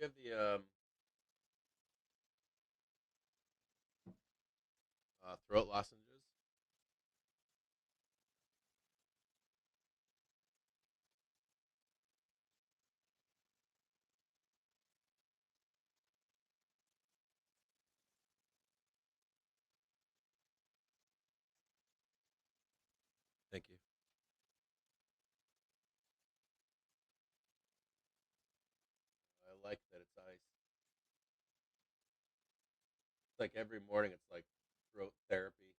you have the throat lozenges? Thank you. I like that it's ice. It's like every morning. It's like throat therapy.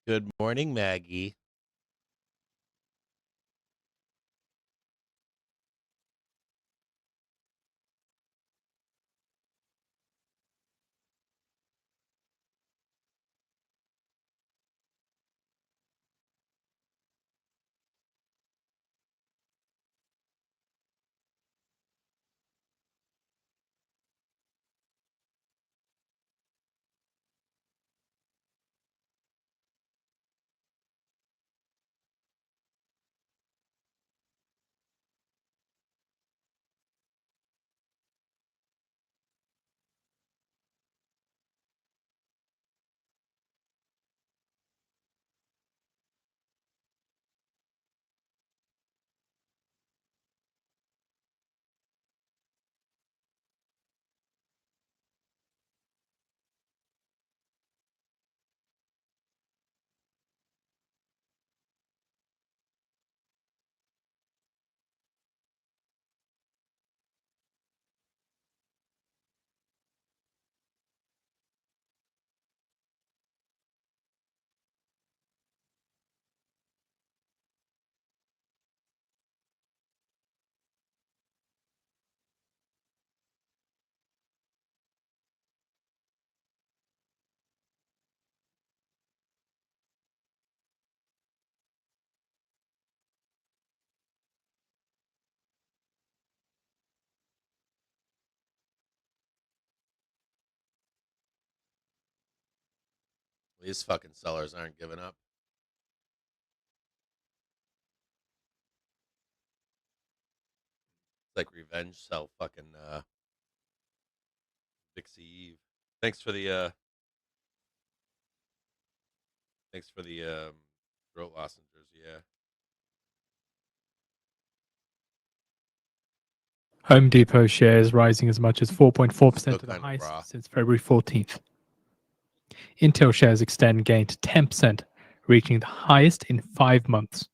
Good morning, Maggie. These fucking sellers aren't giving up. It's like revenge sell fucking Dixie Eve. Thanks for the throat lozenges. Yeah. Home Depot shares rising as much as 4.4% Still to the kind of highest raw. since February 14th. Intel shares extend gain to 10%, reaching the highest in 5 months.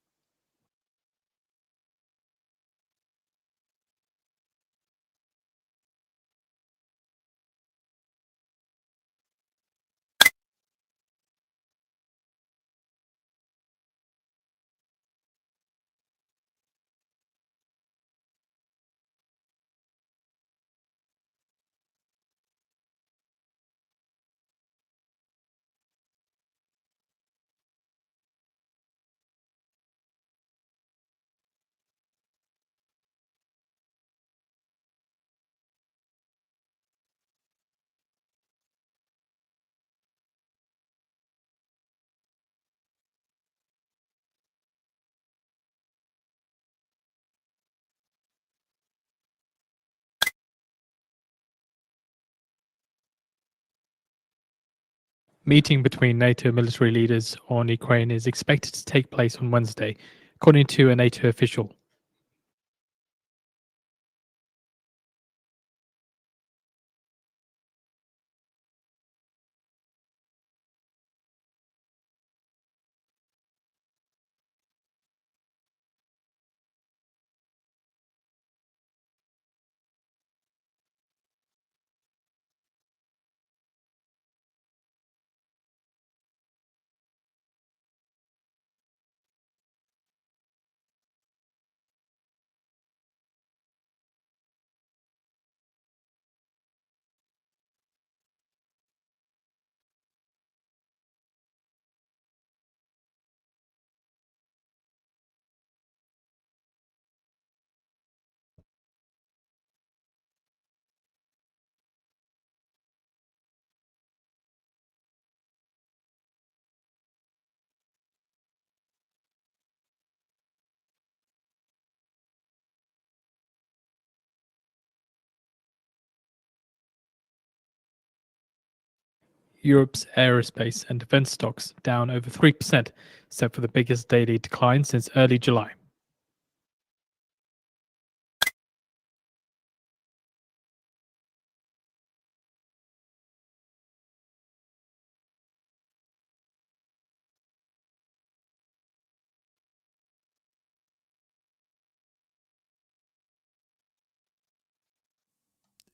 Meeting between NATO military leaders on Ukraine is expected to take place on Wednesday, according to a NATO official. Europe's aerospace and defense stocks down over 3%, set for the biggest daily decline since early July.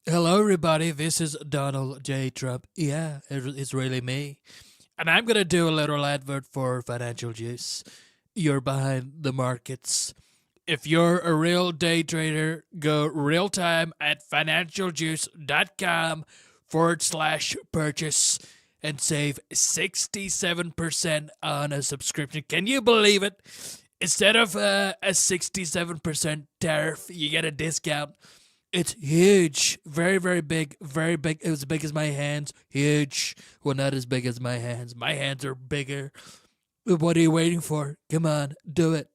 Hello, everybody. This is Donald J. Trump. Yeah, it's really me. And I'm going to do a little advert for Financial Juice. You're behind the markets. If you're a real day trader, go real time at financialjuice.com/purchase and save 67% on a subscription. Can you believe it? Instead of a 67% tariff, you get a discount. It's huge. Very, very big. Very big. It was as big as my hands. Huge. Well, not as big as my hands. My hands are bigger. What are you waiting for? Come on, do it.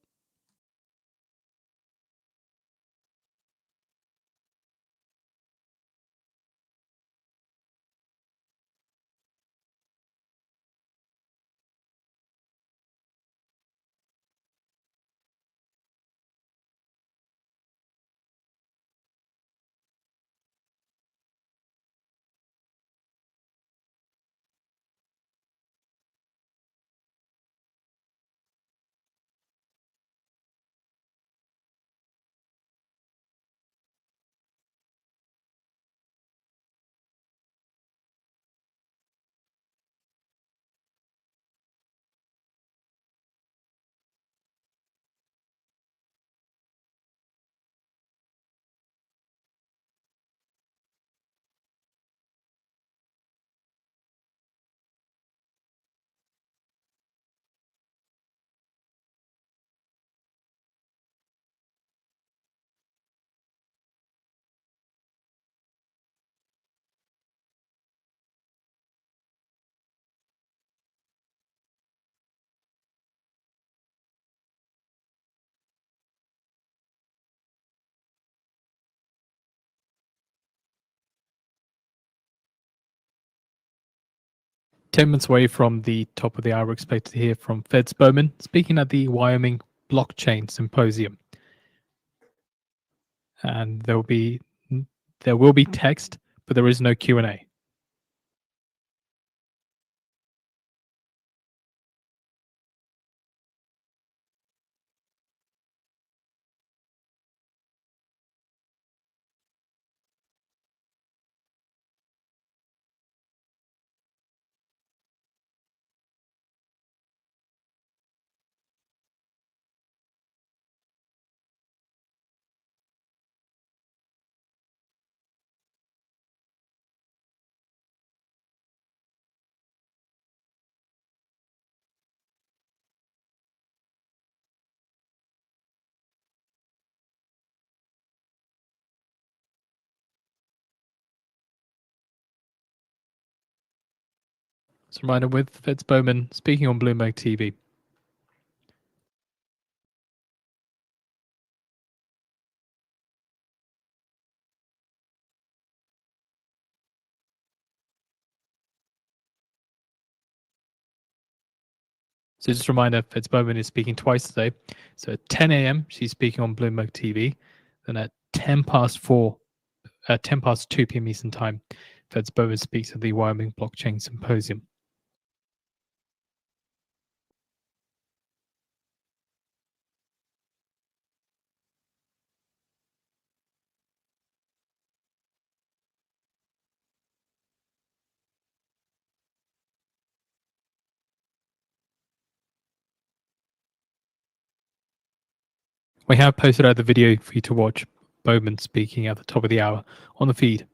10 minutes away from the top of the hour, we're expected to hear from Feds Bowman speaking at the Wyoming Blockchain Symposium. And there will be text, but there is no Q&A. So, reminder with Feds Bowman speaking on Bloomberg TV. So just a reminder, Feds Bowman is speaking twice today. So at 10 a.m., she's speaking on Bloomberg TV. Then at 10 past 2 p.m. Eastern Time, Feds Bowman speaks at the Wyoming Blockchain Symposium. We have posted out the video for you to watch Bowman speaking at the top of the hour on the feed.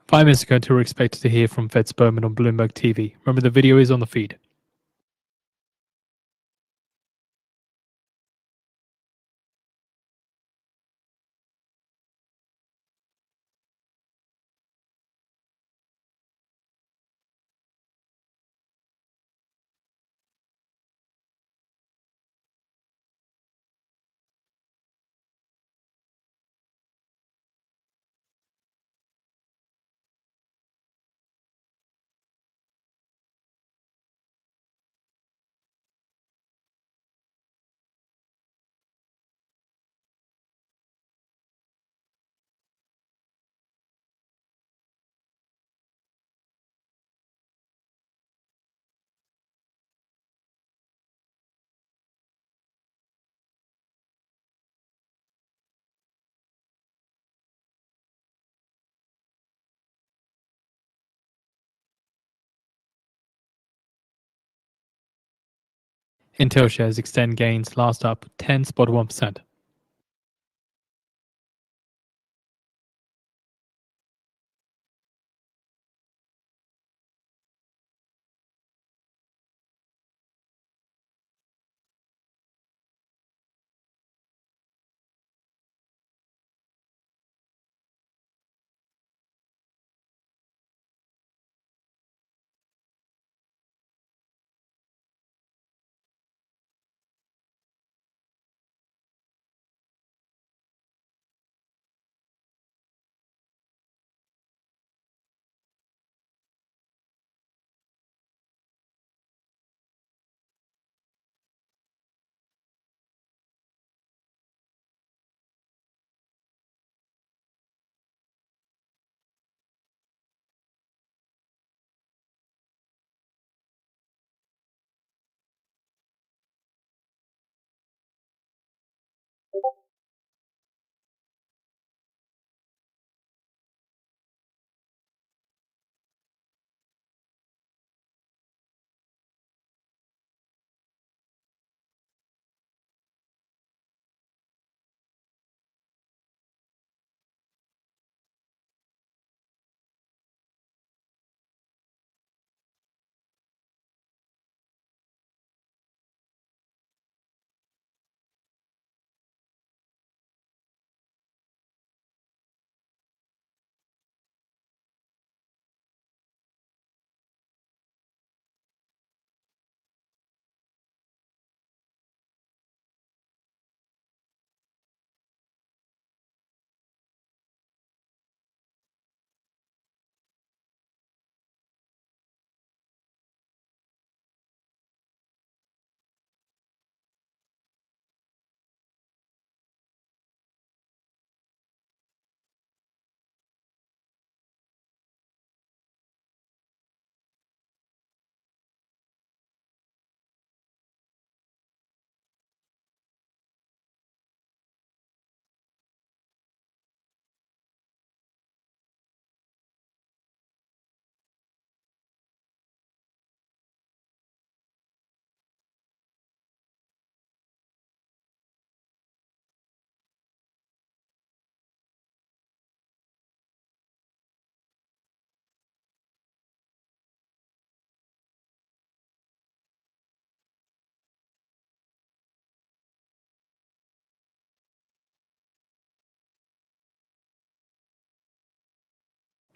5 minutes ago, until we're expected to hear from Fed spokesman on Bloomberg TV. Remember, the video is on the feed. Intel shares extend gains, last up 10.1%.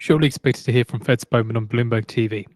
Shortly expected to hear from Fed spokesman on Bloomberg TV.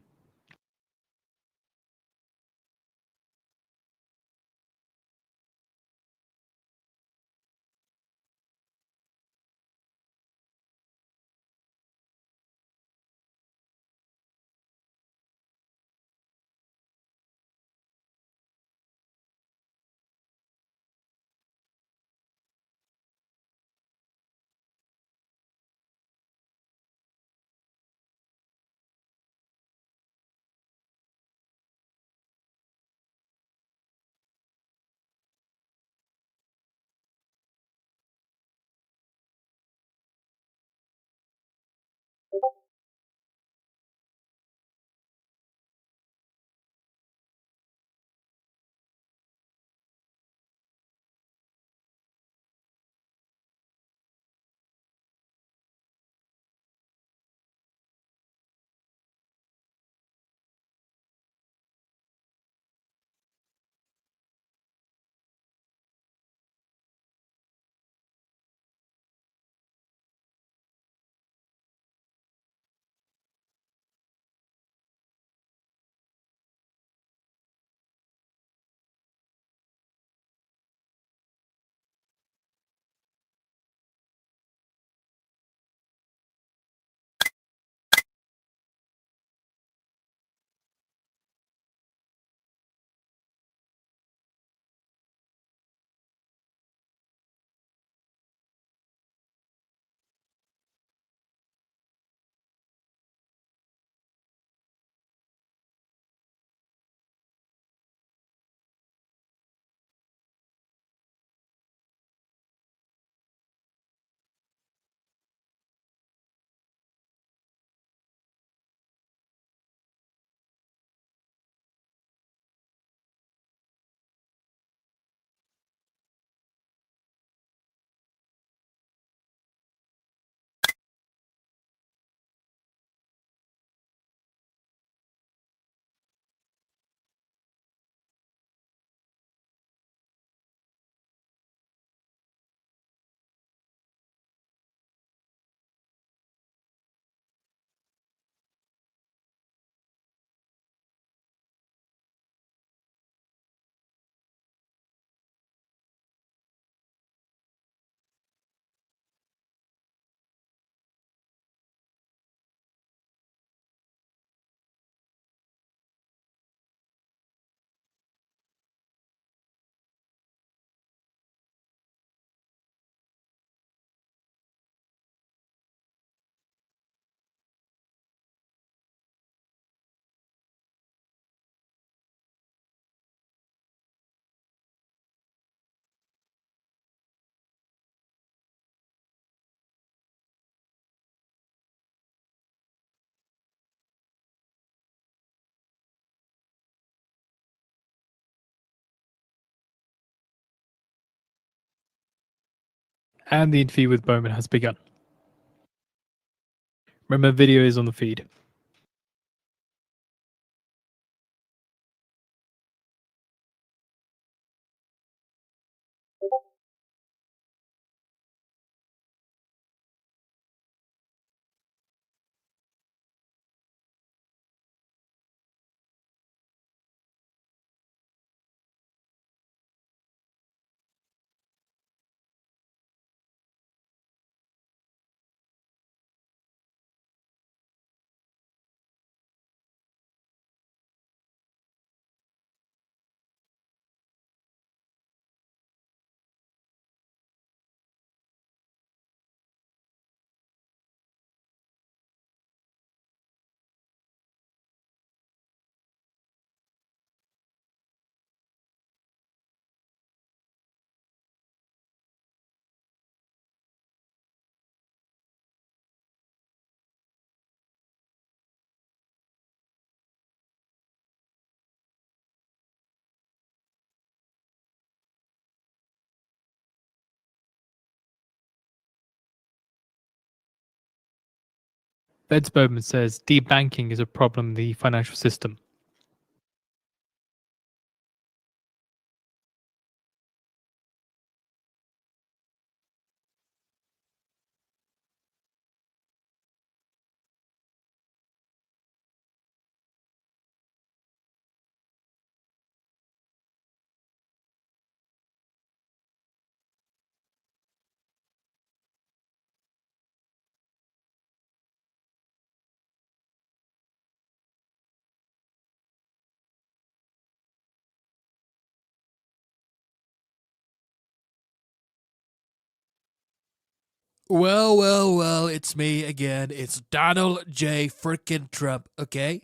And the interview with Bowman has begun. Remember, video is on the feed. Feds Bowman says debanking is a problem in the financial system. Well, it's me again. It's Donald J. Frickin' Trump, okay?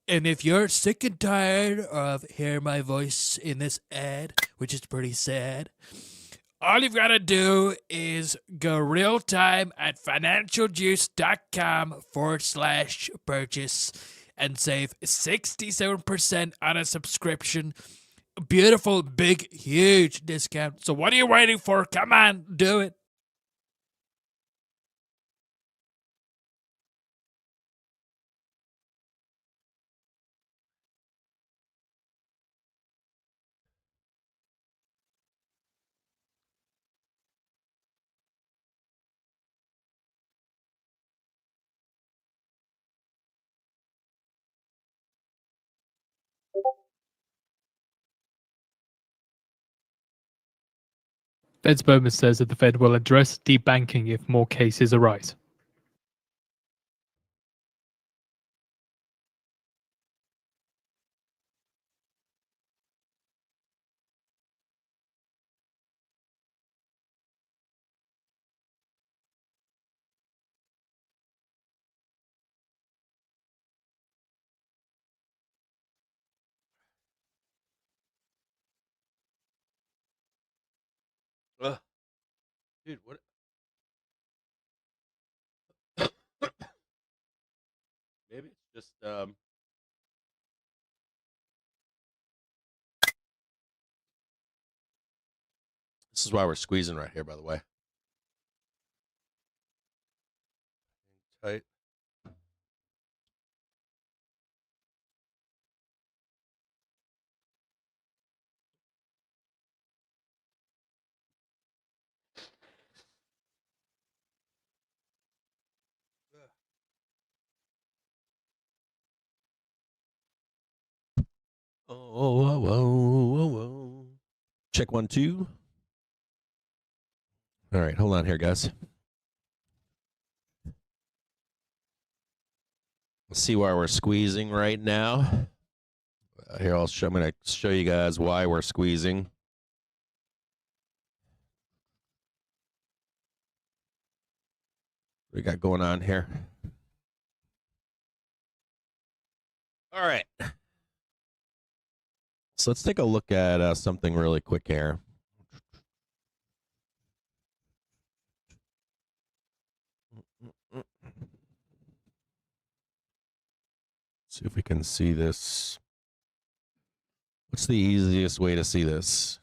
And if you're sick and tired of hearing my voice in this ad, which is pretty sad, all you've got to do is go real time at financialjuice.com/purchase and save 67% on a subscription. Beautiful, big, huge discount. So what are you waiting for? Come on, do it. Feds Bowman says that the Fed will address debanking if more cases arise. Ugh. Dude, what? Maybe it's just this is why we're squeezing right here, by the way. Tight. Oh. Check 1, 2. All right, hold on here, guys. Let's see why we're squeezing right now. Here, I'm going to show you guys why we're squeezing. What we got going on here? All right. So let's take a look at something really quick here. See if we can see this. What's the easiest way to see this?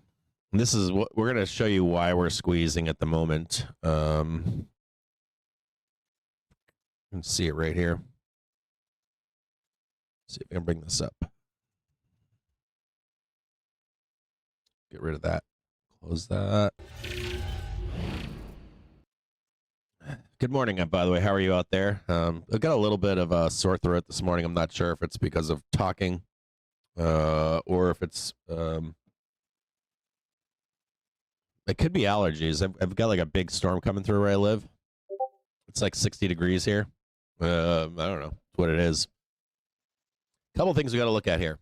And this is what we're going to show you why we're squeezing at the moment. You can see it right here. See if I can bring this up. Get rid of that. Close that. Good morning, by the way. How are you out there? I've got a little bit of a sore throat this morning. I'm not sure if it's because of talking or if it's... it could be allergies. I've got like a big storm coming through where I live. It's like 60 degrees here. I don't know what it is. A couple things we got to look at here.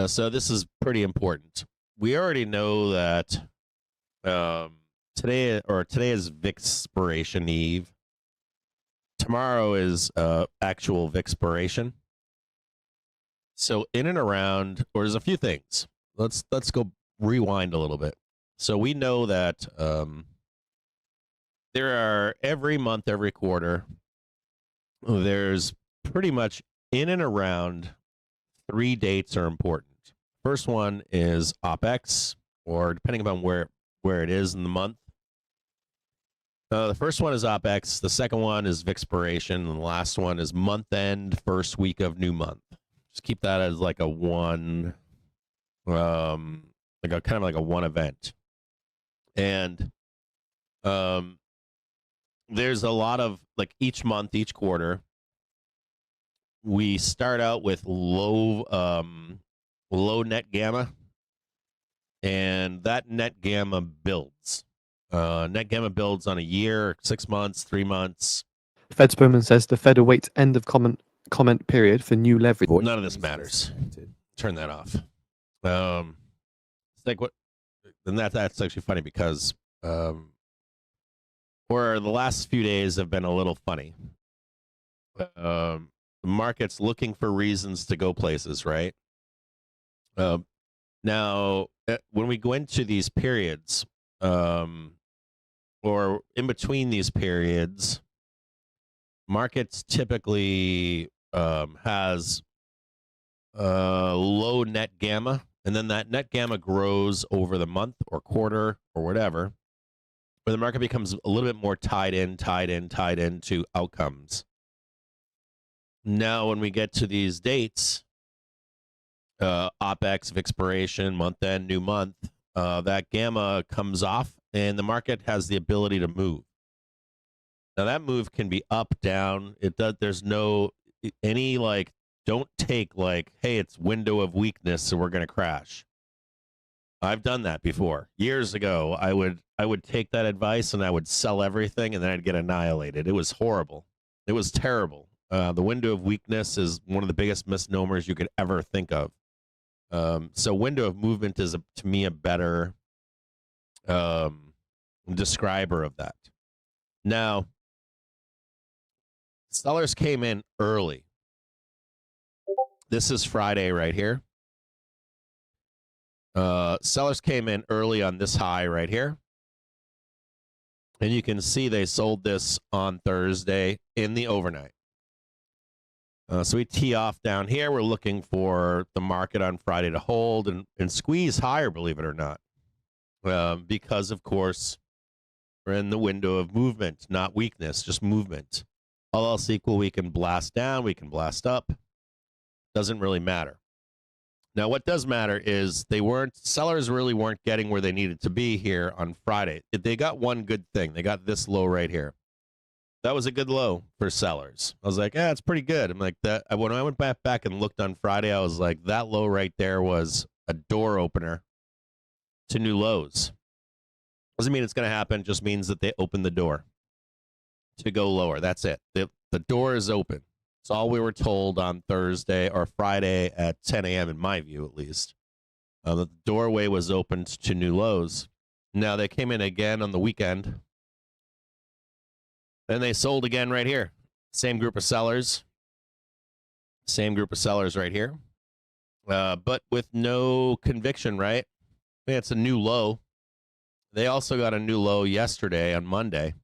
So this is pretty important. We already know that today is Vixperation Eve. Tomorrow is actual Vixperation. So in and around, or there's a few things. Let's go rewind a little bit. So we know that there are every month, every quarter, there's pretty much in and around 3 dates are important. First one is OPEX, or depending upon where it is in the month. The first one is OPEX. The second one is Vixperation, and the last one is month end, first week of new month. Just keep that as like a one, like a kind of like a one event. And there's a lot of like each month, each quarter, we start out with low net gamma, and that net gamma builds. Net gamma builds on a year, 6 months, 3 months. Fed spokesman says the Fed awaits end of comment period for new leverage. None of this matters. Turn that off. It's like what, and that's actually funny because or the last few days have been a little funny. The market's looking for reasons to go places, right? Now, when we go into these periods, or in between these periods, markets typically has low net gamma, and then that net gamma grows over the month or quarter or whatever, where the market becomes a little bit more tied into outcomes. Now, when we get to these dates, OPEX, Vixperation, month end, new month, that gamma comes off, and the market has the ability to move. Now, that move can be up, down. It does. There's no any like. Don't take like, hey, it's window of weakness, so we're going to crash. I've done that before. Years ago, I would take that advice and I would sell everything, and then I'd get annihilated. It was horrible. It was terrible. The window of weakness is one of the biggest misnomers you could ever think of. So window of movement is, to me, a better describer of that. Now, sellers came in early. This is Friday right here. Sellers came in early on this high right here. And you can see they sold this on Thursday in the overnight. So we tee off down here. We're looking for the market on Friday to hold and squeeze higher, believe it or not. Because, of course, we're in the window of movement, not weakness, just movement. All else equal, we can blast down, we can blast up. Doesn't really matter. Now, what does matter is sellers really weren't getting where they needed to be here on Friday. They got one good thing. They got this low right here. That was a good low for sellers. I was like, yeah, it's pretty good. I'm like that. When I went back and looked on Friday, I was like, that low right there was a door opener to new lows. Doesn't mean it's going to happen. Just means that they opened the door to go lower. That's it. The door is open. It's all we were told on Thursday or Friday at 10 a.m., in my view, at least. The doorway was opened to new lows. Now, they came in again on the weekend. Then they sold again right here. Same group of sellers. Same group of sellers right here. But with no conviction, right? I mean, it's a new low. They also got a new low yesterday on Monday.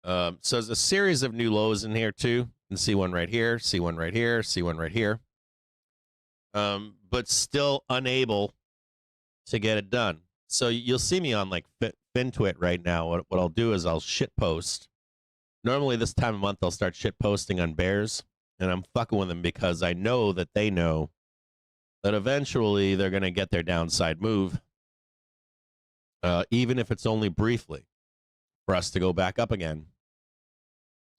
So there's a series of new lows in here too. You can see one right here, see one right here, see one right here. But still unable to get it done. So you'll see me on like FinTwit right now. What I'll do is I'll shit post. Normally this time of month I'll start shit posting on bears, and I'm fucking with them because I know that they know that eventually they're going to get their downside move, even if it's only briefly, for us to go back up again.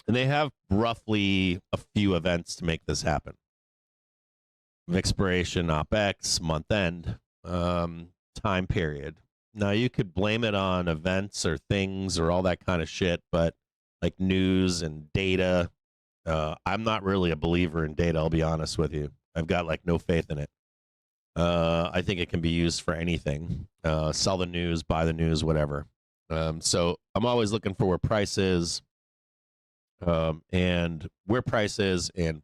And they have roughly a few events to make this happen. Vixperation, OpEx, month end, time period. Now, you could blame it on events or things or all that kind of shit, but like news and data, I'm not really a believer in data, I'll be honest with you. I've got like no faith in it. I think it can be used for anything. Sell the news, buy the news, whatever. So I'm always looking for where price is, and where price is, and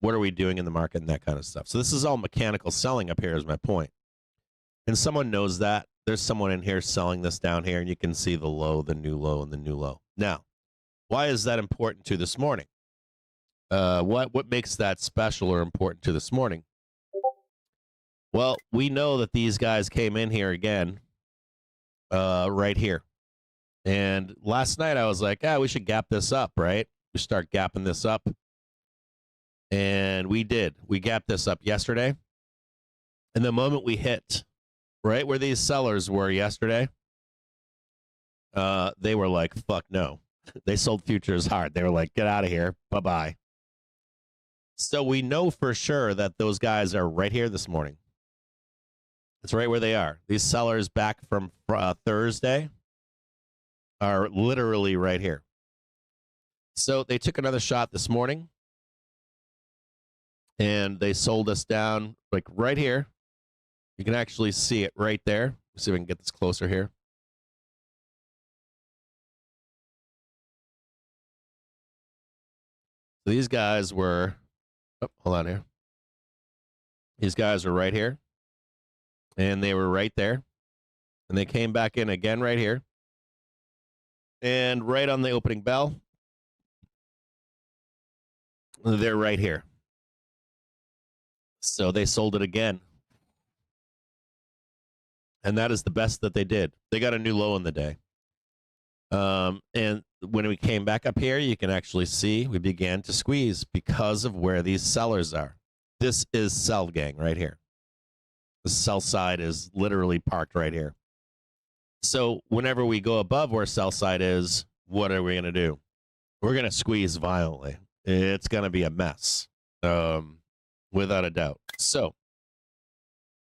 what are we doing in the market and that kind of stuff. So this is all mechanical selling up here is my point. And someone knows that. There's someone in here selling this down here, and you can see the low, the new low, and the new low. Now, why is that important to this morning? What makes that special or important to this morning? Well, we know that these guys came in here again, right here. And last night I was like, we should gap this up, right? We start gapping this up. And we did. We gapped this up yesterday. And the moment we hit right where these sellers were yesterday, they were like, fuck no. They sold futures hard. They were like, get out of here. Bye-bye. So we know for sure that those guys are right here this morning. It's right where they are. These sellers back from Thursday are literally right here. So they took another shot this morning, and they sold us down like right here. You can actually see it right there. Let's see if we can get this closer here. So these guys were, hold on here. These guys were right here, and they were right there, and they came back in again right here, and right on the opening bell, they're right here. So they sold it again. And that is the best that they did. They got a new low in the day. And when we came back up here, you can actually see we began to squeeze because of where these sellers are. This is sell gang right here. The sell side is literally parked right here. So whenever we go above where sell side is, what are we going to do? We're going to squeeze violently. It's going to be a mess, without a doubt. So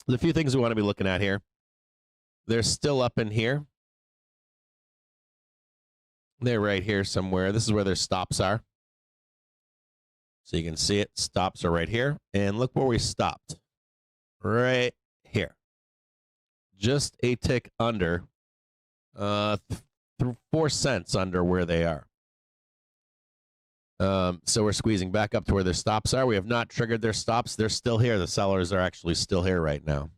there's a few things we want to be looking at here. They're still up in here. They're right here somewhere. This is where their stops are. So you can see it. Stops are right here. And look where we stopped. Right here. Just a tick under, 4 cents under where they are. So we're squeezing back up to where their stops are. We have not triggered their stops. They're still here. The sellers are actually still here right now.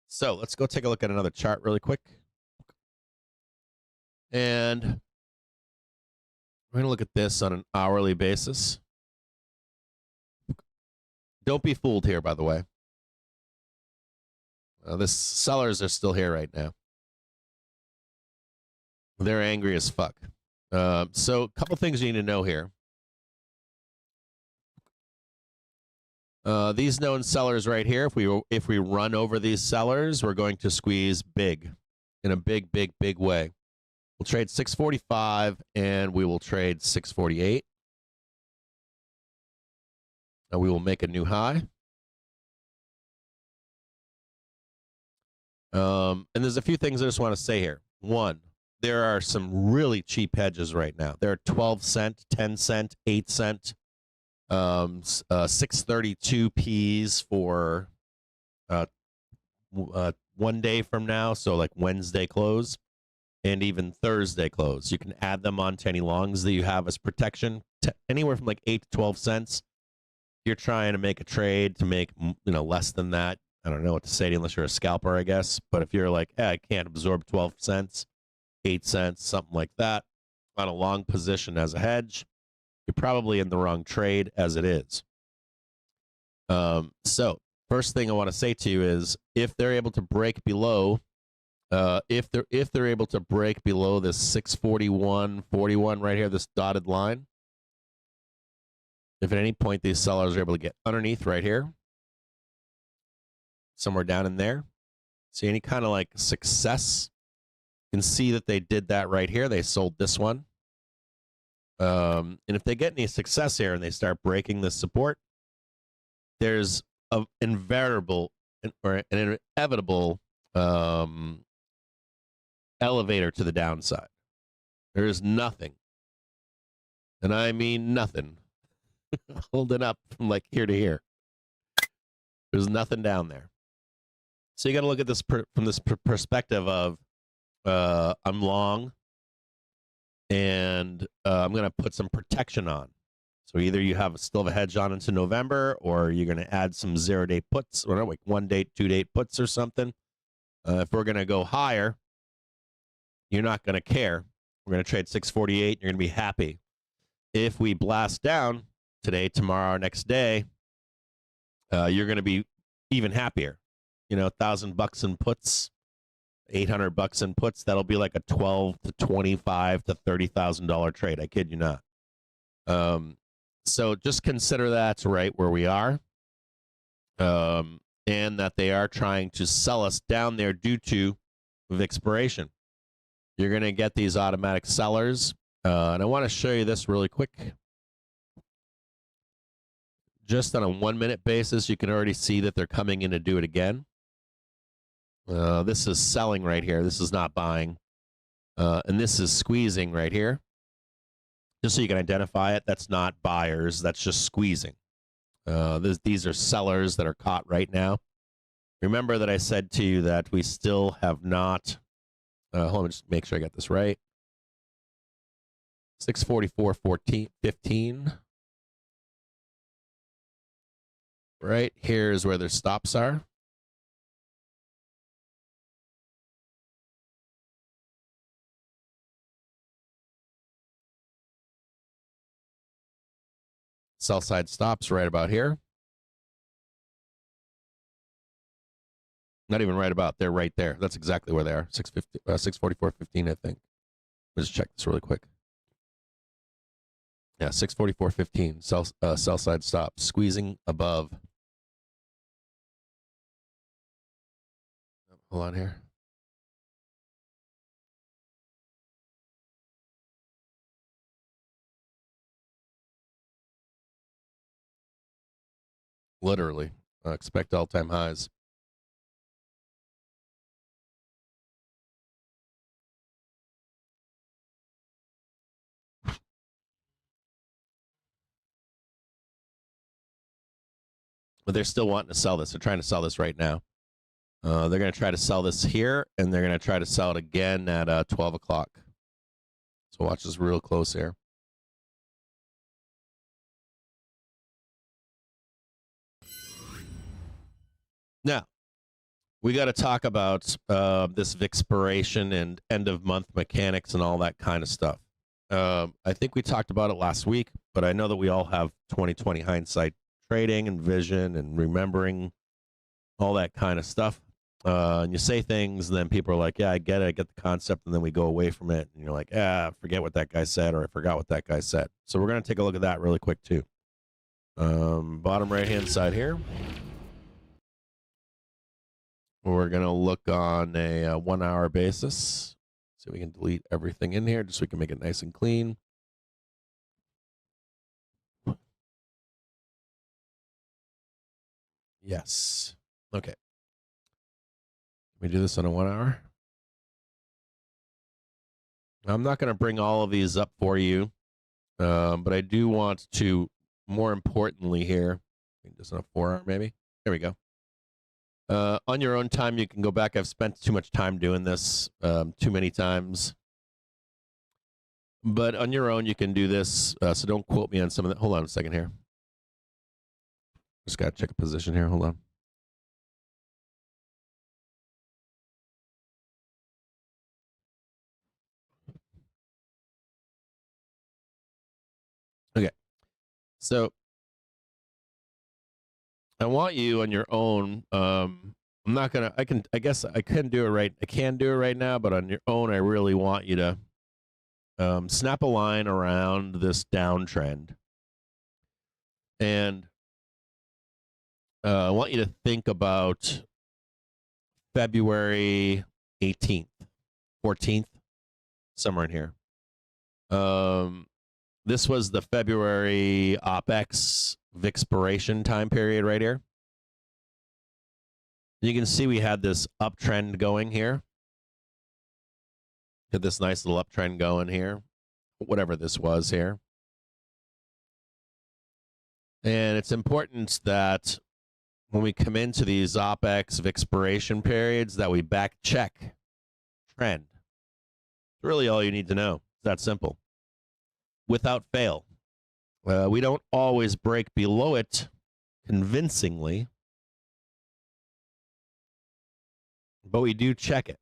So let's go take a look at another chart really quick. And we're going to look at this on an hourly basis. Don't be fooled here, by the way. The sellers are still here right now. They're angry as fuck. So a couple things you need to know here. These known sellers right here, if we run over these sellers, we're going to squeeze big, in a big, big, big way. We'll trade 645 and we will trade 648. And we will make a new high. And there's a few things I just want to say here. One, there are some really cheap hedges right now. There are 12 cent, 10 cent, 8 cent, 632 Ps for 1 day from now. So like Wednesday close and even Thursday close. You can add them onto any longs that you have as protection, anywhere from like 8 to 12 cents. You're trying to make a trade to make, less than that. I don't know what to say to you unless you're a scalper, I guess. But if you're like, I can't absorb 12 cents, 8 cents, something like that on a long position as a hedge, you're probably in the wrong trade as it is. So first thing I want to say to you is if they're able to break below, if they're able to break below this 641.41 right here, this dotted line, if at any point these sellers are able to get underneath right here, somewhere down in there, see any kind of like success, you can see that they did that right here. They sold this one. And if they get any success here and they start breaking this support, there's an invariable or an inevitable elevator to the downside. There is nothing, and I mean nothing, holding up from like here to here. There's nothing down there. So you got to look at this from this perspective of I'm long, and I'm going to put some protection on. So either you still have a hedge on into November, or you're going to add some 0-day puts, or like 1-day, 2-day puts or something. If we're going to go higher, you're not going to care. We're going to trade 648. You're going to be happy. If we blast down today, tomorrow, next day, you're going to be even happier. You know, $1,000 in puts, $800 in puts. That'll be like a $12 to $25 to $30,000 trade. I kid you not. So just consider that's right where we are, and that they are trying to sell us down there due to Vixperation. You're going to get these automatic sellers, and I want to show you this really quick. Just on a 1-minute basis, you can already see that they're coming in to do it again. This is selling right here. This is not buying, and this is squeezing right here. Just so you can identify it, that's not buyers. That's just squeezing. These are sellers that are caught right now. Remember that I said to you that we still have not. Hold on, just make sure I got this right. 644.15. Right here's where their stops are. Sell side stops right about here. Not even right about, they're right there. That's exactly where they are. 644.15, I think. Let's check this really quick. Yeah, 644.15. Sell side stop. Squeezing above. Hold on here. Literally. Expect all-time highs. But they're still wanting to sell this. They're trying to sell this right now. They're going to try to sell this here, and they're going to try to sell it again at 12 o'clock. So watch this real close here. Now, we got to talk about this Vixperation and end-of-month mechanics and all that kind of stuff. I think we talked about it last week, but I know that we all have 20/20 hindsight trading and vision and remembering all that kind of stuff. And you say things, and then people are like, yeah, I get it, I get the concept, and then we go away from it, and you're like, forget what that guy said, or I forgot what that guy said. So we're going to take a look at that really quick, too. Bottom right-hand side here. We're going to look on a 1-hour basis. So we can delete everything in here just so we can make it nice and clean. Yes. Okay. Can we do this on a 1-hour? I'm not going to bring all of these up for you, but I do want to, more importantly here, just on a 4-hour maybe. There we go. On your own time, you can go back. I've spent too much time doing this, too many times. But on your own, you can do this. So don't quote me on some of that. Hold on a second here. Just got to check a position here. Hold on. Okay. So I want you on your own. I'm not gonna. I guess I can do it right. I can do it right now, but on your own, I really want you to snap a line around this downtrend, and I want you to think about February 18th, 14th, somewhere in here. This was the February OPEX Vixperation time period right here. You can see we had this uptrend going here. Had this nice little uptrend going here, whatever this was here. And it's important that when we come into these OPEX Vixperation periods that we back check trend. It's really all you need to know. It's that simple. Without fail. We don't always break below it convincingly, but we do check it.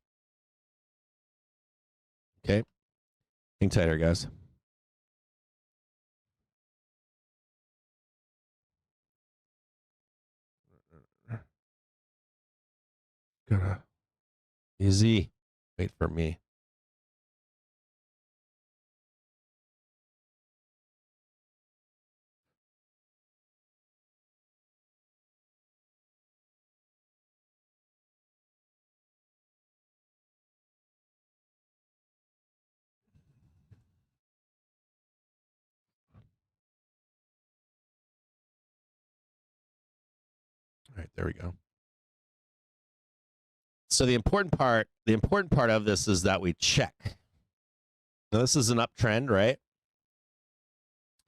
Okay? Hang tighter, guys. Gotta easy. Wait for me. All right, there we go. So the important part of this is that we check. Now this is an uptrend, right?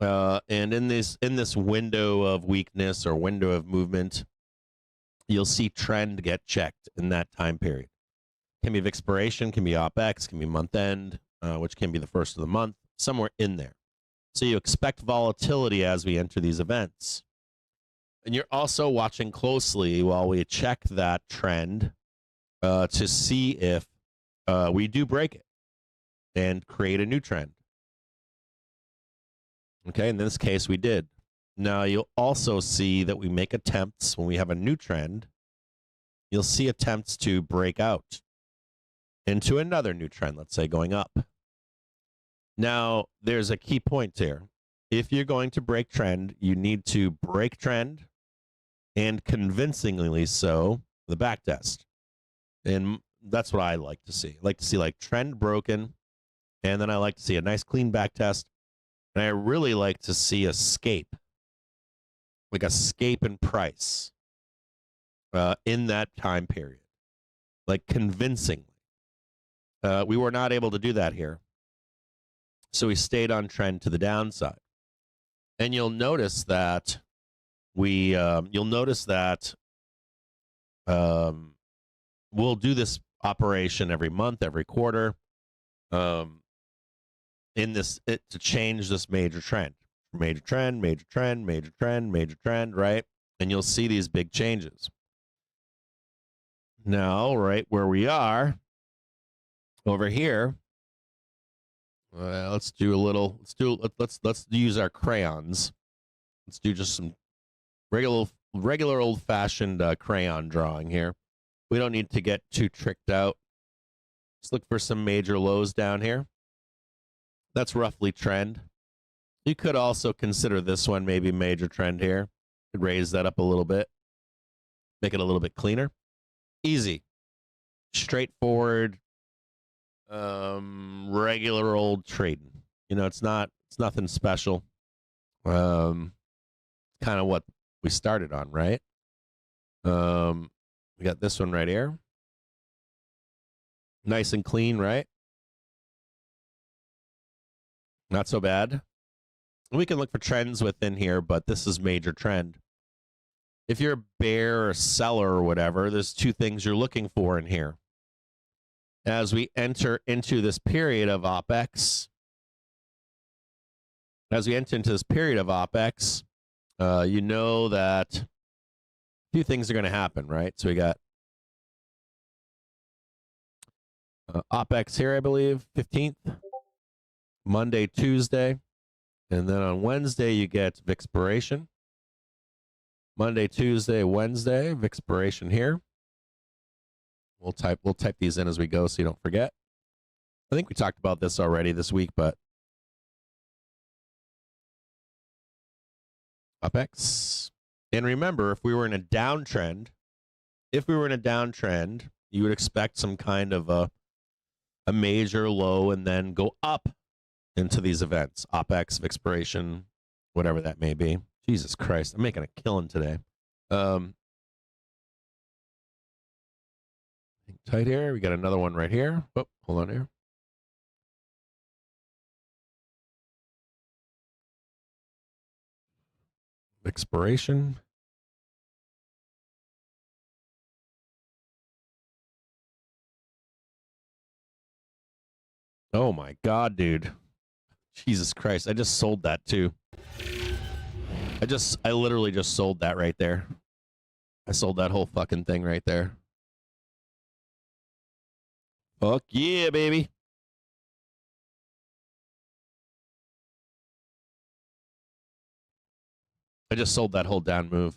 And in this window of weakness or window of movement, you'll see trend get checked in that time period. Can be Vixperation, can be OPEX, can be month end, which can be the first of the month, somewhere in there. So you expect volatility as we enter these events. And you're also watching closely while we check that trend to see if we do break it and create a new trend. Okay, in this case, we did. Now, you'll also see that we make attempts when we have a new trend. You'll see attempts to break out into another new trend, let's say going up. Now, there's a key point here. If you're going to break trend, you need to break trend and convincingly so the backtest. And that's what I like to see. I like to see like trend broken, and then I like to see a nice clean backtest. And I really like to see a scape, like a scape in price in that time period, like convincingly. We were not able to do that here. So we stayed on trend to the downside. And you'll notice that we'll do this operation every month, every quarter, to change this major trend, major trend, major trend, major trend, major trend, right? And you'll see these big changes. Now, right where we are over here, let's use our crayons. Let's do just some regular old-fashioned crayon drawing here. We don't need to get too tricked out. Let's look for some major lows down here. That's roughly trend. You could also consider this one maybe major trend here. Could raise that up a little bit. Make it a little bit cleaner. Easy. Straightforward. Regular old trading. You know, it's nothing special. Kind of what we started on, right? We got this one right here. Nice and clean, right? Not so bad. We can look for trends within here, but this is major trend. If you're a bear or seller or whatever, there's two things you're looking for in here. As we enter into this period of OPEX, you know that a few things are going to happen, right? So we got OPEX here, I believe, 15th, Monday, Tuesday, and then on Wednesday you get Vixperation. Monday, Tuesday, Wednesday, Vixperation here. We'll type these in as we go so you don't forget. I think we talked about this already this week, but UpX. And remember, if we were in a downtrend, you would expect some kind of a major low and then go up into these events. UpX, Vixperation, whatever that may be. Jesus Christ, I'm making a killing today. Tight here. We got another one right here. Oh, hold on here. Vixperation. Oh my God, dude. Jesus Christ. I just sold that too. I literally just sold that right there. I sold that whole fucking thing right there. Fuck yeah, baby. I just sold that whole down move.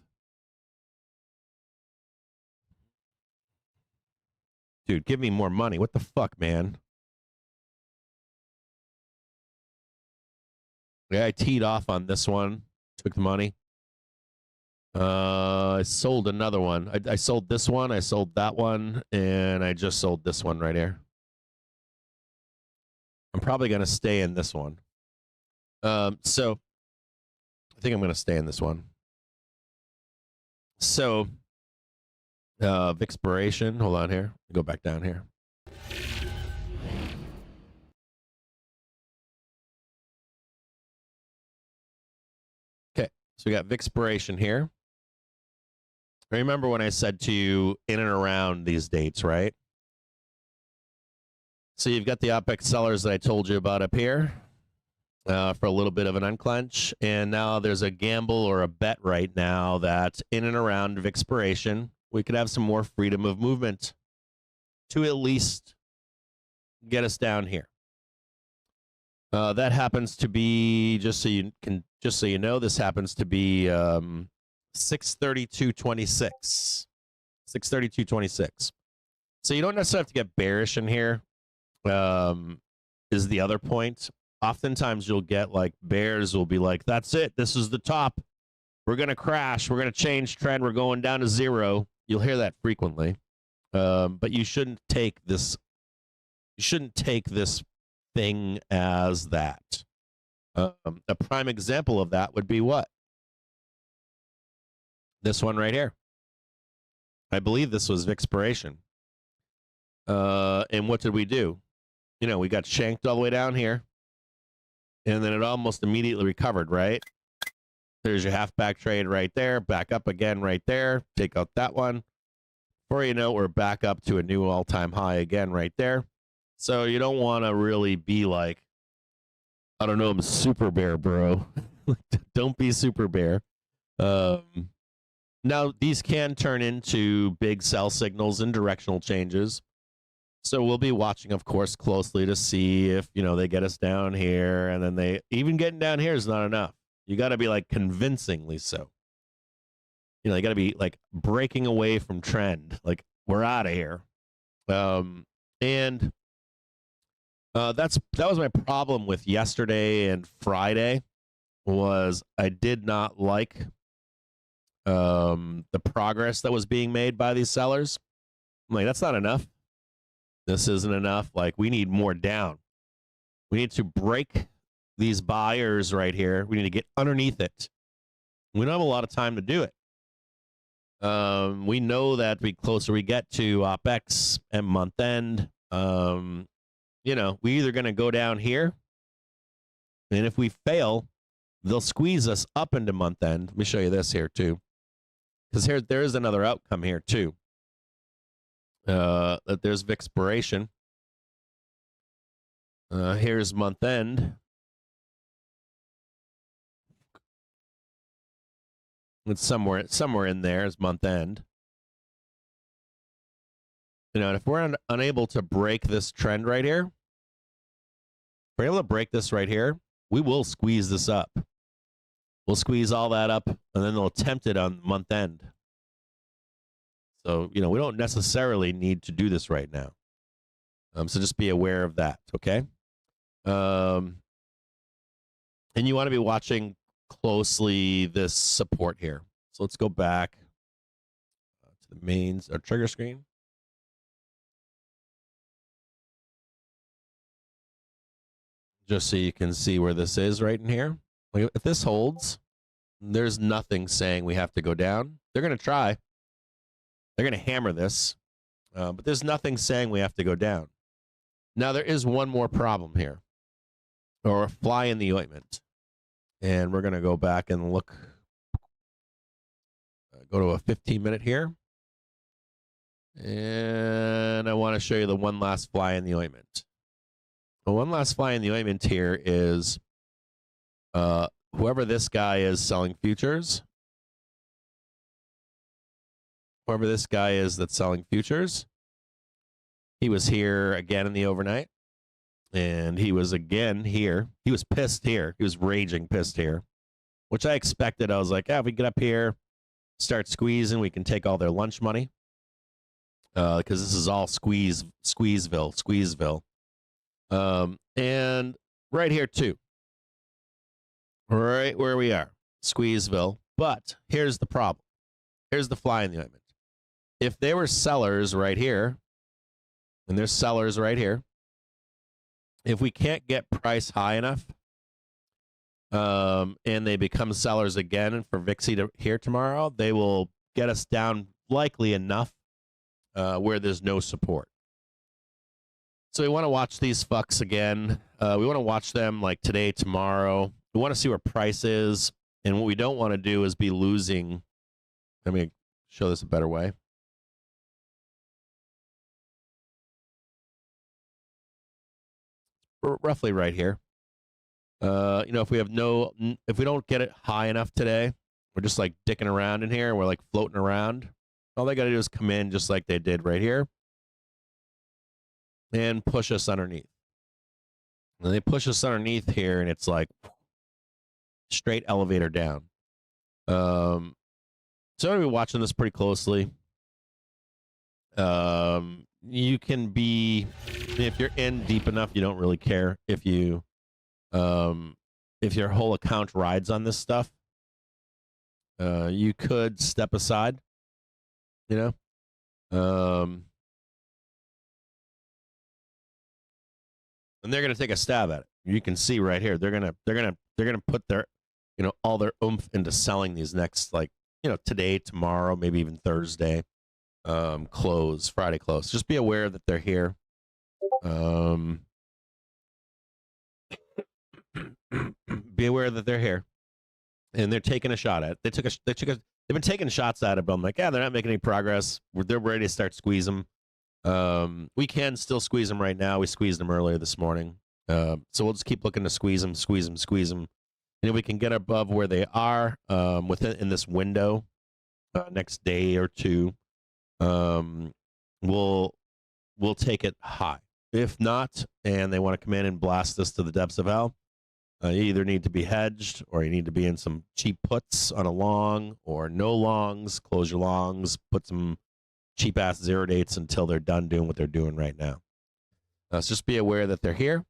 Dude, give me more money. What the fuck, man? Yeah, I teed off on this one. Took the money. I sold another one. I sold this one. I sold that one. And I just sold this one right here. I'm probably going to stay in this one. So I think I'm going to stay in this one. So Vixperation. Hold on here. Go back down here. Okay. So we got Vixperation here. Remember when I said to you in and around these dates, right? So you've got the OPEX sellers that I told you about up here for a little bit of an unclench. And now there's a gamble or a bet right now that in and around Vixperation, we could have some more freedom of movement to at least get us down here. That happens to be, just so you know, this happens to be 632.26. 632.26. So you don't necessarily have to get bearish in here. Is the other point. Oftentimes you'll get like bears will be like, that's it. This is the top. We're going to crash. We're going to change trend. We're going down to zero. You'll hear that frequently. But you shouldn't take this. You shouldn't take this thing as that. A prime example of that would be what? This one right here. I believe this was Vixperation. And what did we do? You know, we got shanked all the way down here. And then it almost immediately recovered, right? There's your half-back trade right there. Back up again right there. Take out that one. Before you know, we're back up to a new all-time high again right there. So you don't want to really be like, I don't know, I'm super bear, bro. Don't be super bear. Now, these can turn into big sell signals and directional changes. So we'll be watching, of course, closely to see if, you know, they get us down here. And then they, even getting down here is not enough. You got to be like convincingly so. You know, you got to be like breaking away from trend. Like, we're out of here. That was my problem with yesterday and Friday was I did not like the progress that was being made by these sellers. I'm like, that's not enough. This isn't enough. Like, we need more down. We need to break these buyers right here. We need to get underneath it. We don't have a lot of time to do it. We know that the closer we get to OPEX and month end, you know, we're either going to go down here, and if we fail, they'll squeeze us up into month end. Let me show you this here too, because there is another outcome here too. That there's Vixperation. Here's month end. It's somewhere in there is month end. You know, and if we're unable to break this trend right here, if we're able to break this right here, we will squeeze this up. We'll squeeze all that up, and then they'll attempt it on month end. So, we don't necessarily need to do this right now. So just be aware of that, okay? And you want to be watching closely this support here. So let's go back to the mains or trigger screen. Just so you can see where this is right in here. Like if this holds, there's nothing saying we have to go down. They're going to try. They're going to hammer this. But there's nothing saying we have to go down. Now, there is one more problem here, or a fly in the ointment. And we're going to go back and look. Go to a 15-minute here. And I want to show you the one last fly in the ointment. The one last fly in the ointment here is whoever this guy is selling futures. Whoever this guy is that's selling futures. He was here again in the overnight. And he was again here. He was pissed here. He was raging pissed here, which I expected. I was like, if we get up here, start squeezing, we can take all their lunch money. Because this is all Squeezeville. And right here too. Right where we are. Squeezeville. But here's the problem. Here's the fly in the ointment. If they were sellers right here, and there's sellers right here, if we can't get price high enough, and they become sellers again for VIXy to here tomorrow, they will get us down likely enough where there's no support. So we want to watch these fucks again. We want to watch them like today, tomorrow. We want to see where price is. And what we don't want to do is be losing. Let me show this a better way. Roughly right here. If we don't get it high enough today, we're just like dicking around in here. We're like floating around. All they got to do is come in just like they did right here and push us underneath. And they push us underneath here, and it's like straight elevator down. So I'm going to be watching this pretty closely. You can be, if you're in deep enough, you don't really care if your whole account rides on this stuff. You could step aside, and they're going to take a stab at it. You can see right here, they're going to put their, all their oomph into selling these next, today, tomorrow, maybe even Thursday. Friday close. Just be aware that they're here. Be aware that they're here, and they're taking a shot at it. They've been taking shots at it, but I'm like, they're not making any progress. They're ready to start squeeze them. We can still squeeze them right now. We squeezed them earlier this morning. So we'll just keep looking to squeeze them. And if we can get above where they are, in this window, next day or two, we'll take it high. If not, and they want to come in and blast us to the depths of hell, you either need to be hedged, or you need to be in some cheap puts on a long, or no longs. Close your longs. Put some cheap ass zero dates until they're done doing what they're doing right now. So just be aware that they're here,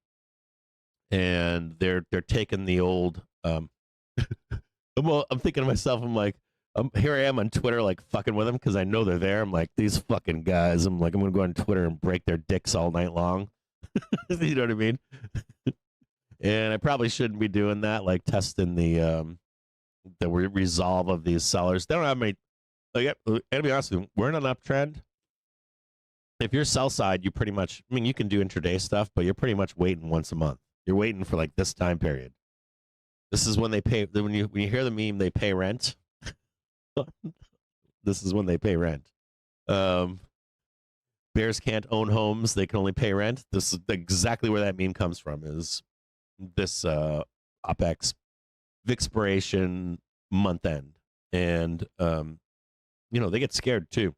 and they're taking the old. I'm thinking to myself, I'm like, here I am on Twitter, like fucking with them because I know they're there. I'm like, these fucking guys. I'm like, I'm gonna go on Twitter and break their dicks all night long. You know what I mean? And I probably shouldn't be doing that, like testing the resolve of these sellers. They don't have many. Like, to be honest with you, we're in an uptrend. If you're sell side, you pretty much, you can do intraday stuff, but you're pretty much waiting once a month. You're waiting for like this time period. This is when they pay. When you hear the meme, they pay rent. This is when they pay rent. Bears can't own homes; they can only pay rent. This is exactly where that meme comes from. Is this OPEX Vixperation month end, and they get scared too.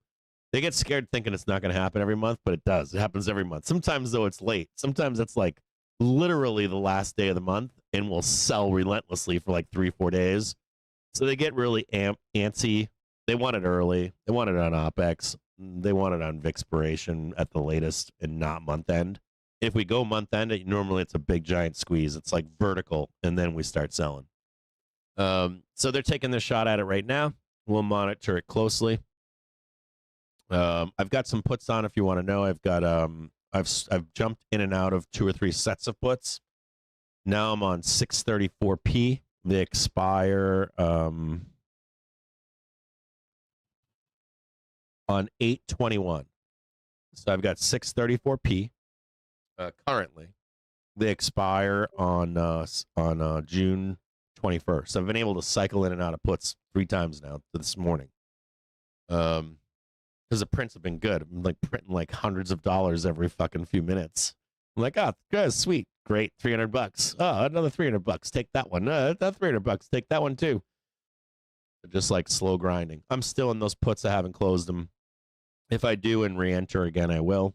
They get scared thinking it's not going to happen every month, but it does. It happens every month. Sometimes though it's late. Sometimes it's like literally the last day of the month, and we'll sell relentlessly for like 3-4 days. So they get really antsy. They want it early. They want it on OPEX. They want it on Vixperation at the latest and not month end. If we go month end, normally it's a big giant squeeze. It's like vertical, and then we start selling. So they're taking their shot at it right now. We'll monitor it closely. I've got some puts on if you want to know. I've got I've jumped in and out of 2 or 3 sets of puts. Now I'm on 634p. They expire on 8/21. So I've got 634p currently. They expire on June 21st. I've been able to cycle in and out of puts 3 times now this morning. Because the prints have been good. I'm like printing like hundreds of dollars every fucking few minutes. I'm like, oh, good, sweet, great, $300. Oh, another $300. Take that one. That $300. Take that one too. Just like slow grinding. I'm still in those puts. I haven't closed them. If I do and re-enter again, I will.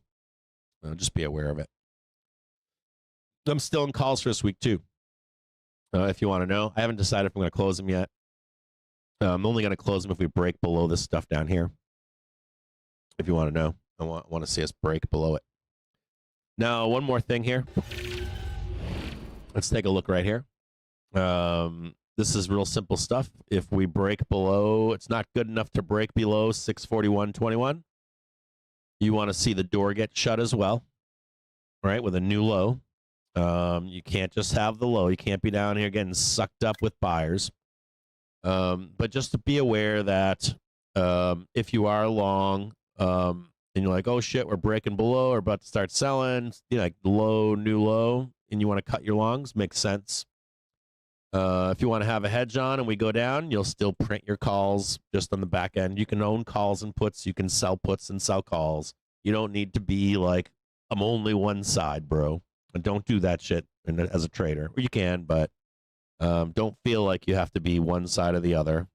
Just be aware of it. I'm still in calls for this week too. If you want to know, I haven't decided if I'm going to close them yet. I'm only going to close them if we break below this stuff down here. If you want to know, I want to see us break below it. Now, one more thing here. Let's take a look right here. This is real simple stuff. If we break below, it's not good enough to break below 641.21. You want to see the door get shut as well, right, with a new low. You can't just have the low. You can't be down here getting sucked up with buyers. But just to be aware that if you are long, and you're like, oh shit, we're breaking below, or about to start selling, you know, like low, new low, and you want to cut your longs, makes sense. If you want to have a hedge on and we go down, you'll still print your calls just on the back end. You can own calls and puts. You can sell puts and sell calls. You don't need to be like, I'm only one side, bro. And don't do that shit as a trader. You can, but don't feel like you have to be one side or the other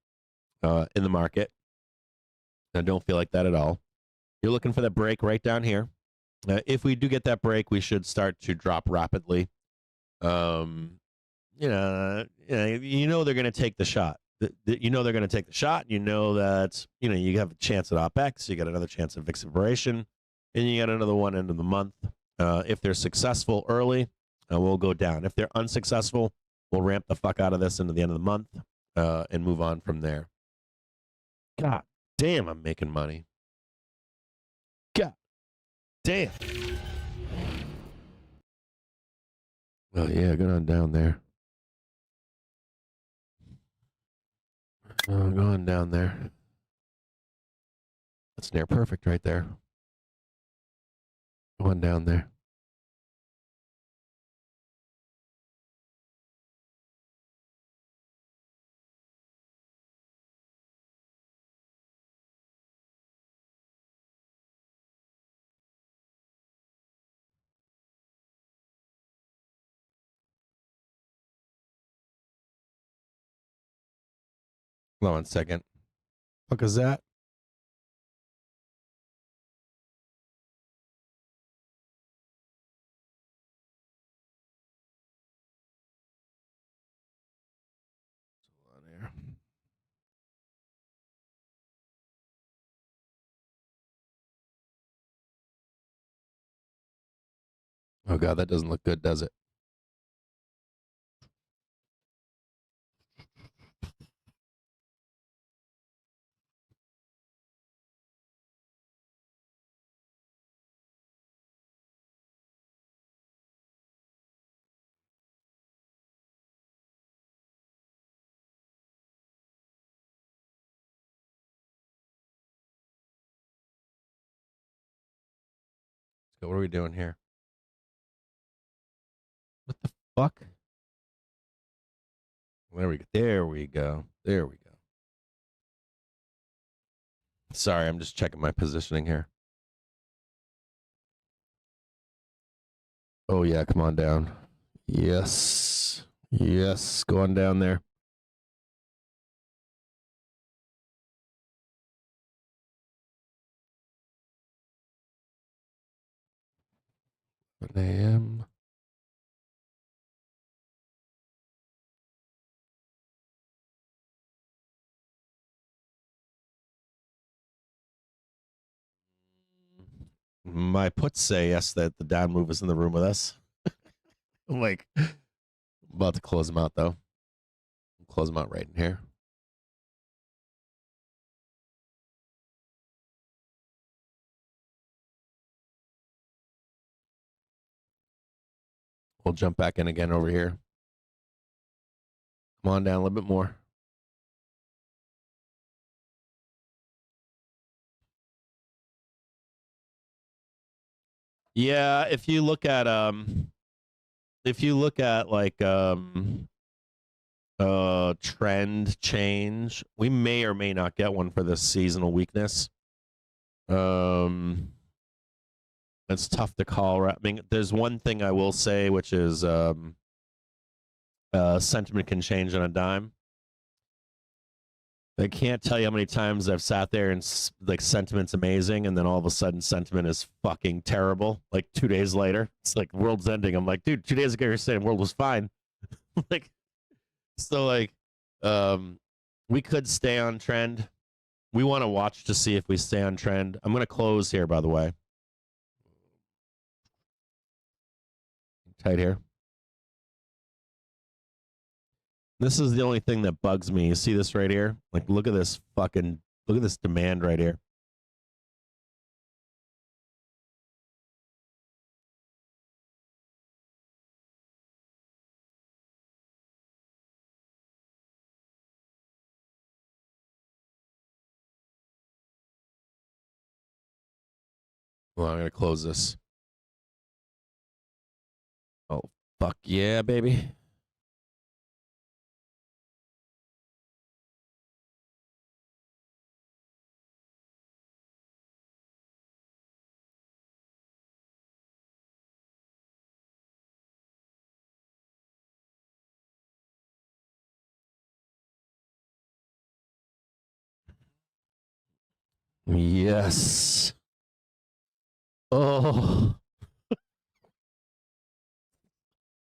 in the market. And don't feel like that at all. You're looking for that break right down here. If we do get that break, we should start to drop rapidly. You know they're going to take the shot. You know they're going to take the shot. You know that you have a chance at OPEX. You got another chance at Vixperation, and you got another one end of the month. If they're successful early, we'll go down. If they're unsuccessful, we'll ramp the fuck out of this into the end of the month and move on from there. God damn, I'm making money. God damn. Oh yeah, go on down there. Oh, going down there. That's near perfect right there. Going down there. Hold on 1 second. Fuck is that? Hold on here. Oh god, that doesn't look good, does it? So what are we doing here? What the fuck? There we go. There we go. There we go. Sorry, I'm just checking my positioning here. Oh yeah, come on down. Yes. Yes, go on down there. What a.m. my puts say yes that the down move is in the room with us. I'm like, about to close them out though. Close them out right in here. We'll jump back in again over here. Come on down a little bit more. Yeah, if you look at like trend change, we may or may not get one for this seasonal weakness. It's tough to call. I mean, there's one thing I will say, which is sentiment can change on a dime. I can't tell you how many times I've sat there and like sentiment's amazing, and then all of a sudden sentiment is fucking terrible. Like 2 days later, it's like world's ending. I'm like, dude, 2 days ago you're saying world was fine. Like, so like, we could stay on trend. We want to watch to see if we stay on trend. I'm gonna close here, by the way. Tight here. This is the only thing that bugs me. You see this right here? Like, look at this demand right here. Well, I'm gonna close this. Oh, fuck yeah, baby. Yes. Oh.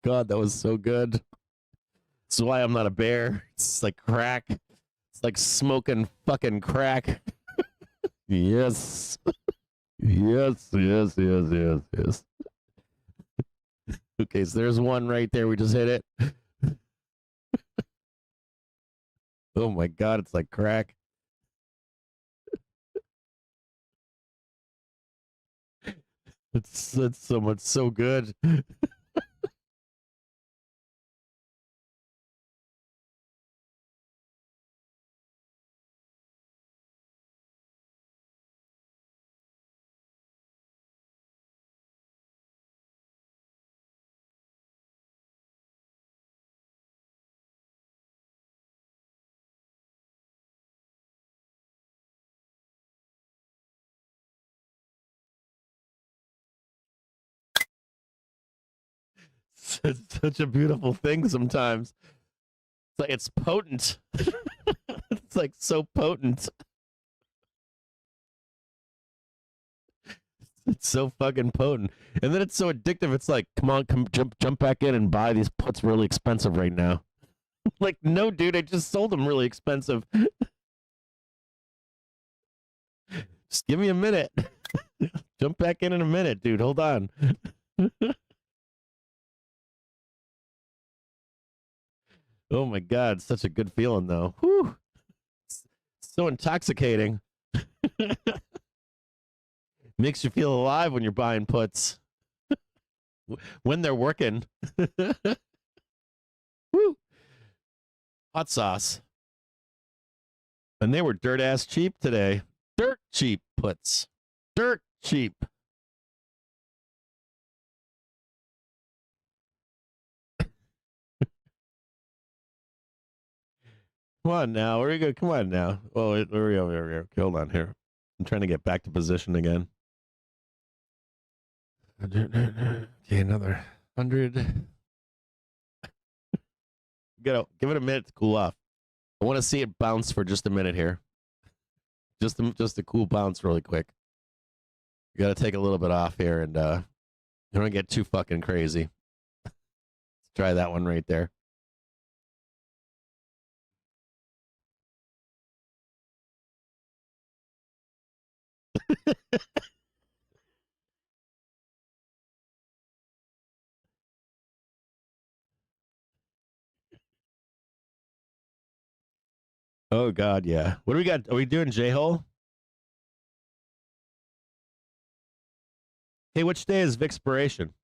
God, that was so good. That's why I'm not a bear. It's like crack. It's like smoking fucking crack. Yes. Yes. Okay, so there's one right there. We just hit it. Oh my God, it's like crack. It's so good. It's such a beautiful thing sometimes. It's like it's potent. It's like so potent. It's so fucking potent. And then it's so addictive. It's like, come on, jump back in and buy these puts really expensive right now. Like, no, dude, I just sold them really expensive. Just give me a minute. Jump back in a minute, dude. Hold on. Oh my God, such a good feeling though. Whew. It's so intoxicating. Makes you feel alive when you're buying puts. When they're working. Woo. Hot sauce. And they were dirt ass cheap today. Dirt cheap puts. Dirt cheap. Come on now. Where are you going? Come on now. Oh, where are we over here? Hold on here. I'm trying to get back to position again. Okay, another 100. Give it a minute to cool off. I want to see it bounce for just a minute here. Just a cool bounce really quick. You got to take a little bit off here and you don't get too fucking crazy. Let's try that one right there. Oh God, yeah. What do we got? Are we doing J-Hole? Hey, which day is Vixperation?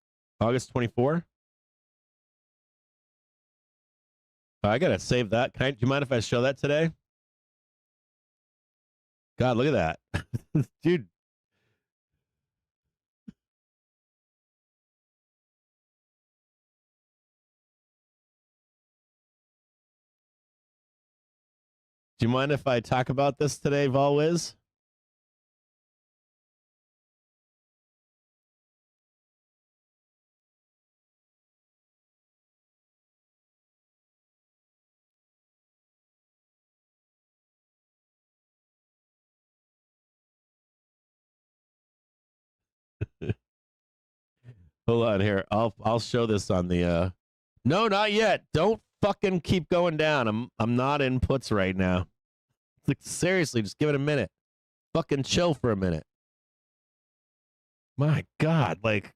August 24? I gotta save that. Do you mind if I show that today? God, look at that. Dude. Do you mind if I talk about this today, Volwiz? Hold on here. I'll show this on the No, not yet. Don't fucking keep going down. I'm not in puts right now. Like, seriously, just give it a minute. Fucking chill for a minute. My God, like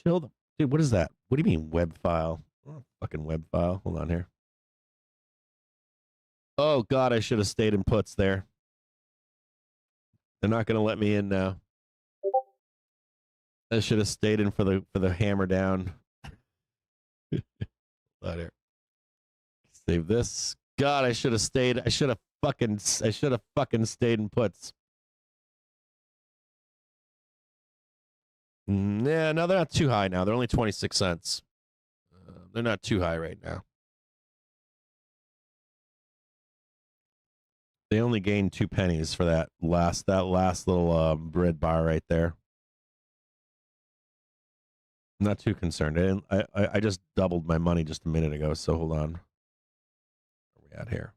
chill the dude, what is that? What do you mean web file? Oh, fucking web file. Hold on here. Oh God, I should have stayed in puts there. They're not gonna let me in now. I should have stayed in for the hammer down. Here. Save this. God, I should have stayed. I should have fucking stayed in puts. Yeah, no, they're not too high now. They're only 26 cents. They're not too high right now. They only gained 2 pennies for that last little red bar right there. I'm not too concerned. I just doubled my money just a minute ago, so hold on. Where are we at here?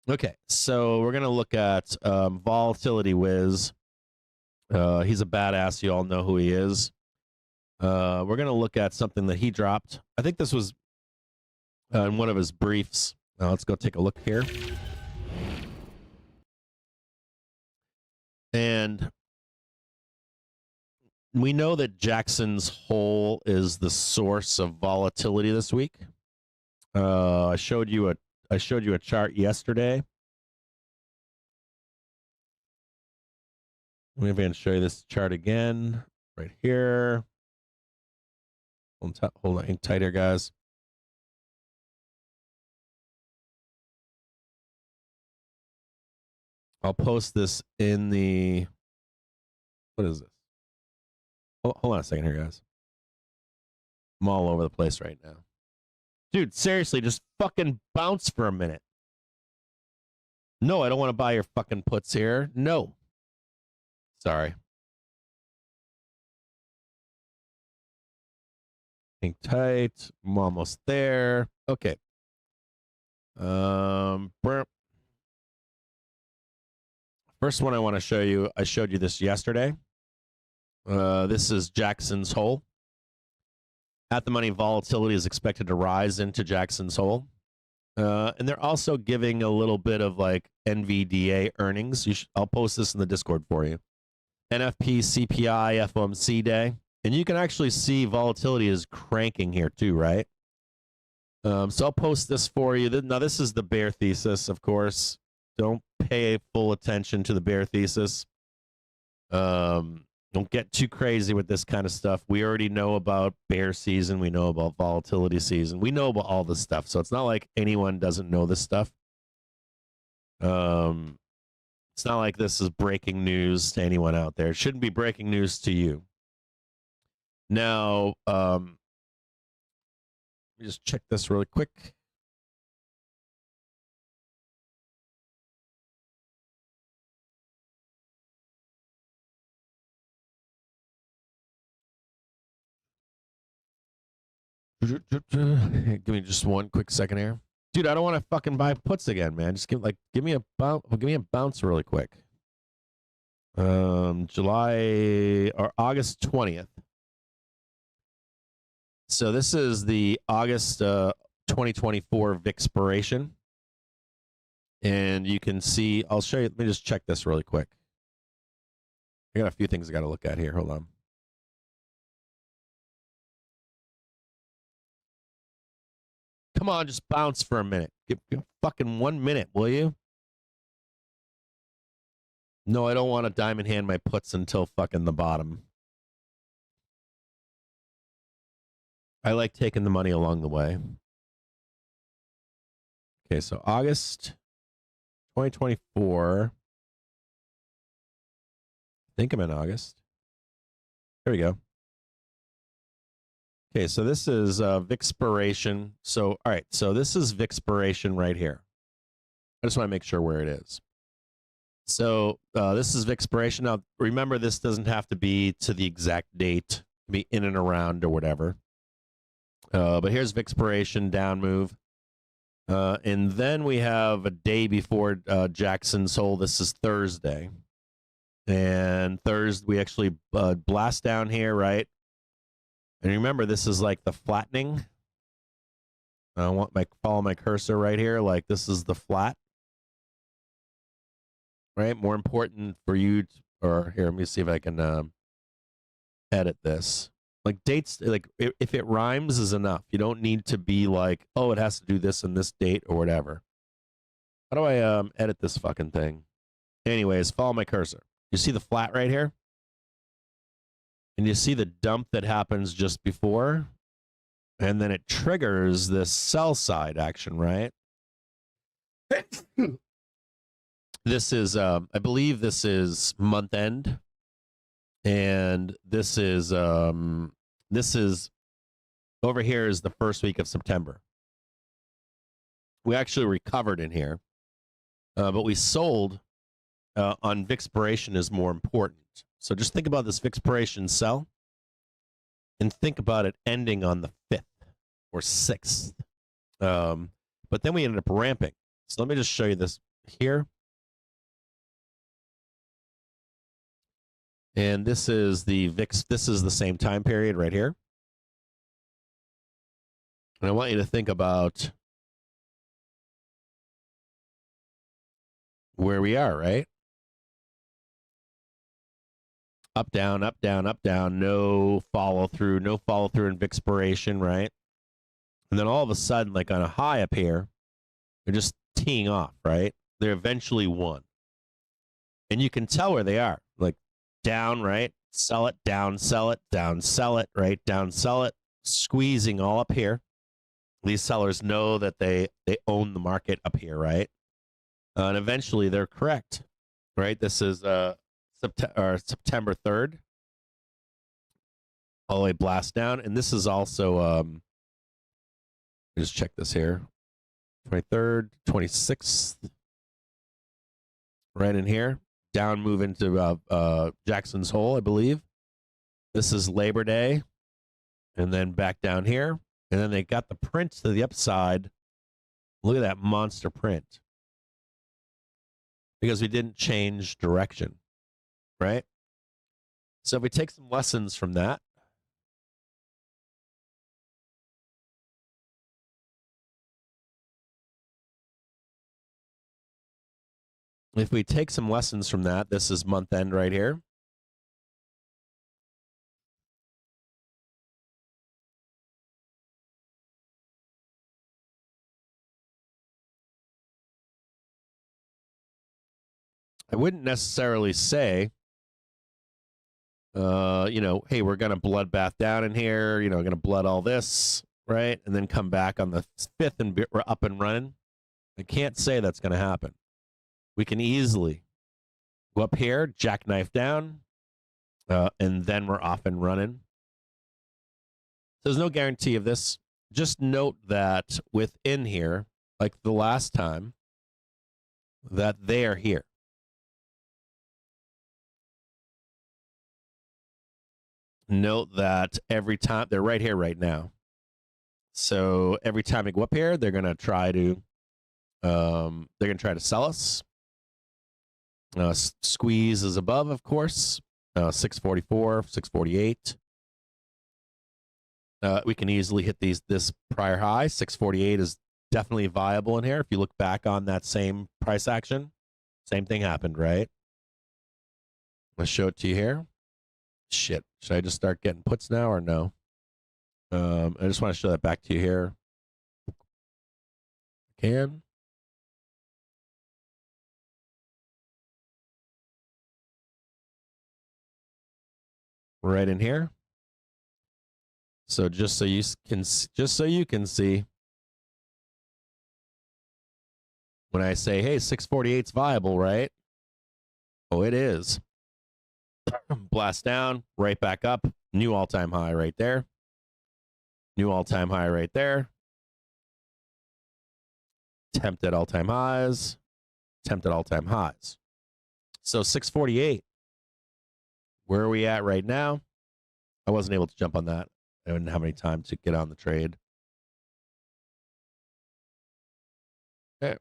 Okay, so we're gonna look at Volatility Wiz. He's a badass. You all know who he is. We're gonna look at something that he dropped. I think this was in one of his briefs. Let's go take a look here. And we know that Jackson's Hole is the source of volatility this week. I showed you a chart yesterday. Let me show you this chart again right here. Hold on, hang tight here, guys. I'll post this in the. What is this? Hold on a second here, guys. I'm all over the place right now. Dude, seriously, just fucking bounce for a minute. No, I don't want to buy your fucking puts here. No. Sorry. Hang tight. I'm almost there. Okay. First one I want to show you, I showed you this yesterday. This is Jackson's Hole. At the money, volatility is expected to rise into Jackson's Hole. And they're also giving a little bit of like NVDA earnings. I'll post this in the Discord for you. NFP, CPI, FOMC day. And you can actually see volatility is cranking here too, right? So I'll post this for you. Now, this is the bear thesis, of course. Don't pay full attention to the bear thesis. Don't get too crazy with this kind of stuff. We already know about bear season. We know about volatility season. We know about all this stuff. So it's not like anyone doesn't know this stuff. It's not like this is breaking news to anyone out there. It shouldn't be breaking news to you. Now, let me just check this really quick. Give me just one quick second here. Dude, I don't want to fucking buy puts again, man. Just give me a bounce really quick. July or August 20th. So this is the August 2024 Vixperation. And you can see, I'll show you, let me just check this really quick. I got a few things I got to look at here. Hold on. come on, just bounce for a minute. Give fucking 1 minute, will you? No, I don't want to diamond hand my puts until fucking the bottom. I like taking the money along the way. Okay, so August 2024. I think I'm in August. There we go. Okay, so this is Vixperation. So, all right, so this is Vixperation right here. I just want to make sure where it is. So this is Vixperation. Now, remember, this doesn't have to be to the exact date. It can be in and around or whatever. But here's Vixperation, down move. And then we have a day before Jackson's Hole. This is Thursday. And Thursday, we actually blast down here, right? And remember, this is like the flattening. I want follow my cursor right here. Like this is the flat. Right? More important for you, or here, let me see if I can edit this. Like dates, like if it rhymes is enough. You don't need to be like, oh, it has to do this and this date or whatever. How do I edit this fucking thing? Anyways, follow my cursor. You see the flat right here? And you see the dump that happens just before? And then it triggers this sell side action, right? This is, I believe this is month end. And this is over here is the first week of September. We actually recovered in here, but we sold on Vixperation is more important. So just think about this Vixperation sell and think about it ending on the 5th or 6th. But then we ended up ramping. So let me just show you this here. And this is the VIX. This is the same time period right here. And I want you to think about where we are, right? Up, down, up, down, up, down. No follow through in Vixperation, right? And then all of a sudden, like on a high up here, they're just teeing off, right? They're eventually won. And you can tell where they are. Like, down, right? Sell it, down, sell it, down, sell it, right? Down, sell it, squeezing all up here. These sellers know that they own the market up here, right? And eventually they're correct, right? This is September 3rd. All the way blast down. And this is also, just check this here. 23rd, 26th. Right in here. Down move into Jackson's Hole, I believe. This is Labor Day. And then back down here. And then they got the print to the upside. Look at that monster print. Because we didn't change direction, right? So if we take some lessons from that. If we take some lessons from that, this is month end right here. I wouldn't necessarily say, hey, we're going to bloodbath down in here, we're going to blood all this, right? And then come back on the 5th and we're up and running. I can't say that's going to happen. We can easily go up here, jackknife down, and then we're off and running. So there's no guarantee of this. Just note that within here, like the last time, that they are here. Note that every time, they're right here right now. So every time they go up here, they're going to try to sell us. Squeeze is above, of course. 644, 648. We can easily hit this prior high. 648 is definitely viable in here. If you look back on that same price action, same thing happened, right? Let's show it to you here. Shit. Should I just start getting puts now or no? I just want to show that back to you here. can. Right in here. So just so you can see, when I say, hey, 648's viable, right? Oh, it is. Blast down, right back up. New all-time high right there. New all-time high right there. Attempt at all-time highs. Attempt at all-time highs. So 648. Where are we at right now? I wasn't able to jump on that. I didn't have any time to get on the trade. Okay.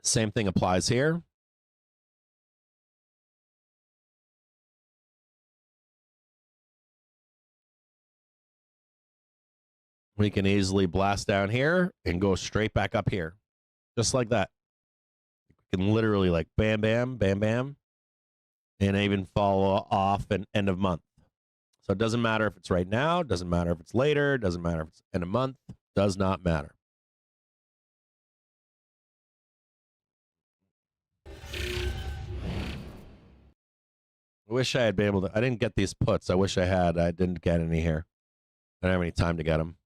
Same thing applies here. We can easily blast down here and go straight back up here. Just like that. We can literally like bam, bam, bam, bam. And even follow off an end of month. So it doesn't matter if it's right now. Doesn't matter if it's later. Doesn't matter if it's end of month. Does not matter. I wish I had been able to. I didn't get these puts. I wish I had. I didn't get any here. I don't have any time to get them.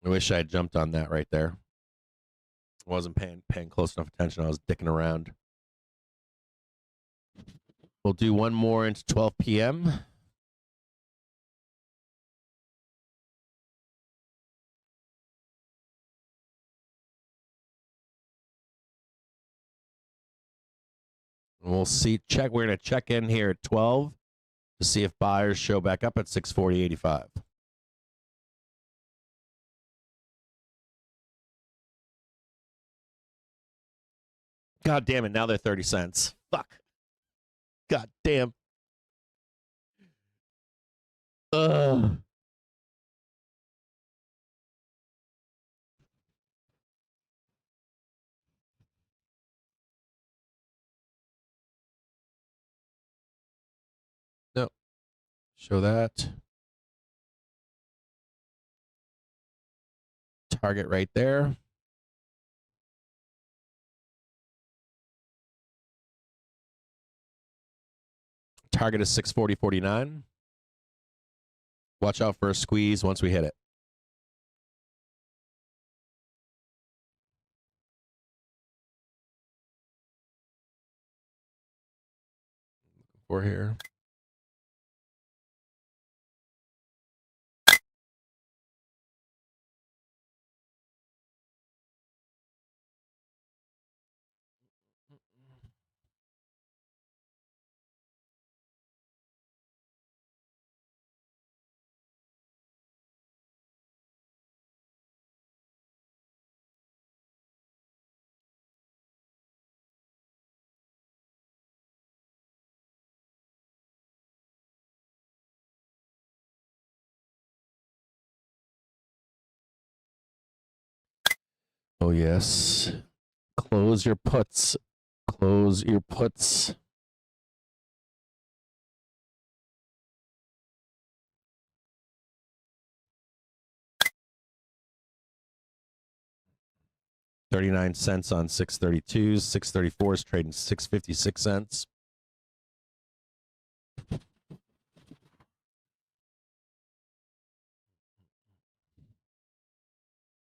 I wish I had jumped on that right there. I wasn't paying close enough attention. I was dicking around. We'll do one more into 12 p.m. We'll see. We're going to check in here at 12 to see if buyers show back up at 640.85. God damn it. Now they're 30 cents. Fuck. God damn. Ugh. No. Show that. Target right there. Target is 640.49. Watch out for a squeeze once we hit it. We're here. Oh, yes. Close your puts. Close your puts. $0.39 on 632. 634 is trading 656 cents.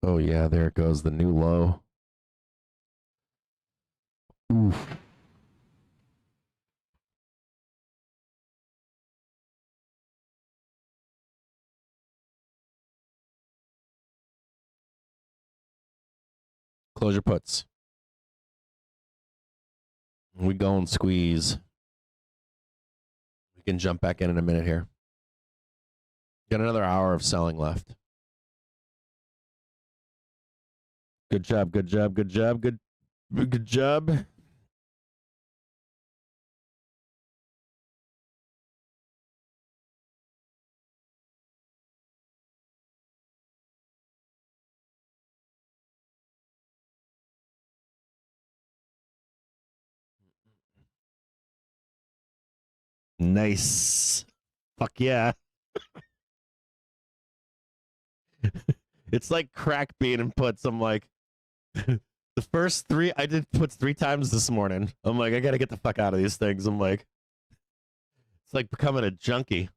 Oh, yeah, there it goes. The new low. Oof. Close your puts. We go and squeeze. We can jump back in a minute here. Got another hour of selling left. Good job, good job, good job, good job. Nice. Fuck yeah. It's like crack being in puts. I'm like, the first three, I did puts 3 times this morning. I'm like, I gotta get the fuck out of these things. I'm like, it's like becoming a junkie.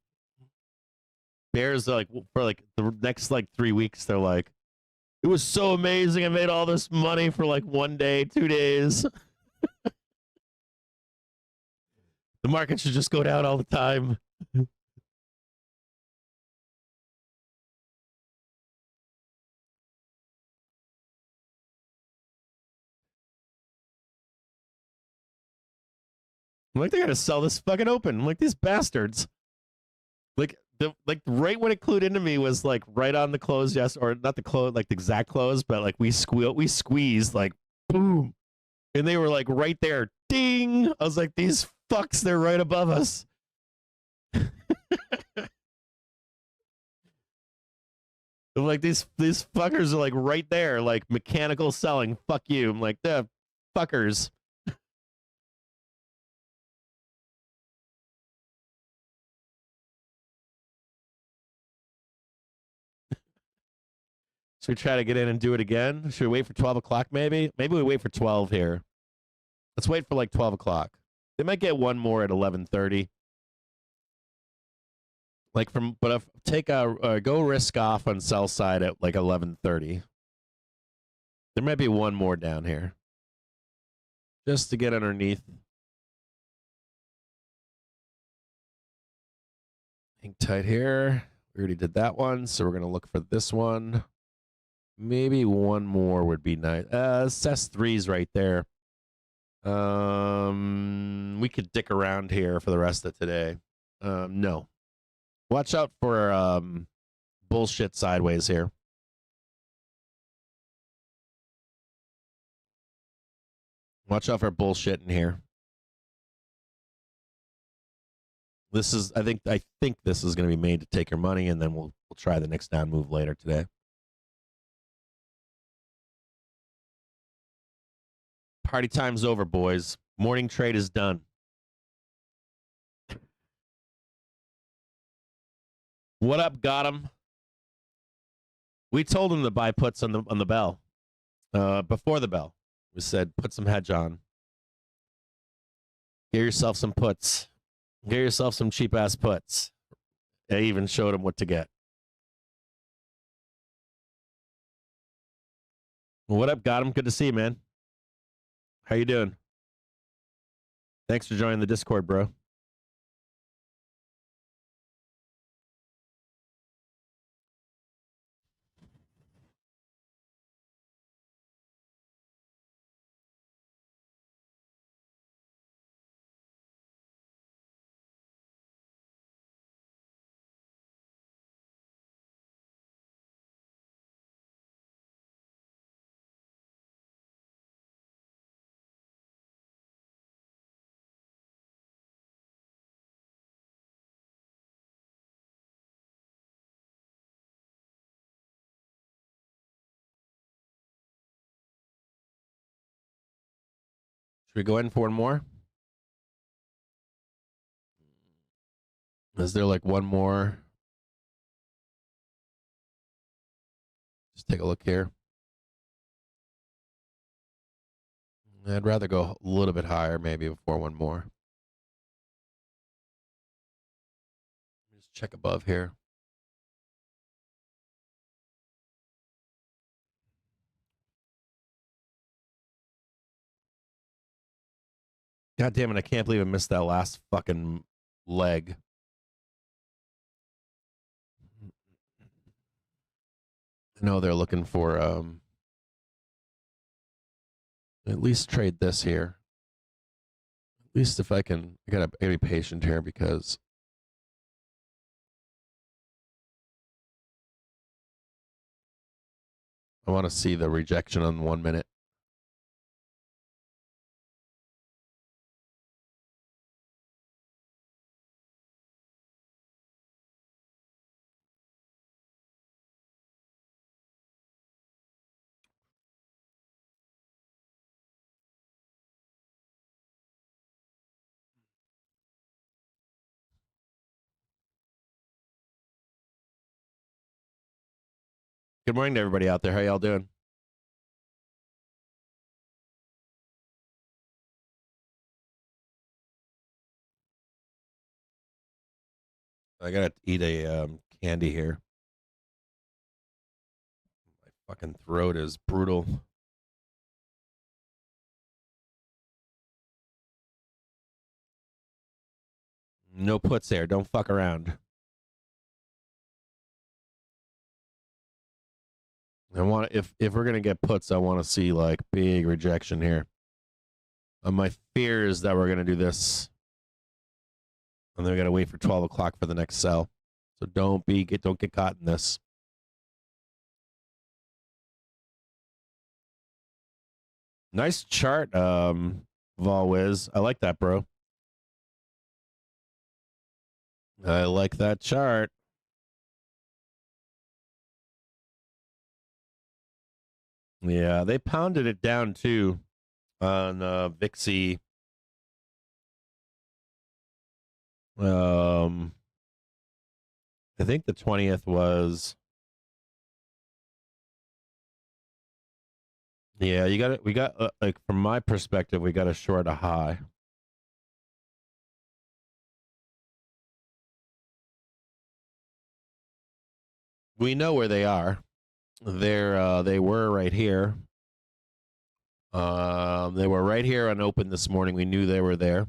Bears are like, for like the next like 3 weeks, they're like, it was so amazing. I made all this money for like 1 day, 2 days. The market should just go down all the time. I'm like, they gotta sell this fucking open. I'm like, these bastards. Like right when it clued into me was like right on the close, yes, or not the close, like the exact close, but like we squeezed like boom, and they were like right there, ding. I was like, these fucks, they're right above us. I'm like, these fuckers are like right there, like mechanical selling. Fuck you. I'm like, the fuckers. Should we try to get in and do it again? Should we wait for 12 o'clock maybe? Maybe we wait for 12 here. Let's wait for like 12 o'clock. They might get one more at 11:30. Like from, but if take a go risk off on sell side at like 11:30. There might be one more down here, just to get underneath. Hang tight here. We already did that one, so we're gonna look for this one. Maybe one more would be nice. SS3's right there. We could dick around here for the rest of today. No. Watch out for bullshit sideways here. Watch out for bullshit in here. This is I think this is going to be made to take your money, and then we'll try the next down move later today. Party time's over, boys. Morning trade is done. What up, got him? We told him to buy puts on the bell. Before the bell. We said put some hedge on. Get yourself some puts. Get yourself some cheap ass puts. I even showed him what to get. What up, got him? Good to see you, man. How you doing? Thanks for joining the Discord, bro. Should we go in for one more? Is there like one more? Just take a look here. I'd rather go a little bit higher maybe before one more. Just check above here. God damn it, I can't believe I missed that last fucking leg. I know they're looking for at least trade this here. At least if I gotta be patient here because I want to see the rejection on 1 minute. Good morning to everybody out there. How y'all doing? I gotta eat a candy here. My fucking throat is brutal. No puts there. Don't fuck around. I want if we're gonna get puts, I want to see like big rejection here. My fear is that we're gonna do this, and then we gotta wait for 12 o'clock for the next sell. So don't get caught in this. Nice chart, Volwiz. I like that, bro. I like that chart. Yeah, they pounded it down too on Vixie. I think the 20th was. Yeah, you got it. We got like from my perspective, we got to short a high. We know where they are. They were right here. They were right here on open this morning. We knew they were there.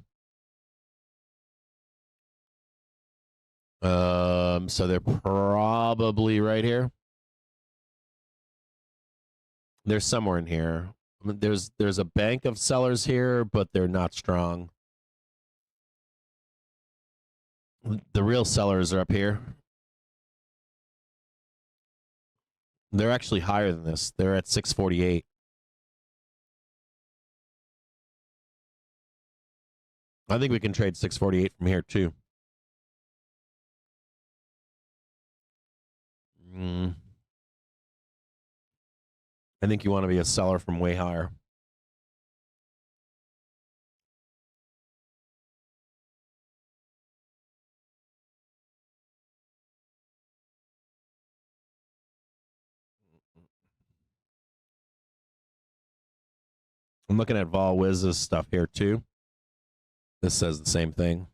So they're probably right here. They're somewhere in here. I mean, there's a bank of sellers here, but they're not strong. The real sellers are up here. They're actually higher than this. They're at 648. I think we can trade 648 from here too. I think you want to be a seller from way higher. I'm looking at Volwiz's stuff here too. This says the same thing.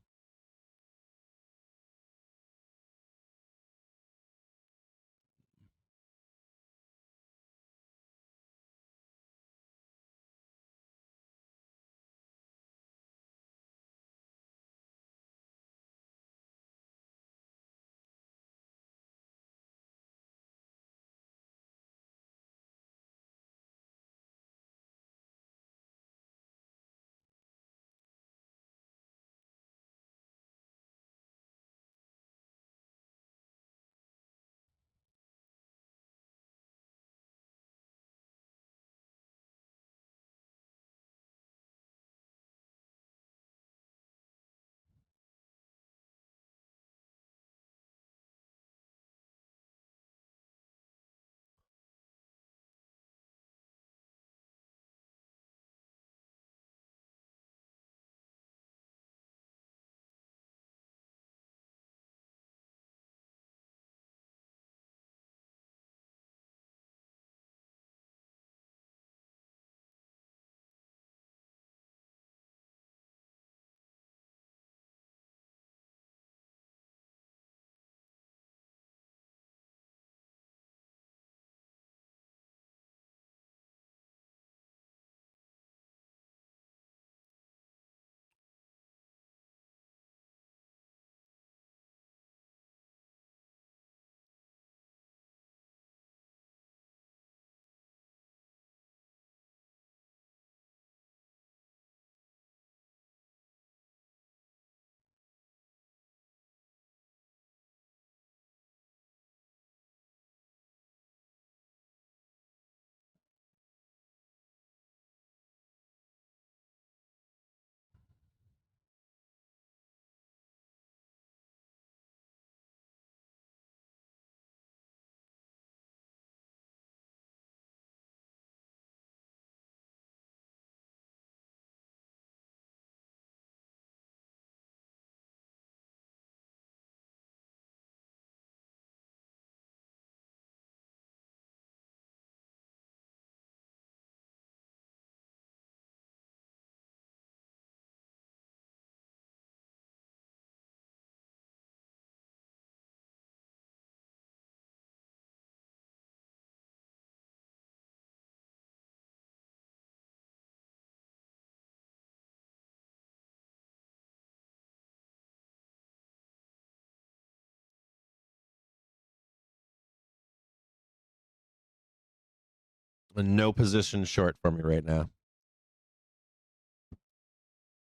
No position short for me right now.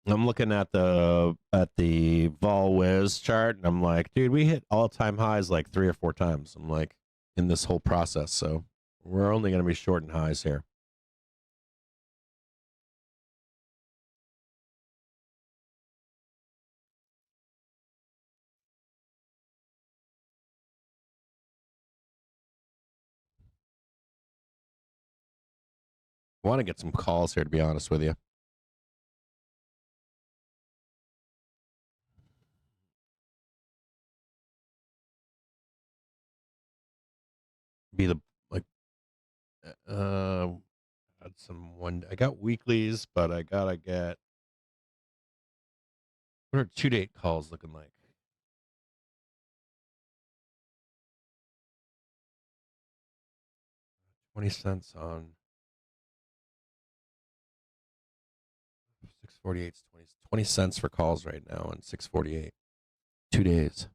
I'm looking at the Vol Wiz chart, and I'm like, dude, we hit all-time highs like 3 or 4 times. I'm like, in this whole process, so we're only going to be short and highs here. I want to get some calls here, to be honest with you. Be the like had some one. I got weeklies, but I gotta get. What are 2-date calls looking like? 20 cents on 648. 20 cents for calls right now on 648. 2 days.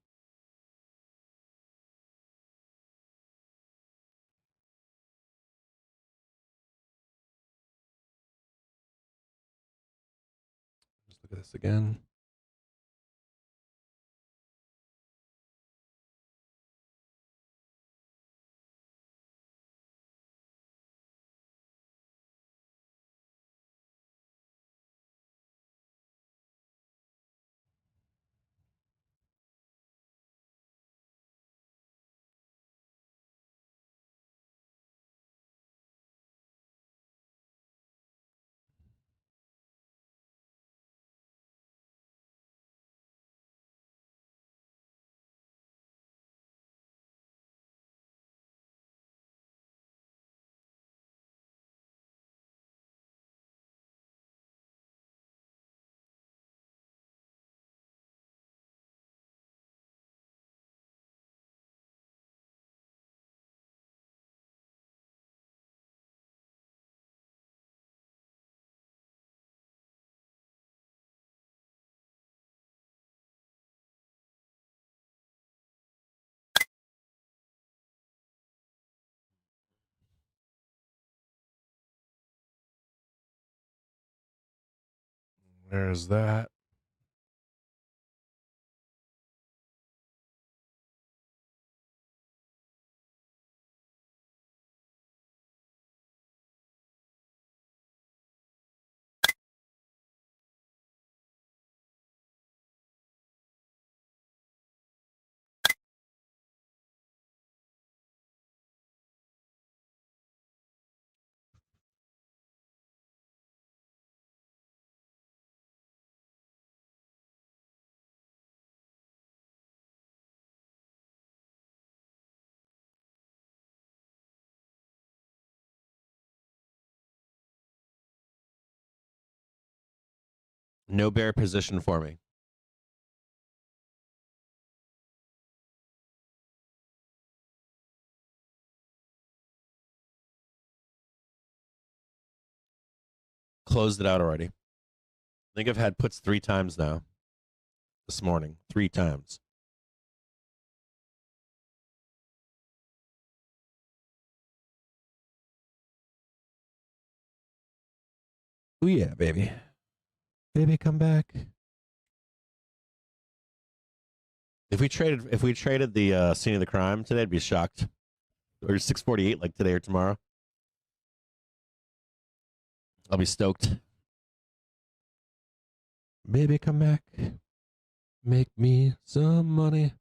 Just look at this again. There's that. No bear position for me. Closed it out already. I think I've had puts 3 times now. This morning. 3 times. Oh yeah, baby. Baby, come back. If we traded the scene of the crime today, I'd be shocked. Or 648 like today or tomorrow. I'll be stoked. Baby, come back. Make me some money.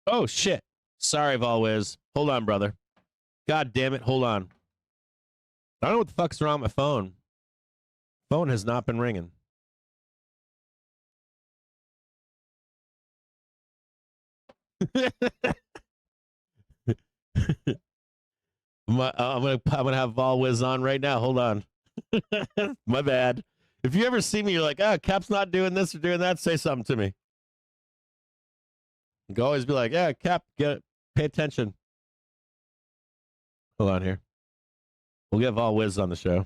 Oh shit. Sorry, Volwiz. Hold on, brother. God damn it. Hold on. I don't know what the fuck's wrong with my phone. Phone has not been ringing. I'm gonna have Volwiz on right now. Hold on. My bad. If you ever see me, you're like, oh, Cap's not doing this or doing that, say something to me. You can always be like, yeah, Cap, get it. Pay attention. Hold on here. We'll get Volwiz on the show.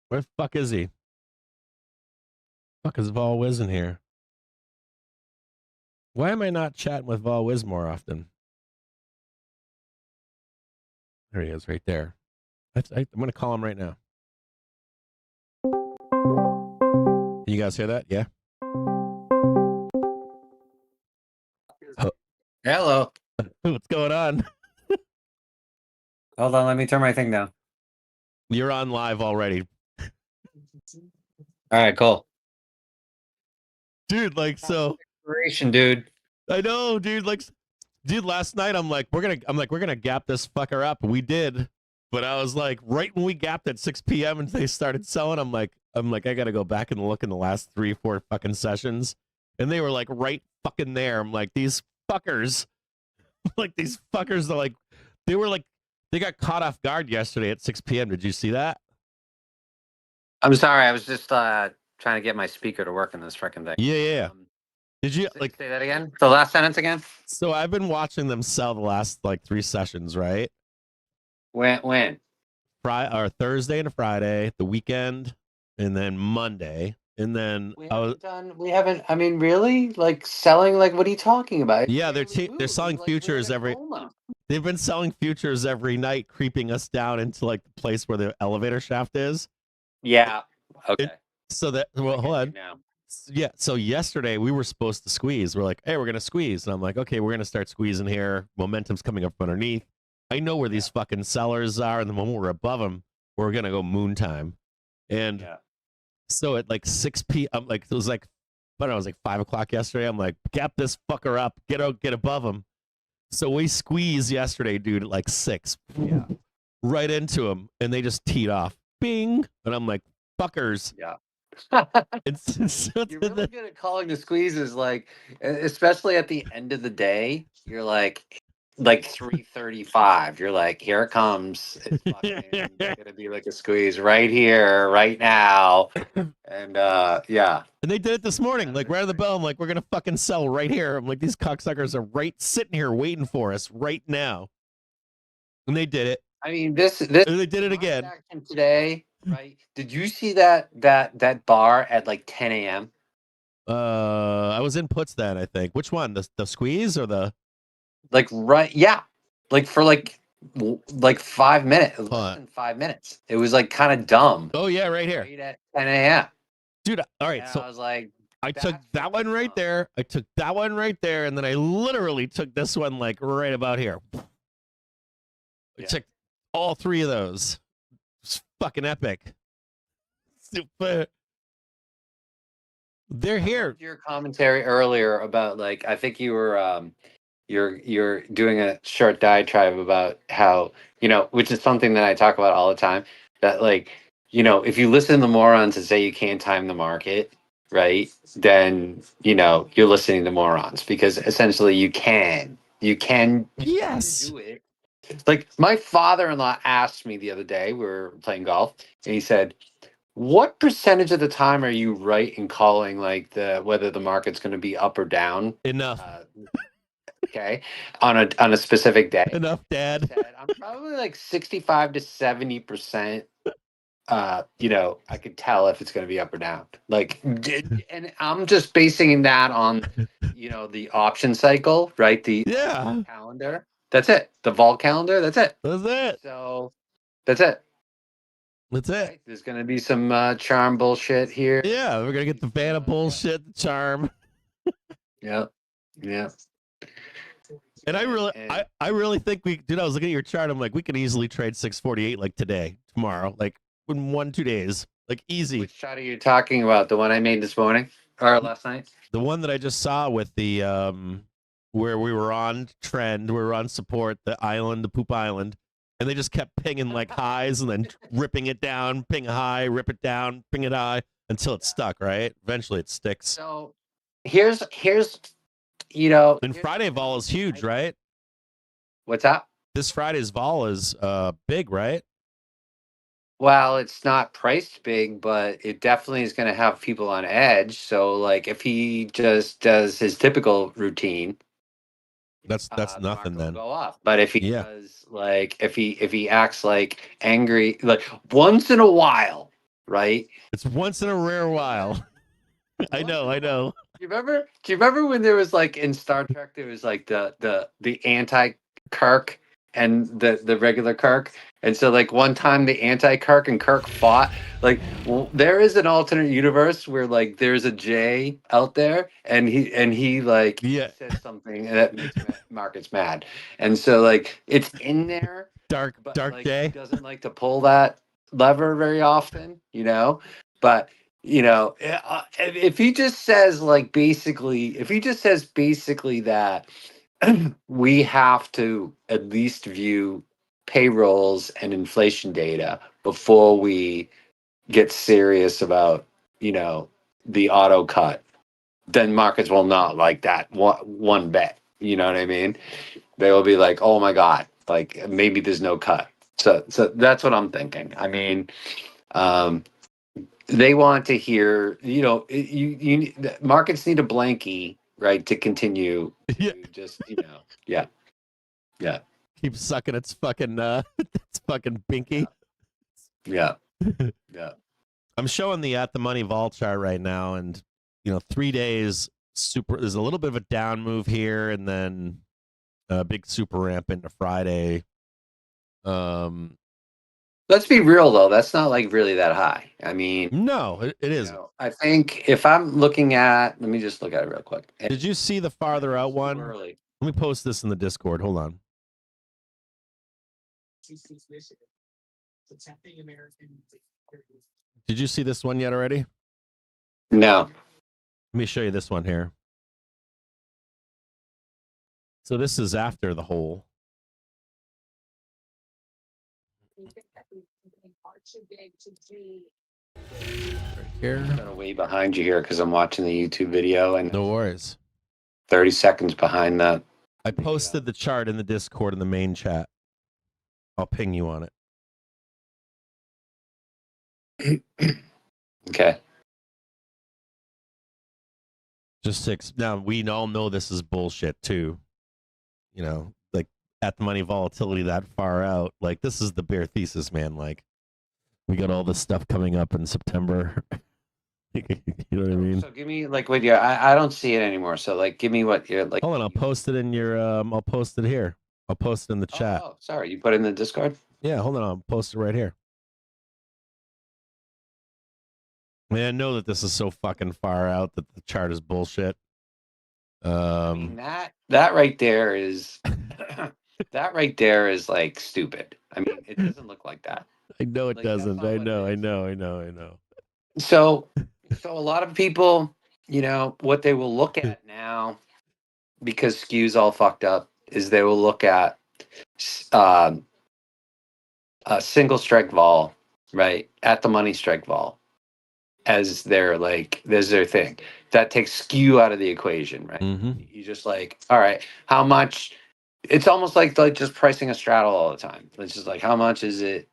Where the fuck is he? Fuck is Vol Wiz in here? Why am I not chatting with Vol Wiz more often? There he is, right there. I'm going to call him right now. You guys hear that? Yeah. Hello. What's going on? Hold on, let me turn my thing down. You're on live already. All right, cool. Dude, like, so Inspiration, dude. I know, dude, like, dude, last night I'm like, we're gonna gap this fucker up. We did. But I was like, right when we gapped at 6 p.m. and they started selling, I'm like, I gotta go back and look in the last 3-4 fucking sessions. And they were like right fucking there. I'm like, these fuckers. Like these fuckers are like they got caught off guard yesterday at 6 p.m. Did you see that? I'm sorry, I was just trying to get my speaker to work in this freaking thing. Yeah. Did you like say that again? The last sentence again? So I've been watching them sell the last like 3 sessions, right? When? Friday or Thursday and Friday, the weekend, and then Monday. And then we haven't, I mean, really? Like selling, like what are you talking about? Yeah, they're selling futures they've been selling futures every night, creeping us down into like the place where the elevator shaft is. Yeah. Okay. So that hold on. Now. Yeah, so yesterday we were supposed to squeeze. We're like, hey, we're gonna squeeze. And I'm like, okay, we're gonna start squeezing here. Momentum's coming up underneath. I know where these fucking sellers are, and the moment we're above them, we're gonna go moon time. And so at like 6 p.m., like it was like, I don't know, it was like 5 o'clock yesterday. I'm like, gap this fucker up, get above him. So we squeezed yesterday, dude, at like 6. Yeah. Right into him, and they just teed off. Bing. And I'm like, fuckers. Yeah. You're really good at calling the squeezes, like, especially at the end of the day. You're like 3:35. You're like, here it comes. It's fucking gonna be like a squeeze right here, right now. And yeah. And they did it this morning, like right on the bell. I'm like, we're gonna fucking sell right here. I'm like, these cocksuckers are right sitting here waiting for us right now. And they did it. I mean, this and they did it again today. Right? Did you see that bar at like 10 a.m.? I was in puts then, I think. Which one? The squeeze or the like right? Yeah, like for like 5 minutes, less than 5 minutes. It was like kind of dumb. Oh yeah, right here. Right at 10 a.m. Dude, all right. And so I was like, I took that one right there. I took that one right there, and then I literally took this one like right about here. I took all 3 of those. It's fucking epic. Super. They're here. Your commentary earlier about like, I think you were you're doing a short diatribe about how, which is something that I talk about all the time, that like, if you listen to morons and say you can't time the market, right, then you're listening to morons, because essentially you can yes do it. Like my father-in-law asked me the other day, we were playing golf, and he said, what percentage of the time are you right in calling like whether the market's going to be up or down? Enough. Okay, on a specific day. Enough, Dad. I'm probably like 65 to 70%. I could tell if it's going to be up or down. Like, and I'm just basing that on, the option cycle, right? The calendar. That's it. The vol calendar. That's it. That's it. So that's it. That's it. Right? There's going to be some charm bullshit here. Yeah, we're gonna get the Vanna bullshit, the charm. Yeah. And I really think I was looking at your chart. I'm like, we can easily trade 648 like today, tomorrow, like in 1-2 days, like easy. Which chart are you talking about? The one I made this morning or last night? The one that I just saw with the where we were on trend, we were on support, the poop island, and they just kept pinging like highs and then ripping it down, ping a high, rip it down, ping it high until it's stuck. Right? Eventually, it sticks. So here's. And Friday vol is huge, right? What's that? This Friday's vol is big, right? Well, it's not priced big, but it definitely is going to have people on edge. So, like, if he just does his typical routine, that's nothing then. Go off. But if he does, like, if he acts like angry, like once in a while, right? It's once in a rare while. I know. Do you remember when there was like in Star Trek there was like the anti Kirk and the regular Kirk, and so like one time the anti Kirk and Kirk fought. Like there is an alternate universe where like there's a J out there, and he like Yeah. says something that makes Marcus mad, and so like it's in there. Dark Like, Day. he doesn't like to pull that lever very often, but if he just says like basically if he just says basically that we have to at least view payrolls and inflation data before we get serious about the auto cut, then markets will not like that one bet. You know what I mean? They will be like, oh my god, like maybe there's no cut. So that's what I'm thinking. I mean, they want to hear, the markets need a blankie, right, to continue Yeah. to just, yeah. Keep sucking its fucking its fucking binky. Yeah. I'm showing the at the money vol chart right now, and 3 days super. There's a little bit of a down move here, and then a big super ramp into Friday. Let's be real though, that's not like really that high. I mean, No, it isn't. I think if I'm looking at, let me just look at it real quick. Did you see the farther out It's too one? early. Let me post this in the Discord. Hold on. Did you see this one yet already? No. Let me show you this one here. So this is after the hole. Right here. I'm kind of way behind you here because I'm watching the YouTube video and No worries. 30 seconds behind that. I posted the chart in the Discord in the main chat. I'll ping you on it. Okay. Now we all know this is bullshit too. Like at the money volatility that far out. Like this is the bear thesis, man. Like we got all this stuff coming up in September. You know what I mean? So give me like what your I don't see it anymore. So like give me what you're like. Hold on, I'll post it in your I'll post it here. I'll post it in the chat. Oh, sorry, you put it in the Discord? Yeah, hold on, I'll post it right here. I mean, I know that this is so fucking far out that the chart is bullshit. I mean, that right there is that right there is like stupid. I mean, it doesn't look like that. I know it Like, that's doesn't. not I what know, it I is. know. So a lot of people, what they will look at now, because skew's all fucked up, is they will look at a single strike vol, right, at the money strike vol, as their thing. That takes skew out of the equation, right? Mm-hmm. You just like, all right, how much? It's almost like just pricing a straddle all the time. It's just like, how much is it,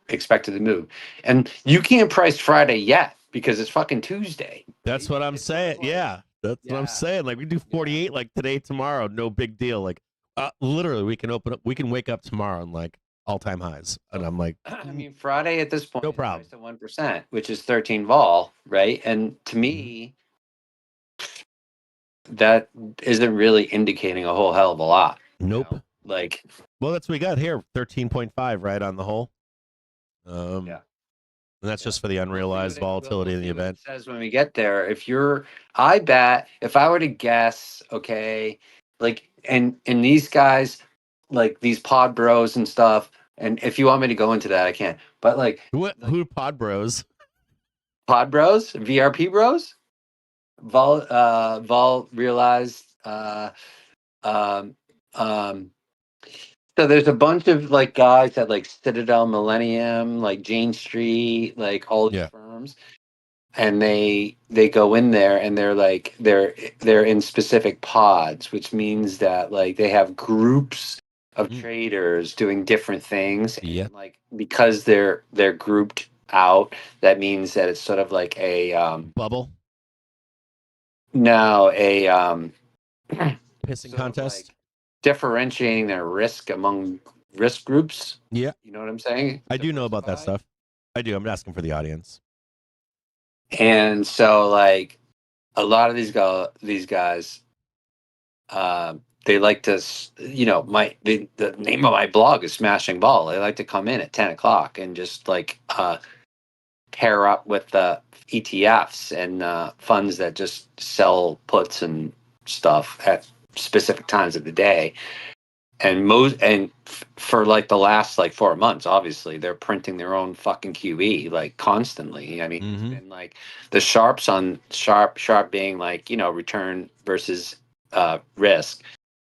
expected to move? And you can't price Friday yet because it's fucking Tuesday. That's what I'm saying. Yeah, that's what I'm saying. Like we do 48 like today, tomorrow, no big deal. Like literally, we can open up, we can wake up tomorrow and like all-time highs, and I'm like, I mean, Friday at this point, no problem. At 1%, which is 13 vol, right? And to me, that isn't really indicating a whole hell of a lot. Nope. Like, well, that's what we got here, 13.5, right on the whole. Yeah. And that's just for the unrealized volatility in the event. It says when we get there, I bet if I were to guess, okay, like, and these guys, like these pod bros and stuff, and if you want me to go into that, I can. But like, who pod bros? Pod bros, VRP bros, vol realized. So there's a bunch of like guys at like Citadel, Millennium, like Jane Street, like all these firms, and they go in there and they're like they're in specific pods, which means that like they have groups of traders doing different things. Yeah. And, like because they're grouped out, that means that it's sort of like a bubble. No, a pissing contest. Like differentiating their risk among risk groups. Yeah. You know what I'm saying? I do know about that stuff. I do. I'm asking for the audience. And so, like, a lot of these guys, they like to, you know, the name of my blog is Smashing Ball. They like to come in at 10 o'clock and just like pair up with the ETFs and funds that just sell puts and stuff at specific times of the day. And for like the last like 4 months, obviously they're printing their own fucking QE like constantly. I mean, it's been like the sharps on sharp being like, you know, return versus risk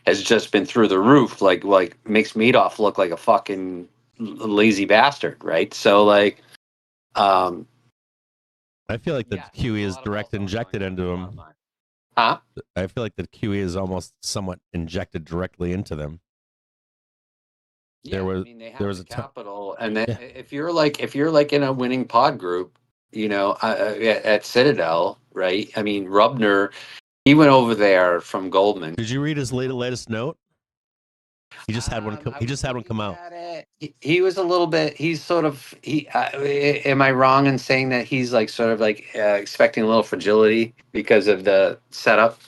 has just been through the roof. Like makes Madoff look like a fucking lazy bastard, right? So like, I feel like the yeah, QE a is lot of direct also injected going into on them. online. Huh? I feel like the QE is almost somewhat injected directly into them. Yeah, I mean, they there have was the a time. capital, and then Yeah. if you're like in a winning pod group, you know, at Citadel, right? I mean, Rubner, he went over there from Goldman. Did you read his latest note? He just had one. He just had one come out. He was a little bit. He's sort of. Am I wrong in saying that he's like sort of like expecting a little fragility because of the setup?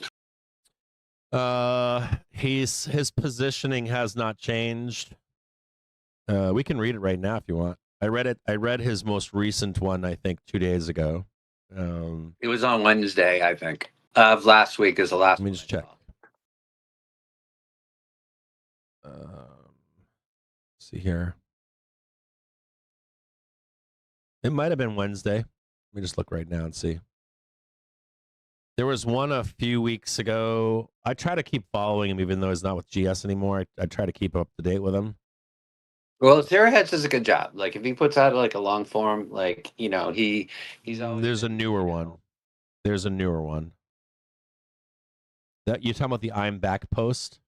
His positioning has not changed. We can read it right now if you want. I read it. I read his most recent one, I think 2 days ago. It was on Wednesday, I think. Of last week is the last. Let me one just I check. saw. See here. It might have been Wednesday. Let me just look right now and see. There was one a few weeks ago. I try to keep following him, even though he's not with GS anymore. I try to keep up to date with him. Well, Zero Hedge does a good job. Like if he puts out like a long form, like you know, he's always There's a been, newer you know, one. There's a newer one. That you're talking about the I'm back post?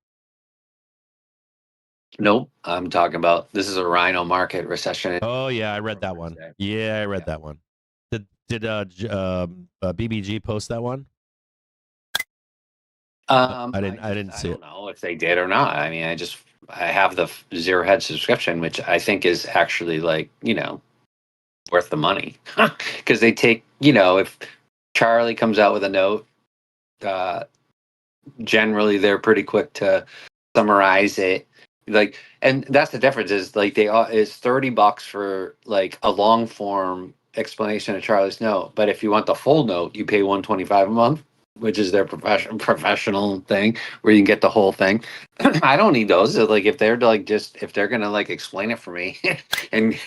Nope, I'm talking about this is a rhino market recession. Oh yeah, I read that one. Yeah, I read that one. Did BBG post that one? I didn't see it. I don't know if they did or not. I mean, I have the Zero Hedge subscription, which I think is actually like, you know, worth the money because they take, you know, if Charlie comes out with a note, generally they're pretty quick to summarize it. Like, and that's the difference is like it's $30 for like a long form explanation of Charlie's note, but if you want the full note, you pay $125 a month, which is their professional thing where you can get the whole thing. I don't need those. So, like if they're like if they're gonna like explain it for me and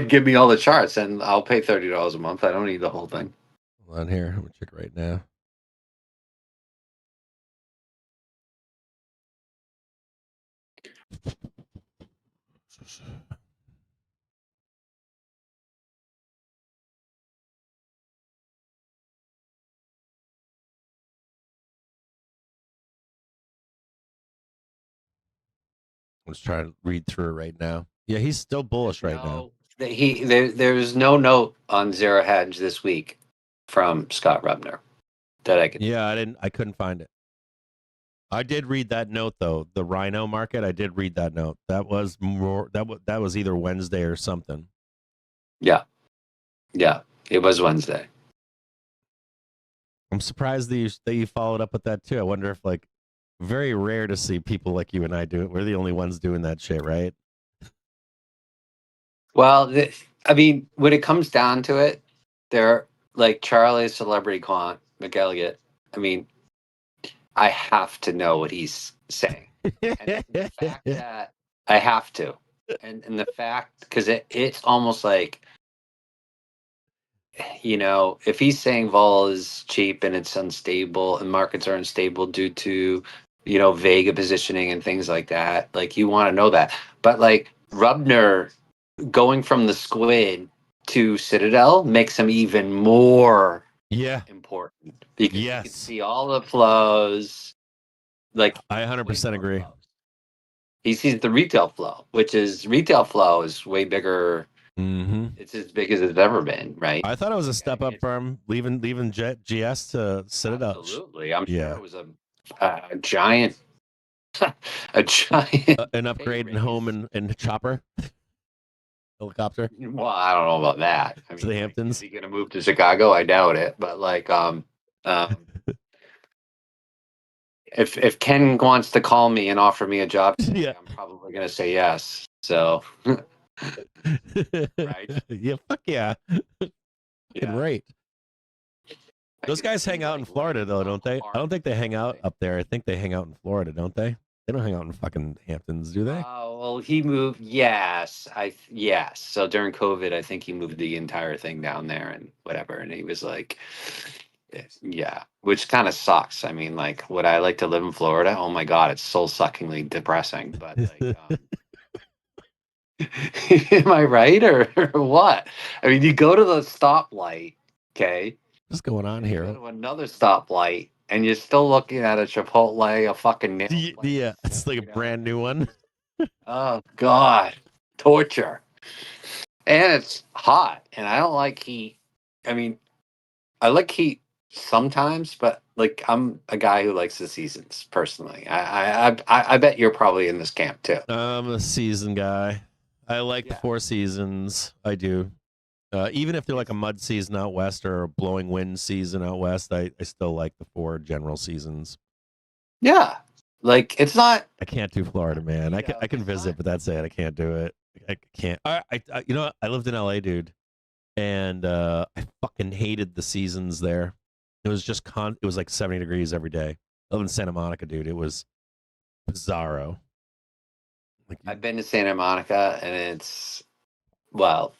give me all the charts, and I'll pay $30 a month. I don't need the whole thing. Hold on here. I'm gonna check right now. I'm just trying to read through it right now. Yeah, he's still bullish right now. There's no note on Zero Hedge this week from Scott Rubner that I could. Yeah, I couldn't find it. I did read that note though. The Rhino market. I did read that note. That was more. That was either Wednesday or something. Yeah, it was Wednesday. I'm surprised that you followed up with that too. I wonder if like very rare to see people like you and I do it. We're the only ones doing that shit, right? Well, I mean, when it comes down to it, they're like Charlie's celebrity quant, McElligott. I mean, I have to know what he's saying. And the fact that I have to, and the fact because it's almost like, you know, if he's saying vol is cheap and it's unstable and markets are unstable due to, you know, Vega positioning and things like that, like you want to know that. But like Rubner going from the squid to Citadel makes him even more important because you can see all the flows. Like I 100% agree. Flows. He sees the retail flow, which is retail flow is way bigger. Mm-hmm. It's as big as it's ever been, right? I thought it was a step up from leaving GS to Citadel. Absolutely, I'm sure it was a giant, a giant an upgrade in home and Chopper. helicopter Well, I don't know about that. I to the mean, like, Hamptons. is he gonna move to Chicago? I doubt it. But like, if Ken wants to call me and offer me a job, Yeah. I'm probably gonna say yes. So, right? Yeah, fuck yeah. Fucking Yeah. right. I Those can guys see, hang out in like, Florida, learning though, about don't they? I don't think they hang out up there. I think they hang out in Florida, don't they? They don't hang out in fucking Hamptons, do they? Well, he moved. Yes, yes. So during COVID, I think he moved the entire thing down there and whatever. And he was like, yeah, which kind of sucks. I mean, like, would I like to live in Florida? Oh my God, it's soul suckingly depressing. But like, am I right or what? I mean, you go to the stoplight, okay? What's going on And you go here? to another stoplight, and you're still looking at a Chipotle, a fucking nail place. Yeah, it's like a you know? brand new one. Oh God, torture. And it's hot, and I don't like heat. I mean, I like heat sometimes, but like I'm a guy who likes the seasons personally. I bet you're probably in this camp too. I'm a season guy. I like the Yeah. 4 seasons. I do. Even if they're like a mud season out west or a blowing wind season out west, I still like the 4 general seasons. Yeah, like it's not. I can't do Florida, man. I can visit, but that's it. I can't do it. I can't. You know what? I lived in LA, dude, and I fucking hated the seasons there. It was just it was like 70 degrees every day. I lived in Santa Monica, dude. It was bizarro. Like, I've been to Santa Monica, and well,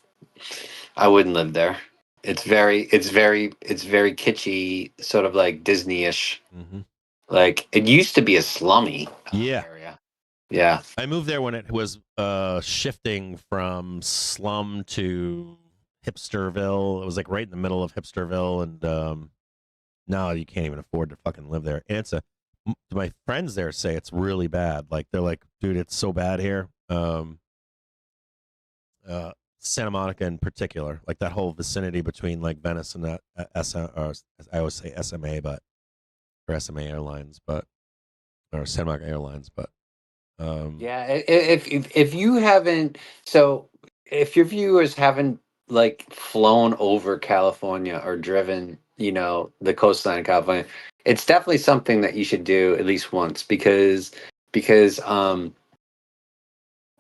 I wouldn't live there. It's very kitschy, sort of like Disney-ish. mm-hmm. Like it used to be a slummy Yeah. area. Yeah. I moved there when it was shifting from slum to hipsterville. It was like right in the middle of hipsterville, and now you can't even afford to fucking live there. And my friends there say it's really bad. Like they're like, dude, it's so bad here. Santa Monica in particular, like that whole vicinity between like Venice and that I always say SMA, but or SMA Airlines, but or Santa Monica Airlines, but Yeah, if you haven't, so if your viewers haven't like flown over California or driven, the coastline of California, it's definitely something that you should do at least once because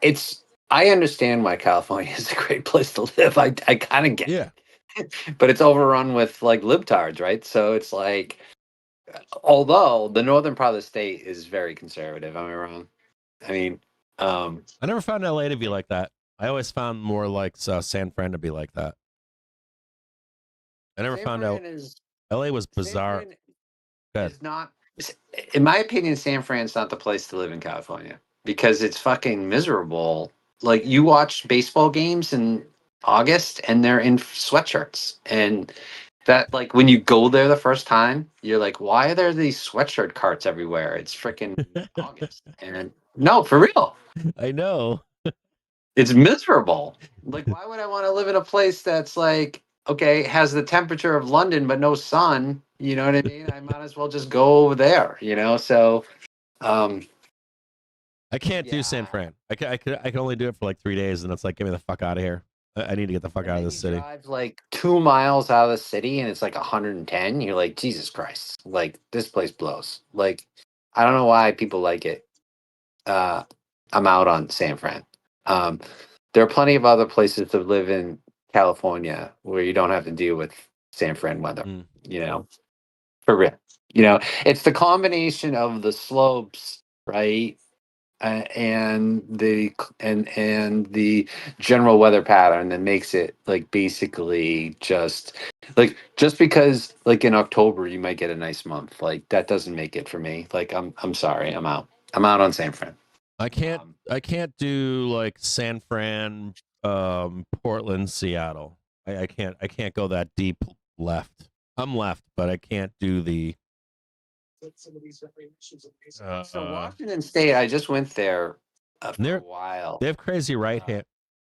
it's I understand why California is a great place to live. I kind of get yeah. it. But it's overrun with like libtards, right? So it's like, although the northern part of the state is very conservative, am I wrong? I mean, I never found LA to be like that. I always found more like San Fran to be like that. I never San found Fran out is LA was bizarre. San Fran is not, in my opinion, San Fran's not the place to live in California because it's fucking miserable. Like you watch baseball games in August and they're in sweatshirts, and that like when you go there the first time, you're like, why are there these sweatshirt carts everywhere? It's freaking August, and no, for real. I know. It's miserable. Like, why would I want to live in a place that's like, okay, has the temperature of London but no sun? You know what I mean? I might as well just go over there. So I can't do Yeah. San Fran. I can only do it for like 3 days, and it's like, get me the fuck out of here. I need to get the fuck and out of then this you city. drive like 2 miles out of the city, and it's like 110. You're like, Jesus Christ! Like this place blows. Like, I don't know why people like it. I'm out on San Fran. There are plenty of other places to live in California where you don't have to deal with San Fran weather. Mm. For real. It's the combination of the slopes, right, and the general weather pattern that makes it like basically just because like in October you might get a nice month. Like that doesn't make it for me. Like I'm sorry, I'm out. I'm out on San Fran. I can't do like San Fran, Portland, Seattle. I can't go that deep left. I'm left, but I can't do the. So Washington State, I just went there for a while. They have crazy right hand.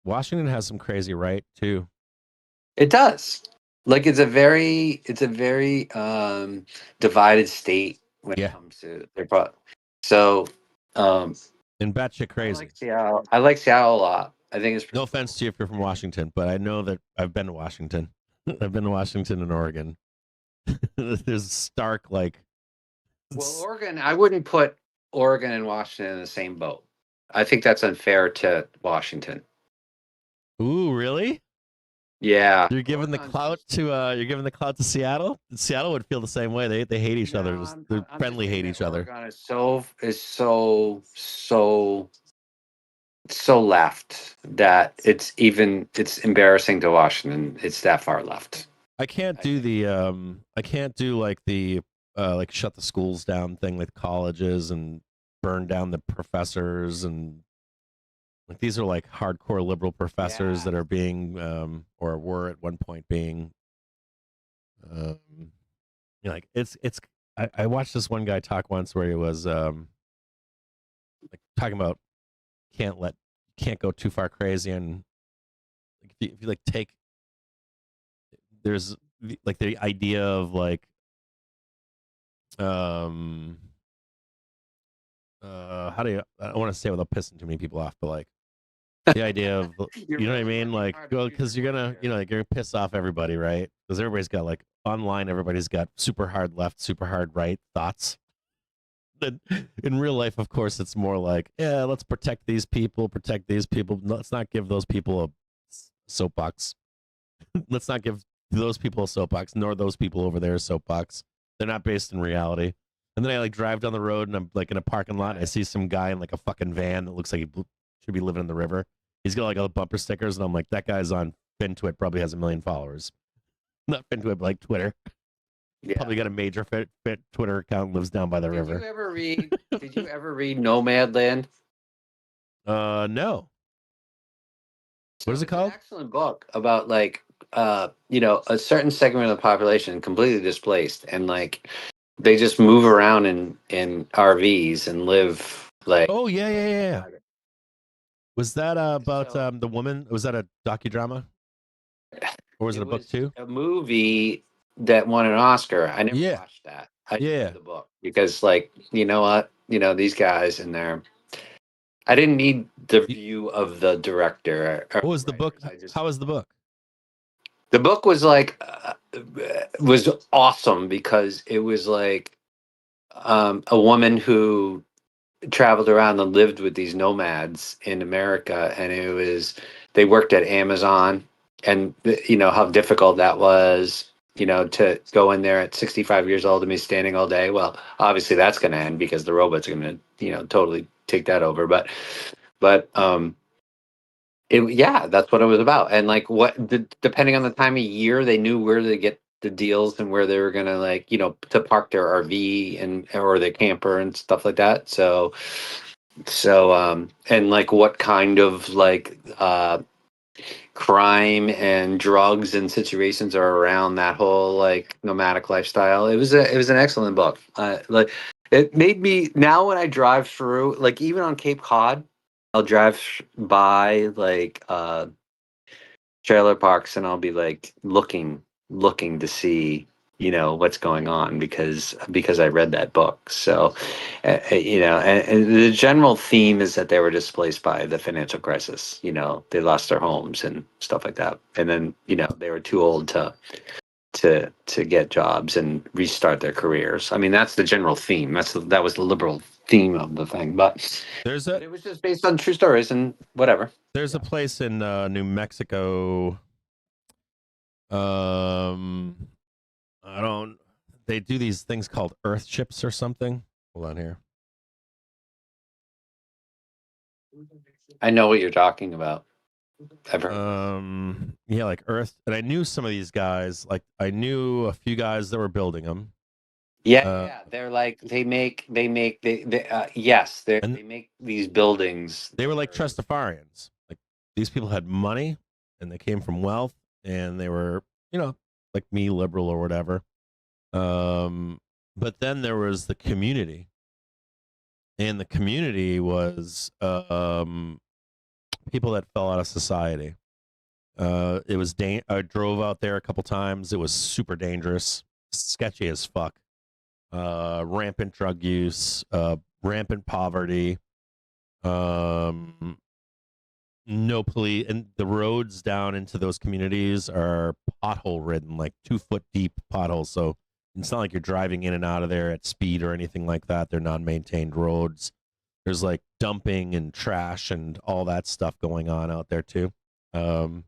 Washington has some crazy right too. It does. Like it's a very divided state when it comes to their so and batshit I crazy. like Seattle. I like Seattle a lot. I think it's pretty No offense to you if you're from Washington, but I know that I've been to Washington. I've been to Washington and Oregon. There's stark like. Well, Oregon, I wouldn't put Oregon and Washington in the same boat. I think that's unfair to Washington. Ooh, really? Yeah. You're giving the clout to Seattle. Seattle would feel the same way. They hate each other. They friendly hate each other. Oregon is so left that it's embarrassing to Washington. It's that far left. I can't do like the like shut the schools down thing with colleges and burn down the professors, and like these are like hardcore liberal professors that are being or were at one point being you know, like I watched this one guy talk once where he was like talking about can't go too far crazy, and if you like take there's like the idea of like how do you I don't want to say it without pissing too many people off, but like the idea of you know what I mean, like well, because you're gonna like you're gonna piss off everybody, right? Because everybody's got like online, everybody's got super hard left, super hard right thoughts. Then in real life, of course, it's more like, yeah, let's protect these people. Let's not give those people a soapbox. Let's not give those people a soapbox, nor those people over there a soapbox. They're not based in reality. And then I like drive down the road and I'm like in a parking lot and I see some guy in like a fucking van that looks like he should be living in the river. He's got like all the bumper stickers and I'm like, that guy's on FinTwit, probably has 1 million followers. Not FinTwit, but like Twitter. Yeah. Probably got a major fit Twitter account, lives down by the river. Did you ever read Nomadland? No. What is it called? An excellent book about like you know, a certain segment of the population completely displaced and like they just move around in RVs and live like Oh yeah. Was that about the woman? Was that a docudrama? Or was it a book too? A movie that won an Oscar. I never watched that. I just read the book because like, you know what? You know, these guys in there. I didn't need the view of the director. What was the book? How was the book? The book was like was awesome because it was like a woman who traveled around and lived with these nomads in America, and they worked at Amazon, and you know how difficult that was. You know, to go in there at 65 years old and be standing all day. Well, obviously that's going to end because the robots are going to, you know, totally take that over. But that's what it was about. And like depending on the time of year, they knew where to get the deals and where they were going to like, you know, to park their RV or their camper and stuff like that. So and like what kind of like, crime and drugs and situations are around that whole like nomadic lifestyle. It was an excellent book. Like it made me now when I drive through, like even on Cape Cod, I'll drive by like trailer parks and I'll be like looking to see, you know, what's going on because I read that book. So you know, and the general theme is that they were displaced by the financial crisis. You know, they lost their homes and stuff like that, and then you know they were too old to get jobs and restart their careers. I mean, that's the general theme. That was the liberal theme of the thing. But it was just based on true stories and whatever. There's a place in New Mexico. They do these things called earth chips or something. Hold on here. I know what you're talking about. I've heard. Yeah, like earth. And I knew some of these guys. Like I knew a few guys that were building them. Yeah, they're like they make these buildings. They were like Trustafarians. Like these people had money and they came from wealth and they were, you know, like me, liberal or whatever. But then there was the community, and the community was people that fell out of society. It was I drove out there a couple times. It was super dangerous, sketchy as fuck. Rampant drug use, rampant poverty. no police, and the roads down into those communities are pothole ridden, like 2 foot deep potholes. So it's not like you're driving in and out of there at speed or anything like that. They're non-maintained roads. There's like dumping and trash and all that stuff going on out there too. New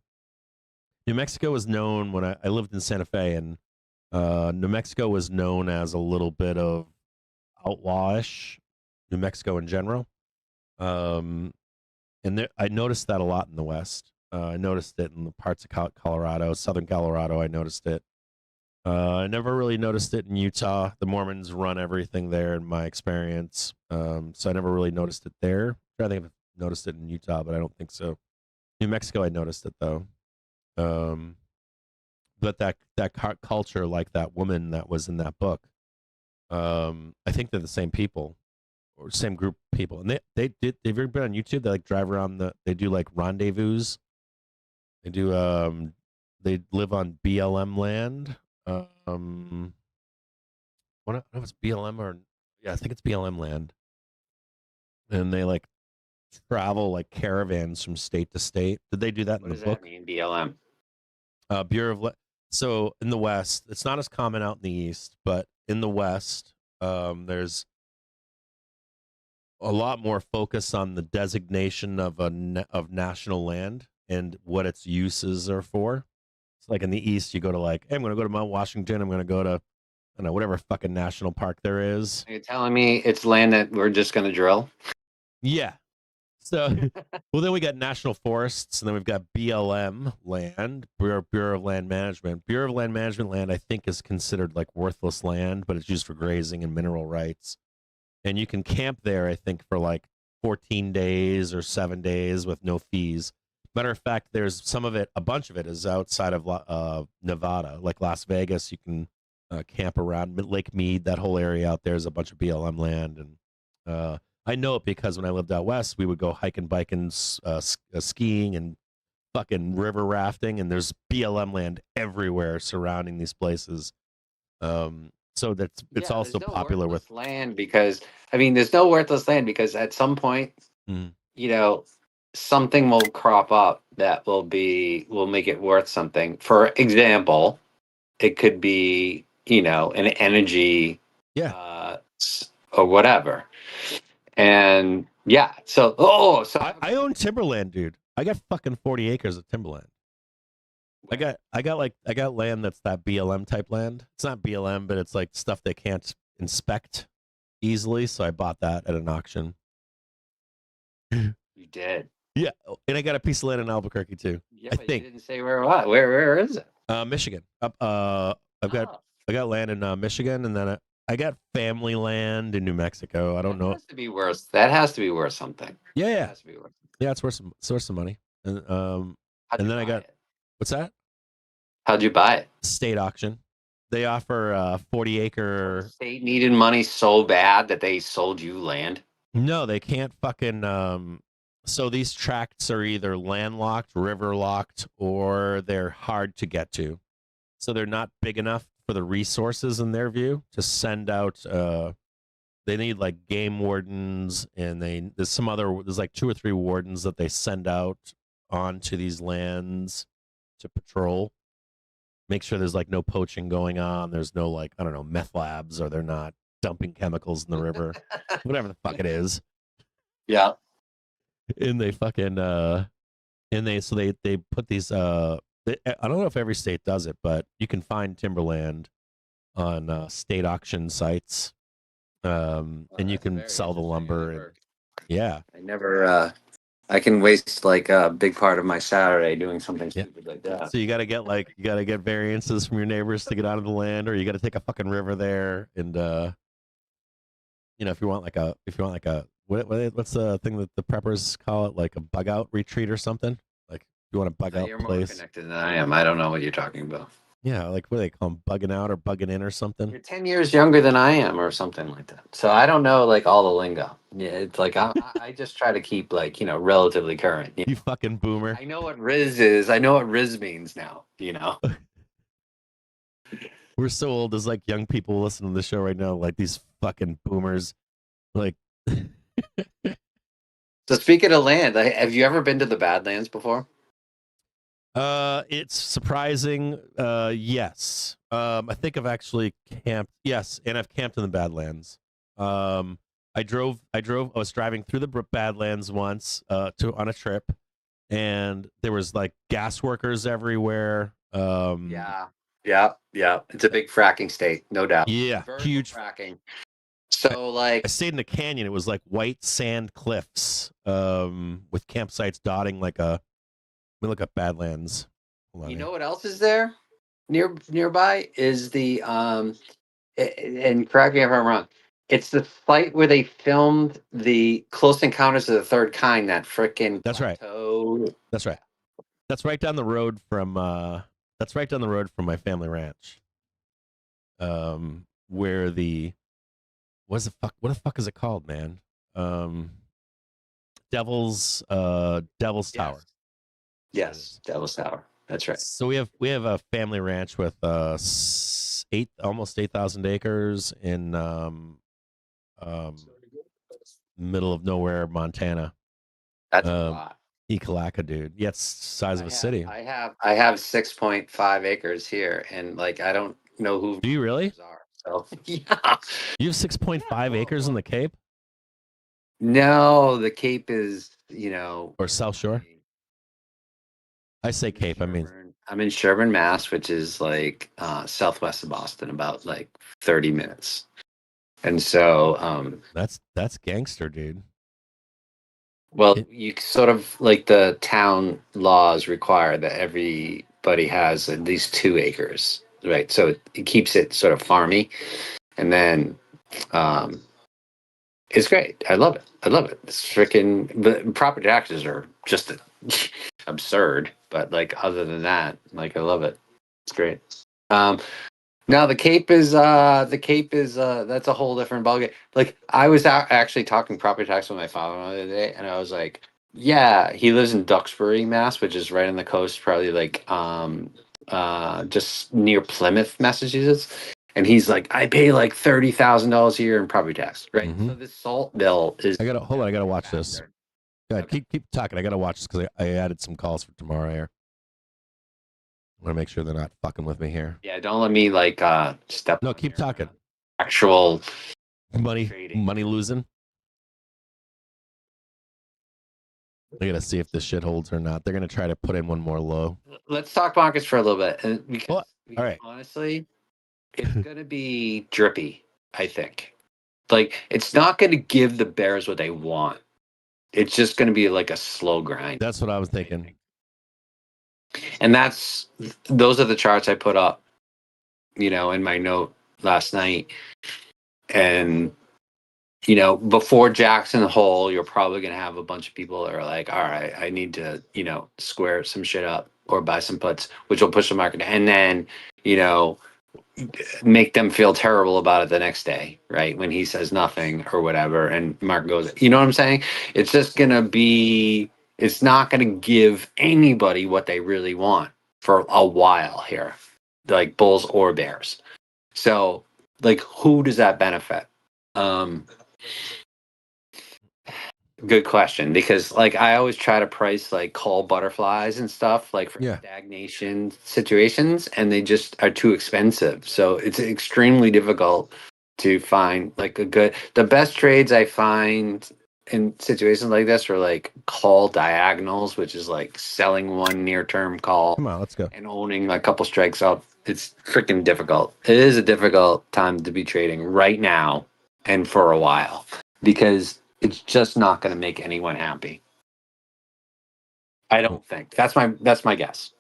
Mexico was known when I lived in Santa Fe, and New Mexico was known as a little bit of outlawish. New Mexico in general. And there, I noticed that a lot in the West. I noticed it in the parts of Colorado, Southern Colorado. I noticed it. I never really noticed it in Utah. The Mormons run everything there, in my experience. So I never really noticed it there. I think I've noticed it in Utah, but I don't think so. New Mexico, I noticed it though. But that culture, like that woman that was in that book, I think they're the same people. Or same group of people, and they've ever been on YouTube? They like drive around they do like rendezvous. They do they live on BLM land. What if it's BLM or yeah, I think it's BLM land. And they like travel like caravans from state to state. Did they do that in the book? What does that mean, BLM? Bureau of so in the West, it's not as common out in the East, but in the West, there's a lot more focus on the designation of of national land and what its uses are for. It's like in the East, you go to like, hey, I'm going to go to Mount Washington. I'm going to go to, I don't know, whatever fucking national park there is. Are you telling me it's land that we're just going to drill? Yeah. So, well, then we got national forests, and then we've got BLM land, Bureau of Land Management. Bureau of Land Management land, I think, is considered like worthless land, but it's used for grazing and mineral rights. And you can camp there, I think, for like 14 days or 7 days with no fees. Matter of fact, there's some of it, a bunch of it is outside of Nevada, like Las Vegas. You can camp around Lake Mead. That whole area out there is a bunch of BLM land. And I know it because when I lived out west, we would go hiking, biking, skiing, and fucking river rafting. And there's BLM land everywhere surrounding these places. So it's also there's no popular with land because there's no worthless land because at some point, something will crop up that will make it worth something. For example, it could be an energy, or whatever. And yeah, so I own timberland, dude. I got fucking 40 acres of timberland. I got land that's that BLM type land. It's not BLM, but it's like stuff they can't inspect easily. So I bought that at an auction. You did? Yeah, and I got a piece of land in Albuquerque too. Yeah, I but think you didn't say where is it? Michigan. I got land in Michigan, and then I got family land in New Mexico. I don't know. That has to be worth something. Yeah, It has to be worth something. yeah, it's worth some money. And How'd and you then I buy got it? what's that? How'd you buy it? State auction. They offer 40-acre. State needed money so bad that they sold you land. No, they can't fucking. So these tracts are either landlocked, river locked, or they're hard to get to. So they're not big enough for the resources in their view to send out. They need like game wardens, and there's like 2 or 3 wardens that they send out onto these lands to patrol. Make sure there's like no poaching going on. There's no like, I don't know, meth labs, or they're not dumping chemicals in the river, whatever the fuck it is. Yeah. And they fucking they put these I don't know if every state does it, but you can find timberland on state auction sites, and you can sell the lumber. I can waste like a big part of my Saturday doing something stupid like that. So you got to get variances from your neighbors to get out of the land, or you got to take a fucking river there, and if you want like a what's the thing that the preppers call it, like a bug out retreat or something? Like if you want to bug out You're place. more connected than I am. I don't know what you're talking about. Yeah, like what do they call them, bugging out or bugging in or something? You're 10 years younger than I am or something like that. So I don't know like all the lingo. Yeah, it's like I just try to keep like, relatively current. You fucking boomer. I know what Riz is. I know what Riz means now, We're so old. There's like young people listening to the show right now, like these fucking boomers. Like So speaking of land, have you ever been to the Badlands before? It's surprising. Yes. I think I've actually camped. Yes, and I've camped in the Badlands. I was driving through the Badlands once, on a trip, and there was like gas workers everywhere. Yeah. It's a big fracking state, no doubt. Yeah, Vertical huge. fracking. So like, I stayed in a canyon. It was like white sand cliffs, with campsites dotting like a. Let me look up Badlands. Hold on you here. know what else is there? Nearby is the and correct me if I'm wrong. It's the site where they filmed the Close Encounters of the Third Kind. That frickin' That's right. plateau. That's right. That's right down the road from. That's right down the road from my family ranch. Where the. What the fuck is it called, man? Devil's Tower. Yes, Devil's Tower. That's right. So we have a family ranch with almost 8,000 acres in middle of nowhere, Montana. That's a lot. Ekalaka, dude. Yeah, it's the size of a city. I have 6.5 acres here, and like I don't know who. Do you really? Are, so yeah. You have 6.5 acres in the Cape No, the Cape is or South Shore. I say Cape. I mean, I'm in Sherburne, Mass, which is like southwest of Boston, about like 30 minutes. And so that's gangster, dude. well, you sort of like the town laws require that everybody has at least 2 acres, right? So it keeps it sort of farmy, and then it's great. I love it. It's freaking. The property taxes are just absurd, but like other than that, like I love it. It's great. Now the Cape is that's a whole different ballgame. Like I was actually talking property tax with my father the other day, and I was like, yeah, he lives in Duxbury, Mass, which is right on the coast, probably like just near Plymouth, Massachusetts. And he's like, I pay like $30,000 a year in property tax, right? Mhm. So this salt bill is. I gotta watch this. Go ahead, Okay. keep talking. I gotta watch this because I added some calls for tomorrow here. I want to make sure they're not fucking with me here. Yeah, don't let me like step. No, on keep your, talking. Actual Money trading. losing. I gotta see if this shit holds or not. They're gonna try to put in one more low. Let's talk markets for a little bit, and because All right. honestly, it's gonna be drippy. I think, like, it's not gonna give the bears what they want. It's just gonna be like a slow grind. That's what I was thinking. And those are the charts I put up, in my note last night. And, before Jackson Hole, you're probably going to have a bunch of people that are like, all right, I need to, square some shit up or buy some puts, which will push the market. And then, make them feel terrible about it the next day, right? When he says nothing or whatever. And Mark goes, you know what I'm saying? It's just going to be, it's not going to give anybody what they really want for a while here, like bulls or bears. So, like, who does that benefit? Good question, because like I always try to price like call butterflies and stuff like for stagnation situations, and they just are too expensive. So it's extremely difficult to find like the best trades I find in situations like this are like call diagonals, which is like selling one near term call. Come on, let's go. And owning a couple strikes up. It's freaking difficult. It is a difficult time to be trading right now and for a while, because it's just not going to make anyone happy. I don't think. That's my guess.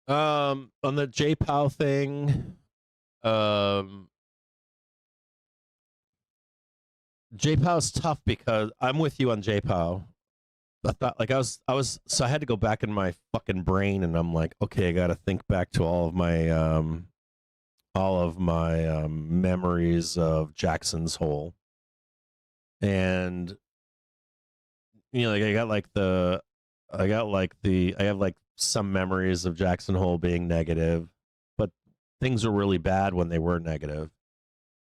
On the J-Pow thing, J-Pow's tough because I'm with you on J-Pow. I thought like I was so I had to go back in my fucking brain, and I'm like, okay, I got to think back to all of my memories of Jackson's Hole. And like I have like some memories of Jackson Hole being negative, but things were really bad when they were negative.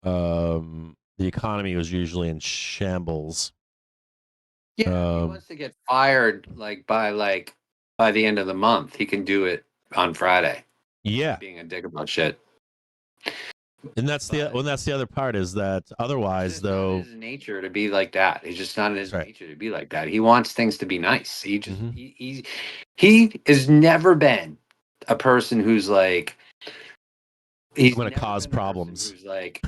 The economy was usually in shambles. Yeah, if he wants to get fired by the end of the month, he can do it on Friday. Yeah, Being a dick about shit. and that's the other part is that otherwise, It's though, not in his nature to be like that. It's just not in his right. nature to be like that. He wants things to be nice. He just Mhm. he has never been a person who's like he's I'm gonna never cause been a person problems. who's like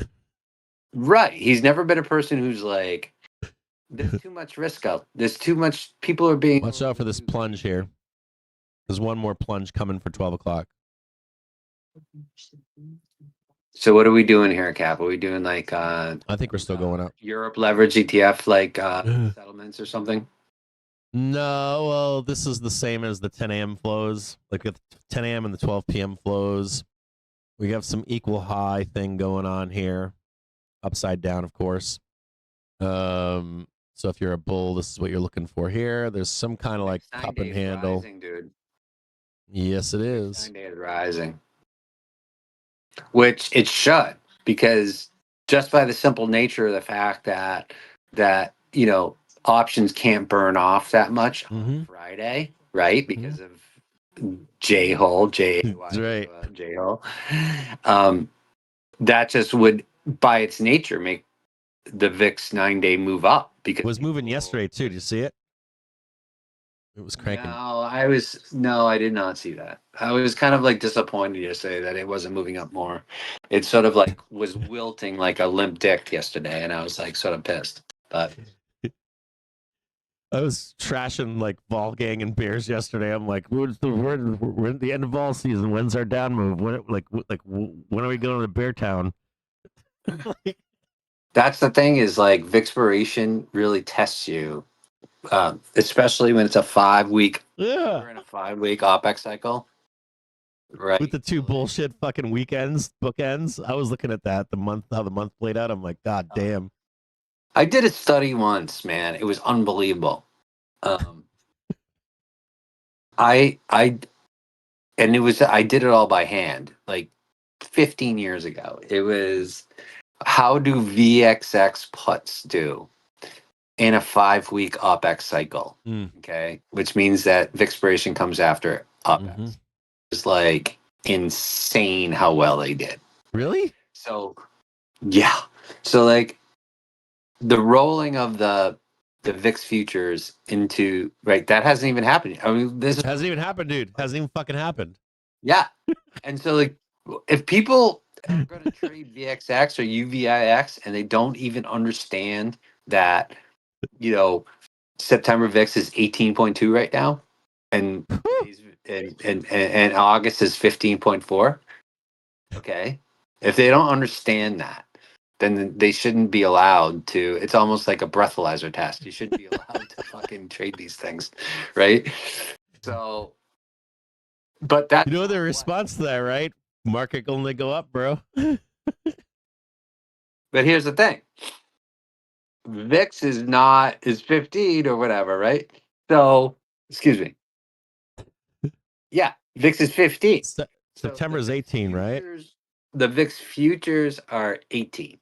right. He's never been a person who's like there's too much risk out. There's too much. People are being. Watch out for this plunge here. There's one more plunge coming for 12 o'clock. So what are we doing here, Cap? Are we doing like I think we're still going up. Europe leverage ETF settlements or something? No, well, this is the same as the 10 a.m. flows, like the 10 a.m. and the 12 p.m. flows. We have some equal high thing going on here, upside down, of course. So if you're a bull, this is what you're looking for here. There's some kind of like cup and handle. Rising, dude. Yes, it is. 9 days rising, which it should, because just by the simple nature of the fact that options can't burn off that much on Friday, right? Because of J-Hole, That's right. J-Hole. That just would, by its nature, make the VIX 9-day move up. Because It was moving yesterday too. Did you see it? It was cranking. No, I did not see that. I was kind of like disappointed yesterday that it wasn't moving up more. It sort of like was wilting like a limp dick yesterday, and I was like sort of pissed. But I was trashing like Vol Gang and Bears yesterday. I'm like, we're at the end of Vol season. When's our down move? When are we going to Bear Town? that's the thing is like Vixperation really tests you, especially when it's a 5-week. Yeah. We're in a 5-week OPEX cycle, right? With the two bullshit fucking bookends. I was looking at that how the month played out. I'm like, God damn. I did a study once, man. It was unbelievable. I did it all by hand, like 15 years ago. It was how do VXX puts do in a 5-week OPEX cycle? Okay, which means that Vixperation comes after OPEX. It's like insane how well they did. Really? So yeah, so like the rolling of the VIX futures into that hasn't even happened. I mean, this hasn't even happened, dude. Hasn't even fucking happened. Yeah, and so like if people are going to trade VXX or UVIX and they don't even understand that September VIX is 18.2 right now, and and August is 15.4. Okay, if they don't understand that, then they shouldn't be allowed to. It's almost like a breathalyzer test. You shouldn't be allowed to fucking trade these things, right? So, but that their response to that, right? Market can only go up, bro. But here's the thing. VIX is 15 or whatever, right? So, excuse me. Yeah, VIX is 15. September is 18, right? The VIX futures are 18.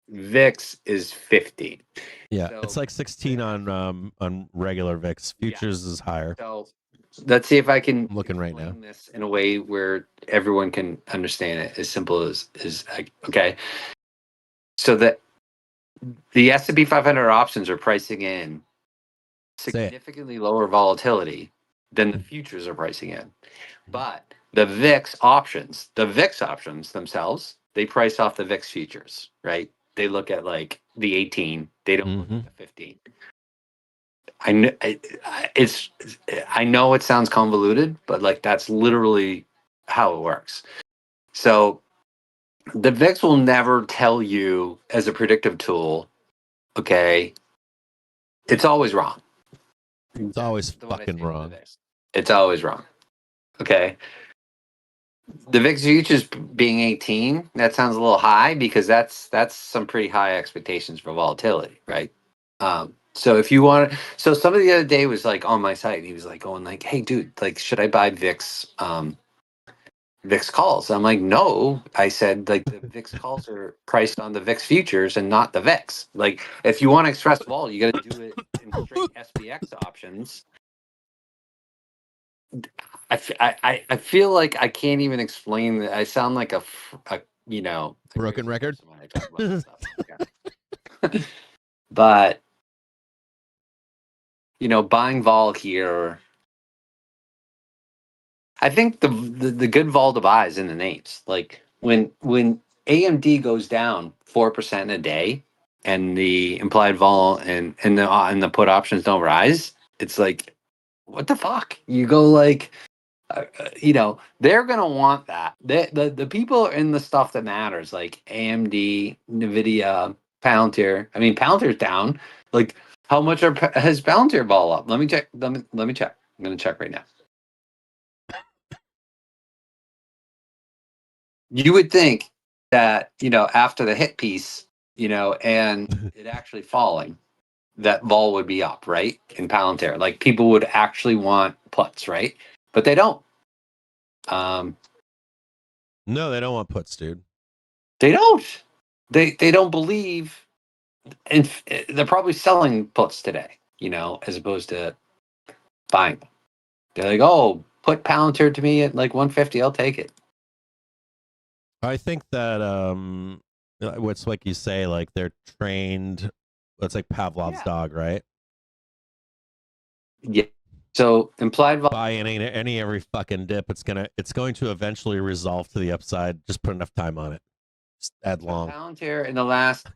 VIX is 15. Yeah, it's like 16 on regular VIX. Futures is higher. So let's see if I can looking right now this in a way where everyone can understand it. As simple as okay. So that the S&P 500 options are pricing in significantly lower volatility than the futures are pricing in. But the VIX options themselves, they price off the VIX futures, right? They look at like the 18, they don't look at the 15. I know it sounds convoluted, but like that's literally how it works. So the VIX will never tell you as a predictive tool, okay, it's always wrong. It's always fucking wrong. It's always wrong. Okay. The VIX futures being 18, that sounds a little high because that's some pretty high expectations for volatility, right? So if you want to, so somebody the other day was like on my site, and he was like going like, "Hey, dude, like, should I buy VIX VIX calls. I'm like, no. I said, like, the VIX calls are priced on the VIX futures and not the VIX. Like, if you want to express vol, you got to do it in straight SPX options. I feel like I can't even explain that. I sound like a you know, a Broken crazy record? person when I talk about this stuff. Yeah. But you know, buying vol here, I think the good vol to buy is in the names. Like when AMD goes down 4% a day, and the implied vol and the put options don't rise, it's like, what the fuck? You go like, you know, they're gonna want that. The people in the stuff that matters, like AMD, Nvidia, Palantir. I mean, Palantir's down. Like, how much has Palantir vol up? Let me check. Let me check. I'm gonna check right now. You would think that, you know, after the hit piece, you know, and it actually falling, that vol would be up, right? In Palantir, like people would actually want puts, right? But they don't. No, they don't want puts, dude. They don't. They don't believe, and they're probably selling puts today, you know, as opposed to buying them. They're like, oh, put Palantir to me at like 150, I'll take it. I think that what's like you say, like they're trained. It's like Pavlov's dog, right? Yeah. So implied vol. Buy any every fucking dip. It's going to eventually resolve to the upside. Just put enough time on it. Just add long. Palantir in the last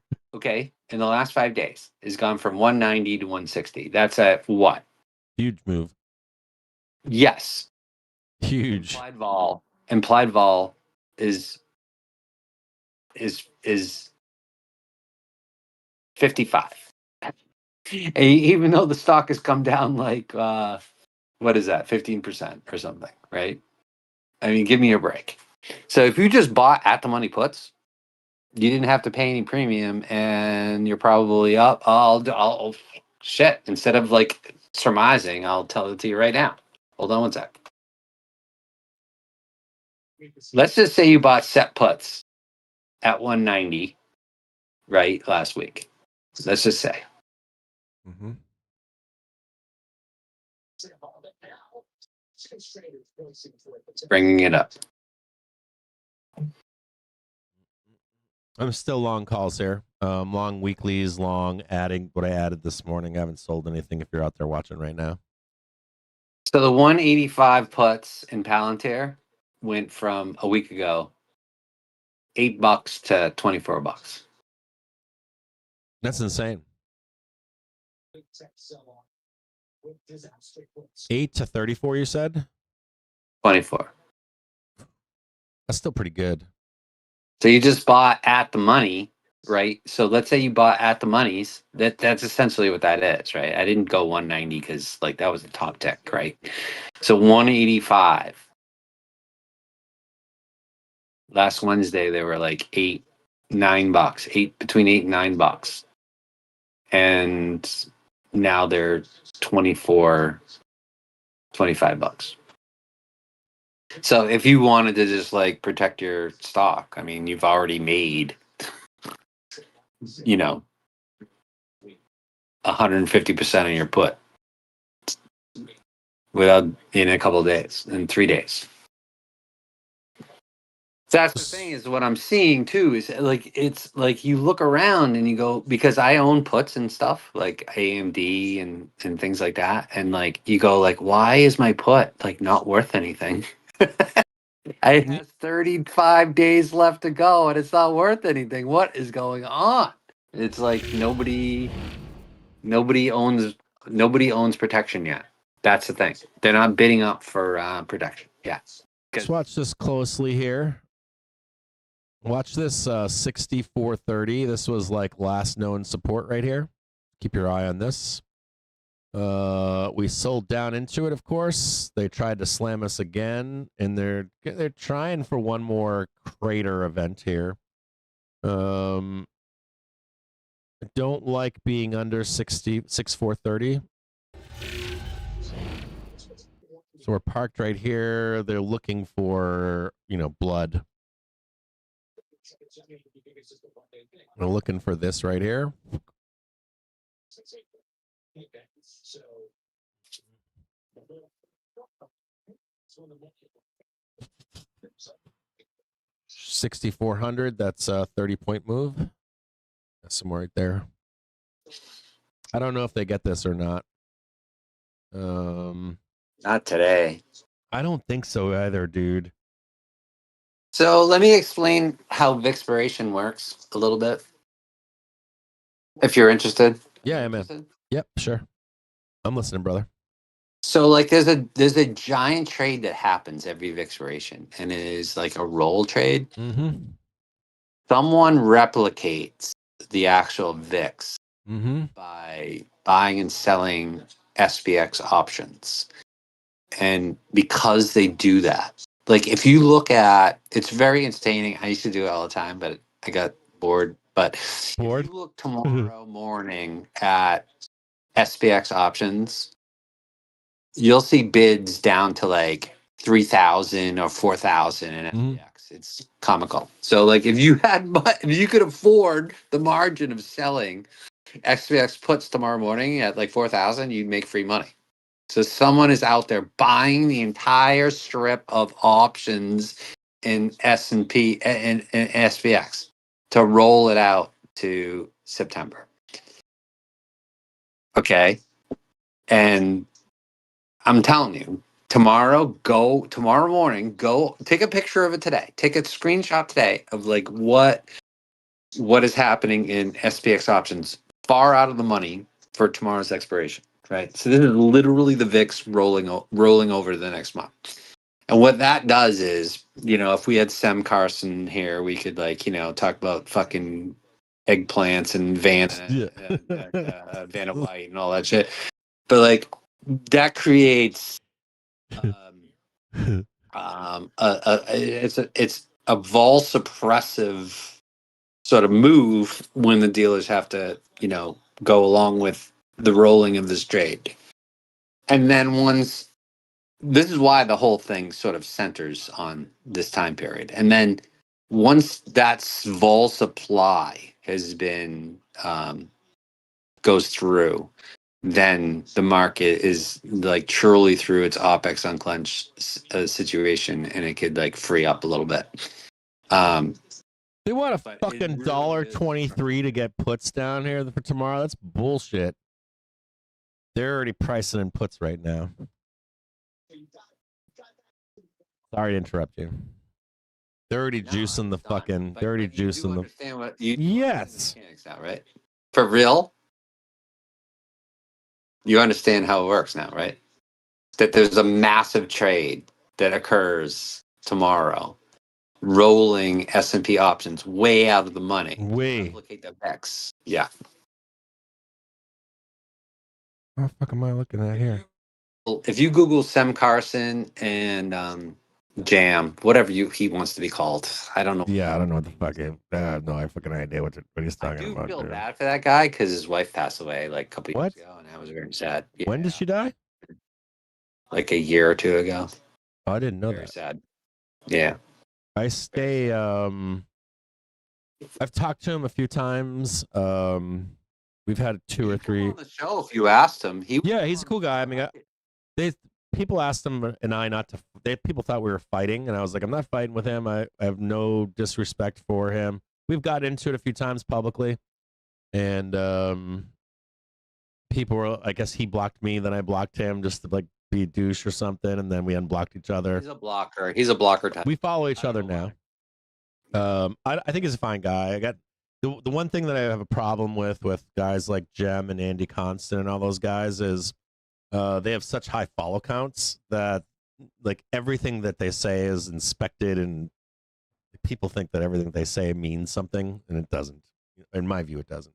5 days has gone from 190 to 160. That's a what? Huge move. Yes. Huge. Implied vol is 55. Even though the stock has come down like what is that, 15% or something, right? I mean, give me a break. So if you just bought at the money puts, you didn't have to pay any premium, and you're probably up. I'll shit. Instead of like surmising, I'll tell it to you right now. Hold on one sec. Let's just say you bought set puts at 190, right, last week. Let's just say. Mm-hmm. Bringing it up. I'm still long calls here. Long weeklies, long adding what I added this morning. I haven't sold anything if you're out there watching right now. So the 185 puts in Palantir went from a week ago $8 to $24. That's insane. 8 to 34, you said? 24. That's still pretty good. So you just bought at the money, right? So let's say you bought at the monies. That's essentially what that is, right? I didn't go 190 because like that was the top tick, right? So 185. Last Wednesday they were like $8, $9, between $8 and $9, and now they're 24, $25. So if you wanted to just like protect your stock, I mean, you've already made, you know, 150% of your put without in a couple of days, in 3 days. That's the thing, is what I'm seeing too, is like, it's like you look around and you go, because I own puts and stuff like AMD and things like that. And like, you go like, why is my put like not worth anything? I have 35 days left to go and it's not worth anything. What is going on? It's like nobody owns protection yet. That's the thing. They're not bidding up for protection. Yes. Let's watch this closely here. Watch this 6430. This was like last known support right here. Keep your eye on this. We sold down into it, of course. They tried to slam us again, and they're trying for one more crater event here. I don't like being under 6430. So we're parked right here. They're looking for, blood. We're looking for this right here. $6,400. That's a 30-point move. That's somewhere right there. I don't know if they get this or not. Not today. I don't think so either, dude. So let me explain how Vixperation works a little bit, if you're interested. Yeah, man. Yep, sure. I'm listening, brother. So like there's a giant trade that happens every Vixperation, and it is like a roll trade. Mm-hmm. Someone replicates the actual VIX Mm-hmm. by buying and selling SPX options. And because they do that, like if you look at, it's very entertaining. I used to do it all the time, but I got bored. But Bored? if you look tomorrow morning at SPX options, you'll see bids down to like 3,000 or 4,000 in SPX. It's comical. So like if you could afford the margin of selling SPX puts tomorrow morning at like 4,000, you'd make free money. So someone is out there buying the entire strip of options in S&P and SPX to roll it out to September. Okay. And I'm telling you, tomorrow morning, go take a picture of it today. Take a screenshot today of like what is happening in SPX options far out of the money for tomorrow's expiration. Right. So this is literally the VIX rolling over to the next month. And what that does is, if we had Sam Carson here, we could talk about fucking eggplants and Vanna White and all that shit. But like that creates it's a vol suppressive sort of move when the dealers have to, go along with the rolling of this trade. And then this is why the whole thing sort of centers on this time period. And then once that vol supply has been goes through, then the market is like truly through its OPEX unclenched situation, and it could like free up a little bit. They want a fucking $1.23 to get puts down here for tomorrow. That's bullshit. They're already pricing in puts right now. Sorry to interrupt you. They're already juicing the fucking. They're already juicing the. Yes. Now, right? For real. You understand how it works now, right? That there's a massive trade that occurs tomorrow, rolling S&P options way out of the money. Way. Replicate the VIX. Yeah. What the fuck am I looking at here? If you Google Sem Carson and Jam, whatever he wants to be called, I don't know. Yeah, I don't know what the fuck. I have no fucking idea what he's talking about. I feel bad for that guy because his wife passed away like a couple years ago, and that was very sad. Yeah. When did she die? Like a year or two ago. Oh, I didn't know Very that. sad. Yeah. I stay. I've talked to him a few times. We've had 2 or 3 on the show. If you asked him, he's a cool guy. I mean, people asked him and I not to. People thought we were fighting, and I was like, I'm not fighting with him. I have no disrespect for him. We've got into it a few times publicly, and people were. I guess he blocked me, then I blocked him, just to like be a douche or something, and then we unblocked each other. He's a blocker type. We follow each other now. I think he's a fine guy. I got the one thing that I have a problem with guys like Jem and Andy Constant and all those guys is they have such high follow counts that like everything that they say is inspected, and people think that everything they say means something, and it doesn't. In my view, it doesn't.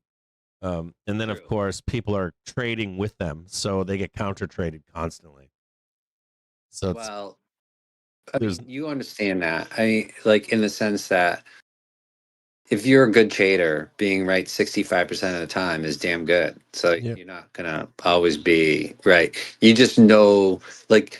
And then of course people are trading with them, so they get counter traded constantly. So I mean, you understand that. I like in the sense that if you're a good trader, being right 65% of the time is damn good. So you're not gonna always be right. You just know, like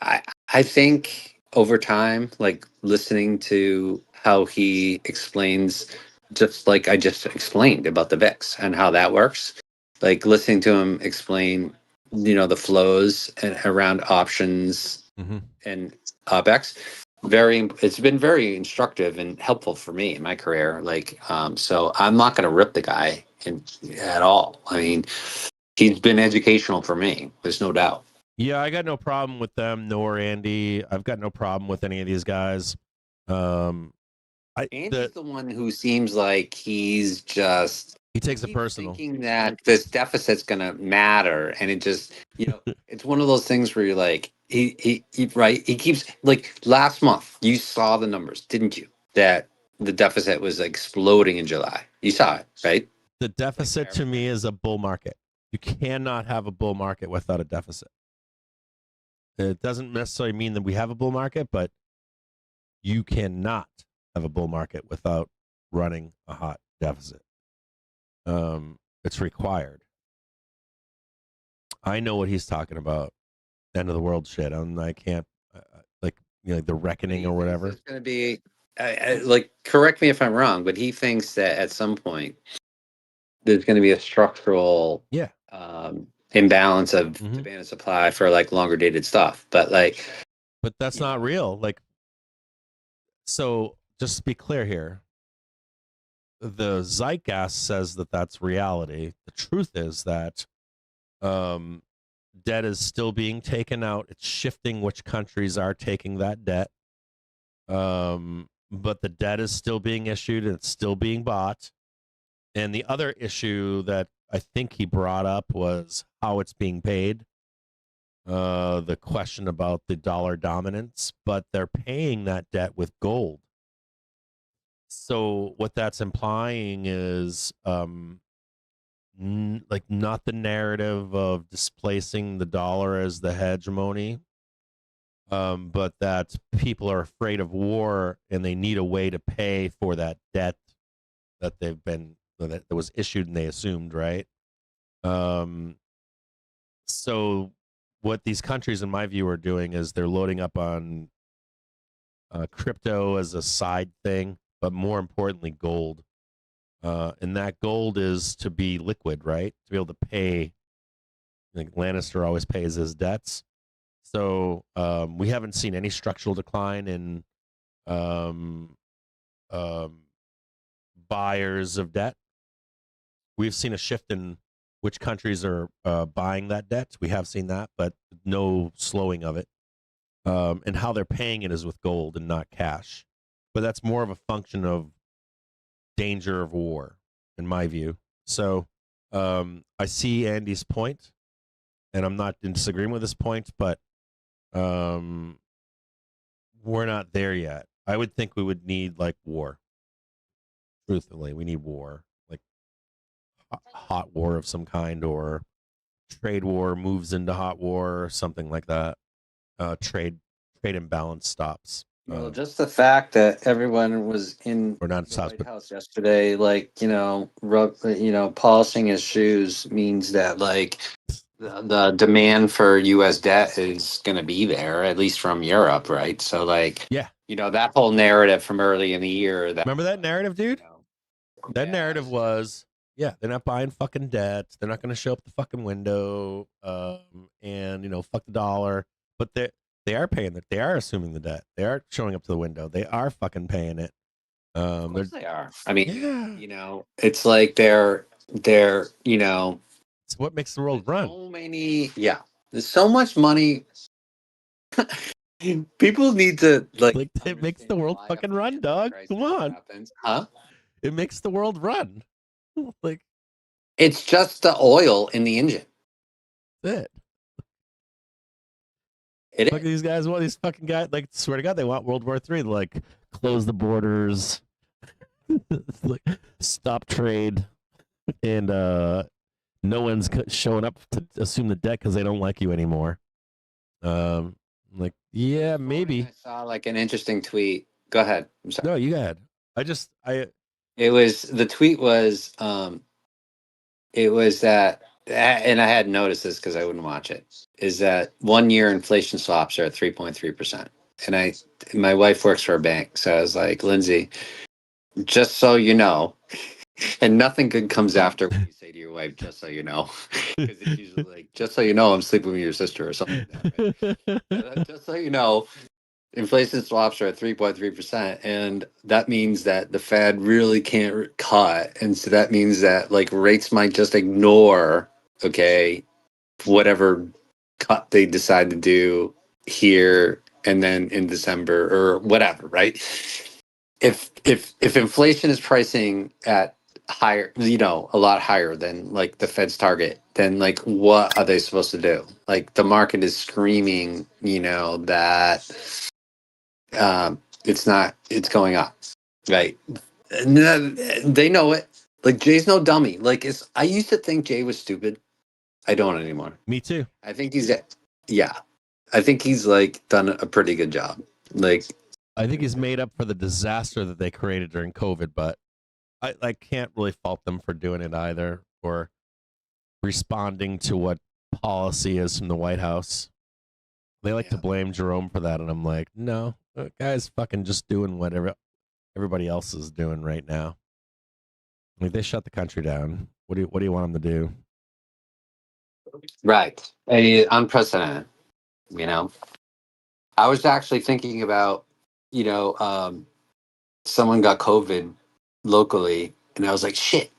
I think over time, like listening to how he explains, just like I just explained about the VIX and how that works, like listening to him explain, the flows and around options Mm-hmm. and OPEX, it's been very instructive and helpful for me in my career. Like, so I'm not going to rip the guy at all. I mean, he's been educational for me. There's no doubt. Yeah, I got no problem with them, nor Andy. I've got no problem with any of these guys. Andy's the one who seems like he's just he takes it keeps personal. thinking that this deficit's gonna matter, and it just it's one of those things where you're like he right. He keeps like last month you saw the numbers, didn't you? That the deficit was exploding in July. You saw it, right? The deficit to me is a bull market. You cannot have a bull market without a deficit. It doesn't necessarily mean that we have a bull market, but you cannot have a bull market without running a hot deficit. It's required. I know what he's talking about. End of the world shit. I can't like the reckoning or whatever. It's going to be like, correct me if I'm wrong, but he thinks that at some point there's going to be a structural imbalance of demand and supply for like longer dated stuff. But that's not real. Like, so just to be clear here, the zeitgeist says that that's reality. The truth is that debt is still being taken out. It's shifting which countries are taking that debt. But the debt is still being issued and it's still being bought. And the other issue that I think he brought up was how it's being paid. The question about the dollar dominance, but they're paying that debt with gold. So what that's implying is like not the narrative of displacing the dollar as the hegemony, but that people are afraid of war and they need a way to pay for that debt that that was issued and they assumed, right? So what these countries, in my view, are doing is they're loading up on crypto as a side thing, but more importantly, gold. And that gold is to be liquid, right? To be able to pay. Like Lannister always pays his debts. So we haven't seen any structural decline in buyers of debt. We've seen a shift in which countries are buying that debt. We have seen that, but no slowing of it. And how they're paying it is with gold and not cash. But that's more of a function of danger of war, in my view. So I see Andy's point, and I'm not in disagreement with his point, but we're not there yet. I would think we would need like war. Truthfully, we need war, like hot war of some kind, or trade war moves into hot war, or something like that. Trade imbalance stops. well, just the fact that everyone was in Or not the stops, White but House yesterday, like polishing his shoes means that like the demand for U.S. debt is going to be there, at least from Europe, right? So like, yeah, that whole narrative from early in the year. That remember that narrative, dude? That narrative was, they're not buying fucking debt. They're not going to show up the fucking window, and fuck the dollar. But they are paying it. They are assuming the debt. They are showing up to the window. They are fucking paying it. Of course they are. I mean, yeah. it's like they're It's what makes the world run. So many, there's so much money. People need to like it makes the world fucking run, dog. Come on. Happens. Huh? It makes the world run. Like, it's just the oil in the engine. That's it. It These guys want these fucking guys. Like, swear to God, they want World War III. Like, close the borders, like, stop trade, and no one's showing up to assume the debt because they don't like you anymore. Like, yeah, maybe. I saw like an interesting tweet. Go ahead. I'm sorry. No, you go ahead. It was the tweet was it was that and I hadn't noticed this because I wouldn't watch it, is that 1 year inflation swaps are at 3.3%. And my wife works for a bank. So I was like, Lindsay, just so you know, and nothing good comes after when you say to your wife, just so you know, because it's usually like, just so you know, I'm sleeping with your sister or something like that. Right? Just so you know, inflation swaps are at 3.3%, and that means that the Fed really can't cut, and so that means that like rates might just ignore, okay, whatever cut they decide to do here and then in December or whatever, right? If inflation is pricing at higher, a lot higher than like the Fed's target, then like what are they supposed to do? Like the market is screaming, that it's going up, right? And they know it. Like Jay's no dummy. Like I used to think Jay was stupid. I don't anymore. Me too. I think I think he's like done a pretty good job. Like I think he's made up for the disaster that they created during COVID, but I can't really fault them for doing it either, or responding to what policy is from the White House. They like to blame Jerome for that, and I'm like, no, the guy's fucking just doing whatever everybody else is doing right now. Like they shut the country down. What do you want them to do? right, unprecedented. I was actually thinking about, someone got COVID locally, and I was like, shit,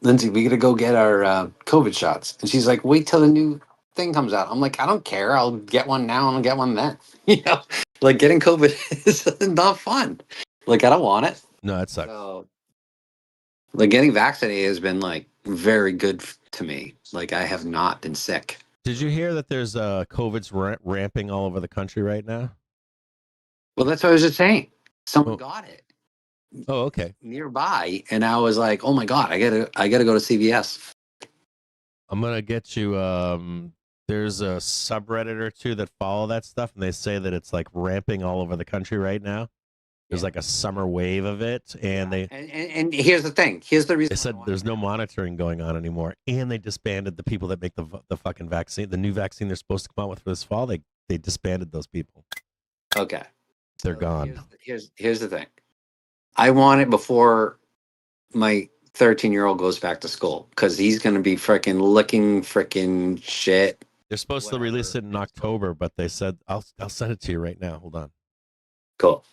Lindsay, we gotta go get our COVID shots. And she's like, wait till the new thing comes out. I'm like, I don't care. I'll get one now and I'll get one then. Like getting COVID is not fun. Like I don't want it. No, that sucks. So, like getting vaccinated has been like very good to me. Like I have not been sick. Did you hear that there's COVID's ramping all over the country right now? Well, that's what I was just saying. Someone got it. Oh, okay. Nearby, and I was like, "Oh my god, I gotta go to CVS." I'm gonna get you. There's a subreddit or two that follow that stuff, and they say that it's like ramping all over the country right now. There's like a summer wave of it, and and here's the thing. Here's the reason. They said there's no monitoring going on anymore, and they disbanded the people that make the fucking vaccine. The new vaccine they're supposed to come out with for this fall, they disbanded those people. Okay, they're gone. Here's the thing. I want it before my 13-year-old goes back to school because he's going to be freaking licking freaking shit. They're supposed to release it in October, but they said I'll send it to you right now. Hold on. Cool.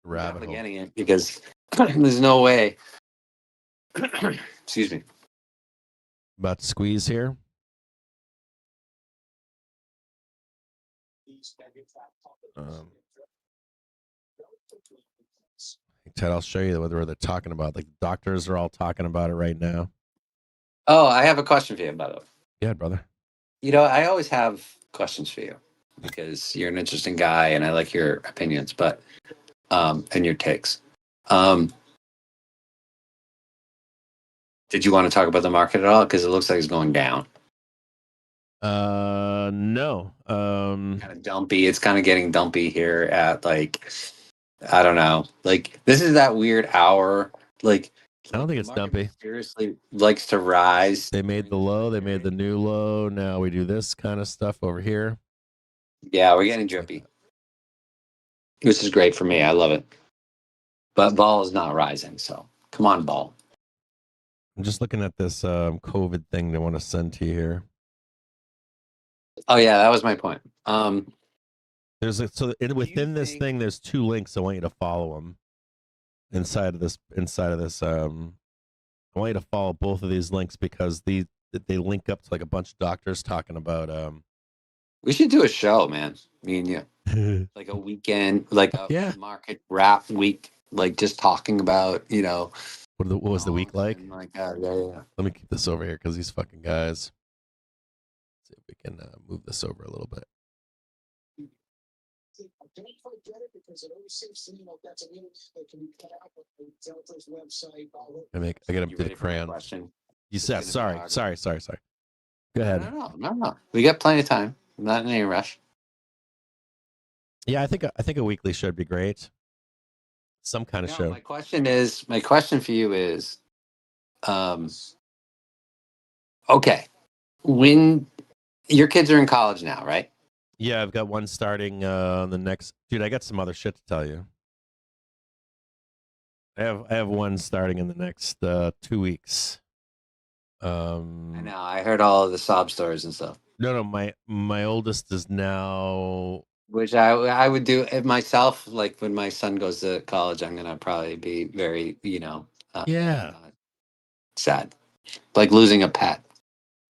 Rabbit hole. Getting it because there's no way. Excuse me. About to squeeze here. Ted, I'll show you whether they're talking about. Like doctors are all talking about it right now. Oh, I have a question for you about it. Yeah, brother. I always have questions for you because you're an interesting guy and I like your opinions, but and your takes. Did you want to talk about the market at all? Because it looks like it's going down. No. Kind of dumpy. It's kind of getting dumpy here at like, I don't know. Like this is that weird hour. Like I don't think it's dumpy. Seriously, likes to rise. They made the low. They made the new low. Now we do this kind of stuff over here. Yeah, we're getting drippy, which is great for me. I love it. But vol is not rising, so come on, vol. I'm just looking at this COVID thing they want to send to you here. Oh yeah, that was my point. Within this thing, there's two links. I want you to follow them. Inside of this, I want you to follow both of these links because they link up to like a bunch of doctors talking about. We should do a show, man. Me and you, like a weekend, like a market wrap week, like just talking about what was the week like? Like that. Yeah. Let me keep this over here because these fucking guys. Let's see if we can move this over a little bit. Don't forget it because it always seems to me like that's a little that can be cut out of the Delta's website. I got to do the crayon. You said sorry. Go ahead. No. We got plenty of time. I'm not in any rush. Yeah, I think a weekly show would be great. Some kind of show. My question for you is, Okay. When your kids are in college now, right? Yeah, I've got one starting the next. Dude, I got some other shit to tell you. I have one starting in the next 2 weeks. I know. I heard all of the sob stories and stuff. No, my oldest is now. Which I would do it myself. Like when my son goes to college, I'm gonna probably be very, Yeah. sad, like losing a pet.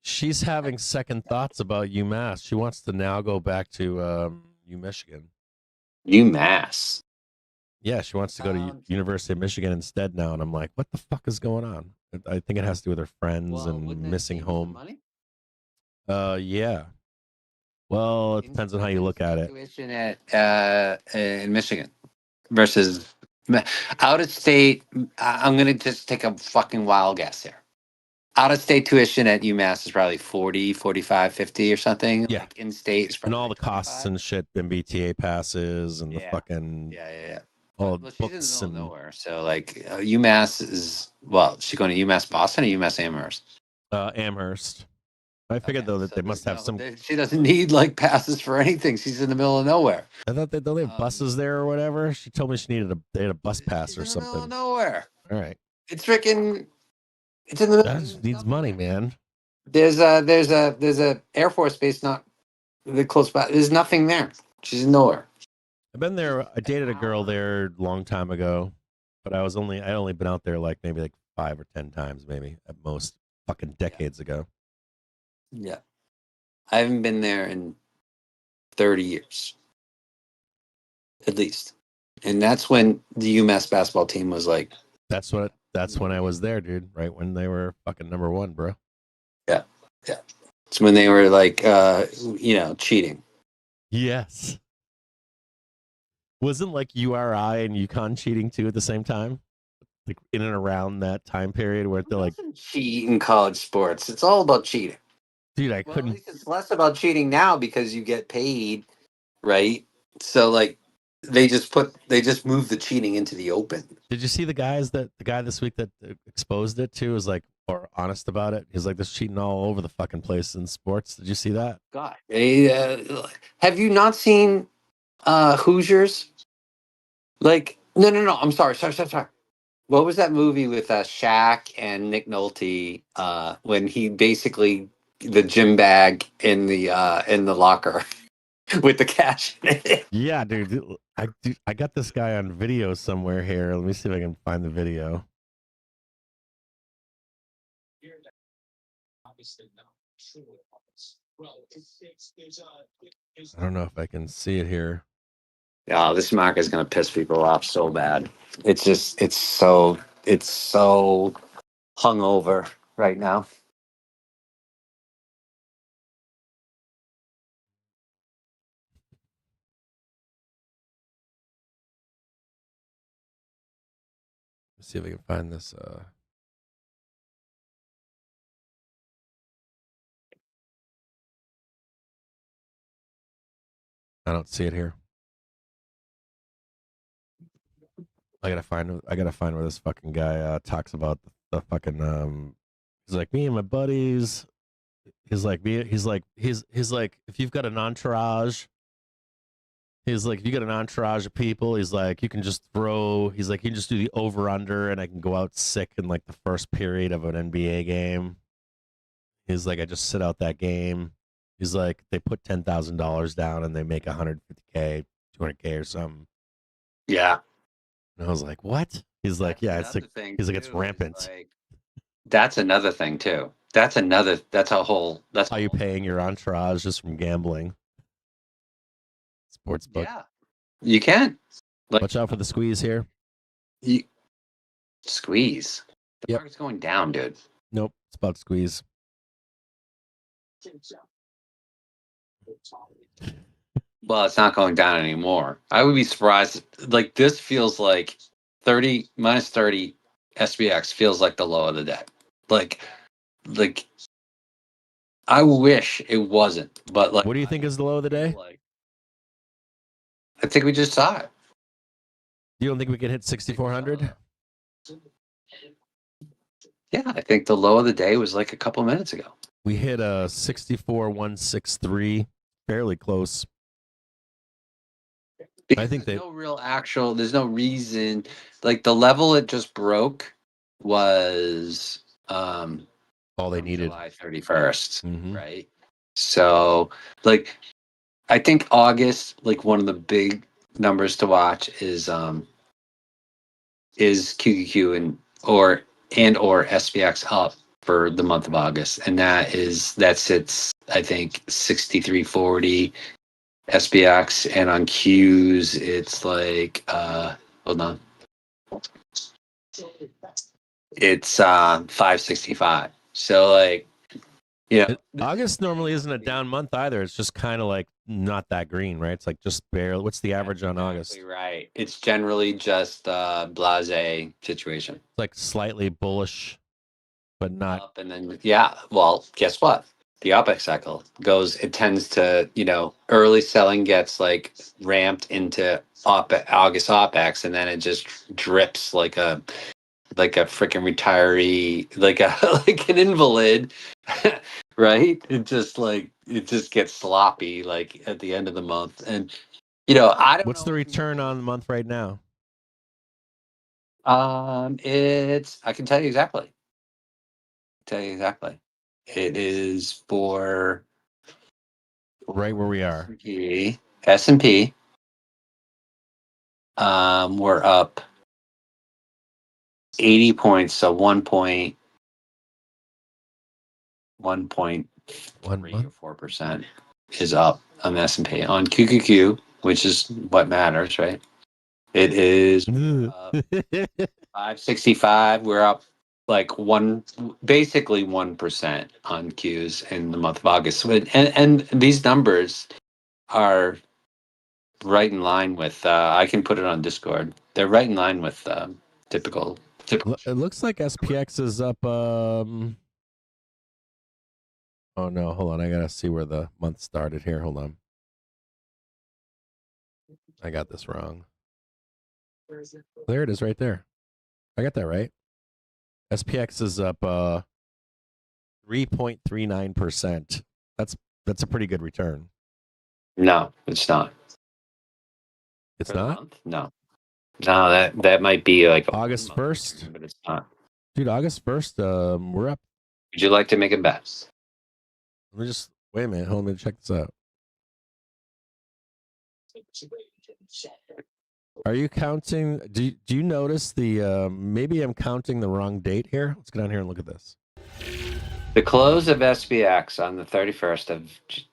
She's having second thoughts about UMass. She wants to now go back to Michigan. UMass. Yeah, she wants to go to University of Michigan instead now, and I'm like, what the fuck is going on? I think it has to do with her friends and missing home. Yeah. Well, it depends on how you look at it. Tuition at in Michigan versus out of state. I'm gonna just take a fucking wild guess here. Out of state tuition at UMass is probably 40, 45, 50 or something. Yeah. Like in state is probably And all the like costs 25. and shit, MBTA passes and the Yeah. fucking Yeah. all Well, she's books in the middle and of nowhere, so like UMass is she's going to UMass Boston or UMass Amherst. Amherst. I figured though that So they must have some. She doesn't need like passes for anything. She's in the middle of nowhere. I thought don't they have buses there or whatever. She told me she needed they had a bus pass or She's in the middle something. of nowhere. All right, It's freaking. It's in the middle. that just needs money, man. There's a Air Force base not the close by. There's nothing there. She's in nowhere. I've been there. I dated a girl there a long time ago, but I only been out there like maybe like 5 or 10 times, maybe at most, fucking decades ago. Yeah, I haven't been there in 30 years, at least, and that's when the UMass basketball team was like. That's when I was there, dude. Right when they were fucking number one, bro. Yeah. It's when they were like, cheating. Yes. Wasn't like URI and UConn cheating too at the same time? Like in and around that time period where they're like, cheat in college sports. It's all about cheating. dude, I Well, couldn't. at least it's less about cheating now because you get paid, right? So like they just moved the cheating into the open. Did you see the guy this week that exposed it too? Was like, or honest about it. He's like, there's cheating all over the fucking place in sports. Did you see that? God, have you not seen Hoosiers? Like, no. I'm sorry. What was that movie with Shaq and Nick Nolte when he basically the gym bag in the locker with the cash in it? Yeah, dude. I got this guy on video somewhere here. Let me see if I can find the video. I don't know if I can see it here. Yeah, this market is gonna piss people off so bad. It's so hungover right now. Let's see if I can find this. I don't see it here. I gotta find where this fucking guy talks about the fucking he's like, me and my buddies. He's like if you've got an entourage. He's like, if you got an entourage of people, he's like, you can just you can just do the over under and I can go out sick in like the first period of an NBA game. He's like, I just sit out that game. He's like, they put $10,000 down and they make 150K, 200K or something. Yeah. And I was like, what? He's like, yeah, it's like, he's like, it's rampant. Like, that's another thing too. That's how you paying your entourage just from gambling. Sportsbook. Yeah, you can. Like, watch out for the squeeze here. Squeeze. The market's going down, dude. Nope, it's about to squeeze. Well, it's not going down anymore. I would be surprised. Like, this feels like 30 minus 30 SPX feels like the low of the day. Like I wish it wasn't, but like, what do you think is the low of the day? Like, I think we just saw it. You don't think we can hit 6,400? Yeah, I think the low of the day was like a couple minutes ago. We hit a 64,163, fairly close. I think there's no real actual. There's no reason. Like the level it just broke was all they from needed. July 31st, Mhm. right? So, like, I think August, like one of the big numbers to watch is QQQ and or SPX up for the month of August, and that sits I think 6340 SPX, and on Qs it's like hold on, it's 565. So like, yeah, August normally isn't a down month either. It's just kind of like not that green, right? It's like just barely. What's the average on August? exactly right. It's generally just blase situation. It's like slightly bullish, but not. Up and then well, guess what? The OPEX cycle goes. It tends to, early selling gets like ramped into August OPEX, and then it just drips like a freaking retiree, like like an invalid, right? It just gets sloppy like at the end of the month, and I don't. What's the return on the month right now? It's I can tell you exactly. It is for Right where we are. S&P. We're up 80 points, so 1.3 or 4% is up on the S&P. On QQQ, which is what matters, right? It is 565. We're up like basically 1% on Qs in the month of August. And these numbers are right in line with I can put it on Discord. They're right in line with typical. It looks like SPX is up. Oh no, hold on. I gotta see where the month started here. Hold on. I got this wrong. There it is, right there. I got that right. SPX is up 3.39%. That's a pretty good return. No, it's not. It's not? No, that might be like August 1st, but it's not. Dude, August 1st, we're up. Would you like to make a bet? Let me just wait a minute. Hold on, let me check this out. Are you counting? Do you notice the? Maybe I'm counting the wrong date here. Let's go down here and look at this. The close of SPX on the 31st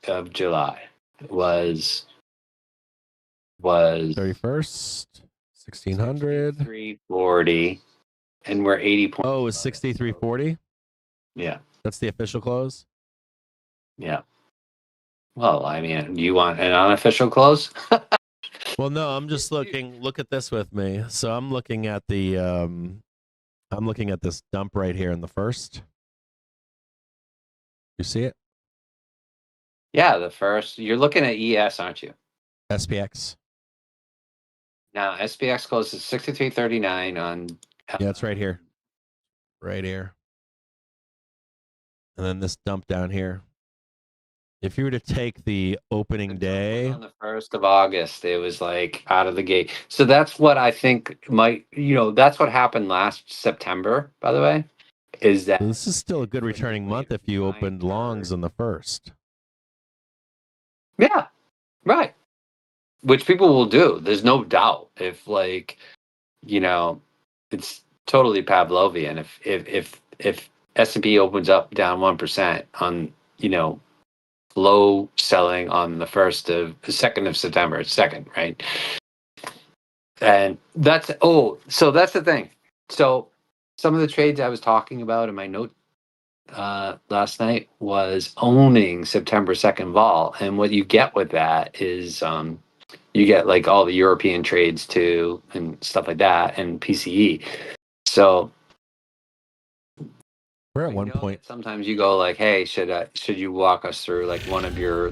of July was 31st, 1600. 340, and we're 80 points. Oh, it's 6340. Yeah, that's the official close. Yeah. Well, I mean, you want an unofficial close? Well, no, I'm just looking. Look at this with me. So I'm looking at the. I'm looking at this dump right here in the first. You see it? Yeah, the first. You're looking at ES, aren't you? SPX. Now, SPX closes 63.39 on. Yeah, it's right here. Right here. And then this dump down here. If you were to take the opening day on the 1st of August, it was like out of the gate. So that's what I think might, that's what happened last September, by the way, is that this is still a good returning month if you opened longs on the first. Yeah, right. Which people will do. There's no doubt. If it's totally Pavlovian. If S&P opens up down 1% on, low selling on the 2nd of September, 2nd, right? And so that's the thing. So some of the trades I was talking about in my note last night was owning September 2nd vol. And what you get with that is you get like all the European trades too and stuff like that and PCE. So we're at one point. Sometimes you go like, hey, should you walk us through like one of your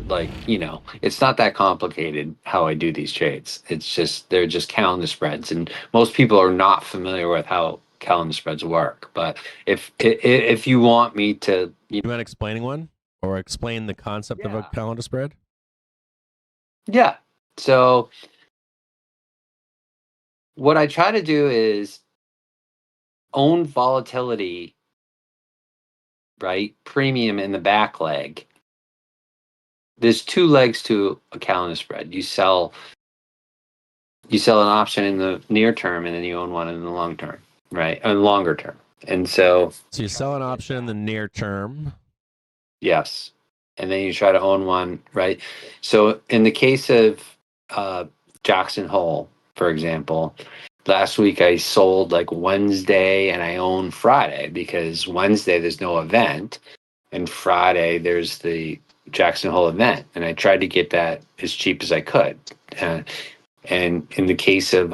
it's not that complicated how I do these trades. It's just they're just calendar spreads, and most people are not familiar with how calendar spreads work. But if you want me to, You mind explaining one or explain the concept of a Yeah. calendar spread? yeah. So what I try to do is own volatility, right? Premium in the back leg. There's two legs to a calendar spread. You sell an option in the near term, and then you own one in the long term, right? And longer term. And so you sell an option in the near term. Yes. And then you try to own one, right? So in the case of Jackson Hole, for example, last week I sold like Wednesday and I own Friday because Wednesday there's no event and Friday there's the Jackson Hole event. And I tried to get that as cheap as I could. And in the case of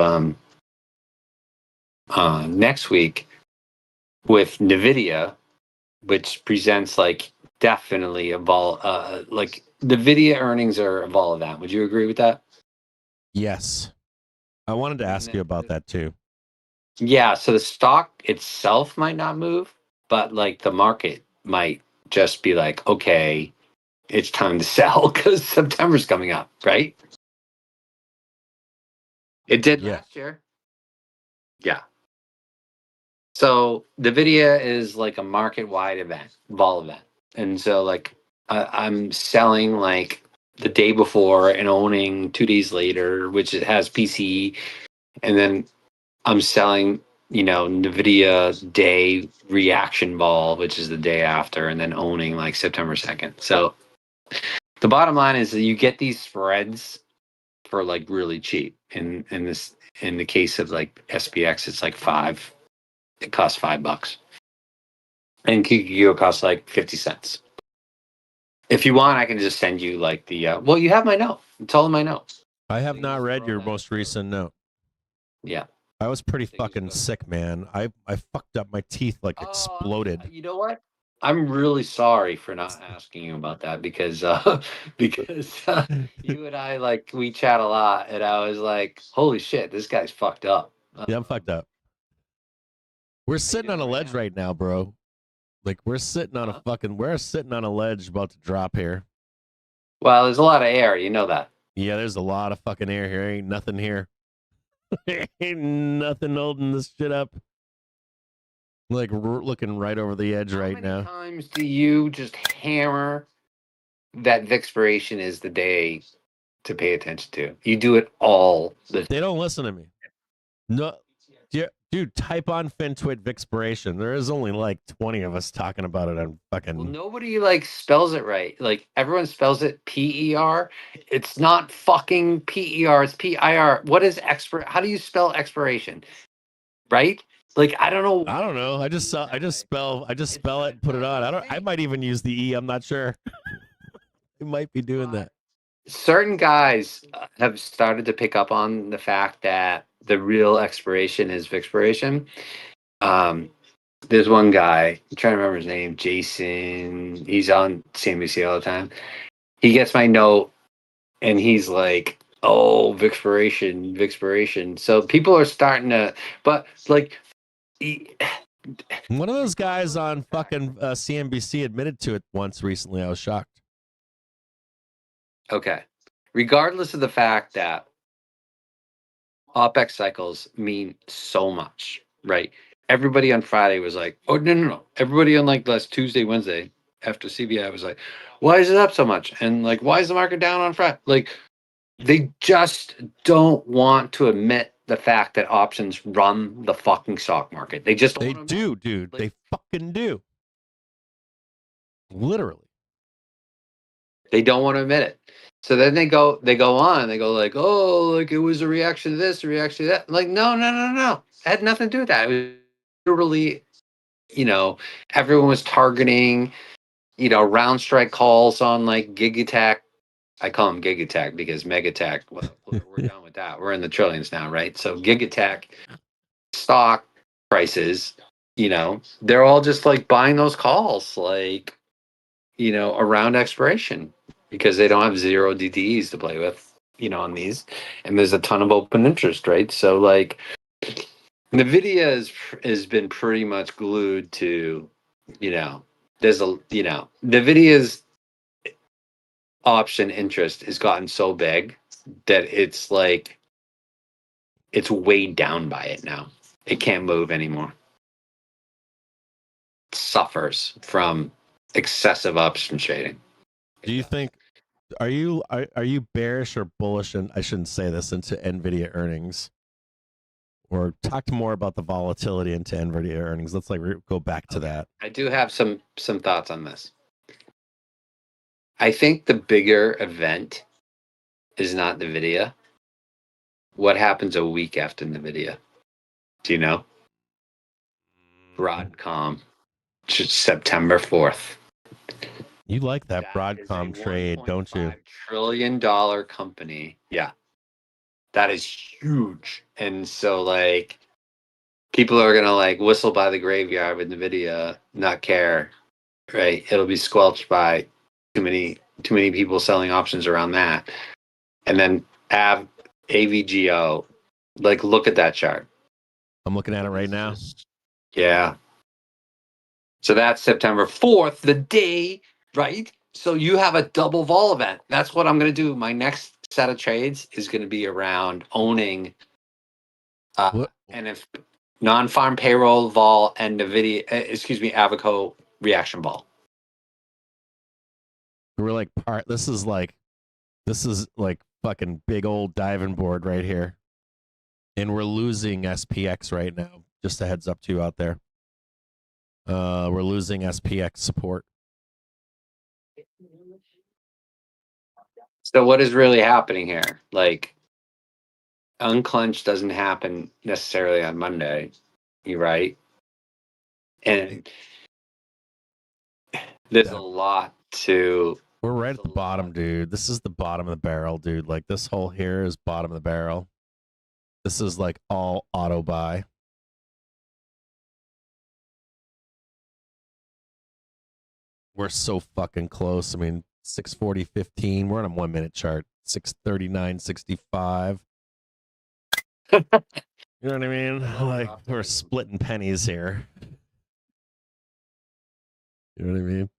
next week with NVIDIA, which presents like definitely like NVIDIA earnings are a vol event. Would you agree with that? Yes. I wanted to ask you about that too. Yeah. So the stock itself might not move, but like the market might just be like, okay, it's time to sell because September's coming up, right? It did Yeah. last year. Yeah. So NVIDIA is like a market-wide event, vol event. And so like I'm selling like the day before and owning 2 days later, which it has PCE. And then I'm selling, NVIDIA day reaction vol, which is the day after, and then owning like September 2nd. So the bottom line is that you get these spreads for like really cheap. In the case of like SPX, it's like it costs $5. And QQQ costs like 50 cents. If you want, I can just send you like the well, you have my note. It's all in my note. I have So you not just read throw your that most through. recent note. Yeah. I was pretty So you just fucking go- sick, man. I fucked up. My teeth like exploded. You know what? I'm really sorry for not asking you about that because you and I like we chat a lot and I was like, holy shit, this guy's fucked up. Yeah, I'm fucked up. We're sitting on a doing right ledge now? right now, bro. Like we're sitting on we're sitting on a ledge about to drop here. Well, there's a lot of air, you know that. Yeah, there's a lot of fucking air here. Ain't nothing here. Ain't nothing holding this shit up. Like looking right over the edge right How now. many times do you just hammer that Vixperation is the day to pay attention to? You do it all the They don't listen to me. No, dude, type on FinTwit Vixperation. There is only like 20 of us talking about it on fucking. Well, nobody like spells it right. Like everyone spells it PER. It's not fucking PER. It's PIR. What is how do you spell expiration? Right? Like I don't know. I don't know. I just spell it and put it on. I might even use the E. I'm not sure. It might be doing that. Certain guys have started to pick up on the fact that the real expiration is Vixperation. There's one guy, I'm trying to remember his name, Jason. He's on CNBC all the time. He gets my note and he's like, oh, Vixperation. So people are starting to, but like, one of those guys on fucking CNBC admitted to it once recently. I was shocked. okay. Regardless of the fact that OPEX cycles mean so much, right? Everybody on Friday was like, oh, no. Everybody on like last Tuesday, Wednesday after CBI was like, why is it up so much? And like, why is the market down on Friday? Like, they just don't want to admit the fact that options run the fucking stock market. They just They do, dude. They fucking do. Literally. They don't want to admit it. So then they go on and they go like, oh, like it was a reaction to this, a reaction to that. Like, no. It had nothing to do with that. It was literally, everyone was targeting, round strike calls on like gig attack. I call them gig attack because mega attack, we're done with that. We're in the trillions now, right? So gig attack stock prices, they're all just like buying those calls, like, around expiration because they don't have zero DTEs to play with, on these. And there's a ton of open interest, right? So like, NVIDIA has been pretty much glued to, NVIDIA's option interest has gotten so big that it's like it's weighed down by it now. It can't move anymore. It suffers from excessive option trading. Do you think are you bearish or bullish? And I shouldn't say this into NVIDIA earnings, or talk more about the volatility into NVIDIA earnings. Let's go back to that. I do have some thoughts on this. I think the bigger event is not NVIDIA. What happens a week after NVIDIA? Do you know? Broadcom, September 4th. You like that Broadcom trade, don't you? $1.5 trillion company. Yeah. That is huge. And so like people are gonna like whistle by the graveyard with NVIDIA, not care. Right. It'll be squelched by too many people selling options around that. And then AVGO, like look at that chart. I'm looking at it right now. Yeah. So that's September 4th, the day, right? So you have a double vol event. That's what I'm going to do. My next set of trades is going to be around owning and if non-farm payroll vol and NVIDIA, Avico reaction vol. We're like this is like fucking big old diving board right here. And we're losing SPX right now. Just a heads up to you out there. We're losing SPX support. So what is really happening here? Like, unclench doesn't happen necessarily on Monday. You're right. And there's a lot to... We're right at the bottom, dude. This is the bottom of the barrel, dude. Like, this hole here is bottom of the barrel. This is like all auto buy. We're so fucking close. I mean, 640.15. We're on a 1 minute chart. 639.65. You know what I mean? Like, we're splitting pennies here. You know what I mean?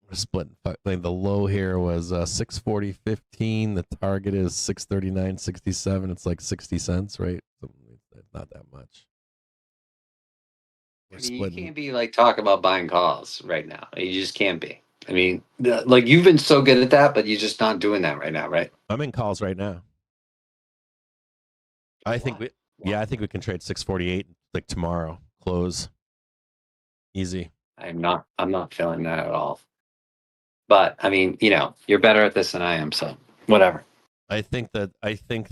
We're splitting. Like, the low here was 640.15. The target is 639.67. It's like 60 cents, right? It's not that much. I mean, you can't be like talking about buying calls right now. You just can't be. I mean, like you've been so good at that, but you're just not doing that right now, right? I'm in calls right now. I think we can trade 648 like tomorrow. Close. Easy. I'm not feeling that at all. But I mean, you're better at this than I am, so whatever. I think that I think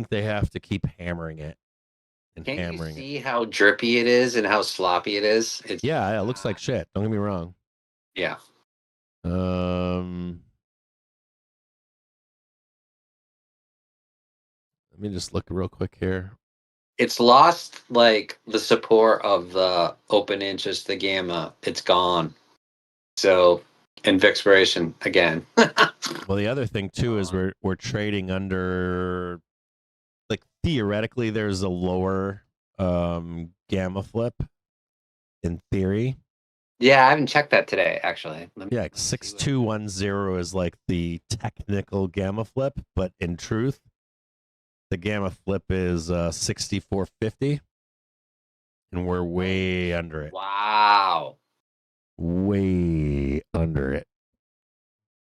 they have to keep hammering it and hammering it. Can you see how drippy it is and how sloppy it is? Yeah, it looks like shit. Don't get me wrong. Yeah. Let me just look real quick here. It's lost like the support of the open interest, the gamma. It's gone. So, and Vixperation again. Well, the other thing too is we're trading under, like, theoretically there's a lower gamma flip in theory. Yeah, I haven't checked that today actually. Yeah, 6210 is like the technical gamma flip, but in truth, the gamma flip is 6450, and we're way under it. Wow. Way under it.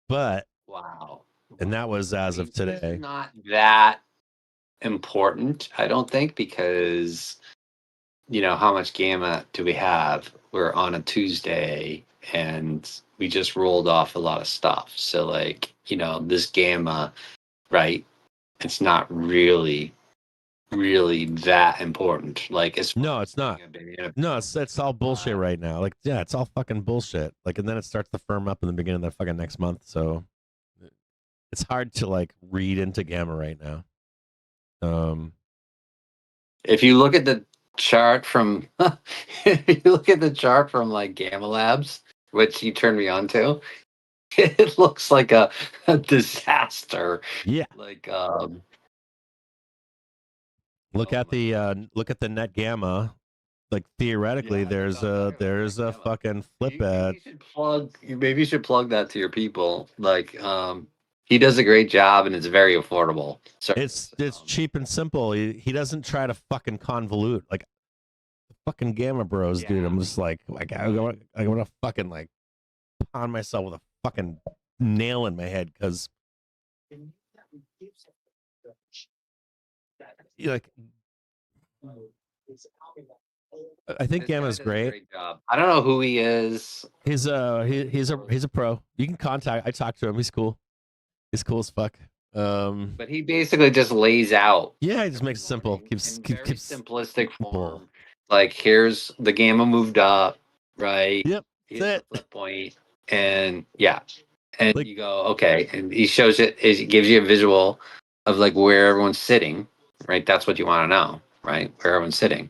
But wow. And that was as of today. It's not that important, I don't think, because how much gamma do we have? We're on a Tuesday and we just rolled off a lot of stuff. So like, this gamma, right? It's not really that important. Like, no, it's not. No, it's all bullshit right now. Like, yeah, it's all fucking bullshit. Like, and then it starts to firm up in the beginning of the fucking next month. So it's hard to like read into gamma right now. If you look at the chart from like Gamma Labs, which you turned me on to, it looks like a disaster. Yeah. Like Look oh at my the God. look at the net gamma. Like theoretically, Yeah, that's there's what I'm a talking about. there's Net a gamma. fucking flip Maybe at. you should plug that to your people. Like he does a great job and it's very affordable service. It's cheap and simple. He doesn't try to fucking convolute like fucking gamma bros, dude. Yeah. I'm just like I want to fucking like pound myself with a fucking nail in my head because like I think This guy Gamma's does a great. great job. I don't know who he is. He's a pro. You can contact. I talked to him. He's cool. He's cool as fuck. But he basically just lays out Yeah, he just makes it simple. in Keeps very simplistic simple. form. Like here's the gamma moved up, right? Yep, Here's that's the it. flip point, and yeah, and Like- you go okay, and he shows it. It gives you a visual of like where everyone's sitting, right? That's what you want to know, right? Where everyone's sitting.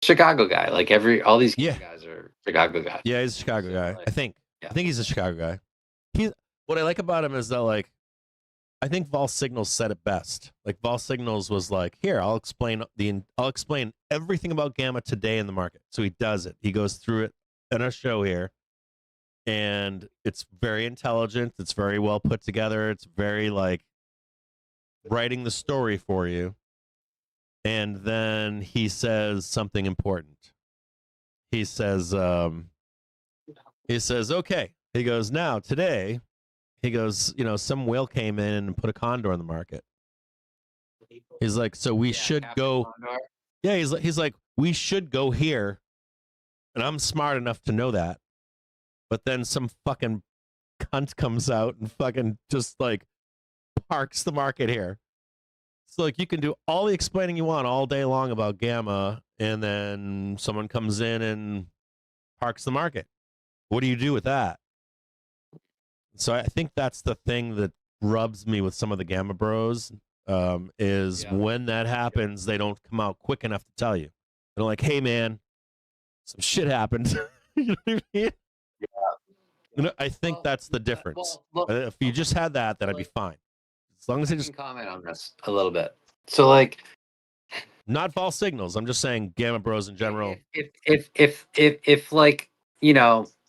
Chicago guy, like all these Yeah. guys are Chicago guys. Yeah, he's a Chicago So, guy. like, I think. yeah. I think he's a Chicago guy. What I like about him is that like I think Vol Signals said it best. Like Vol Signals was like, "Here, I'll explain everything about gamma today in the market." So he does it. He goes through it in a show here, and it's very intelligent. It's very well put together. It's very like writing the story for you. And then he says something important. He says, "Okay." He goes, "Now today." He goes, some whale came in and put a condor in the market. He's like, so we should Captain go. Condor. Yeah, he's like, we should go here. And I'm smart enough to know that. But then some fucking cunt comes out and fucking just like parks the market here. So like you can do all the explaining you want all day long about gamma, and then someone comes in and parks the market. What do you do with that? So I think that's the thing that rubs me with some of the gamma bros is when that happens, they don't come out quick enough to tell you. They're like, "Hey, man, some shit happened." You know what I mean? Yeah. I think that's the difference. If you just had that, that'd be fine. As long as they just comment on this a little bit. So like, not false signals. I'm just saying gamma bros in general. If like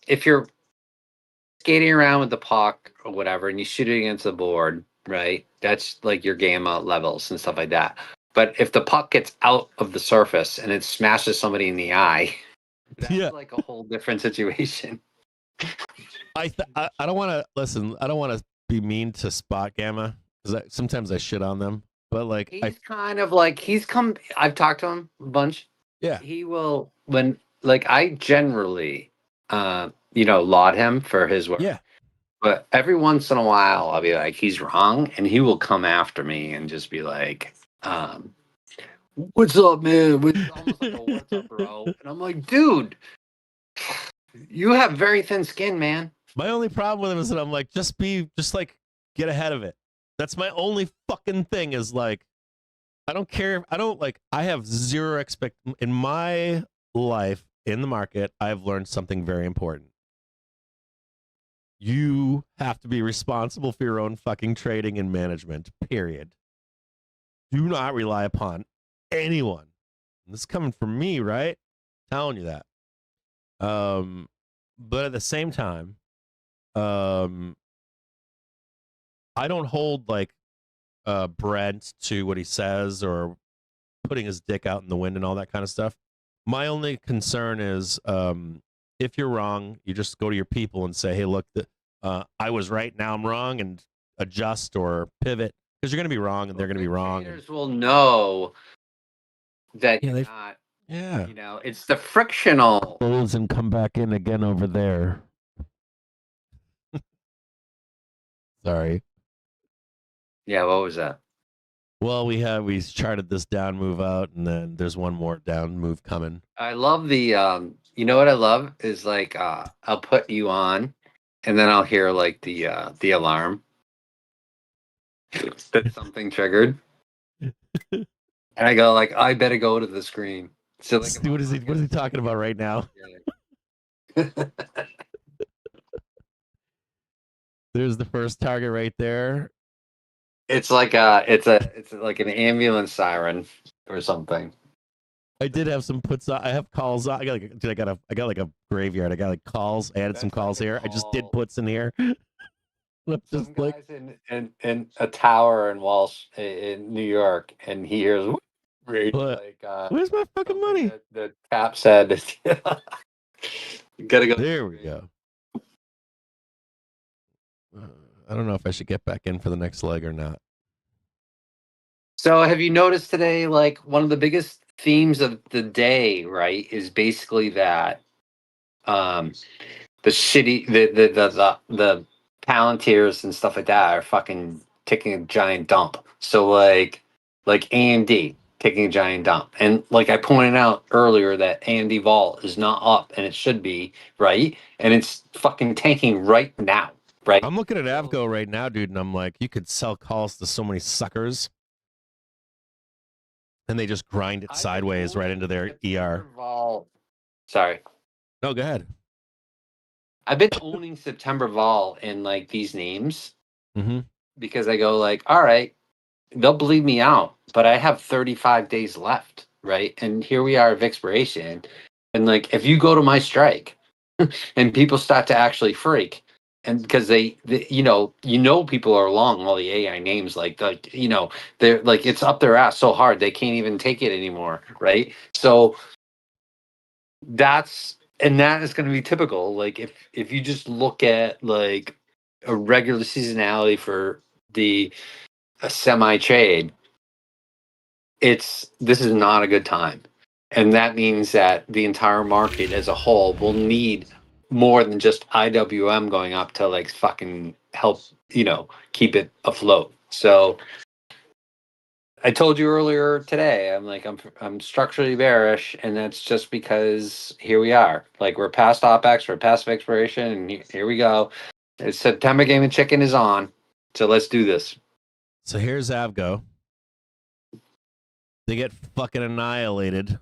if you're skating around with the puck or whatever and you shoot it against the board, right? That's like your gamma levels and stuff like that. But if the puck gets out of the surface and it smashes somebody in the eye, that's like a whole different situation. I don't want to listen. I don't want to be mean to spot gamma because sometimes I shit on them. But like, he's kind of like I've talked to him a bunch. Yeah, he will when like I generally laud him for his work. Yeah. But every once in a while, I'll be like, he's wrong, and he will come after me and just be like, "What's up, man? Almost like a what's up, bro?" And I'm like, "Dude, you have very thin skin, man." My only problem with him is that I'm like, just like get ahead of it. That's my only fucking thing is like, I don't care. I have zero in my life in the market. I've learned something very important. You have to be responsible for your own fucking trading and management, period. Do not rely upon anyone. And this is coming from me, right? Telling you that. But at the same time, I don't hold like Brent to what he says or putting his dick out in the wind and all that kind of stuff. My only concern is if you're wrong, you just go to your people and say, "Hey, look, I was right. Now I'm wrong," and adjust or pivot because you're going to be wrong and they're going to be wrong. Traders will know that you're not. Yeah. It's the frictional. Close and come back in again over there. Sorry. Yeah, what was that? Well, we charted this down move out, and then there's one more down move coming. I love the you know what I love is like I'll put you on and then I'll hear like the alarm that something triggered. And I go like, I better go to the screen. So like, what is he talking about right now? There's the first target right there. It's like it's like an ambulance siren or something. I did have some puts on. I have calls on. I got like a graveyard. I got like calls. I added some That's calls like a here. I just did call. puts in here. I'm Some just like, guys in a tower in in New York, and he hears read what? like Where's my fucking something money? that the cap said. Gotta go. There we go. I don't know if I should get back in for the next leg or not. So, have you noticed today, like one of the biggest themes of the day, right, is basically that the shitty the Palantirs and stuff like that are fucking taking a giant dump. So like AMD taking a giant dump. And like I pointed out earlier that AMD Vol is not up and it should be, right? And it's fucking tanking right now, right? I'm looking at Avgo right now, dude, and I'm like, you could sell calls to so many suckers. And they just grind it sideways right into their ER. Vol. Sorry. No, go ahead. I've been owning September Vol in like these names Mm-hmm. because I go like, all right, they'll bleed me out, but I have 35 days left, right? And here we are at Vixperation, and like if you go to my strike, and people start to actually freak, and because they you know people are long all the AI names, like they're like it's up their ass so hard they can't even take it anymore, right? So that is going to be typical. Like if you just look at like a regular seasonality for a semi trade, this is not a good time, and that means that the entire market as a whole will need more than just IWM going up to like fucking help keep it afloat. So I told you earlier today, I'm structurally bearish, and that's just because here we are. Like we're past OPEX, we're past expiration, and here we go. It's September game of chicken is on, so let's do this. So here's Avgo. They get fucking annihilated,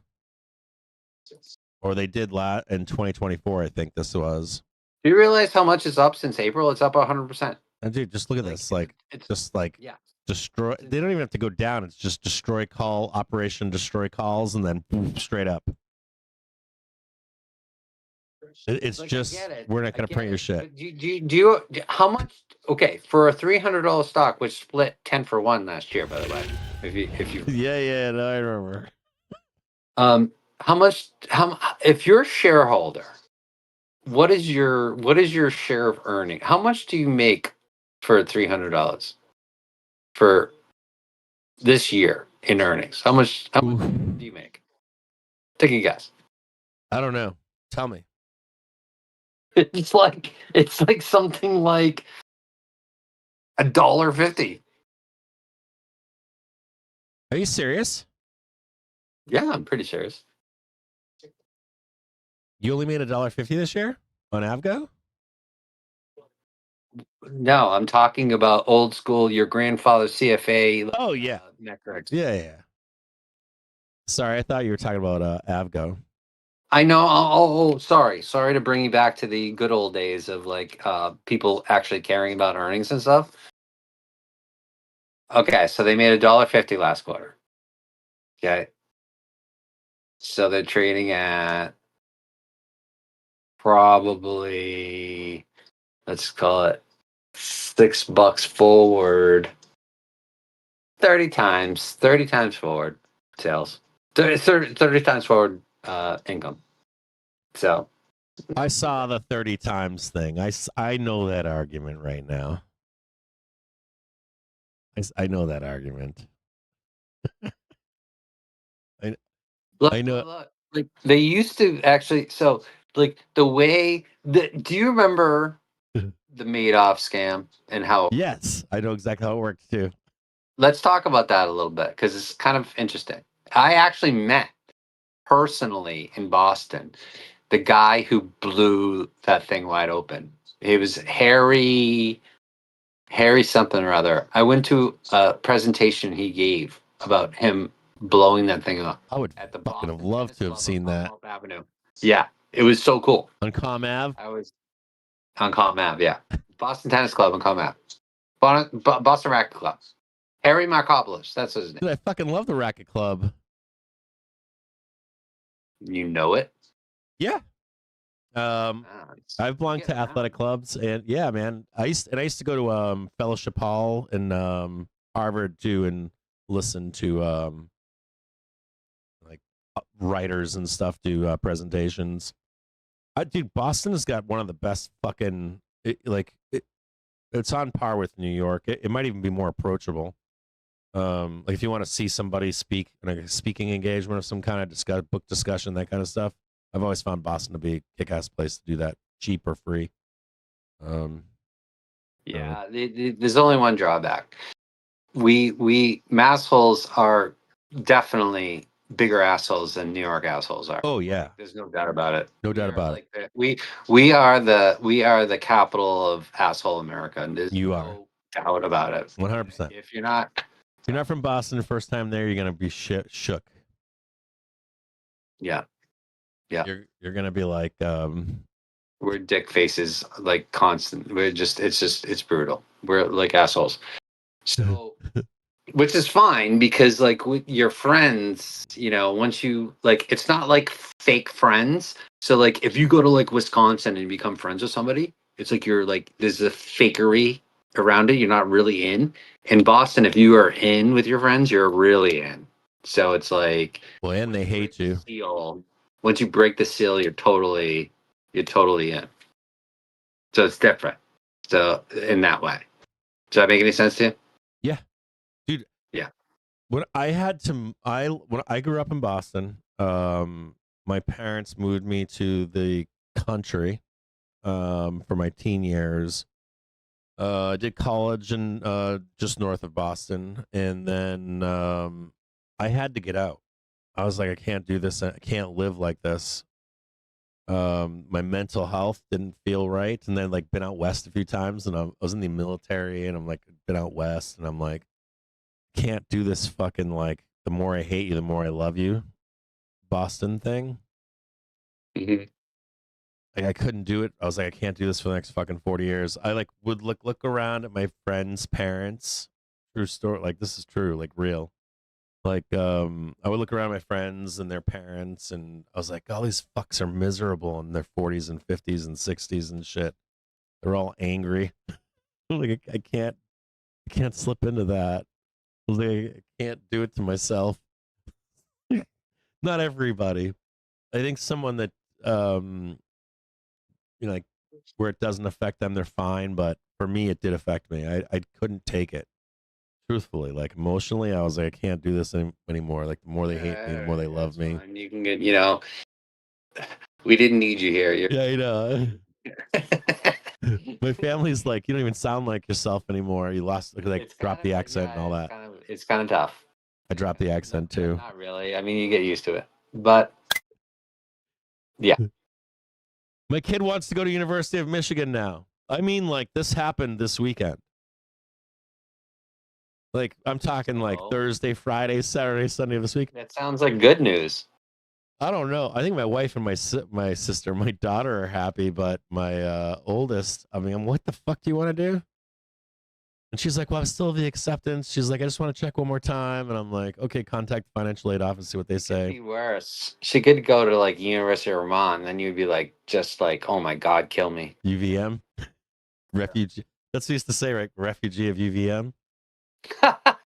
or they did in 2024. I think this was. Do you realize how much is up since April? It's up 100%. And dude, just look at this. Like it's just like yeah. Destroy. They don't even have to go down. It's just destroy call operation, destroy calls, and then boom, straight up. It's Like, just we're not gonna print your shit. Do you how much? Okay, for a $300 stock, which split 10 for 1 last year, by the way. If you Yeah, no, I remember. how much? If you're a shareholder, what is your share of earning? How much do you make for $300 for this year in earnings? How much do you make? Take a guess. I don't know. Tell me. It's like something like $1.50. Are you serious? Yeah, I'm pretty serious. You only made $1.50 this year on Avgo? No, I'm talking about old school, your grandfather's CFA. Oh yeah, metrics. yeah. Sorry, I thought you were talking about Avgo. I know. Oh, sorry to bring you back to the good old days of like people actually caring about earnings and stuff. Okay, so they made $1.50 last quarter. Okay, so they're trading at probably, let's call it $6 forward. 30 times forward sales. 30 times forward income. So I saw the 30 times thing. I know that argument right now. I know that argument. I know. Look, like they used to actually. So like the way that. Do you remember the Madoff scam and how? Yes, I know exactly how it works too. Let's talk about that a little bit because it's kind of interesting. I actually met personally in Boston the guy who blew that thing wide open. He was Harry something or other. I went to a presentation he gave about him blowing that thing up. I would at the fucking have Boston loved Tennis to have Club seen on that. Commonwealth Avenue. Yeah, it was so cool. On Com Ave? I was on Com Ave, yeah. Boston Tennis Club and come out. Boston Racket Club. Harry Markopoulos. That's his name. Dude, I fucking love the Racket Club. You know it? Yeah. I've belonged to athletic clubs, and yeah, man. I used to go to Fellowship Hall in Harvard too, and listen to like writers and stuff do presentations. Dude, Boston has got one of the best fucking it's on par with New York. It might even be more approachable. Like if you want to see somebody speak in a speaking engagement of some kind of book discussion, that kind of stuff, I've always found Boston to be a kick-ass place to do that, cheap or free. Yeah, there's only one drawback. We massholes are definitely bigger assholes than New York assholes are. Oh yeah, There's no doubt about it. no doubt about it. We are the capital of asshole America, and there's You no doubt about it. 100%. If you're not from Boston the first time there, you're gonna be shook. Yeah. You're gonna be like, we're dick faces like constant. It's brutal. We're like assholes. So, which is fine because like with your friends, once you like, it's not like fake friends. So like if you go to like Wisconsin and become friends with somebody, it's like you're like there's a fakery around it. You're not really in. In Boston, if you are in with your friends, you're really in. So it's like, well, and they hate you. Once you break the seal, you're totally in. So it's different. So in that way, does that make any sense to you? Yeah, dude. Yeah. When I grew up in Boston, my parents moved me to the country for my teen years. I did college in just north of Boston, and then I had to get out. I was like, I can't do this. I can't live like this. My mental health didn't feel right, and then like been out west a few times, and I was in the military, and I'm like been out west, and I'm like, can't do this fucking like the more I hate you, the more I love you, Boston thing. Mm-hmm. Like I couldn't do it. I was like, I can't do this for the next fucking 40 years. I like would look around at my friends' parents. True story. Like this is true. Like real. Like I would look around at my friends and their parents, and I was like, all these fucks are miserable in their 40s and 50s and 60s and shit. They're all angry. Like I can't slip into that. I was like, I can't do it to myself. Not everybody. I think someone that like where it doesn't affect them, they're fine. But for me, it did affect me. I couldn't take it. Truthfully, like emotionally, I was like, I can't do this anymore. Like the more they hate me, the more they love me. Fine. You can get, we didn't need you here. Yeah, my family's like, you don't even sound like yourself anymore. You lost, like, dropped the accent and all that. It's kind of tough. I dropped the accent too. Not really. I mean, you get used to it, but yeah. My kid wants to go to University of Michigan now. I mean, like this happened this weekend. Like I'm talking like Thursday, Friday, Saturday, Sunday of this week. That sounds like good news. I don't know. I think my wife and my sister, my daughter are happy, but my oldest, I mean, what the fuck do you want to do? And she's like, well, I'm still the acceptance. She's like, I just want to check one more time. And I'm like, okay, contact the financial aid office, see what they say. It'd be worse. She could go to like University of Vermont, and then you'd be like, just like, oh my God, kill me. UVM? Refugee. That's what we used to say, right? Refugee of UVM.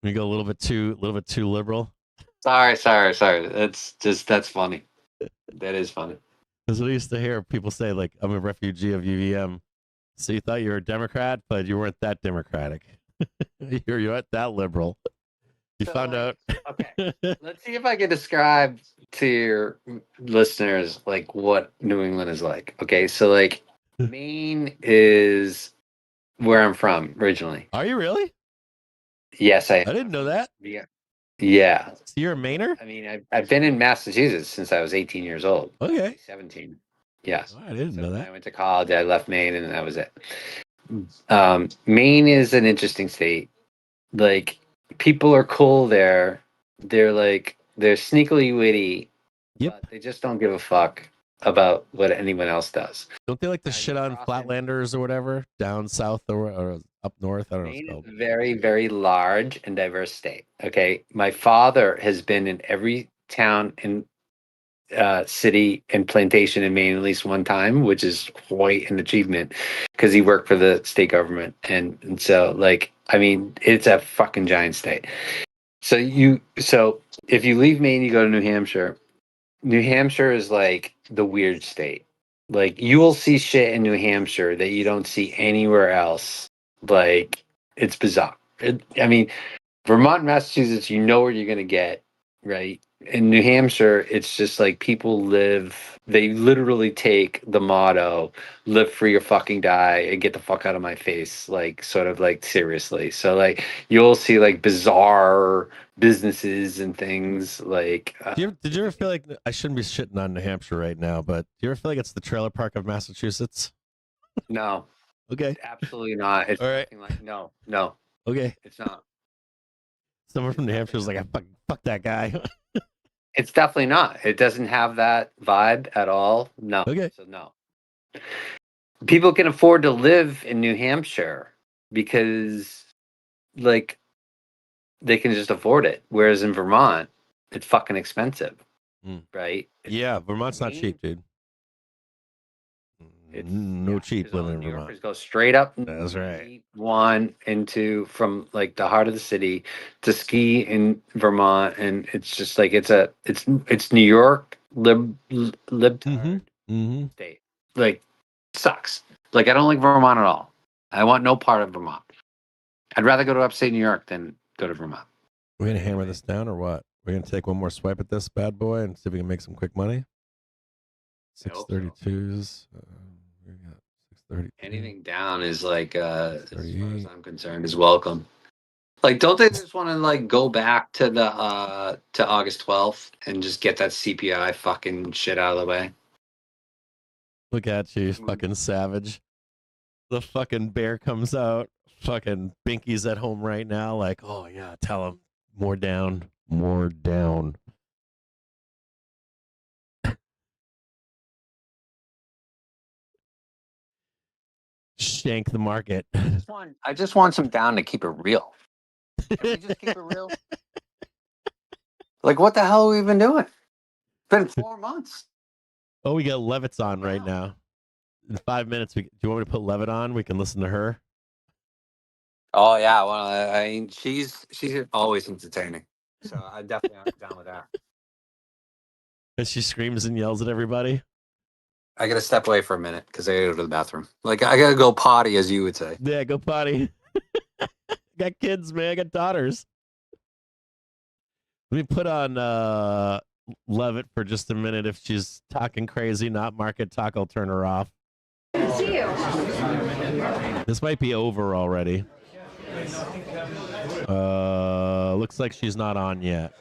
We go a little bit too liberal. Sorry. That's funny. That is funny. That's what I used to hear people say, like, I'm a refugee of UVM. So you thought you were a Democrat, but you weren't that Democratic. you weren't that liberal. You found out. Okay. Let's see if I can describe to your listeners like what New England is like. Okay, so like Maine is where I'm from originally. Are you really? Yes, I didn't know that. Yeah. So you're a Mainer? I mean, I've been in Massachusetts since I was 18 years old. Okay. 17. Yes. Oh, I didn't know that. I went to college. I left Maine, and that was it. Maine is an interesting state. Like, people are cool there. They're sneakily witty. Yep. But they just don't give a fuck. about what anyone else does. Don't they like to Now, shit you on cross in- flatlanders or whatever down south or up north? I don't know what Maine it's is called. a very, very large and diverse state. Okay, my father has been in every town and city and plantation in Maine at least one time, which is quite an achievement because he worked for the state government, and so like I mean, it's a fucking giant state. So if you leave Maine, you go to New Hampshire. New Hampshire is like the weird state. Like you will see shit in New Hampshire that you don't see anywhere else. Like it's bizarre. I mean, Vermont and Massachusetts, you know where you're gonna get, right? In New Hampshire, it's just like people live. They literally take the motto "Live free or fucking die" and get the fuck out of my face, like sort of like seriously. So like you'll see like bizarre businesses and things like. Did you ever feel like I shouldn't be shitting on New Hampshire right now, but do you ever feel like it's the trailer park of Massachusetts? No, Okay. absolutely not. It's All right. nothing like no, Okay. it's not. Someone from New Hampshire was like, fuck that guy. It's definitely not. It doesn't have that vibe at all. No. Okay. So no. People can afford to live in New Hampshire because like they can just afford it. Whereas in Vermont, it's fucking expensive. Mm. Right? Yeah, Vermont's not cheap, dude. It's No cheap 'cause all living the in New Vermont. Yorkers go straight up That's right. one into from like the heart of the city to ski in Vermont, and it's just like it's New York libtard Mm-hmm. state. Like sucks. Like I don't like Vermont at all. I want no part of Vermont. I'd rather go to upstate New York than go to Vermont. We're gonna hammer this down or what? We're gonna take one more swipe at this bad boy and see if we can make some quick money. I hope so. 632s. We got 630. Anything down is like as far as I'm concerned is welcome. Like don't they just want to like go back to the to August 12th and just get that CPI fucking shit out of the way? Look at you, fucking savage. The fucking bear comes out. Fucking Binky's at home right now. Like, oh yeah, tell him more down, more down. Shank the market. I just want some down to keep it real. Can we just keep it real? Like what the hell are we even doing? It's been 4 months. Oh, we got Levitt's on right now. In 5 minutes, do you want me to put Levitt on? We can listen to her. Oh yeah, well I mean she's always entertaining. So I definitely am down with that. As she screams and yells at everybody. I gotta step away for a minute because I gotta go to the bathroom. Like I gotta go potty, as you would say. Yeah, go potty. Got kids, man. I got daughters. Let me put on Levitt for just a minute. If she's talking crazy, not market talk, I'll turn her off. See you. This might be over already. Looks like she's not on yet.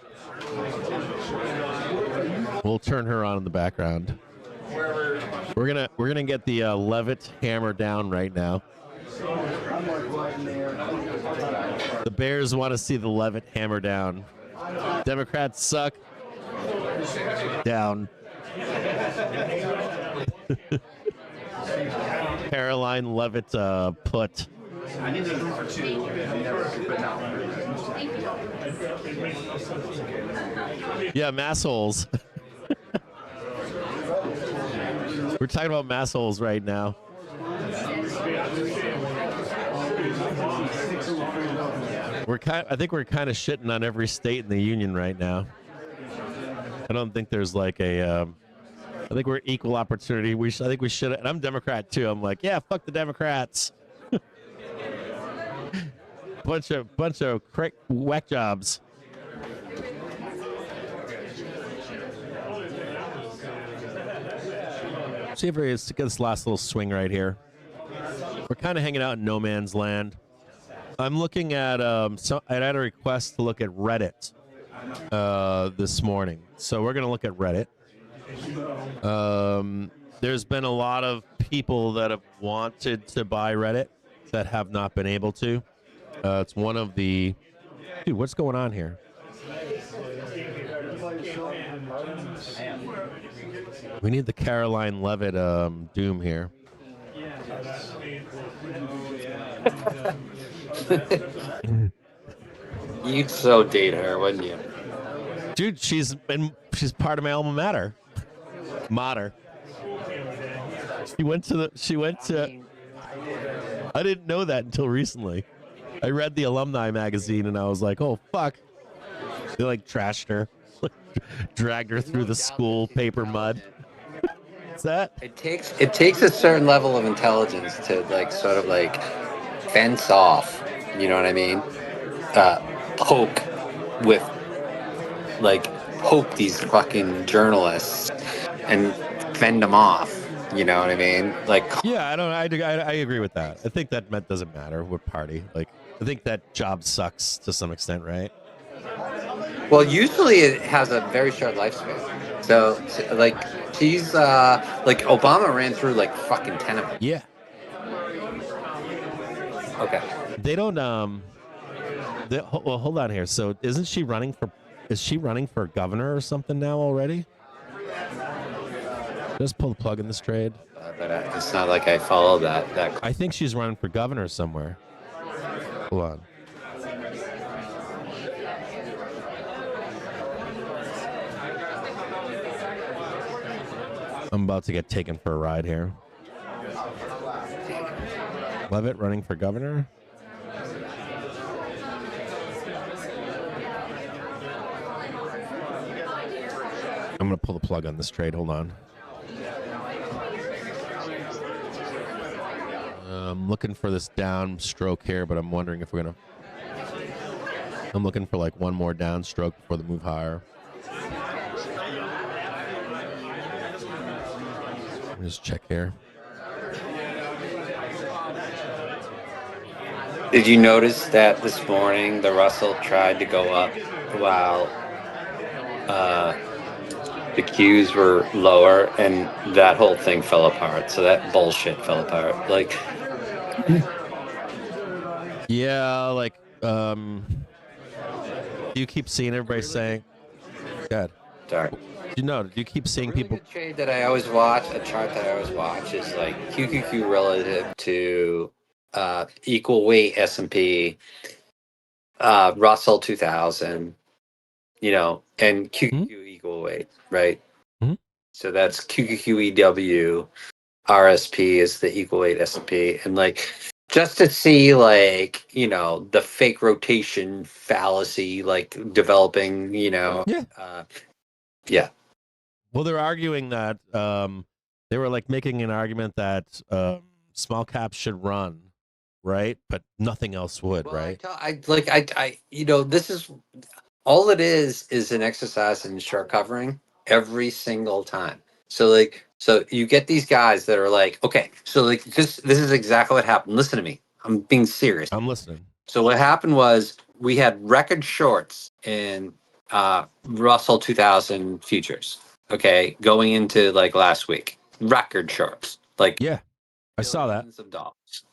We'll turn her on in the background. We're gonna get the Levitt hammer down right now. The Bears want to see the Levitt hammer down. Democrats suck. Down. Caroline Levitt put. Yeah, massholes. We're talking about massholes right now. I think we're kind of shitting on every state in the union right now. I don't think there's like a. I think we're equal opportunity. I think we should. And I'm Democrat too. I'm like, yeah, fuck the Democrats. bunch of whack jobs. See if we get this last little swing right here. We're kind of hanging out in no man's land. I'm looking at I had a request to look at Reddit this morning, so we're gonna look at Reddit. There's been a lot of people that have wanted to buy Reddit that have not been able to. It's one of the dude. What's going on here? We need the Caroline Levitt doom here. You'd so date her, wouldn't you? Dude, she's part of my alma mater. She went to I didn't know that until recently. I read the alumni magazine and I was like, oh fuck. They like trashed her. Dragged her through the school paper mud. What's that? It takes a certain level of intelligence to like sort of like fence off, you know what I mean? Poke these fucking journalists and fend them off. You know what I mean? Like, yeah, I agree with that. I think that doesn't matter what party. Like, I think that job sucks to some extent, right? well, usually it has a very short lifespan. So like, she's like Obama ran through like fucking 10 of them. Yeah. Okay. They don't well, hold on here. So is she running for governor or something now already? Just pull the plug in this trade. But it's not like I follow that. I think she's running for governor somewhere. Hold on. I'm about to get taken for a ride here. Levitt running for governor? I'm going to pull the plug on this trade. Hold on. I'm looking for this down stroke here, but I'm wondering if we're going to... I'm looking for like one more down stroke before the move higher. Let me just check here. Did you notice that this morning the Russell tried to go up while the Qs were lower, and that whole thing fell apart? So that bullshit fell apart. Like, yeah, like you keep seeing everybody saying, God, sorry. do you keep seeing people? Good trade that I always watch, a chart that I always watch is like QQQ relative to equal weight S&P, Russell 2000, you know, and QQQ equal weight, right? Mm-hmm. So that's QQQEW, RSP is the equal weight S&P, and like just to see like, you know, the fake rotation fallacy like developing, you know. Yeah. Well, they're arguing that they were like making an argument that small caps should run, right? But nothing else would, Well, right? I you know, this is all it is an exercise in short covering every single time. So like, so you get these guys that are like, okay, so like this is exactly what happened. Listen to me. I'm being serious. I'm listening. So what happened was we had record shorts in Russell 2000 futures. Okay, going into like last week, record shorts. Like, yeah, I saw that. Billions of dollars.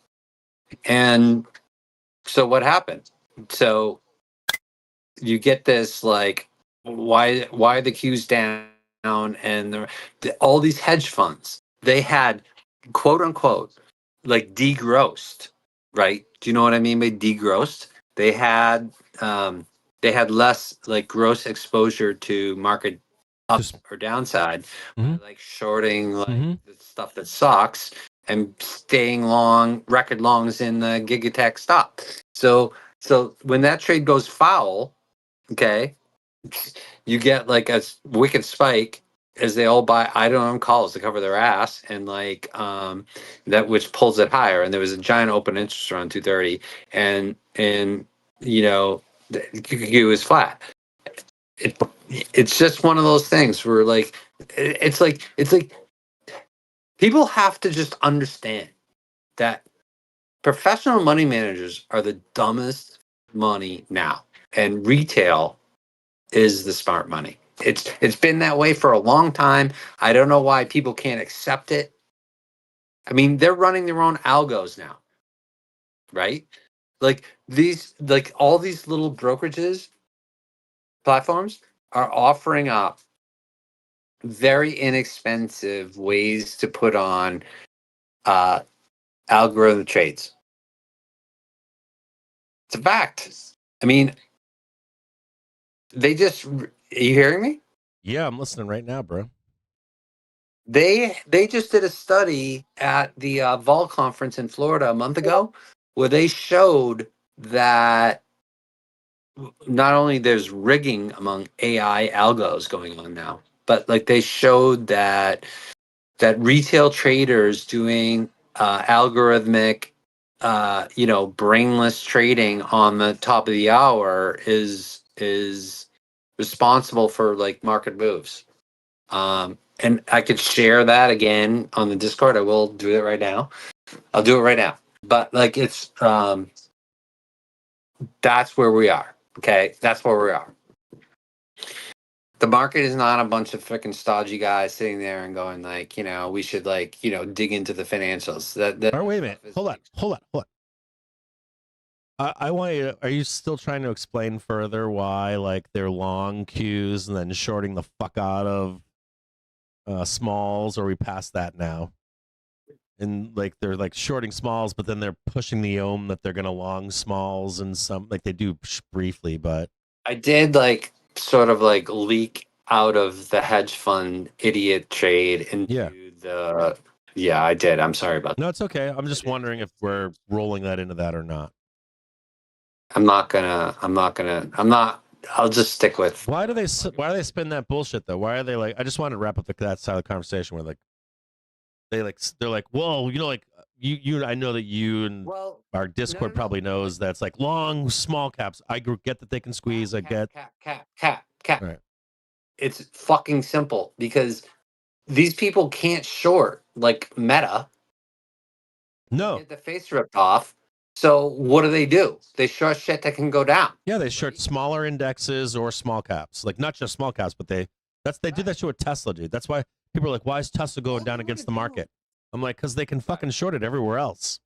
And so what happened? So you get this like, why are the Qs down? And all these hedge funds, they had quote unquote like degrossed, right? Do you know what I mean by degrossed? They had less like gross exposure to market up or downside, like shorting like the stuff that sucks and staying long, record longs in the Gigatech stock. So when that trade goes foul, okay, you get like a wicked spike as they all buy item calls to cover their ass, and like that, which pulls it higher. And there was a giant open interest around 230, and you know, the QQQ is flat. It's just one of those things where like it's like people have to just understand that professional money managers are the dumbest money now, and retail is the smart money. It's been that way for a long time. I don't know why people can't accept it. I mean, they're running their own algos now, right? Like all these little brokerages platforms are offering up very inexpensive ways to put on algorithm trades. It's a fact. I mean, they just. Are you hearing me? Yeah, I'm listening right now, bro. They just did a study at the Vol conference in Florida a month ago, where they showed that not only there's rigging among AI algos going on now, but like they showed that retail traders doing algorithmic, brainless trading on the top of the hour is responsible for like market moves. And I could share that again on the Discord. I will do it right now. I'll do it right now. But like it's that's where we are. Okay, that's where we are. The market is not a bunch of freaking stodgy guys sitting there and going like, we should like, dig into the financials. That Or wait a minute. Hold on. I want you. Are you still trying to explain further why like they're long queues and then shorting the fuck out of smalls, or we past that now? And like they're like shorting smalls, but then they're pushing the ohm that they're gonna long smalls, and some like they do briefly, but I did like sort of like leak out of the hedge fund idiot trade into the. Yeah, I did. I'm sorry about that. no, it's okay. I'm just wondering if we're rolling that into that or not. I'm not. I'll just stick with. Why do they spin that bullshit though? Why are they like? I just want to wrap up that side of the conversation where like they're like, well, like you. I know that you and our Discord probably knows that's like long small caps. I get that they can squeeze. I get Cap. Right. It's fucking simple because these people can't short like Meta. No. Get the face ripped off. So what do? They short shit that can go down. Yeah, they short smaller indexes or small caps. Like not just small caps, but they do that shit with Tesla, dude. That's why people are like, why is Tesla going down against the market? I'm like, because they can fucking short it everywhere else.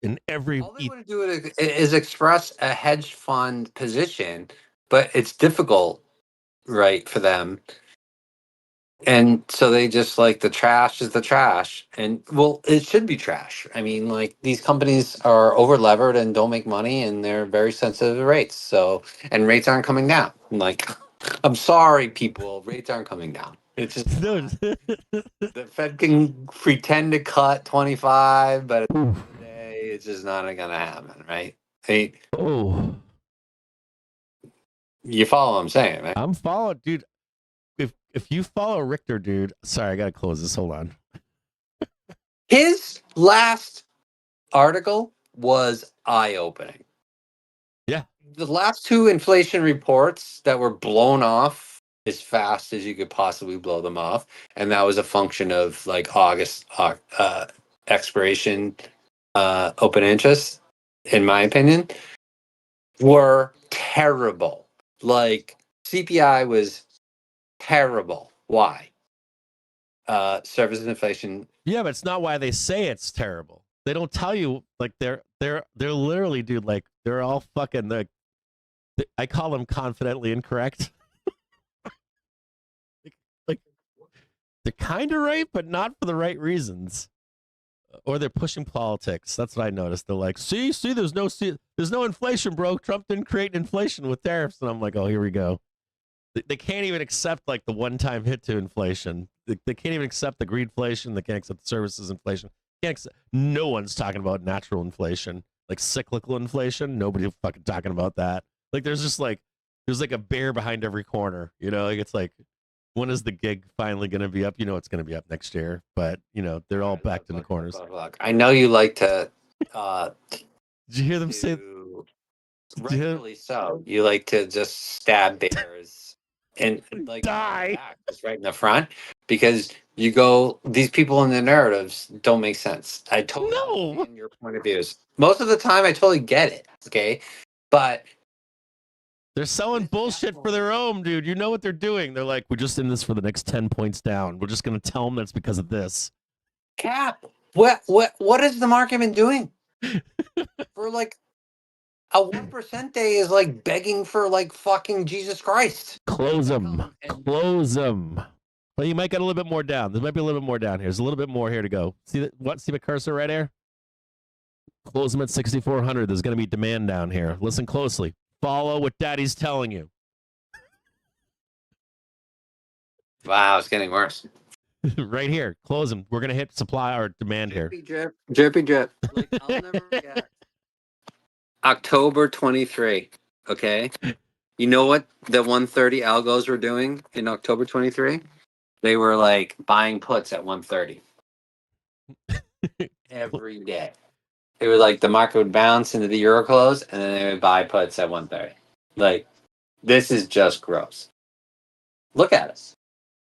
In every All they want to do is express a hedge fund position, but it's difficult, right, for them. And so they just like the trash is the trash. And well, it should be trash. I mean, like these companies are over levered and don't make money and they're very sensitive to rates. So, and rates aren't coming down. Like, I'm sorry, people, rates aren't coming down. It's just the Fed can pretend to cut 25, but at the end of the day, it's just not going to happen, right? Hey, you follow what I'm saying, right? I'm following, dude. If you follow Richter, dude, sorry, I gotta close this. Hold on. His last article was eye-opening. Yeah. The last two inflation reports that were blown off as fast as you could possibly blow them off, and that was a function of like August expiration open interest, in my opinion, were terrible. Like CPI was terrible. Why? Services inflation. Yeah, but it's not why they say it's terrible. They don't tell you like they're literally, dude, like they're all fucking like I call them confidently incorrect. like they're kind of right, but not for the right reasons. Or they're pushing politics. That's what I noticed. They're like, see, there's no inflation, bro. Trump didn't create inflation with tariffs. And I'm like, oh, here we go. They can't even accept like the one-time hit to inflation. They can't even accept the greedflation. They can't accept the services inflation. No one's talking about natural inflation, like cyclical inflation. Nobody's fucking talking about that. Like there's like a bear behind every corner. Like it's like, when is the gig finally going to be up? It's going to be up next year, but they're all backed in the corners. Look. I know you like to. Did you hear them say? Rightfully so. You like to just stab bears and like die just right in the front because you go. These people in the narratives don't make sense. I totally understand your point of views. Most of the time, I totally get it. Okay, but. They're selling bullshit for their own, dude. You know what they're doing. They're like, we're just in this for the next 10 points down. We're just going to tell them that's because of this. Cap, what has the market been doing? For like a 1% day is like begging for like fucking Jesus Christ. Close them. But you might get a little bit more down. There might be a little bit more down here. There's a little bit more here to go. See that? What? See the cursor right here? Close them at 6,400. There's going to be demand down here. Listen closely. Follow what Daddy's telling you. Wow, it's getting worse. Right here. Close them. We're going to hit supply or demand here. Drippy drip. Like, I'll never forget. October 23. Okay. You know what the 130 algos were doing in October 23? They were like buying puts at 130 every day. It was like the market would bounce into the euro close and then they would buy puts at 130. Like, this is just gross. Look at us.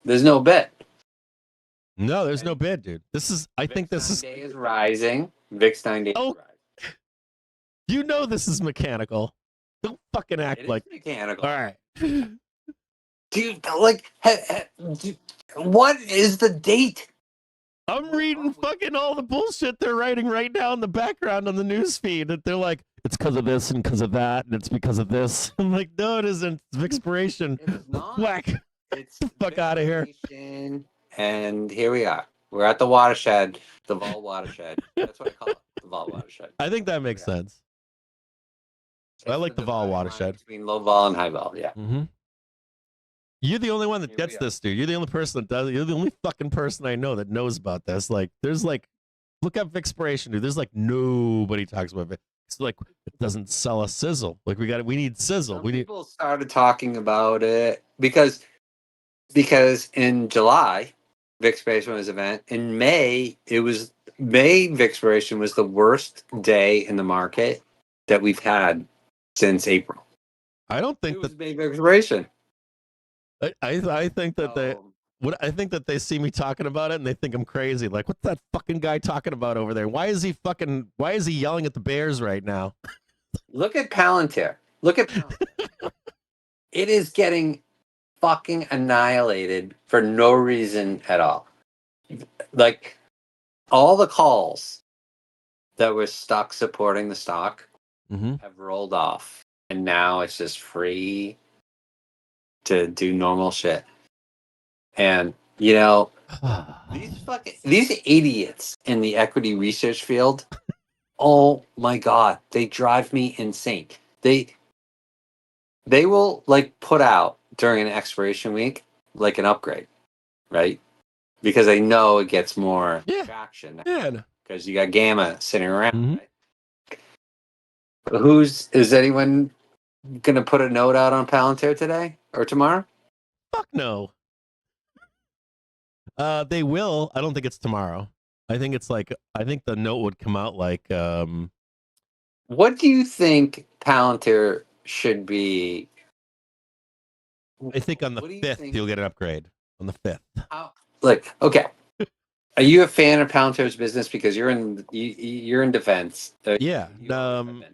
There's no bid. No, there's no bid, dude. This is, I think this is, Day is rising. VIX 9 days Oh. is rising. you know, this is mechanical. Don't fucking act It is like, mechanical. all right. Dude, like, dude, what is the date? I'm reading fucking all the bullshit they're writing right now in the background on the news feed. That they're like, it's because of this and because of that, and it's because of this. I'm like, no, it isn't. It's Vixperation. It's not. Whack. It's Fuck outta here. Vixperation, and here we are. We're at the watershed, the Vol watershed. That's what I call it, the Vol watershed. I think that makes sense. I like the Vol dividing line watershed. between low vol and high vol. Yeah. Mm-hmm. You're the only one that Here we gets are. this, dude. You're the only person that does it. You're the only fucking person I know that knows about this. Like, there's like, look up Vixperation, dude. There's like nobody talks about it. It's like it doesn't sell a sizzle. Like we need sizzle. Some We need. people started talking about it because in July, Vixperation was an event. In May, Vixperation was the worst day in the market that we've had since April. I don't think It that. was May Vixperation. I think that they. So, What I think that they see me talking about it and they think I'm crazy. Like, what's that fucking guy talking about over there? Why is he yelling at the Bears right now? look at Palantir. Look at Palantir. It is getting fucking annihilated for no reason at all. Like, all the calls that were stuck supporting the stock Mm-hmm. have rolled off. And now it's just free to do normal shit. And, you know, these idiots in the equity research field, oh my God, they drive me insane. They will like put out during an expiration week like an upgrade, right? Because they know it gets more traction Yeah. because you got Gamma sitting around. Mhm. Right? Is anyone gonna put a note out on Palantir today or tomorrow? Fuck no. They will. I don't think it's tomorrow. I think the note would come out like What do you think Palantir should be? I think on the What do you 5th think- you'll get an upgrade. On the 5th. Like, okay, are you a fan of Palantir's business because you're in defense? Yeah. You always have been.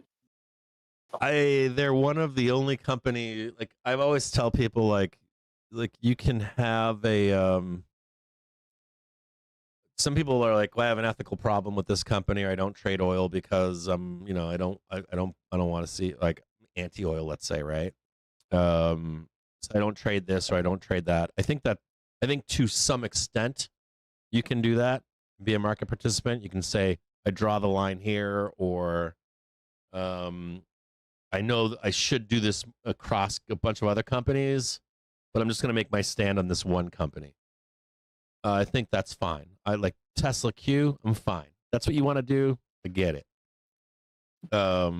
They're one of the only company, like I've always tell people like you can have a some people are like, well, I have an ethical problem with this company, or I don't trade oil because I don't want to see, like, anti-oil, let's say, right? So I don't trade this or I don't trade that. I think to some extent you can do that, be a market participant. You can say, I draw the line here, or I know I should do this across a bunch of other companies, but I'm just going to make my stand on this one company. I think that's fine. I like Tesla Q. I'm fine. That's what you want to do. I get it. But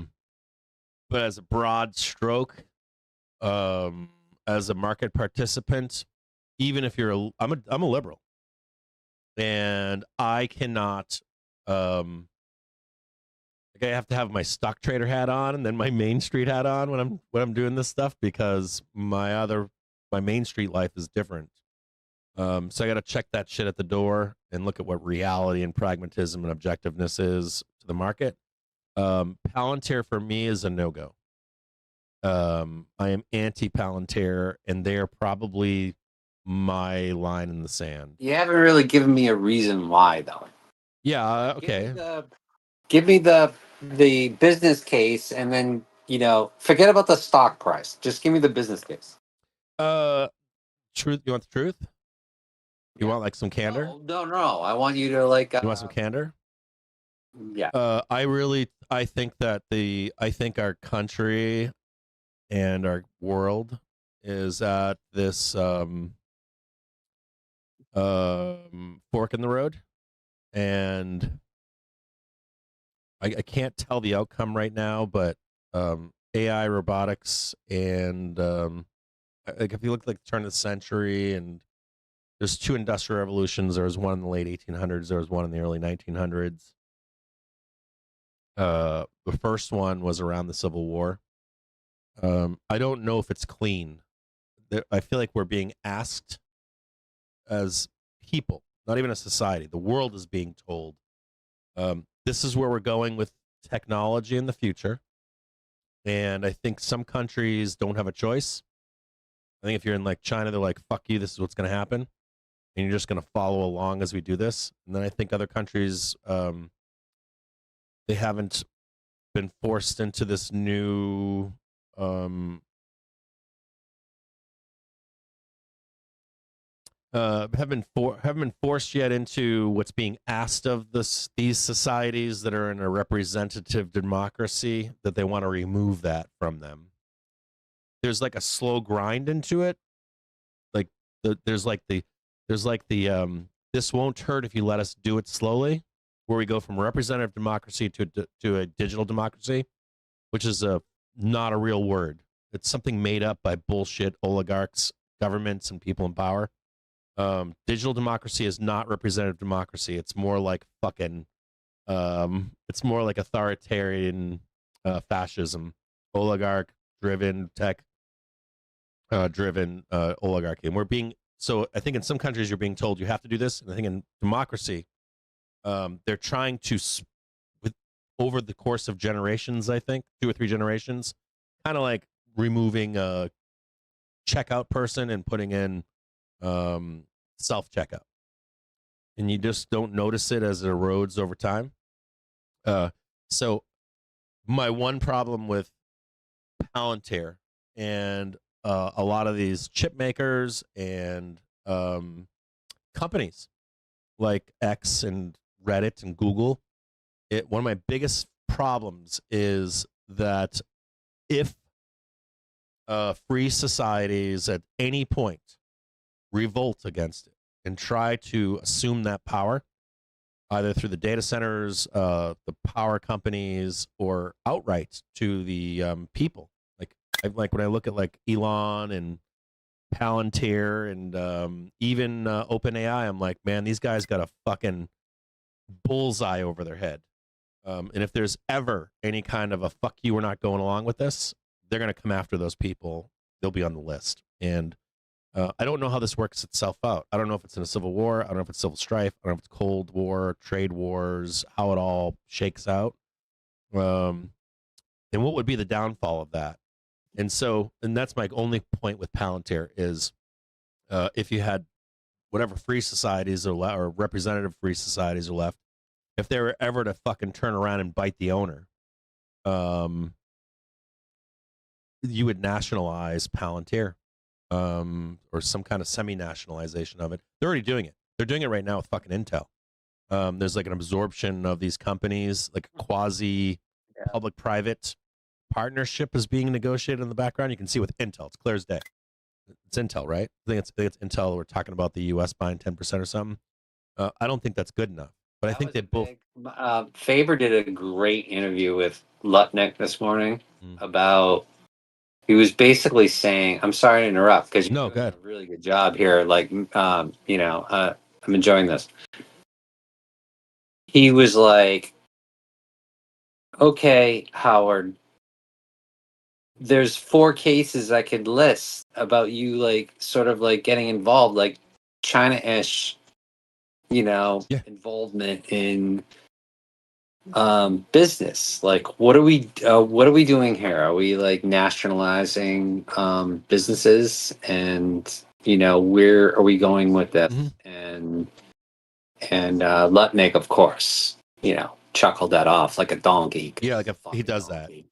as a broad stroke, as a market participant, even if I'm a liberal, and I cannot. Like I have to have my stock trader hat on and then my Main Street hat on when I'm doing this stuff, because my Main Street life is different. So I got to check that shit at the door and look at what reality and pragmatism and objectiveness is to the market. Palantir for me is a no-go. I am anti-Palantir, and they're probably my line in the sand. You haven't really given me a reason why, though. Yeah, okay. Give me the business case, and then forget about the stock price. Just give me the business case. Truth. You want the truth? You want like some candor? No. I want you to like. You want some candor? Yeah. I think that I think our country and our world is at this fork in the road, and I can't tell the outcome right now, but AI, robotics, and like if you look like the turn of the century, and there's two industrial revolutions. There was one in the late 1800s. There was one in the early 1900s. The first one was around the Civil War. I don't know if it's clean. I feel like we're being asked as people, not even a society. The world is being told, this is where we're going with technology in the future. And I think some countries don't have a choice. I think if you're in like China, they're like, fuck you, this is what's going to happen. And you're just going to follow along as we do this. And then I think other countries, they haven't been forced into this new haven't been forced yet into what's being asked of these societies that are in a representative democracy, that they want to remove that from them. There's like a slow grind into it. Like there's like the this won't hurt if you let us do it slowly, where we go from representative democracy to a digital democracy, which is not a real word. It's something made up by bullshit oligarchs, governments, and people in power. Digital democracy is not representative democracy. It's more like fucking, it's more like authoritarian fascism, oligarch-driven, tech-driven oligarchy. And we're being, so I think in some countries you're being told you have to do this. And I think in democracy, they're trying to, over the course of generations, I think, 2 or 3 generations, kind of like removing a checkout person and putting in self-checkout, and you just don't notice it as it erodes over time. So my one problem with Palantir and a lot of these chip makers and companies like X and Reddit and Google, one of my biggest problems is that if free societies at any point revolt against it and try to assume that power, either through the data centers, the power companies, or outright to the people. Like when I look at like Elon and Palantir and even OpenAI, I'm like, man, these guys got a fucking bullseye over their head. And if there's ever any kind of a fuck you, we're not going along with this, they're going to come after those people. They'll be on the list. And I don't know how this works itself out. I don't know if it's in a civil war. I don't know if it's civil strife. I don't know if it's Cold War, trade wars, how it all shakes out. And what would be the downfall of that? And that's my only point with Palantir is if you had whatever free societies or representative free societies are left, if they were ever to fucking turn around and bite the owner, you would nationalize Palantir. Or some kind of semi-nationalization of it. They're already doing it. They're doing it right now with fucking Intel. There's like an absorption of these companies, like a quasi-public-private partnership is being negotiated in the background. You can see with Intel. It's clear as day. It's Intel, right? I think it's Intel. We're talking about the U.S. buying 10% or something. I don't think that's good enough. But I think they both... Faber did a great interview with Lutnick this morning about... He was basically saying, I'm sorry to interrupt because you're doing a really good job here. Like, I'm enjoying this. He was like, okay, Howard, there's 4 cases I could list about you, like, sort of like getting involved, like China-ish, involvement in business. Like, what are we doing here? Are we like nationalizing businesses? And where are we going with this? And Lutnick, of course, chuckled that off like a donkey. Yeah, like he does donkey.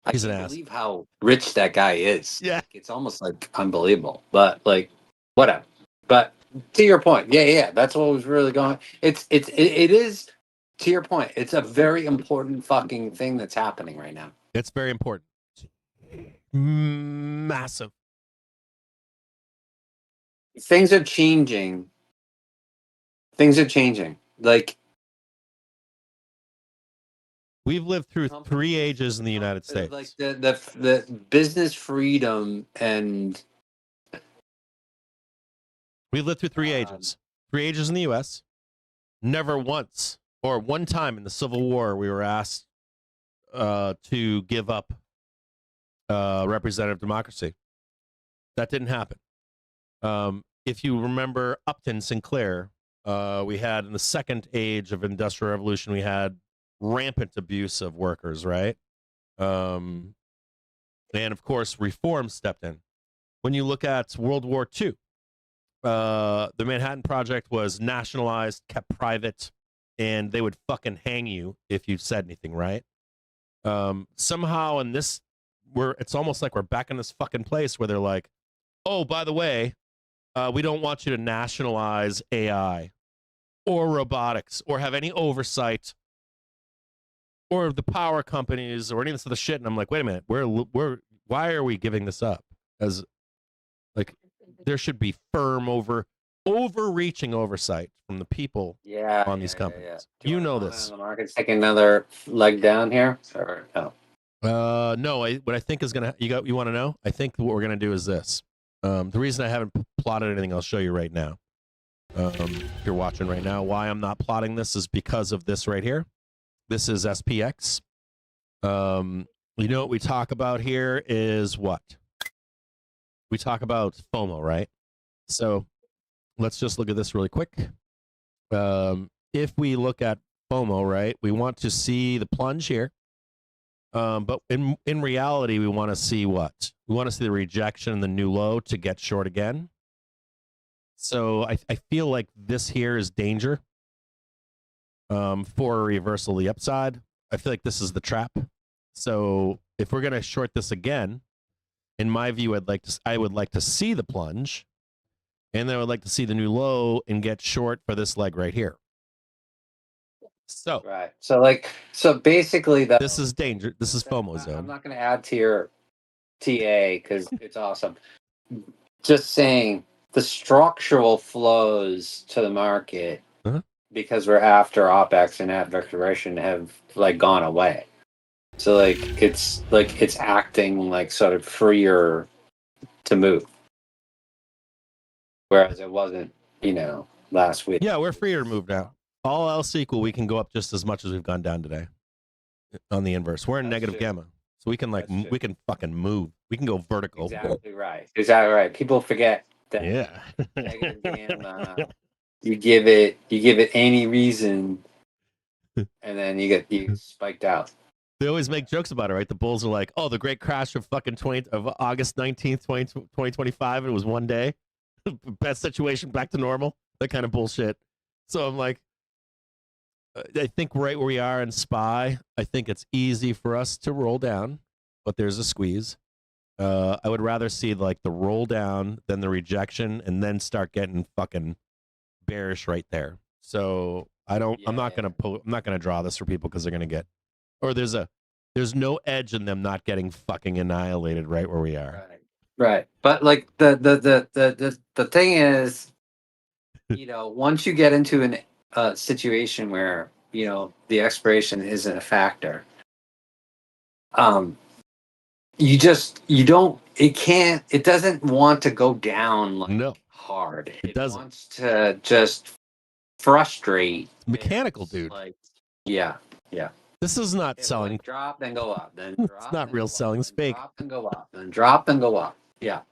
That. He's I an can't ass. believe how rich that guy is. Yeah, it's almost like unbelievable. But like, whatever. But to your point, yeah, that's what was really going. It is to your point. It's a very important fucking thing that's happening right now. It's very important. Massive. Things are changing. Like We've lived through 3 ages in the United States. like the business freedom and We've lived through 3 ages. 3 ages in the U.S. Never once or one time in the Civil War we were asked to give up representative democracy. That didn't happen. If you remember Upton Sinclair, we had in the second age of industrial revolution, we had rampant abuse of workers, right? And of course, reform stepped in. When you look at World War II, the Manhattan Project was nationalized, kept private, and they would fucking hang you if you said anything, right? Somehow in this, it's almost like we're back in this fucking place where they're like, oh, by the way, we don't want you to nationalize AI or robotics or have any oversight or the power companies or any of this other shit. And I'm like, wait a minute, why are we giving this up? As like, there should be firm overreaching oversight from the people on these companies. You know this. The market's taking another leg down here, or no? No. What I think is gonna you want to know? I think what we're gonna do is this. The reason I haven't plotted anything, I'll show you right now. If you're watching right now, why I'm not plotting this is because of this right here. This is SPX. You know what we talk about here is what? We talk about FOMO, right? So let's just look at this really quick. If we look at FOMO, right, we want to see the plunge here. But in reality, we want to see what? We want to see the rejection and the new low to get short again. So I feel like this here is danger for a reversal of the upside. I feel like this is the trap. So if we're going to short this again, in my view, I would like to see the plunge, and then I would like to see the new low and get short for this leg right here. So Right. So basically, this is danger. This is FOMO zone. I'm not going to add to your TA because it's awesome. Just saying the structural flows to the market because we're after OPEX and at Vixperation have like gone away. So it's acting like sort of freer to move, whereas it wasn't, last week. Yeah, we're freer to move now. All else equal, we can go up just as much as we've gone down today. On the inverse, we're in negative gamma, so we can we can fucking move. We can go vertical. Exactly right. People forget that. Yeah. Negative gamma. You give it any reason, and then you get spiked out. They always make jokes about it, right? The bulls are like, "Oh, the great crash of fucking August 19th, 2025. It was one day, best situation, back to normal." That kind of bullshit. So I'm like, I think right where we are in SPY, I think it's easy for us to roll down, but there's a squeeze. I would rather see like the roll down than the rejection, and then start getting fucking bearish right there. So I'm not gonna draw this for people because they're gonna get, or there's no edge in them not getting fucking annihilated right where we are. Right. But like the thing is, once you get into a situation where the expiration isn't a factor, it doesn't want to go down hard. It doesn't. Wants to just frustrate. It's mechanical, dude. Yeah. This is not selling. Drop, then go up. Then drop, it's not real selling. It's fake. Drop and go up. Then drop and go up. Yeah.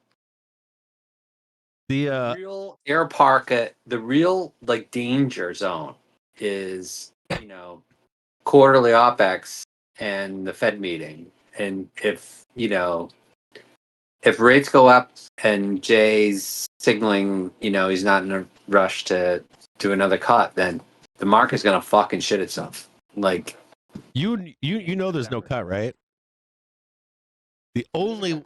The real air pocket, the real danger zone is quarterly OPEX and the Fed meeting. And if rates go up and Jay's signaling he's not in a rush to do another cut, then the market's gonna fucking shit itself. Like you there's no cut, right? The only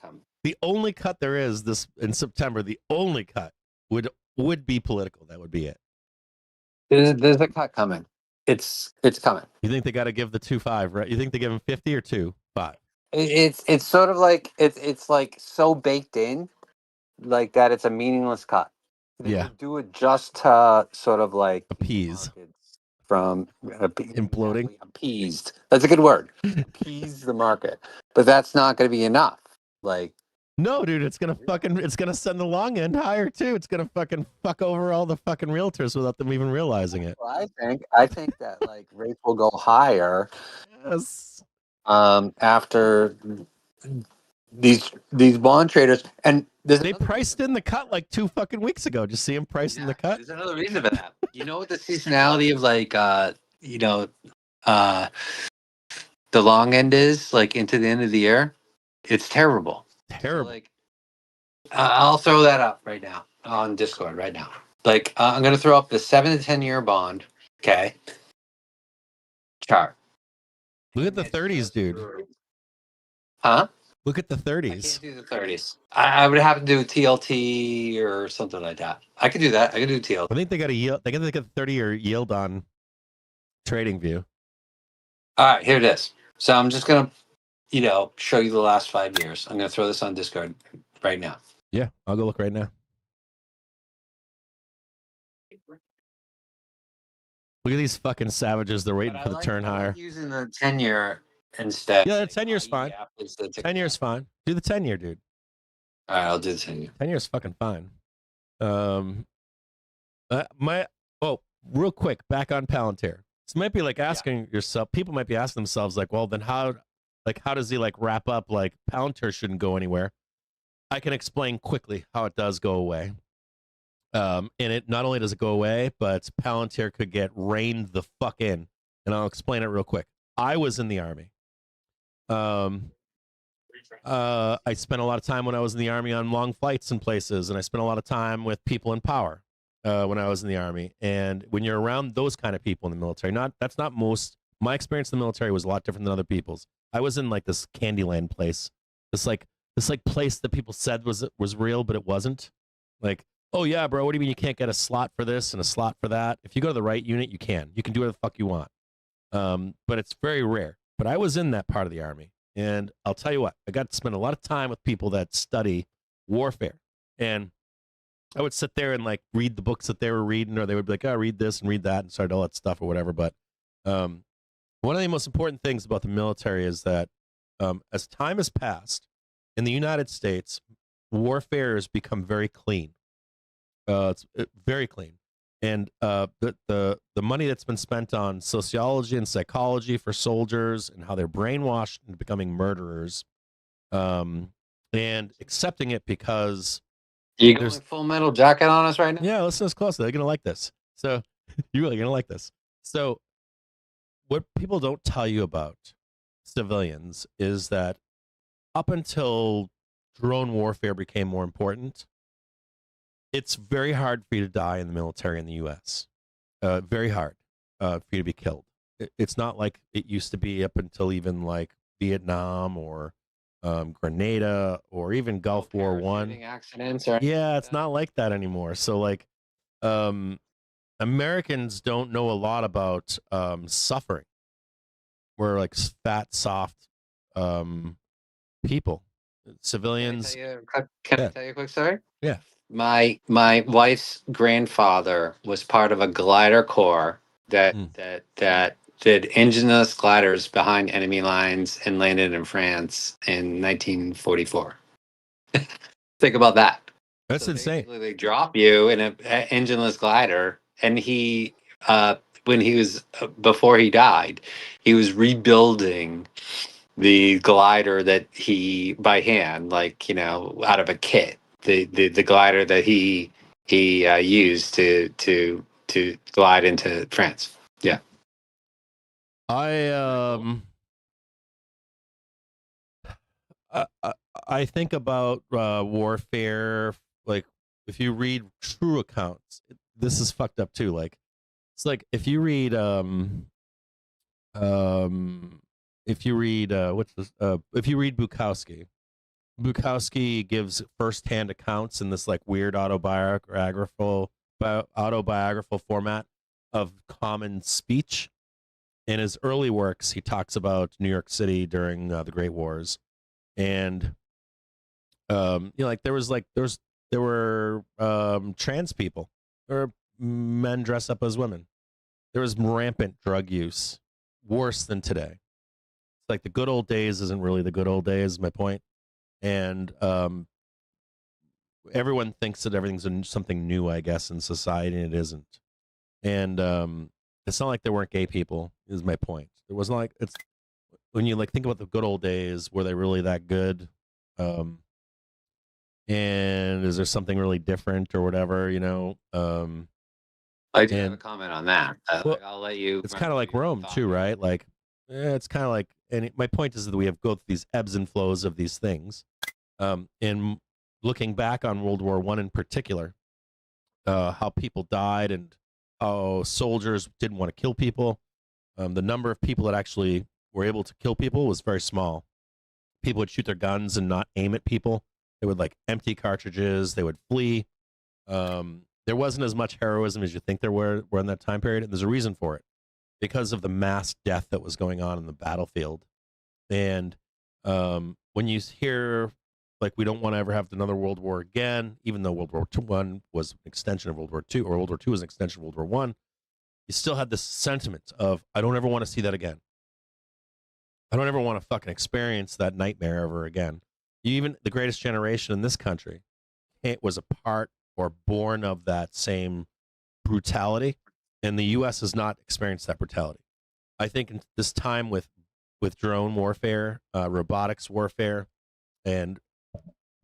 cut there is this in September, the only cut would would be political. That would be it. There's a cut coming. It's coming. You think they got to give the 2.5, right? You think they give him 50 or 2.5? It's sort of like it's like so baked in, like that it's a meaningless cut. They Yeah. would do it just to sort of like Appease. markets from Imploding. exactly, appeased. That's a good word. Appease the market, but that's not going to be enough. Like, No, dude, it's gonna send the long end higher too. It's gonna fucking fuck over all the fucking realtors without them even realizing it. well, I think that like rates will go higher Yes. after these bond traders, and They priced in the cut like 2 fucking weeks ago. Just see them pricing the cut. There's another reason for that. You know what the seasonality of like the long end is like into the end of the year? It's terrible. Terrible. So, like, I'll throw that up right now on Discord right now. Like, I'm going to throw up the 7 to 10 year bond. Okay. Chart. Look at the 30s, dude. Huh? Look at the I 30s. can't do the 30s. I would have to do TLT or something like that. I could do that. I could do TLT. I think they got a yield. They got a 30-year yield on Trading View. All right, here it is. So I'm just going to, show you the last 5 years. I'm going to throw this on Discord right now. Yeah, I'll go look right now. Look at these fucking savages. They're waiting for the turn higher. Using the 10-year instead. Yeah, the 10 year's fine. 10 years fine. Do the 10-year, dude. All right, I'll do the 10-year. 10 years fucking fine. Real quick, back on Palantir. This might be like asking yourself. People might be asking themselves, like, well, then how does he like wrap up? Like, Palantir shouldn't go anywhere. I can explain quickly how it does go away. And it not only does it go away, but Palantir could get reined the fuck in. And I'll explain it real quick. I was in the Army. I spent a lot of time when I was in the Army on long flights and places, and I spent a lot of time with people in power when I was in the Army. And when you're around those kind of people in the military, that's not most. My experience in the military was a lot different than other people's. I was in like this Candyland place, this place that people said was real, but it wasn't. Like, oh yeah, bro, what do you mean you can't get a slot for this and a slot for that? If you go to the right unit, you can. You can do whatever the fuck you want. But it's very rare. But I was in that part of the Army. And I'll tell you what, I got to spend a lot of time with people that study warfare. And I would sit there and like read the books that they were reading, or they would be like, oh, read this and read that and start all that stuff or whatever. But one of the most important things about the military is that as time has passed in the United States, warfare has become very clean. It's very clean. And the money that's been spent on sociology and psychology for soldiers and how they're brainwashed into becoming murderers, and accepting it because you going Full Metal Jacket on us right now? Yeah, listen to us closely. They're gonna like this. So you're really gonna like this. So what people don't tell you about civilians is that up until drone warfare became more important, it's very hard for you to die in the military in the U.S. Very hard for you to be killed. It's not like it used to be up until even like Vietnam or Grenada or even Gulf War I. Accidents or yeah, it's not like that anymore. So like, Americans don't know a lot about suffering. We're like fat, soft people. Civilians. Can I tell you a quick story? Yeah. My wife's grandfather was part of a glider corps that did engineless gliders behind enemy lines and landed in France in 1944. Think about that. That's insane. They drop you in an engineless glider, and he, when he was before he died, he was rebuilding the glider that he by hand, like out of a kit. The glider that he used to glide into France. Yeah. I think about warfare, like if you read true accounts, this is fucked up too. Like it's like if you read if you read Bukowski, Bukowski gives firsthand accounts in this like weird autobiographical format of common speech. In his early works, he talks about New York City during the Great Wars, and like there were trans people, there were men dressed up as women. There was rampant drug use, worse than today. It's like the good old days isn't really the good old days. My point, and everyone thinks that everything's something new, I guess, in society, and it isn't. And it's not like there weren't gay people. Is my point. It wasn't like it's when you like think about the good old days. Were they really that good? And is there something really different or whatever? I do have a comment on that. Well, I'll let you. It's kind of like Rome too, right? Like, it's kind of like. And my point is that we have go through these ebbs and flows of these things. And looking back on World War I in particular, how people died and how soldiers didn't want to kill people. The number of people that actually were able to kill people was very small. People would shoot their guns and not aim at people. They would like empty cartridges. They would flee. There wasn't as much heroism as you think there were in that time period, and there's a reason for it, because of the mass death that was going on in the battlefield. And when you hear like we don't want to ever have another World War again, even though World War I was an extension of World War II, or World War II was an extension of World War I, you still had this sentiment of I don't ever want to see that again. I don't ever want to fucking experience that nightmare ever again. Even the greatest generation in this country, it was a part or born of that same brutality, and the U.S. has not experienced that brutality. I think in this time with drone warfare, robotics warfare, and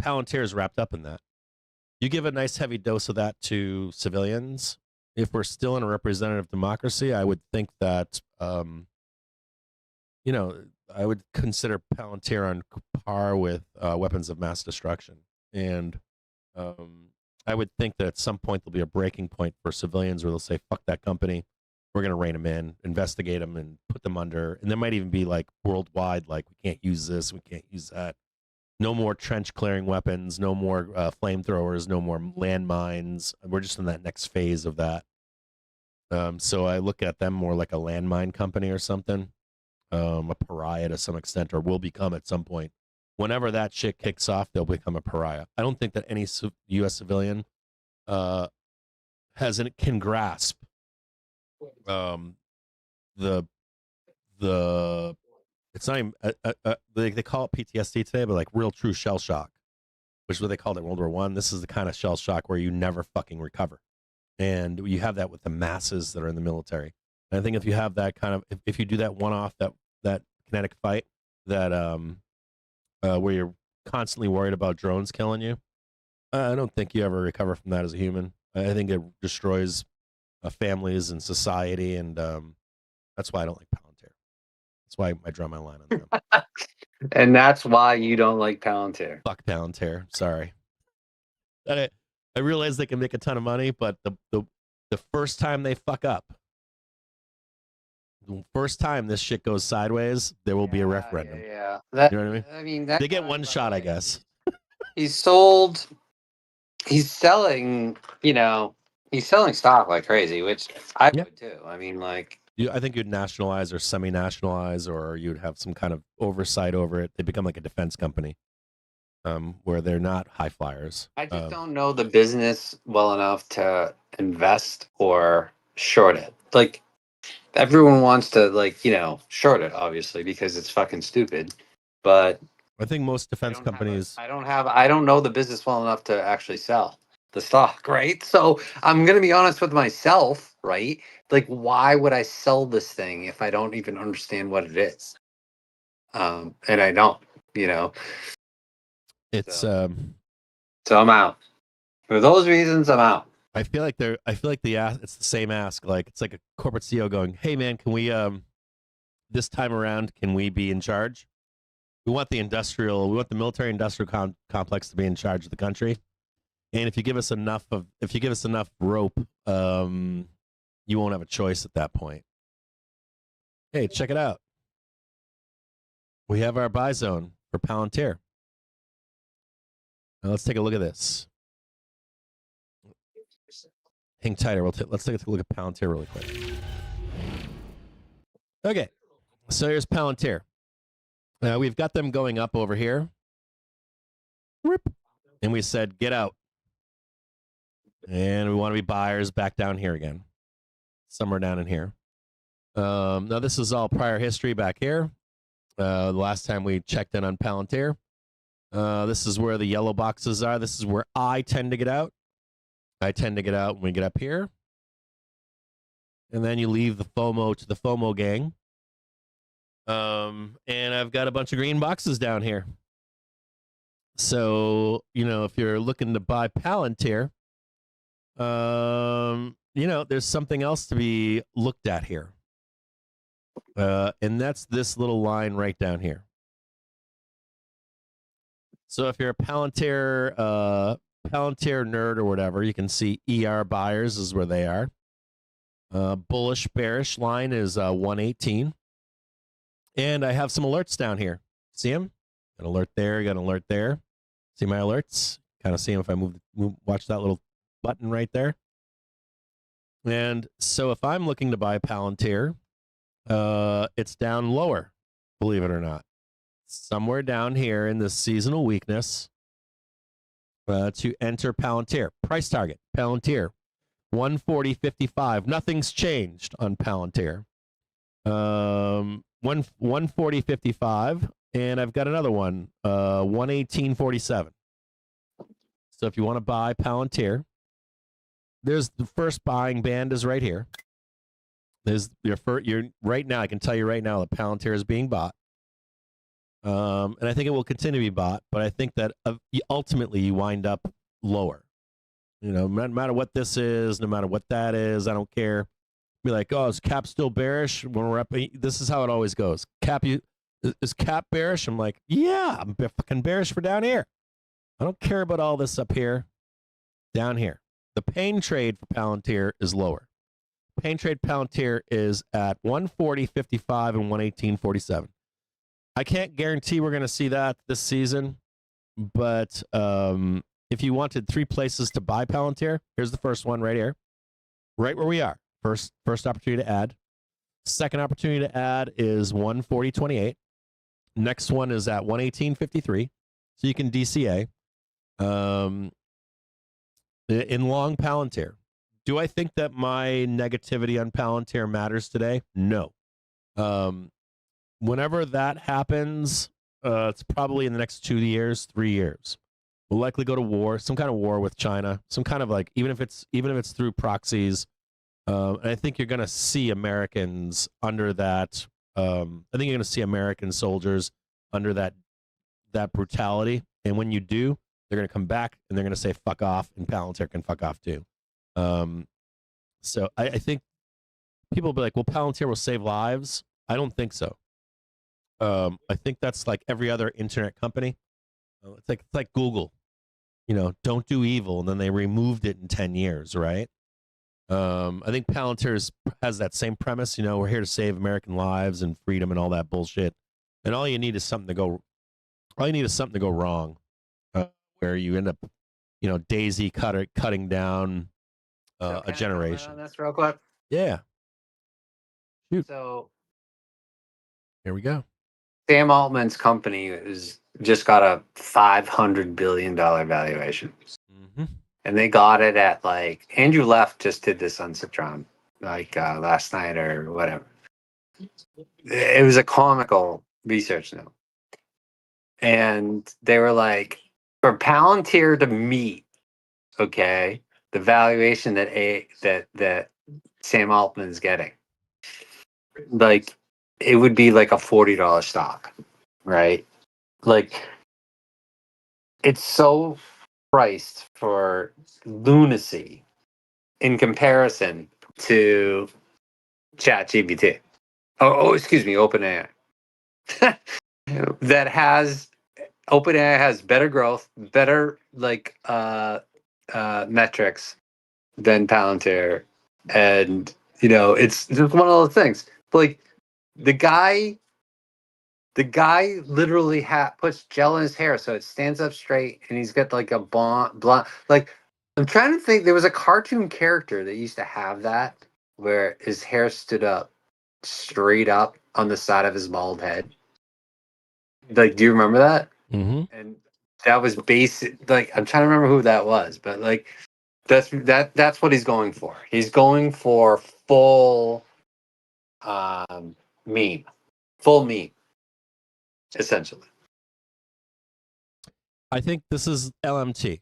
Palantir is wrapped up in that. You give a nice heavy dose of that to civilians. If we're still in a representative democracy, I would think that, I would consider Palantir on par with weapons of mass destruction. And I would think that at some point there'll be a breaking point for civilians where they'll say, fuck that company. We're going to rein them in, investigate them, and put them under. And there might even be like worldwide, like we can't use this, we can't use that. No more trench clearing weapons, no more flamethrowers, no more landmines. We're just in that next phase of that. So I look at them more like a landmine company or something, a pariah to some extent, or will become at some point. Whenever that shit kicks off, they'll become a pariah. I don't think that any U.S. civilian can grasp the it's not even they call it PTSD today, but like real true shell shock, which is what they called it in World War I. This is the kind of shell shock where you never fucking recover, and you have that with the masses that are in the military. And I think if you have that kind of if you do that one off that kinetic fight that where you're constantly worried about drones killing you, I don't think you ever recover from that as a human. I think it destroys families and society, and that's why I don't like Palantir. That's why I draw my line on them. And that's why you don't like Palantir. Fuck Palantir. Sorry. I realize they can make a ton of money, but the first time they fuck up, the first time this shit goes sideways, there will be a referendum. Yeah. You know what I mean? They get one shot, I guess. He's selling, he's selling stock like crazy, which I would too. I mean, like, I think you'd nationalize or semi-nationalize, or you'd have some kind of oversight over it. They become like a defense company, where they're not high flyers. I just don't know the business well enough to invest or short it. Like, everyone wants to, short it, obviously, because it's fucking stupid. But I think most defense companies. I don't know the business well enough to actually sell the stock, right? So I'm gonna be honest with myself, right? Like, why would I sell this thing if I don't even understand what it is? And I don't, It's So I'm out. For those reasons, I'm out. I feel like it's the same ask. Like it's like a corporate CEO going, "Hey man, can we this time around can we be in charge? We want the military industrial complex to be in charge of the country. And if you give us enough rope, you won't have a choice at that point. Hey, check it out. We have our buy zone for Palantir. Now let's take a look at this. Hang tighter. Let's take a look at Palantir really quick. Okay, so here's Palantir. We've got them going up over here. And we said, get out. And we want to be buyers back down here again. Somewhere down in here. Now, this is all prior history back here. The last time we checked in on Palantir. This is where the yellow boxes are. This is where I tend to get out. I tend to get out when we get up here. And then you leave the FOMO to the FOMO gang. And I've got a bunch of green boxes down here. So, if you're looking to buy Palantir, there's something else to be looked at here. And that's this little line right down here. So if you're a Palantir nerd or whatever, you can see ER buyers is where they are. Bullish bearish line is 118. And I have some alerts down here. See them? Got an alert there, got an alert there. See my alerts? Kind of see them if I watch that little button right there. And so if I'm looking to buy Palantir, it's down lower, believe it or not. Somewhere down here in this seasonal weakness to enter Palantir. Price target, Palantir, 140.55. Nothing's changed on Palantir. 140.55, and I've got another one, 118.47. So if you want to buy Palantir, there's the first buying band is right here. There's your right now. I can tell you right now that Palantir is being bought, and I think it will continue to be bought. But I think that ultimately you wind up lower. No matter what this is, no matter what that is, I don't care. Be like, oh, is Cap still bearish when we're up? This is how it always goes. Is Cap bearish? I'm like, yeah, I'm fucking bearish for down here. I don't care about all this up here. Down here, the pain trade for Palantir is lower. Pain trade Palantir is at 140.55 and 118.47. I can't guarantee we're going to see that this season, but if you wanted 3 places to buy Palantir, here's the first one right here, right where we are. First opportunity to add. Second opportunity to add is 140.28. Next one is at 118.53. So you can DCA. In long Palantir. Do I think that my negativity on Palantir matters today? No. Whenever that happens, it's probably in the next 2 years, 3 years. We'll likely go to war, some kind of war with China, some kind of like, even if it's through proxies. And I think you're going to see Americans under that. I think you're going to see American soldiers under that brutality. And when you do, they're going to come back and they're going to say fuck off, and Palantir can fuck off too. So I think people will be like, well, Palantir will save lives. I don't think so. I think that's like every other internet company. It's like Google, don't do evil, and then they removed it in 10 years, right? I think Palantir has that same premise. We're here to save American lives and freedom and all that bullshit. And all you need is something to go wrong, where you end up, daisy cutting down a generation. That's real quick. Yeah. Shoot. So Here we go. Sam Altman's company just got a $500 billion valuation. Mm-hmm. And they got it at Andrew Left just did this on Citron last night or whatever. It was a comical research note. And they were like, for Palantir to meet, the valuation that Sam Altman's getting, it would be like a $40 stock, right? It's so priced for lunacy in comparison to ChatGPT. Excuse me, OpenAI. OpenAI has better growth, better metrics than Palantir, and it's just one of those things. The guy The guy literally puts gel in his hair so it stands up straight, and he's got like a blonde. Like, I'm trying to think. There was a cartoon character that used to have that, where his hair stood up straight up on the side of his bald head. Like, do you remember that? Mm-hmm. And that was basic. Like, I'm trying to remember who that was, but like, that's what he's going for. He's going for full meme, full meme, essentially. I think this is LMT.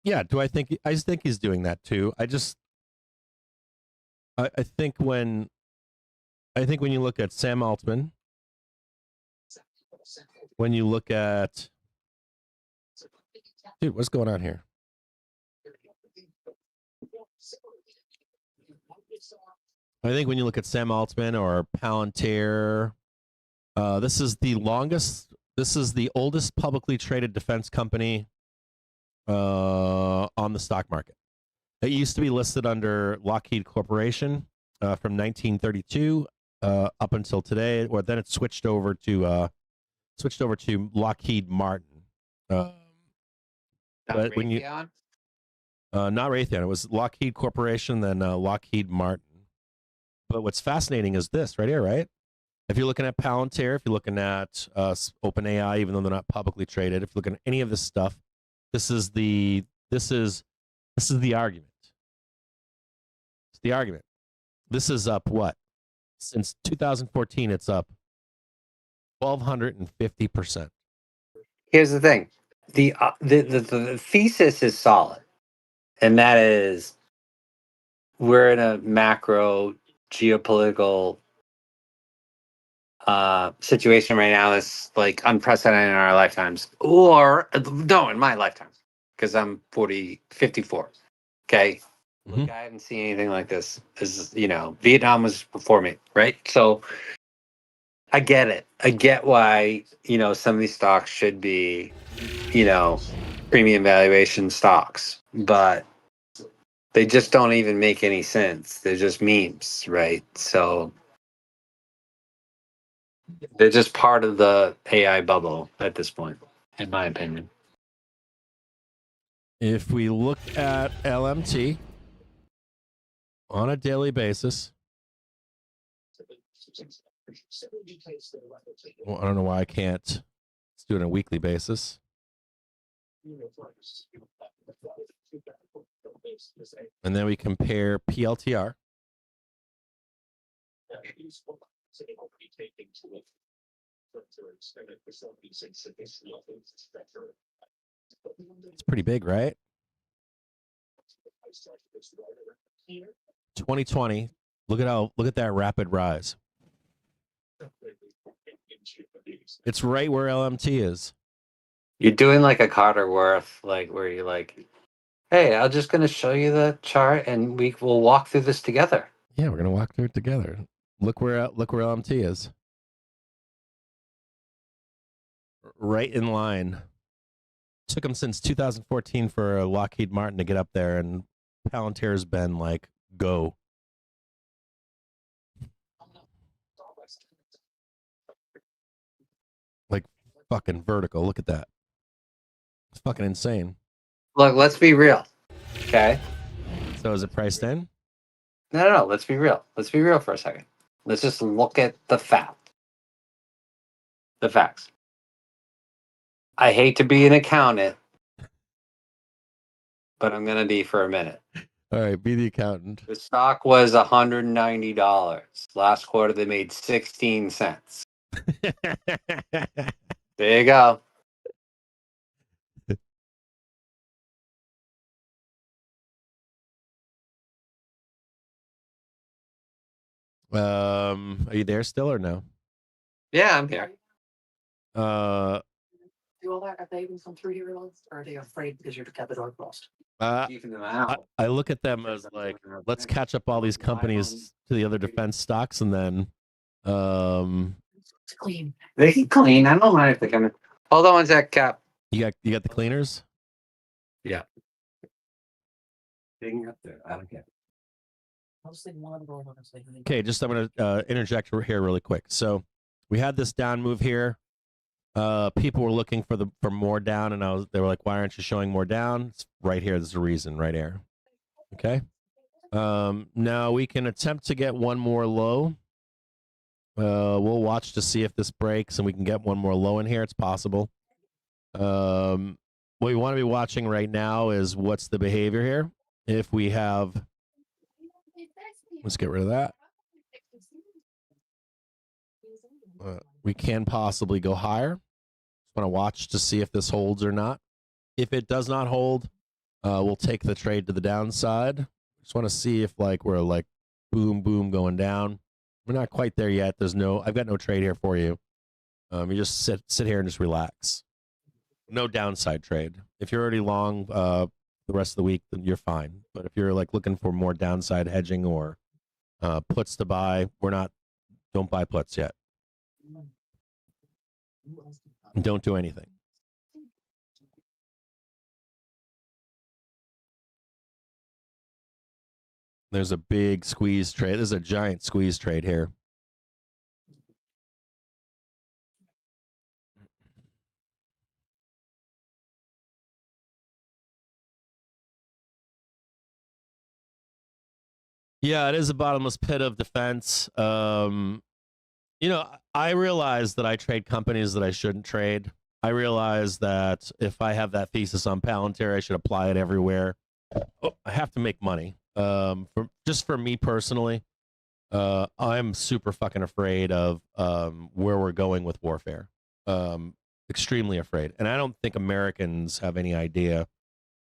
Yeah, I just think he's doing that too. I think when you look at Sam Altman, when you look at dude, what's going on here? I think when you look at Sam Altman or Palantir, this is the oldest publicly traded defense company on the stock market. It used to be listed under Lockheed Corporation from 1932 up until today, or then it switched over to Lockheed Martin. But when you not Raytheon, it was Lockheed Corporation, then Lockheed Martin. But what's fascinating is this right here, right? If you're looking at Palantir, if you're looking at OpenAI, even though they're not publicly traded, if you're looking at any of this stuff, this is the argument. It's the argument. This is up what? Since 2014, it's up 1,250%. Here's the thing: the thesis is solid, and that is we're in a macro geopolitical situation right now that's like unprecedented in our lifetimes, or no, in my lifetime, because I'm 54. Okay. Mhm. Look, I haven't seen anything like this. Vietnam was before me, right? So I get it. I get why, some of these stocks should be, premium valuation stocks, but they just don't even make any sense. They're just memes, right? So they're just part of the AI bubble at this point, in my opinion. If we look at LMT on a daily basis, well, I don't know why I can't. Let's do it on a weekly basis. And then we compare PLTR. It's pretty big, right? 2020. Look at that rapid rise. It's right where LMT is. You're doing like a Carter Worth, like where you're like, hey, I'm just going to show you the chart and we'll walk through this together. Yeah, we're gonna walk through it together. Look where LMT is. Right in line. Took them since 2014 for Lockheed Martin to get up there, and Palantir's been like, go. Like fucking vertical. Look at that. It's fucking insane. Look, let's be real. Okay. So is it priced in? No. Let's be real. Let's be real for a second. Let's just look at the fact. The facts. I hate to be an accountant, but I'm going to be for a minute. All right, be the accountant. The stock was $190. Last quarter, they made 16 cents. There you go. Are you there still or no? Yeah, I'm here. Do all that? Have they even come through here at all? Or are they afraid because you're kept the door closed? Keeping them out. I look at them as like, let's catch up all these companies to the other defense stocks, and then It's clean. They can clean. I don't mind if they come in. Hold on one sec, Cap. you got the cleaners. Yeah. Digging up there. I don't care. Okay, just I'm going to interject here really quick. So we had this down move here. People were looking for more down, and they were like, "Why aren't you showing more down?" It's right here. There's a reason, right here. Okay. Now we can attempt to get one more low. We'll watch to see if this breaks, and we can get one more low in here. It's possible. What we want to be watching right now is what's the behavior here. If we have, let's get rid of that. We can possibly go higher. Just want to watch to see if this holds or not. If it does not hold, we'll take the trade to the downside. Just want to see if we're boom, boom going down. We're not quite there yet. I've got no trade here for you. You just sit here and just relax. No downside trade. If you're already long the rest of the week, then you're fine. But if you're looking for more downside hedging or puts to buy, don't buy puts yet. Don't do anything. There's a big squeeze trade. There's a giant squeeze trade here. Yeah, it is a bottomless pit of defense. I realize that I trade companies that I shouldn't trade. I realize that if I have that thesis on Palantir, I should apply it everywhere. I have to make money. For me personally, I'm super fucking afraid of where we're going with warfare. Extremely afraid. And I don't think Americans have any idea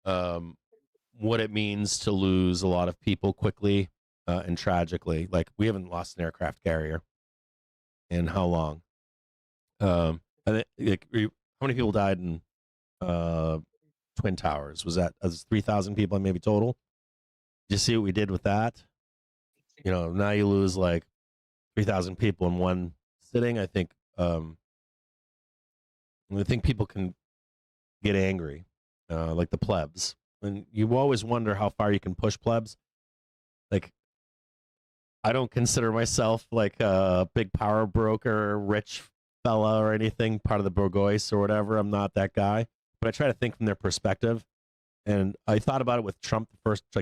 what it means to lose a lot of people quickly and tragically. We haven't lost an aircraft carrier in how long? How many people died in Twin Towers? Was 3,000 people maybe total? Did you see what we did with that? Now you lose 3,000 people in one sitting. I think people can get angry, like the plebs. And you always wonder how far you can push plebs. I don't consider myself a big power broker, rich fella or anything, part of the bourgeois or whatever. I'm not that guy. But I try to think from their perspective. And I thought about it with Trump,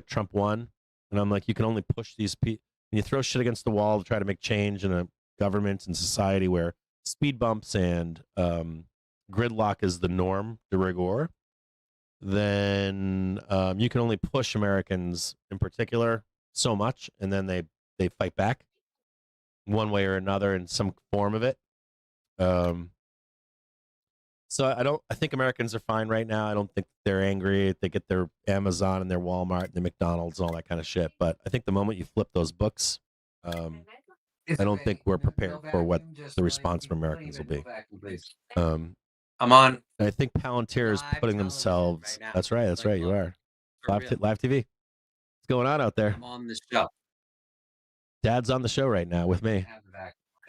Trump won. And I'm like, you can only push these people. And you throw shit against the wall to try to make change in a government and society where speed bumps and gridlock is the norm de rigueur. Then you can only push Americans in particular so much, and then they fight back one way or another in some form of it. So I think Americans are fine right now. I don't think they're angry. They get their Amazon and their Walmart and their McDonald's and all that kind of shit. But I think the moment you flip those books, I don't think we're prepared for what the response from Americans will be. I'm on. I think Palantir is putting themselves. That's right. You are live TV. What's going on out there? I'm on the show. Dad's on the show right now with me.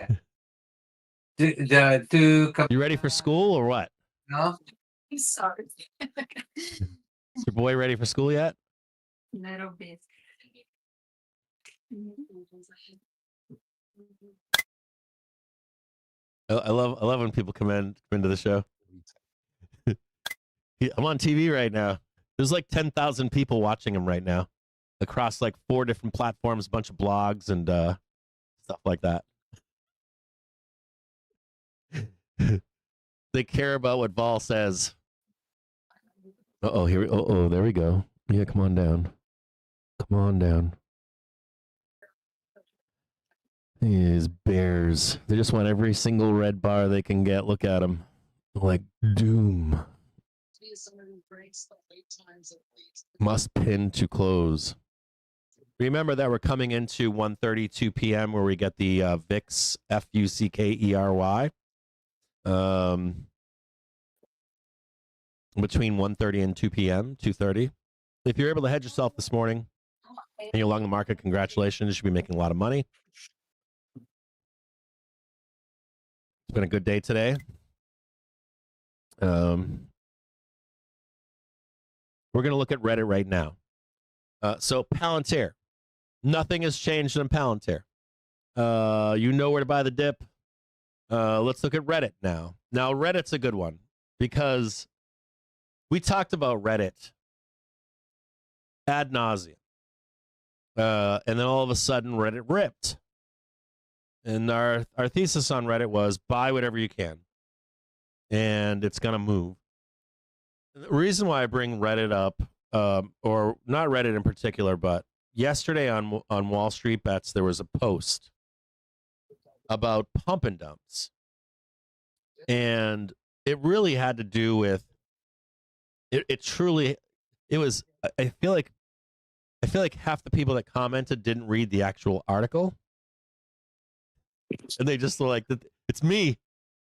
Okay. You ready for school or what? No. I'm sorry. Is your boy ready for school yet? Little bit. I love when people come into the show. I'm on TV right now. There's 10,000 people watching him right now across 4 different platforms, a bunch of blogs and stuff like that. They care about what Vol says. There we go. Yeah, come on down. These bears. They just want every single red bar they can get. Look at them. Doom. Must pin to close. Remember that we're coming into 1:32 p.m. where we get the VIX, FUCKERY. Between 1:30 and 2 p.m., 2:30. If you're able to hedge yourself this morning and you're long the market, congratulations. You should be making a lot of money. It's been a good day today. We're going to look at Reddit right now. So Palantir. Nothing has changed in Palantir. You know where to buy the dip. Let's look at Reddit now. Now, Reddit's a good one because we talked about Reddit ad nauseum. And then all of a sudden, Reddit ripped. And our thesis on Reddit was buy whatever you can. And it's going to move. The reason why I bring Reddit up, or not Reddit in particular, but yesterday on Wall Street Bets, there was a post about pump and dumps. And it really had to do with it truly, it was, I feel like half the people that commented didn't read the actual article. And they just were like, it's me.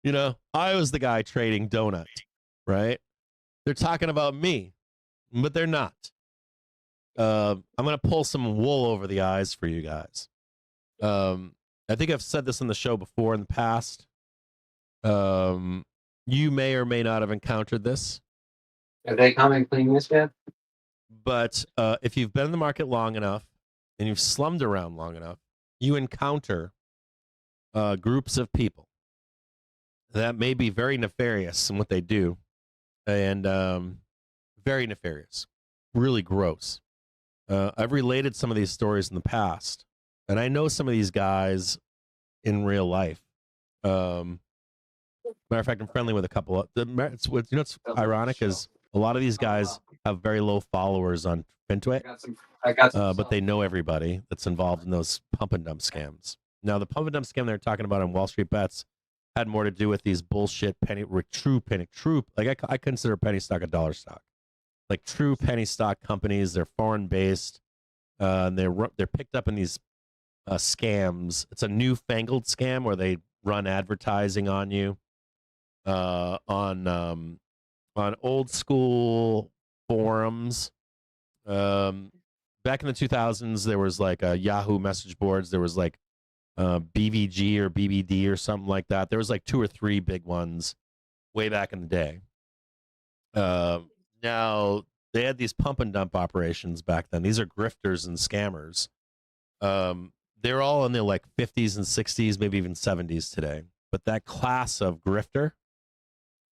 You know, I was the guy trading donut, right? They're talking about me, but they're not. I'm going to pull some wool over the eyes for you guys. I think I've said this on the show before in the past. You may or may not have encountered this. Are they coming clean this yet? But if you've been in the market long enough and you've slummed around long enough, you encounter groups of people that may be very nefarious in what they do, and very nefarious, really gross. I've related some of these stories in the past, and I know some of these guys in real life. Matter of fact, I'm friendly with a couple. What's ironic is a lot of these guys have very low followers on FinTwit, but they know everybody that's involved in those pump and dump scams. Now, the pump and dump scam they're talking about on Wall Street Bets had more to do with these bullshit true, like I consider penny stock a dollar stock, like true penny stock companies. They're foreign based. They're picked up in these scams. It's a newfangled scam where they run advertising on you on old school forums. Back in the 2000s, there was like Yahoo message boards. There was like BVG or BBD or something like that. There was like 2 or 3 big ones way back in the day. Now they had these pump and dump operations back then. These are grifters and scammers. They're all in their like 50s and 60s, maybe even 70s today. But that class of grifter,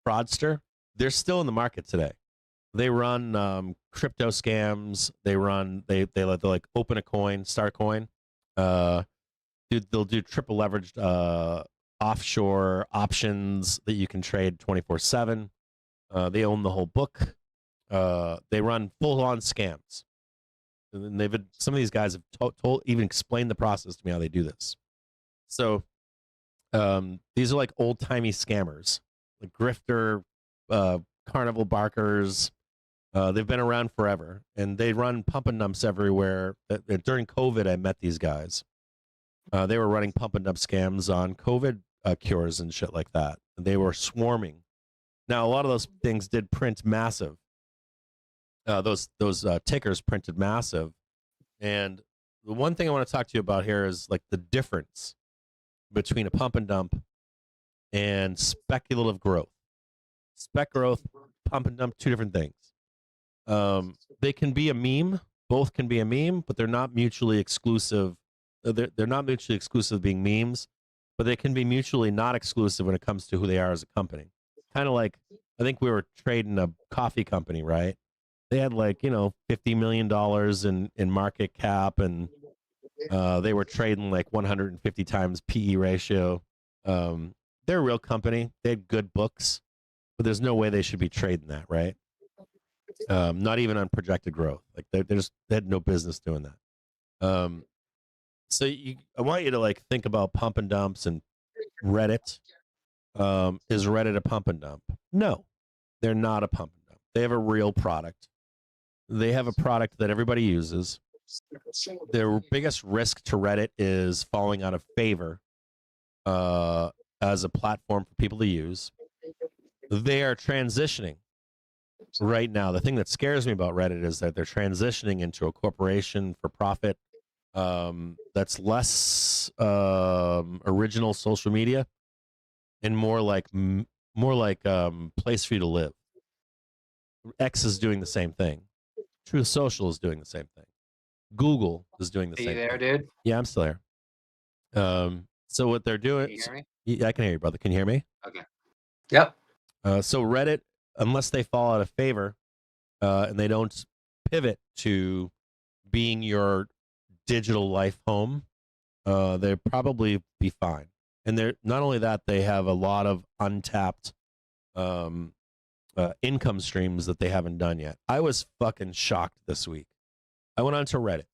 fraudster, they're still in the market today. They run crypto scams. They like open a coin, start a coin. They'll do triple leveraged offshore options that you can trade 24/7. They own the whole book. They run full on scams. And some of these guys have even explained the process to me how they do this. So these are like old timey scammers, like grifter, carnival barkers. They've been around forever, and they run pump and dumps everywhere. During COVID, I met these guys. They were running pump and dump scams on COVID cures and shit like that. And they were swarming. Now, a lot of those things did print massive. Those tickers printed massive. And the one thing I want to talk to you about here is like the difference between a pump and dump and speculative growth. Spec growth, pump and dump, 2 different things. They can be a meme. Both can be a meme, but they're not mutually exclusive. They're not mutually exclusive being memes, but they can be mutually not exclusive when it comes to who they are as a company. Kind of like, I think we were trading a coffee company, right? They had like, $50 million in market cap, and they were trading like 150 times PE ratio. They're a real company. They had good books, but there's no way they should be trading that, right? Not even on projected growth. Like they had no business doing that. So I want you to like think about pump and dumps and Reddit. Is Reddit a pump and dump? No, they're not a pump and dump. They have a real product. They have a product that everybody uses. Their biggest risk to Reddit is falling out of favor as a platform for people to use. They are transitioning right now. The thing that scares me about Reddit is that they're transitioning into a corporation for profit that's less original social media and more like place for you to live. X is doing the same thing. Truth Social is doing the same thing. Google is doing the Are you same there, thing. dude? Yeah, I'm still here. So what they're doing? Can you hear me? Yeah, I can hear you, brother. Can you hear me? Okay. Yep. So Reddit, unless they fall out of favor, and they don't pivot to being your digital life home, they'll probably be fine. And they're not only that, they have a lot of untapped income streams that they haven't done yet. I was fucking shocked this week. I went onto Reddit,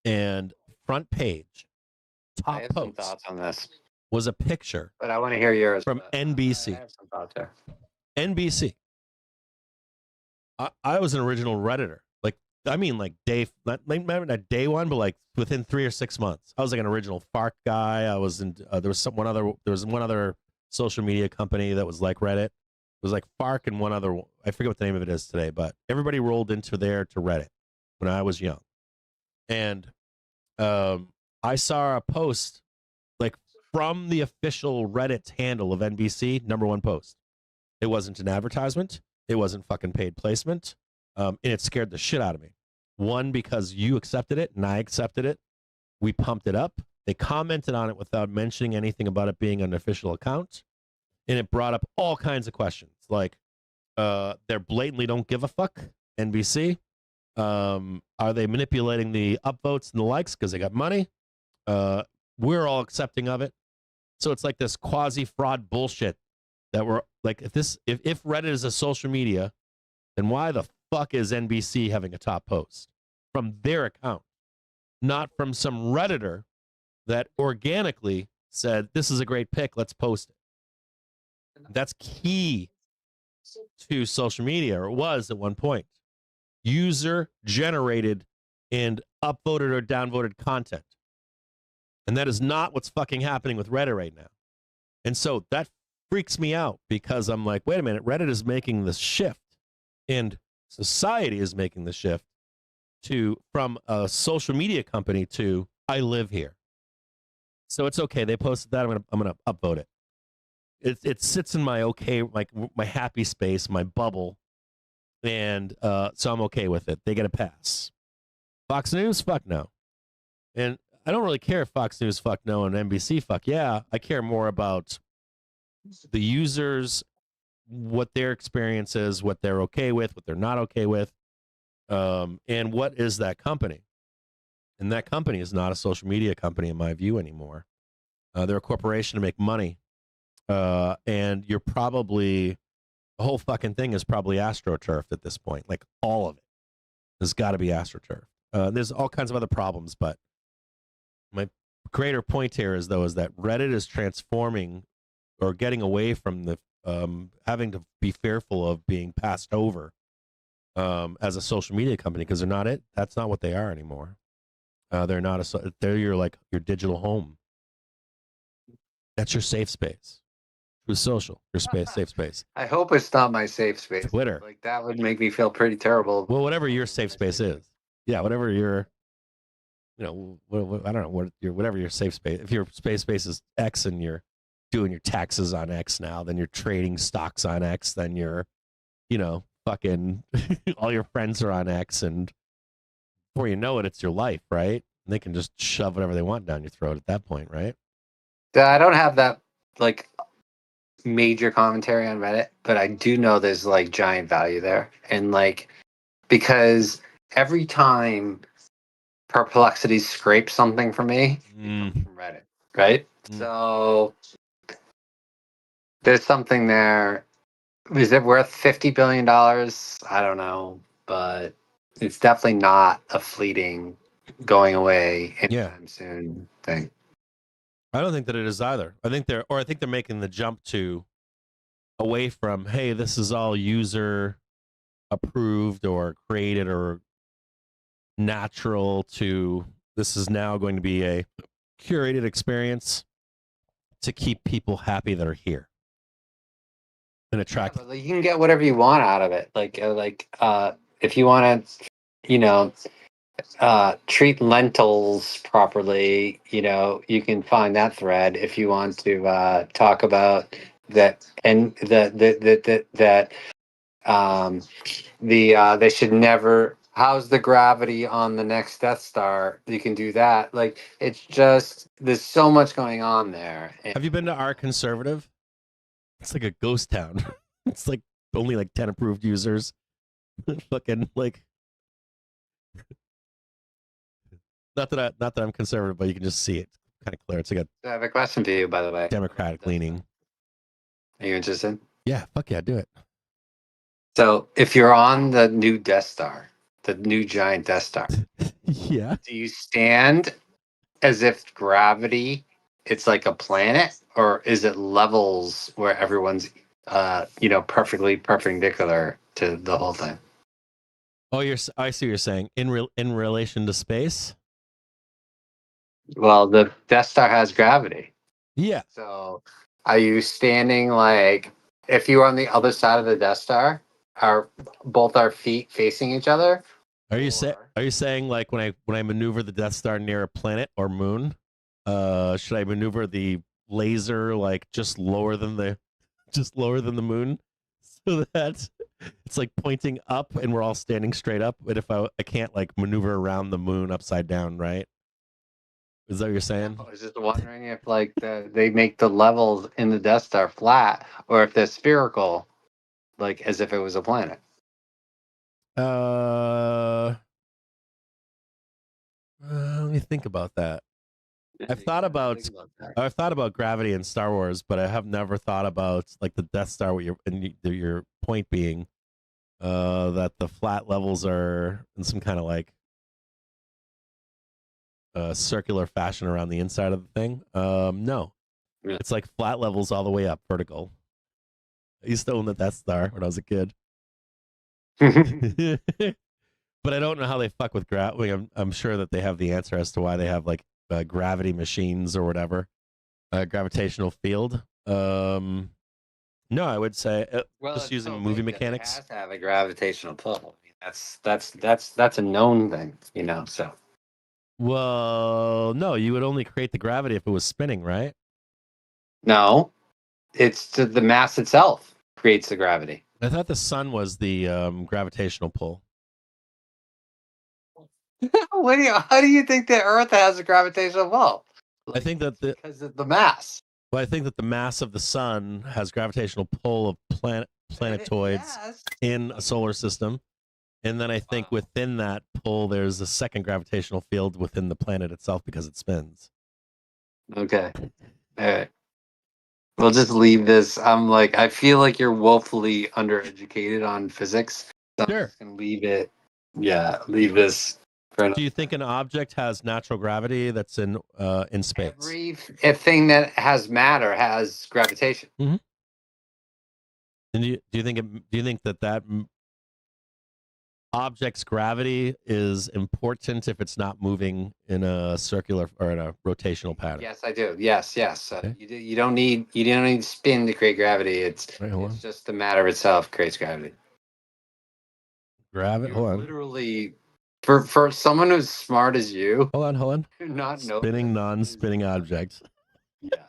and front page, I top have some post thoughts on this, was a picture but I want to hear yours from but NBC. I have some thoughts there. NBC. I was an original Redditor. Like, I mean, like not day one, but like within 3 or 6 months. I was like an original FARC guy. I was in. There was one other social media company that was like Reddit. It was like FARC and one other. I forget what the name of it is today, but everybody rolled into there to Reddit when I was young, and I saw a post like from the official Reddit handle of NBC, #1 post. It wasn't an advertisement. It wasn't fucking paid placement. And it scared the shit out of me. One, because you accepted it and I accepted it. We pumped it up. They commented on it without mentioning anything about it being an official account. And it brought up all kinds of questions. Like, they're blatantly don't give a fuck, NBC. Are they manipulating the upvotes and the likes because they got money? We're all accepting of it. So it's like this quasi-fraud bullshit that we're like, if Reddit is a social media, then why the fuck is NBC having a top post from their account, not from some Redditor that organically said, this is a great pick, let's post it. That's key to social media, or it was at one point. User generated and upvoted or downvoted content. And that is not what's fucking happening with Reddit right now. And so that freaks me out because I'm like, wait a minute, Reddit is making this shift and society is making the shift from a social media company to I live here. So it's okay. They posted that. I'm gonna upvote it. It sits in my like my happy space, my bubble, and so I'm okay with it. They get a pass. Fox News, fuck no. And I don't really care if Fox News fuck no and NBC fuck yeah. I care more about the users, what their experience is, what they're okay with, what they're not okay with, and what is that company. And that company is not a social media company in my view anymore. They're a corporation to make money. And you're probably, the whole fucking thing is probably astroturfed at this point. Like all of it has got to be astroturfed. There's all kinds of other problems, but my greater point here is that Reddit is transforming or getting away from the having to be fearful of being passed over as a social media company because they're not it. That's not what they are anymore. They're not they're your digital home. That's your safe space. It was social, your safe space. I hope it's not my safe space. Twitter. Like that would make me feel pretty terrible. Well, whatever your safe space is. Yeah, whatever your, I don't know whatever your safe space. If your space is X and you're doing your taxes on X now, then you're trading stocks on X, then you're, fucking all your friends are on X, and before you know it, it's your life, right? And they can just shove whatever they want down your throat at that point, right? I don't have that like major commentary on Reddit, but I do know there's like giant value there. And like, because every time Perplexity scrapes something for me, it comes from Reddit, right? So there's something there. Is it worth $50 billion? I don't know, but it's definitely not a fleeting going away anytime soon thing. I don't think that it is either. I think they're making the jump to away from, hey, this is all user approved or created or natural, to this is now going to be a curated experience to keep people happy that are here and attract. Yeah, but you can get whatever you want out of it. If you want to treat lentils properly, you can find that thread. If you want to talk about that, and they should never how's the gravity on the next Death Star? You can do that. Like, it's just there's so much going on there. Have you been to our conservative? It's like a ghost town. It's like only like 10 approved users. Fucking like, not that I'm conservative, but you can just see it kind of clear. It's like a I have a question for you, by the way. Democratic leaning. Are you interested? Yeah, fuck yeah, do it. So, if you're on the new Death Star, the new giant Death Star, Yeah. do you stand as if gravity it's like a planet, or is it levels where everyone's perfectly perpendicular to the whole thing? Oh, I see what you're saying. In relation to space? Well, the Death Star has gravity. Yeah. So are you standing like if you were on the other side of the Death Star, are both our feet facing each other? Are you saying like when I maneuver the Death Star near a planet or moon, should I maneuver the laser like just lower than the moon, so that it's like pointing up and we're all standing straight up? But if I can't like maneuver around the moon upside down, right? Is that what you're saying? I was just wondering if like they make the levels in the Death Star flat, or if they're spherical, like as if it was a planet. Let me think about that. I've thought about gravity in Star Wars, but I have never thought about like the Death Star. What your point being, that the flat levels are in some kind of like circular fashion around the inside of the thing. No, Yeah. It's like flat levels all the way up, vertical. I used to own the Death Star when I was a kid. But I don't know how they fuck with gravity. I'm sure that they have the answer as to why they have like gravity machines or whatever, gravitational field. No, I would say just using so movie big that it mechanics. has to have a gravitational pull. I mean, that's a known thing, So Well, no, you would only create the gravity if it was spinning, right? no, it's the mass itself creates the gravity. I thought the sun was the gravitational pull. How do you think the Earth has a gravitational pull? I think that because of the mass. Well, I think that the mass of the sun has gravitational pull of planetoids Yes. in a solar system. And then I think within that pull, there's a second gravitational field within the planet itself because it spins. Okay. All right. We'll just leave this. I feel like you're woefully undereducated on physics. So Sure. I'm just going to leave it. Yeah, leave this. Do you think an object has natural gravity that's in space? Everything that has matter has gravitation. Mm-hmm. And do you think that object's gravity is important if it's not moving in a circular or in a rotational pattern? Yes, I do. Yes. Okay. You don't need spin to create gravity. It's just the matter itself creates gravity. Gravity. Hold on. Literally, for someone who's smart as you. Hold on. Do not know spinning non-spinning objects. Yeah.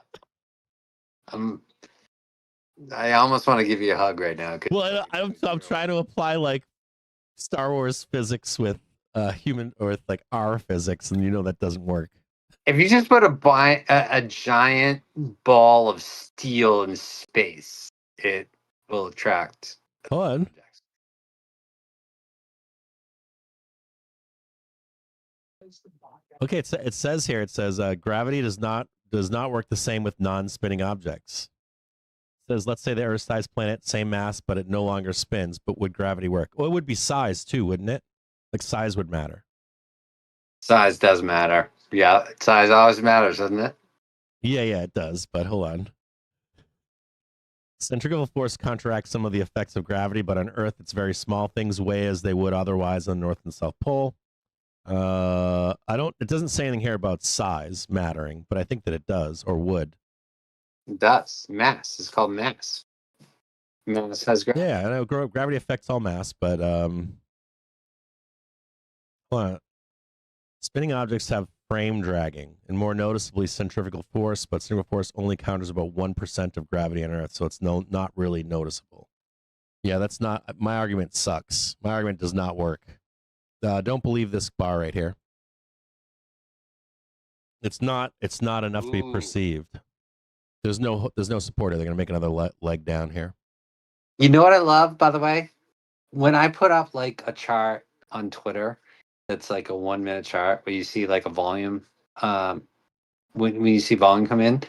I almost want to give you a hug right now. Well, I'm trying to apply like Star Wars physics with human or with like our physics, and that doesn't work. If you just put a giant ball of steel in space, it will attract. Hold on. Okay, it says here. It says gravity does not work the same with non-spinning objects. It says, let's say the Earth-sized planet, same mass, but it no longer spins. But would gravity work? Well, it would be size too, wouldn't it? Like size would matter. Size does matter. Yeah, size always matters, doesn't it? Yeah, it does. But hold on. Centrifugal force counteracts some of the effects of gravity, but on Earth, it's very small. Things weigh as they would otherwise on the North and South Pole. It doesn't say anything here about size mattering, but I think that it does or would. It does. Mass. It's called mass. Mass has gravity. Yeah, I know gravity affects all mass, but hold on. Spinning objects have frame dragging and more noticeably centrifugal force, but centrifugal force only counters about 1% of gravity on Earth, so it's not really noticeable. Yeah, that's not my argument. Sucks. My argument does not work. Don't believe this bar right here. It's not enough to be Ooh. perceived. There's no support. They're gonna make another leg down here. You know what I love, by the way? When I put up like a chart on Twitter that's like a 1 minute chart where you see like a volume, when you see volume come in,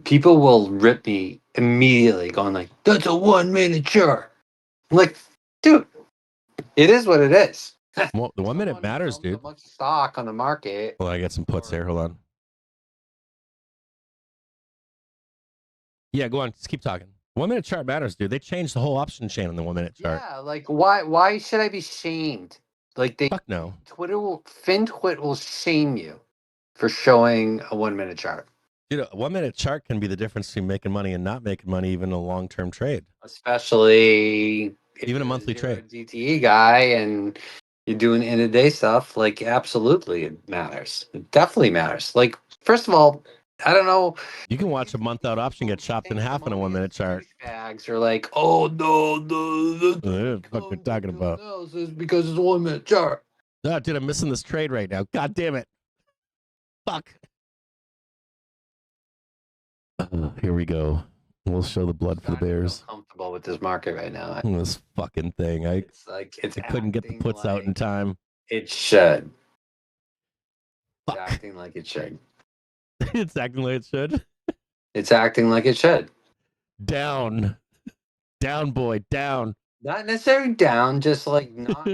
people will rip me immediately going like, that's a 1 minute chart. I'm like, dude, it is what it is. Well, the 1 minute Someone matters, owns dude. A bunch of stock on the market. Well, I got some puts here. Hold on. Yeah, go on. Just keep talking. 1 minute chart matters, dude. They changed the whole option chain on the 1 minute chart. Yeah, like why should I be shamed? Like Fuck no. FinTwit will shame you for showing a 1 minute chart. Dude, a 1 minute chart can be the difference between making money and not making money, even a long term trade. Especially Even a monthly you're trade. a DTE guy and you're doing end of day stuff, like absolutely it matters. It definitely matters. Like, first of all, I don't know. You can watch a month out option get chopped in half in a 1 minute chart. Bags are like, oh no, What the fuck we're talking about? Is because it's a 1 minute chart. Oh, dude, I'm missing this trade right now. God damn it. Fuck. Here we go. We'll show the blood for the Bears. I'm comfortable with this market right now. This fucking thing. I couldn't get the puts out in time. It should. Fuck. It's acting like it should. It's acting like it should. It's acting like it should. Down. Down, boy. Down. Not necessarily down, just like not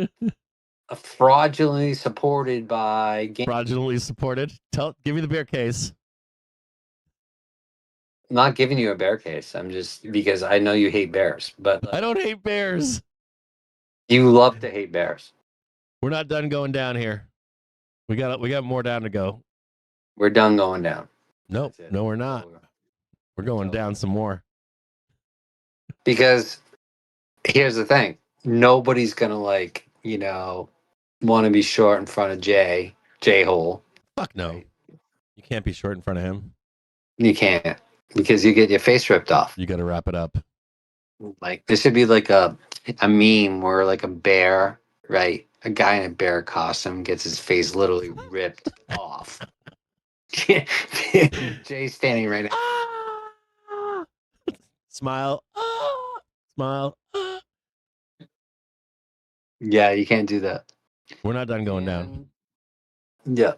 fraudulently supported by Fraudulently supported. Give me the bear case. I'm not giving you a bear case. I'm just because I know you hate bears, but I don't hate bears. you love to hate bears. We're not done going down here. We got more down to go. We're done going down. Nope. No, we're not. We're going down some more. Because here's the thing. Nobody's gonna want to be short in front of J Hole. Fuck no. Right. You can't be short in front of him. You can't. Because you get your face ripped off. You got to wrap it up. Like this should be like a meme where like a bear, right? A guy in a bear costume gets his face literally ripped off. Jay's standing right now. Smile. Smile. Yeah, you can't do that. We're not done going down. Yeah.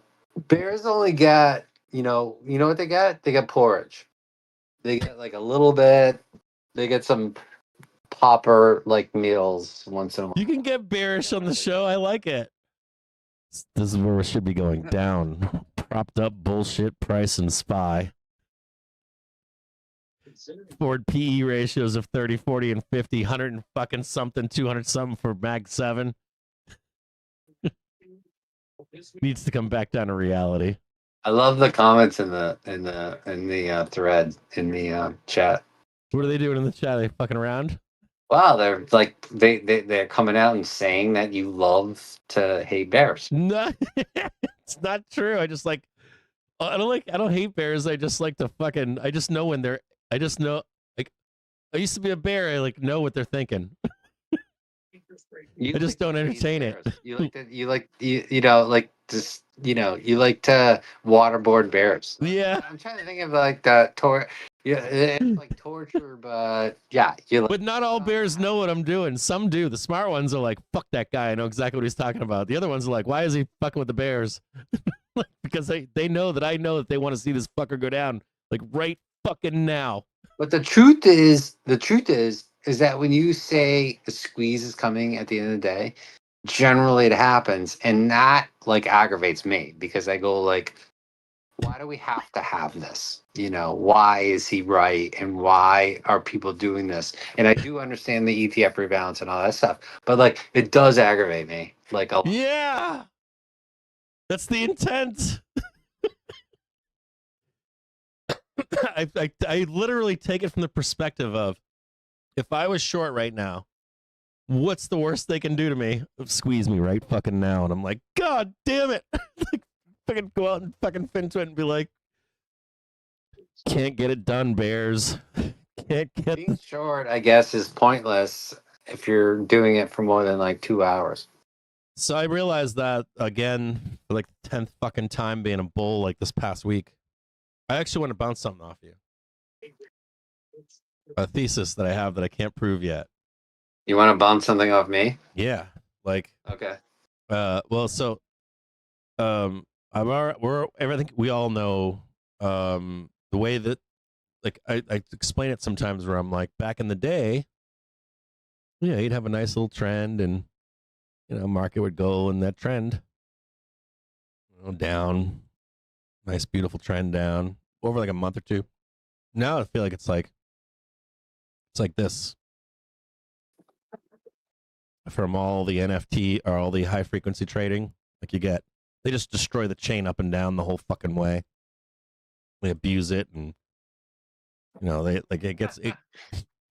Bears only got, you know what they got? They got porridge. They get like a little bit. They get some popper like meals once in a while. You can get bearish on the show. I like it. This is where we should be going down. Propped up bullshit price and SPY. Forward PE ratios of 30, 40, and 50, 100 and fucking something, 200 something for Mag 7. Needs to come back down to reality. I love the comments in the thread in the chat. What are they doing in the chat? Are they fucking around? Wow, they're like they're coming out and saying that you love to hate bears. No, it's not true. I don't hate bears. I just like to fucking. I just know when they're. I just know. Like, I used to be a bear. I like know what they're thinking. I just don't entertain it. You like to waterboard bears. Yeah. I'm trying to think of like that it's like torture, but yeah, But not all bears know what I'm doing. Some do. The smart ones are like, "Fuck that guy. I know exactly what he's talking about." The other ones are like, "Why is he fucking with the bears?" Because they know that I know that they want to see this fucker go down like right fucking now. But the truth is that when you say a squeeze is coming at the end of the day, generally it happens, and that like aggravates me because I go like, why do we have to have this? Why is he right, and why are people doing this? And I do understand the ETF rebalance and all that stuff, but like it does aggravate me. Like a lot. Yeah, that's the intent. I literally take it from the perspective of, if I was short right now, what's the worst they can do to me? Squeeze me right fucking now. And I'm like, God damn it. Like, fucking go out and fucking FinTwit and be like, can't get it done, bears. Can't get Being short, I guess, is pointless if you're doing it for more than like 2 hours. So I realized that again for like the 10th fucking time being a bull like this past week. I actually want to bounce something off you. A thesis that I have that I can't prove yet. You want to bounce something off me? Yeah. Like Okay. well so we're everything we all know the way that like I explain it sometimes where I'm like back in the day, yeah, you'd have a nice little trend and market would go in that trend down, nice beautiful trend down over like a month or two. Now I feel like it's like this from all the NFT or all the high frequency trading. Like they just destroy the chain up and down the whole fucking way. They abuse it, and they like it gets it.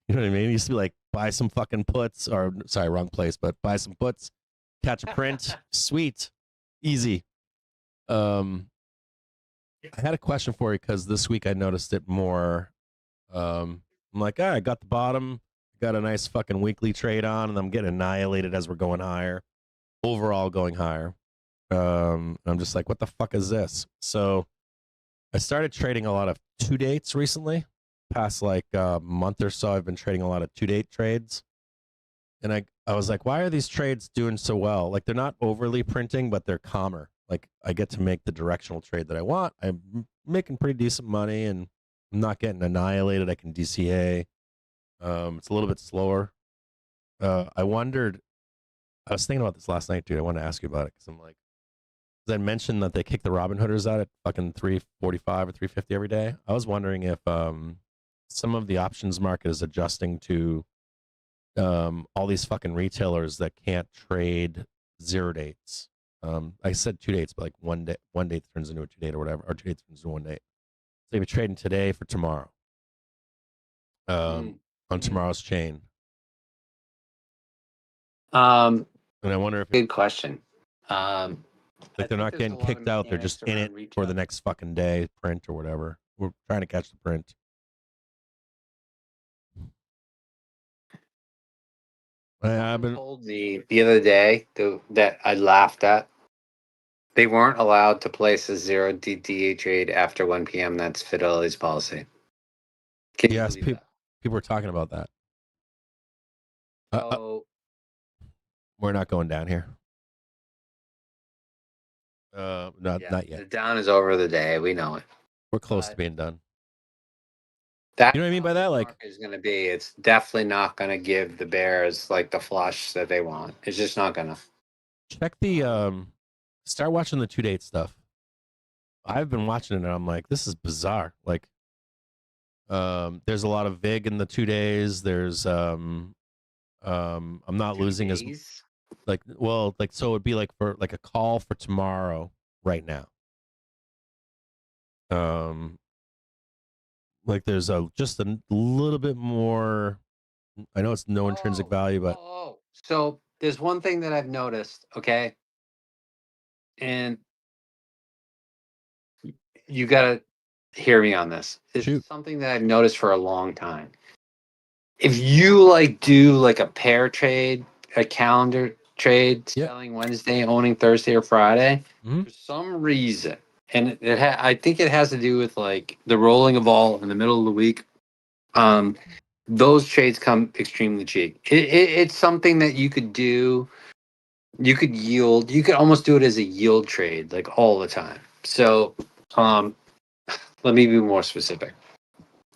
You know what I mean? It used to be like buy some fucking puts, or sorry, wrong place, but buy some puts, catch a print, sweet, easy. I had a question for you because this week I noticed it more. I'm like, I got the bottom, got a nice fucking weekly trade on, and I'm getting annihilated as we're going higher. Overall going higher. I'm just like, what the fuck is this? So I started trading a lot of 2 dates recently. Past like a month or so, I've been trading a lot of 2-date trades. And I was like, why are these trades doing so well? Like they're not overly printing, but they're calmer. Like I get to make the directional trade that I want. I'm making pretty decent money and I'm not getting annihilated. I can DCA. It's a little bit slower. I was thinking about this last night, dude. I want to ask you about it because I'm like, I mentioned that they kick the Robin Hooders out at fucking 345 or 350 every day. I was wondering if some of the options market is adjusting to all these fucking retailers that can't trade 0 dates. I said 2 dates, but like one date turns into a 2 date or whatever, or 2 dates turns into 1 date. So they'd be trading today for tomorrow on tomorrow's chain. And I wonder if good question. Like they're not getting kicked out; they're just in it for the next fucking day print or whatever. We're trying to catch the print. I've been told the other day that I laughed at. They weren't allowed to place a 0 DDA trade after 1 p.m. That's Fidelity's policy. Can you yes, believe that? people are talking about that. So we're not going down here. Not yet. The down is over the day. We know it. We're close to being done. That you know what I mean by that? Like, is going to be. It's definitely not going to give the Bears like the flush that they want. It's just not going to. Check the start watching the 2 date stuff. I've been watching it and I'm like, this is bizarre. Like, there's a lot of VIG in the 2 days. There's I'm not losing as like so it'd be like for like a call for tomorrow right now. Like there's just a little bit more. I know it's no intrinsic value, but so there's one thing that I've noticed, okay, and you gotta hear me on this. It's something that I've noticed for a long time. If you like do like a pair trade, a calendar trade, selling Wednesday, owning Thursday or Friday, for some reason, and I think it has to do with like the rolling of all in the middle of the week. Those trades come extremely cheap. It's something that you could do. You could yield. You could almost do it as a yield trade, like all the time. So, let me be more specific.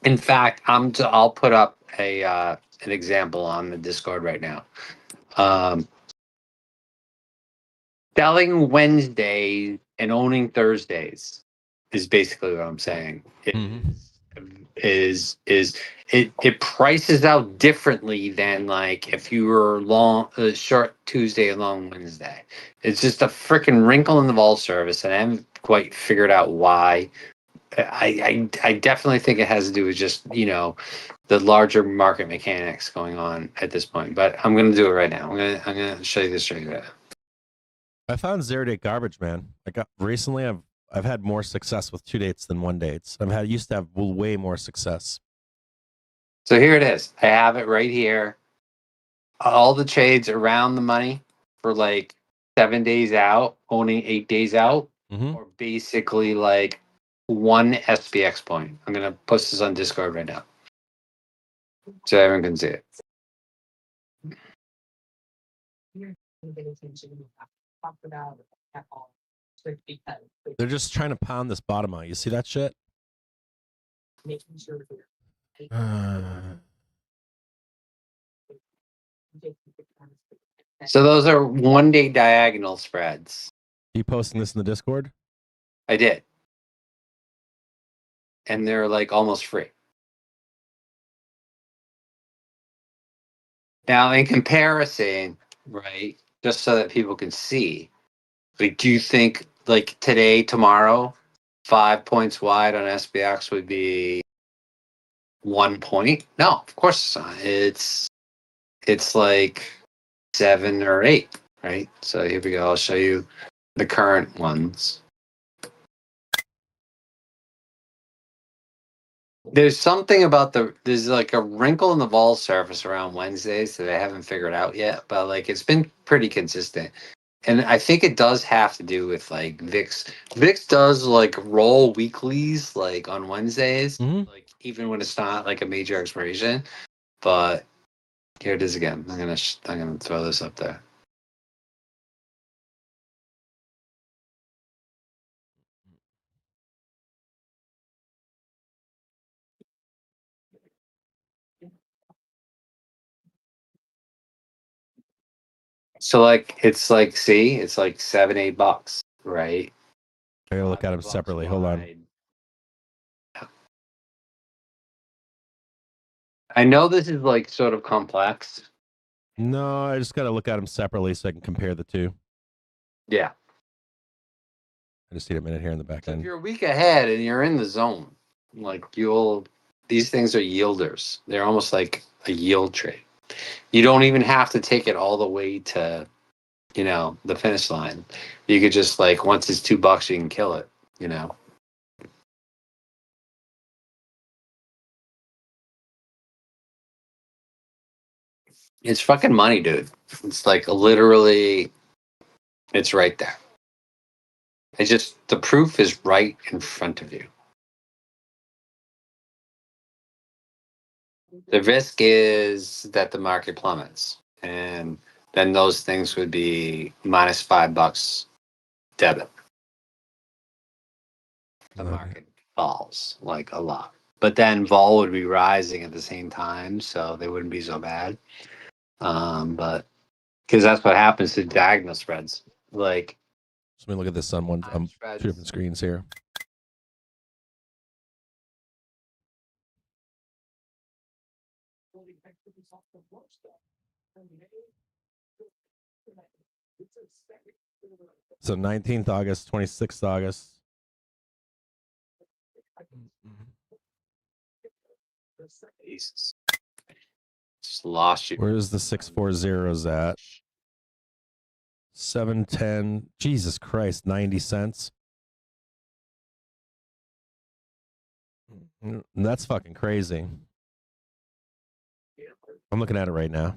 In fact, I'll put up an example on the Discord right now. Selling Wednesdays and owning Thursdays is basically what I'm saying. It prices out differently than like if you were short Tuesday and long Wednesday. It's just a freaking wrinkle in the vol service, and I haven't quite figured out why. I definitely think it has to do with just the larger market mechanics going on at this point. But I'm gonna do it right now. I'm gonna show you this trade right now. I found 0 date garbage, man. Recently I've had more success with 2 dates than 1 dates. Used to have way more success. So here it is. I have it right here. All the trades around the money for like 7 days out, owning 8 days out, Mhm. or basically like one SPX point. I'm gonna post this on Discord right now, so everyone can see it. They're just trying to pound this bottom out. You see that shit? So those are 1 day diagonal spreads. You posting this in the Discord? I did, and they're like almost free. Now, in comparison, right, just so that people can see, like, do you think like today, tomorrow, 5 points wide on SPX would be 1 point? No, of course it's not. It's like 7 or 8, right? So here we go. I'll show you the current ones. There's something about there's like a wrinkle in the vol surface around Wednesdays that I haven't figured out yet, but like it's been pretty consistent. And I think it does have to do with like VIX. VIX does like roll weeklies like on Wednesdays, Mhm. like even when it's not like a major expiration. But here it is again. I'm gonna throw this up there. So like it's like see, it's like $7-8, right? I gotta look at them $5 separately. Hold on. wide. I know this is like sort of complex. No, I just gotta look at them separately so I can compare the two. Yeah. I just need a minute here in the back So if end. you're a week ahead and you're in the zone, like these things are yielders. They're almost like a yield trade. You don't even have to take it all the way to, the finish line. You could just like once it's $2, you can kill it. It's fucking money, dude. It's like literally, it's right there. The proof is right in front of you. The risk is that the market plummets, and then those things would be minus $5 debit. The Okay. market falls like a lot, but then vol would be rising at the same time, so they wouldn't be so bad. But because that's what happens to diagonal spreads. Like, So let me look at this on one. spreads. Two different screens here. So 19th August, 26th August. Jesus. Just lost you. Where's the 640s at? 710. Jesus Christ, 90 cents. That's fucking crazy. I'm looking at it right now.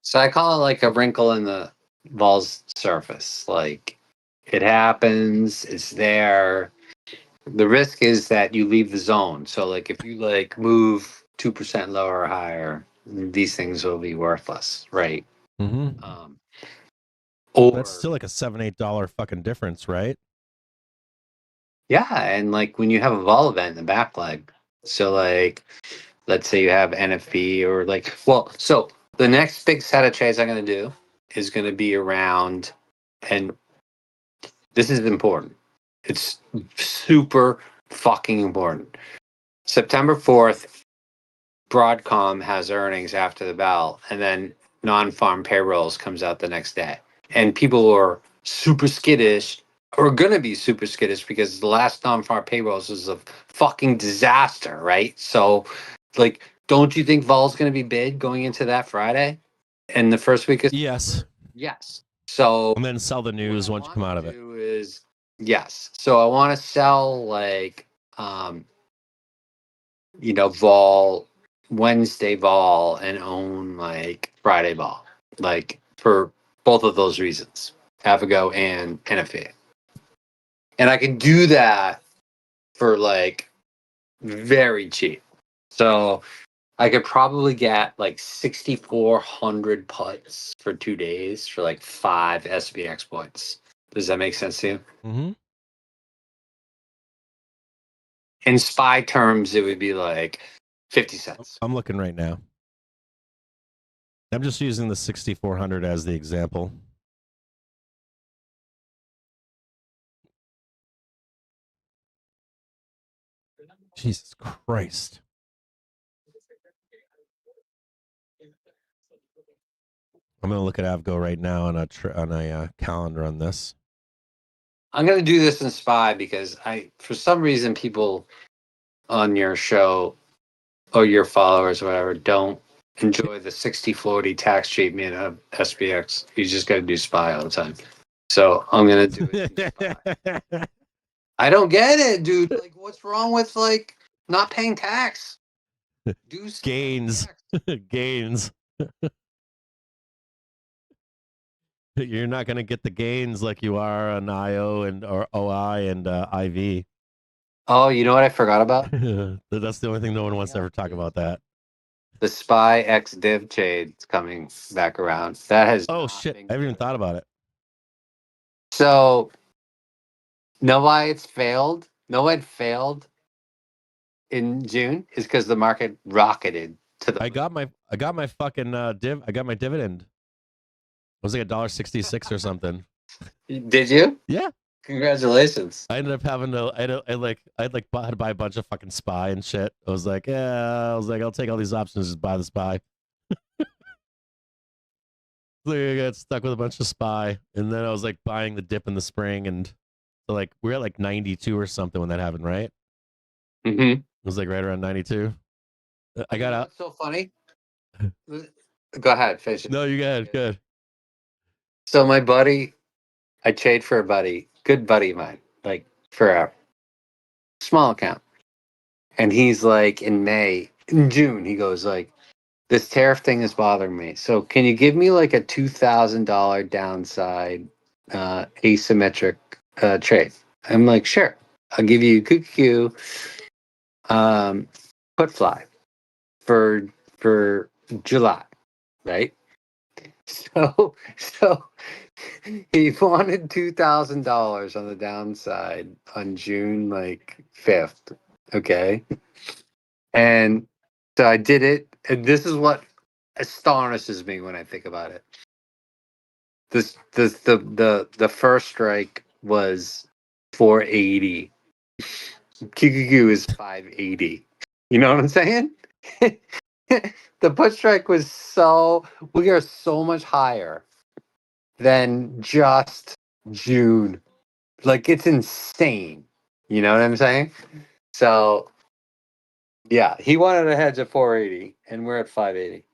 So I call it like a wrinkle in the vol's surface. Like, it happens, it's there. The risk is that you leave the zone. So like if you like move 2% lower or higher, these things will be worthless, right? Mm-hmm. Or That's still like a $7-8 fucking difference, right? yeah, and like when you have a vol event in the back leg, so like let's say you have NFP or like so the next big set of trades I'm gonna do is gonna be around, and this is important. It's super fucking important. September 4th, Broadcom has earnings after the bell, and then non-farm payrolls comes out the next day. And people are super skittish, or gonna be super skittish because the last non-farm payrolls was a fucking disaster, right? So, like, don't you think vol's gonna be big going into that Friday? And the first week is Yes. yes. So And then sell the news once you come out of it. Yes. So I want to sell like vol Wednesday vol and own like Friday vol. Like for both of those reasons, Avago and NFA. And I can do that for like very cheap. So I could probably get like 6,400 putts for 2 days for like 5 SPX points. Does that make sense to you? Mm-hmm. In SPY terms, it would be like 50 cents. I'm looking right now. I'm just using the 6,400 as the example. Jesus Christ. I'm going to look at Avgo right now on a calendar on this. I'm going to do this in SPY because for some reason, people on your show or your followers or whatever don't enjoy the 60/40 tax treatment of SPX. You just got to do SPY all the time. So I'm going to do it in SPY. I don't get it, dude. Like, what's wrong with like not paying tax? Do Gains. Gains. You're not going to get the gains like you are on IO and or OI and IV. Oh, you know what I forgot about? That's the only thing no one wants to ever talk about. That. The SPY X div trade's coming back around. That has Oh not shit! been I haven't even good. thought about it. So, know why it's failed? Know why it failed in June is because the market rocketed to the. I got my fucking div. I got my dividend. It was like $1.66 or something. Did you? Yeah. Congratulations. I ended up having to. I'd buy a bunch of fucking SPY and shit. I was like, I'll take all these options, just buy the SPY. Like I got stuck with a bunch of SPY, and then I was like buying the dip in the spring, and so like we're at like 92 or something when that happened, right? Mm-hmm. It was like right around 92. I got out. What's so funny? Go ahead, finish it. No, you got it. Good. So my buddy, I trade for a buddy, good buddy of mine, like forever. Small account. And he's like in June, he goes like, this tariff thing is bothering me. So can you give me like a $2,000 downside asymmetric trade? I'm like, sure. I'll give you QQQ put fly for July, right? So he wanted $2,000 on the downside on June like 5th. Okay. And so I did it. And this is what astonishes me when I think about it. The first strike was 480. QQQ is 580. You know what I'm saying? The put strike was we are so much higher than just June. Like it's insane. You know what I'm saying? So yeah, he wanted a hedge at 480 and we're at 580.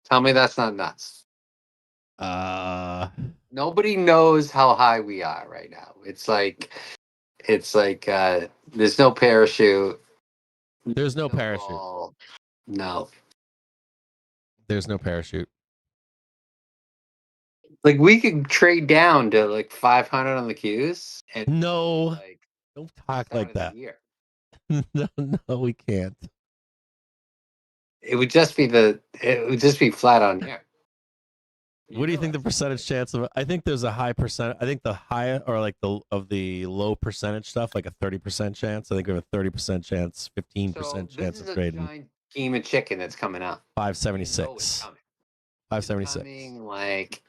Tell me that's not nuts. Nobody knows how high we are right now. It's like there's no parachute. There's no parachute. Ball. No. There's no parachute. Like we could trade down to like 500 on the Qs and No, like don't talk start like of the that. year. No, we can't. It would just be flat on here. What do you think the percentage chance of? I think there's a high percent. I think the high or like the low percentage stuff, like a 30% chance. I think we have a 30% chance, 15% chance of trading. Giant game of chicken that's coming up. 576. 576. Coming, like,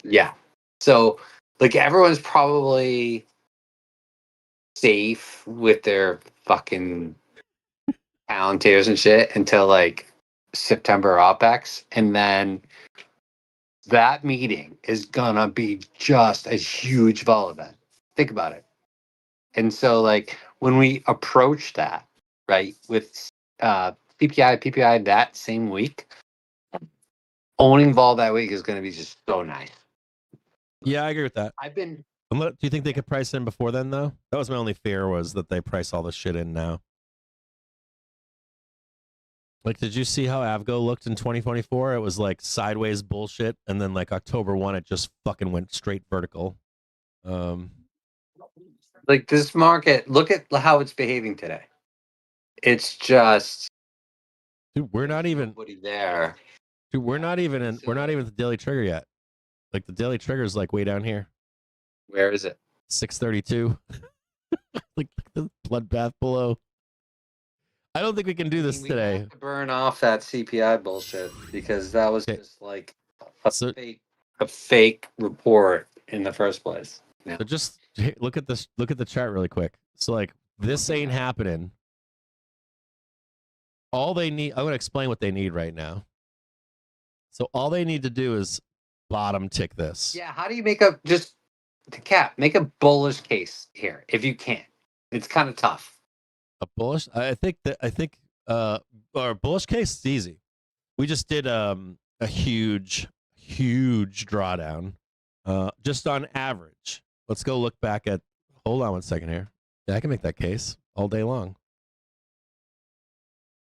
yeah. So like everyone's probably safe with their fucking Palantirs and shit until like September OPEX, and then that meeting is gonna be just a huge vol event. Think about it. And so like when we approach that, right, with PPI that same week, owning vol that week is gonna be just so nice. Yeah, I agree with that. Do Do you think they could price in before then, though? That was my only fear, was that they price all this shit in now. Like, did you see how Avgo looked in 2024? It was like sideways bullshit, and then like October 1, it just fucking went straight vertical. Like this market, look at how it's behaving today. It's just Dude, we're not even nobody there. Dude, we're not even at the daily trigger yet. Like the daily trigger is like way down here. Where is it? 632. Like the bloodbath below. I don't think we can do this We today. have to burn off that CPI bullshit because that was Okay. just like So- a fake report in the first place. Yeah. So just look at this. Look at the chart really quick. So like this ain't happening. All they need. I'm going to explain what they need right now. So all they need to do is bottom tick this. Yeah, how do you make a just to cap make a bullish case here if you can? It's kind of tough. A bullish. I think our bullish case is easy. We just did a huge drawdown. Just on average. Let's go look back at. Hold on one second here. Yeah, I can make that case all day long.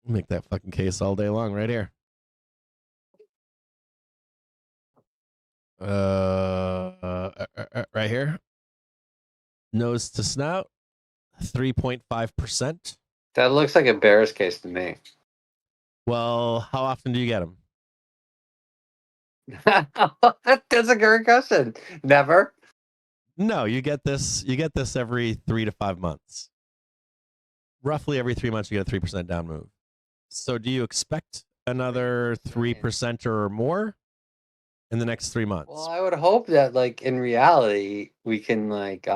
Make that fucking case all day long right here. Right here. Nose to snout, 3.5%. That looks like a bearish case to me. Well, how often do you get them? That's a great question. Never. No, you get this every 3 to 5 months. Roughly every 3 months you get a 3% down move. So do you expect another 3% or more in the next 3 months? Well, I would hope that, like, in reality, we can, like,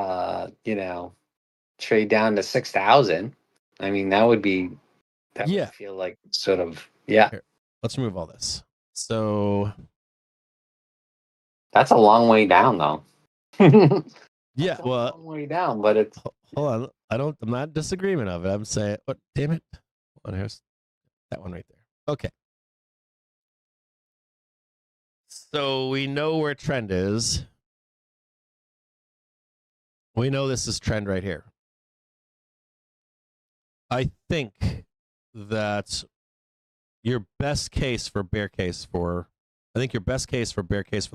trade down to 6,000. I mean, that would be, would feel like sort of, yeah. Here, let's remove all this. So that's a long way down, though. Yeah, well, long way down, but it's. Hold on, I'm not in disagreement of it. I'm saying, what? Damn it! Hold on, here's that one right there. Okay. So we know where trend is. We know this is trend right here. I think that your best case for bear case for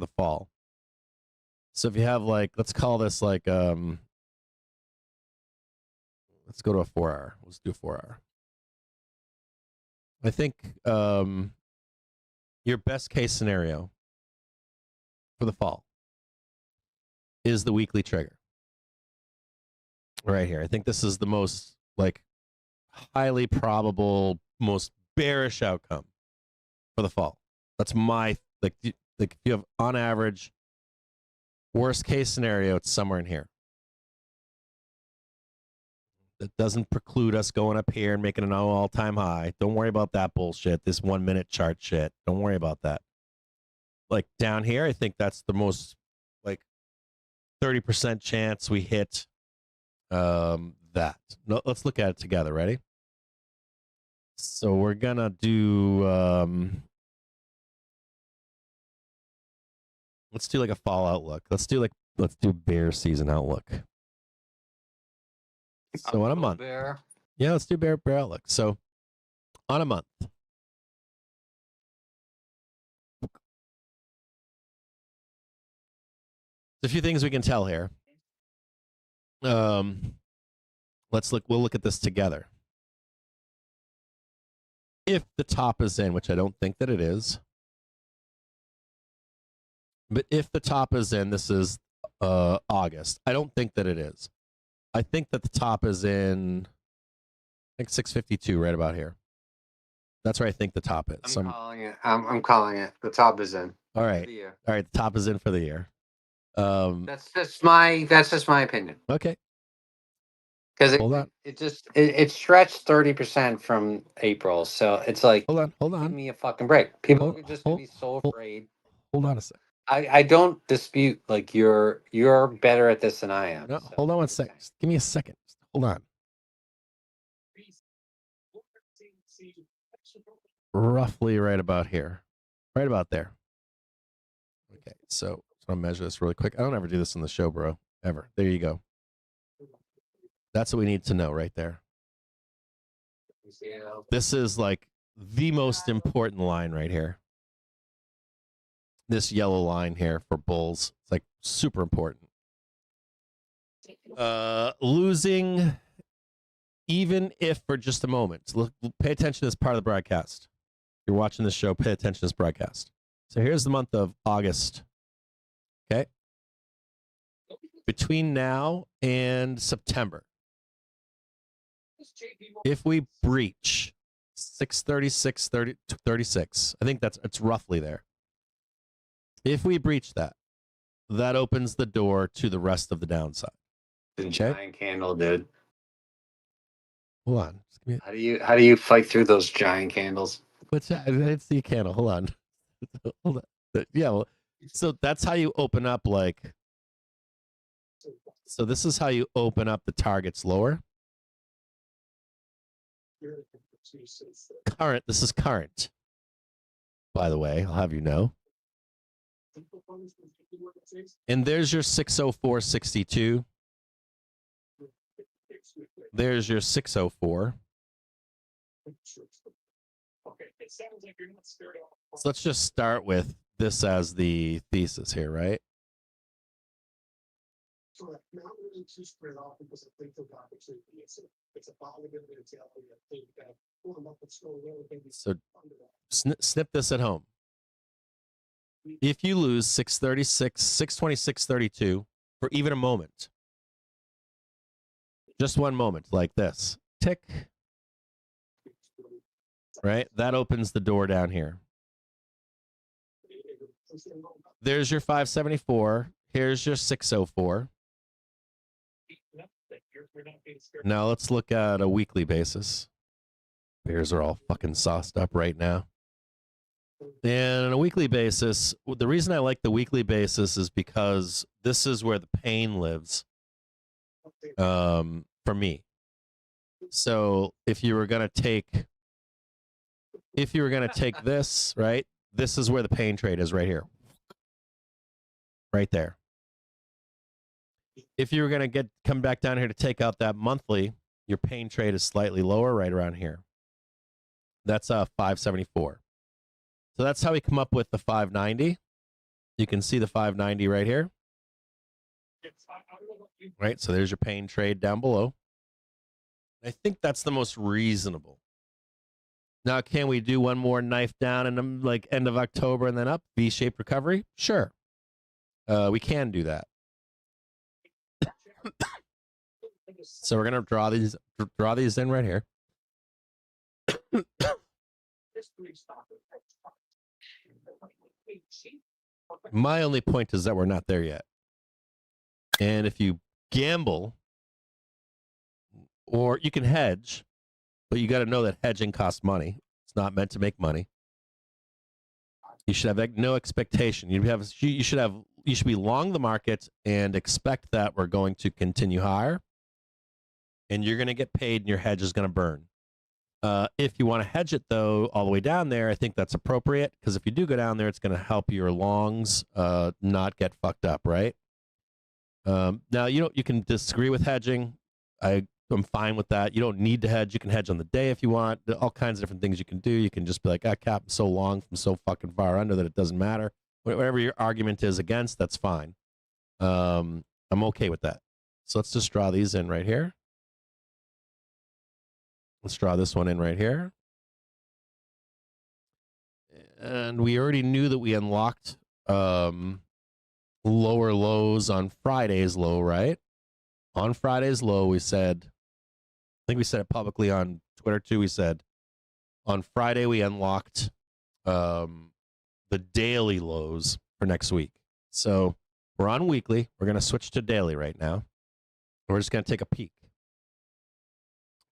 the fall. So if you have like, let's call this like, let's go to a 4-hour. Let's do a 4-hour. I think your best case scenario for the fall is the weekly trigger. Right here. I think this is the most like highly probable, most bearish outcome for the fall. That's my like if you have on average worst case scenario, it's somewhere in here. That doesn't preclude us going up here and making an all-time high. Don't worry about that bullshit. This 1 minute chart shit. Don't worry about that. Like down here, I think that's the most like 30% chance we hit that. No, let's look at it together. Ready? So we're gonna do let's do like a fall outlook. Let's do bear season outlook. So on a month. Bear. Yeah, let's do bear outlook. So on a month. There's a few things we can tell here. We'll look at this together. If the top is in, which I don't think that it is, but if the top is in, this is August. I don't think that it is. I think that the top is in, I think 652, right about here. That's where I think the top is. I'm calling it. I'm calling it. The top is in. All right. All right. The top is in for the year. That's just my opinion. Okay. Because it stretched 30% from April, so it's like hold give on. me a fucking break. People are just gonna be so afraid. Hold on a sec. I don't dispute like you're better at this than I am. No, so. hold on one sec. Give me a second. Hold on. Roughly right about here. Right about there. Okay, so I'm gonna measure this really quick. I don't ever do this on the show, bro. Ever. There you go. That's what we need to know right there. This is like the most important line right here. This yellow line here for bulls. It's like super important. Losing, even if for just a moment. Look, pay attention to this part of the broadcast. If you're watching this show, pay attention to this broadcast. So here's the month of August. Okay. Between now and September, if we breach 636.36, I think it's roughly there. If we breach that, that opens the door to the rest of the downside. The giant candle, dude. Hold on. How do you fight through those giant candles? What's that? I didn't see a candle. Hold on. Hold on. Yeah. Well, so that's how you open up like. So this is how you open up the targets lower. Current. This is current. By the way, I'll have you know. And there's your 604.62. There's your 604. So let's just start with this as the thesis here, right? Correct. Not really too spread off because I think the opportunity it's a positive mentality. I think that pulling up and slow relatively So snip this at home. If you lose 636, 626.32 for even a moment, just one moment like this, tick, right? That opens the door down here. There's your 574. Here's your 604. Now let's look at a weekly basis. Bears are all fucking sauced up right now. And on a weekly basis, the reason I like the weekly basis is because this is where the pain lives for me. So if you were going to take this, right, this is where the pain trade is right here. Right there. If you were going to come back down here to take out that monthly, your pain trade is slightly lower right around here. That's 574. So that's how we come up with the 590. You can see the 590 right here. Right, so there's your pain trade down below. I think that's the most reasonable. Now, can we do one more knife down and like end of October and then up, V-shaped recovery? Sure. We can do that. So we're gonna draw these in right here. My only point is that we're not there yet. And if you gamble, or you can hedge, but you got to know that hedging costs money. It's not meant to make money. You should have no expectation. You should be long the market and expect that we're going to continue higher, and you're going to get paid, and your hedge is going to burn. If you want to hedge it though, all the way down there, I think that's appropriate because if you do go down there, it's going to help your longs not get fucked up, right? Now you can disagree with hedging. I'm fine with that. You don't need to hedge. You can hedge on the day if you want. All kinds of different things you can do. You can just be like, Cap, I'm so long from so fucking far under that it doesn't matter. Whatever your argument is against, that's fine. I'm okay with that. So let's just draw these in right here. Let's draw this one in right here. And we already knew that we unlocked lower lows on Friday's low, right? On Friday's low, we said, I think we said it publicly on Twitter too. We said on Friday we unlocked the daily lows for next week. So we're on weekly. We're going to switch to daily right now. We're just going to take a peek.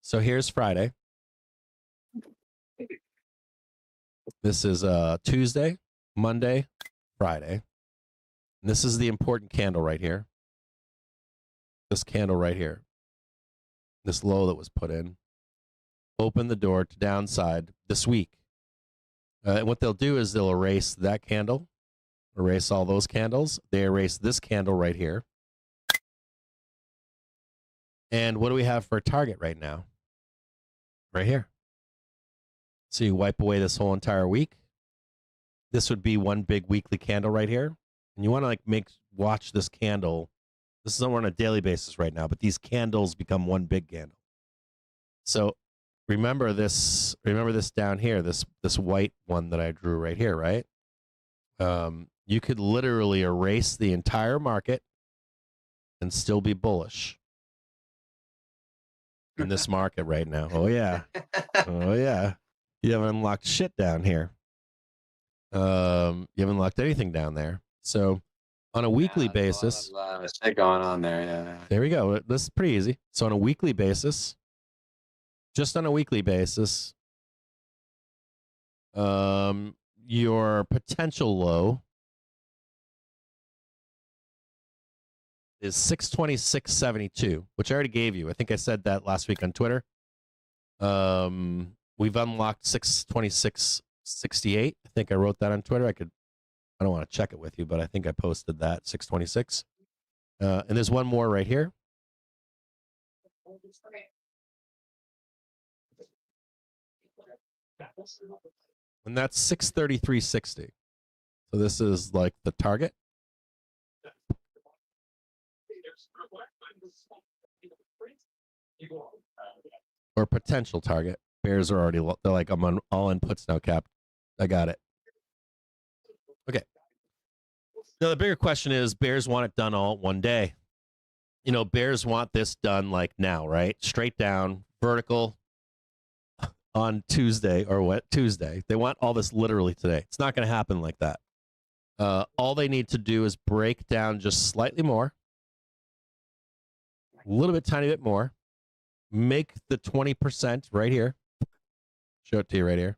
So here's Friday. This is Tuesday, Monday, Friday. And this is the important candle right here. This candle right here. This low that was put in. Open the door to downside this week. And what they'll do is they'll erase that candle, erase all those candles. They erase this candle right here. And what do we have for a target right now? Right here. So you wipe away this whole entire week. This would be one big weekly candle right here. And you want to like watch this candle. This is on a daily basis right now, but these candles become one big candle. So remember this down here, this white one that I drew right here, right? You could literally erase the entire market and still be bullish in this market right now. Oh yeah. Oh yeah. You haven't unlocked shit down here. You haven't unlocked anything down there. So on a weekly basis, a lot of shit going on there. Yeah. there we go. This is pretty easy. So on a weekly basis, just on a weekly basis, your potential low is 626.72, which I already gave you. I think I said that last week on Twitter. We've unlocked 626.68. I think I wrote that on Twitter. I don't want to check it with you, but I think I posted that 626. And there's one more right here. And that's 633.60. So this is like the target. Or potential target. Bears are already, they're like, I'm on all inputs now, Cap. I got it. Okay. Now, the bigger question is bears want it done all one day. You know, bears want this done like now, right? Straight down, vertical on Tuesday or what? Tuesday. They want all this literally today. It's not going to happen like that. All they need to do is break down just slightly more, a little bit, tiny bit more, make the 20% right here. Show it to you right here.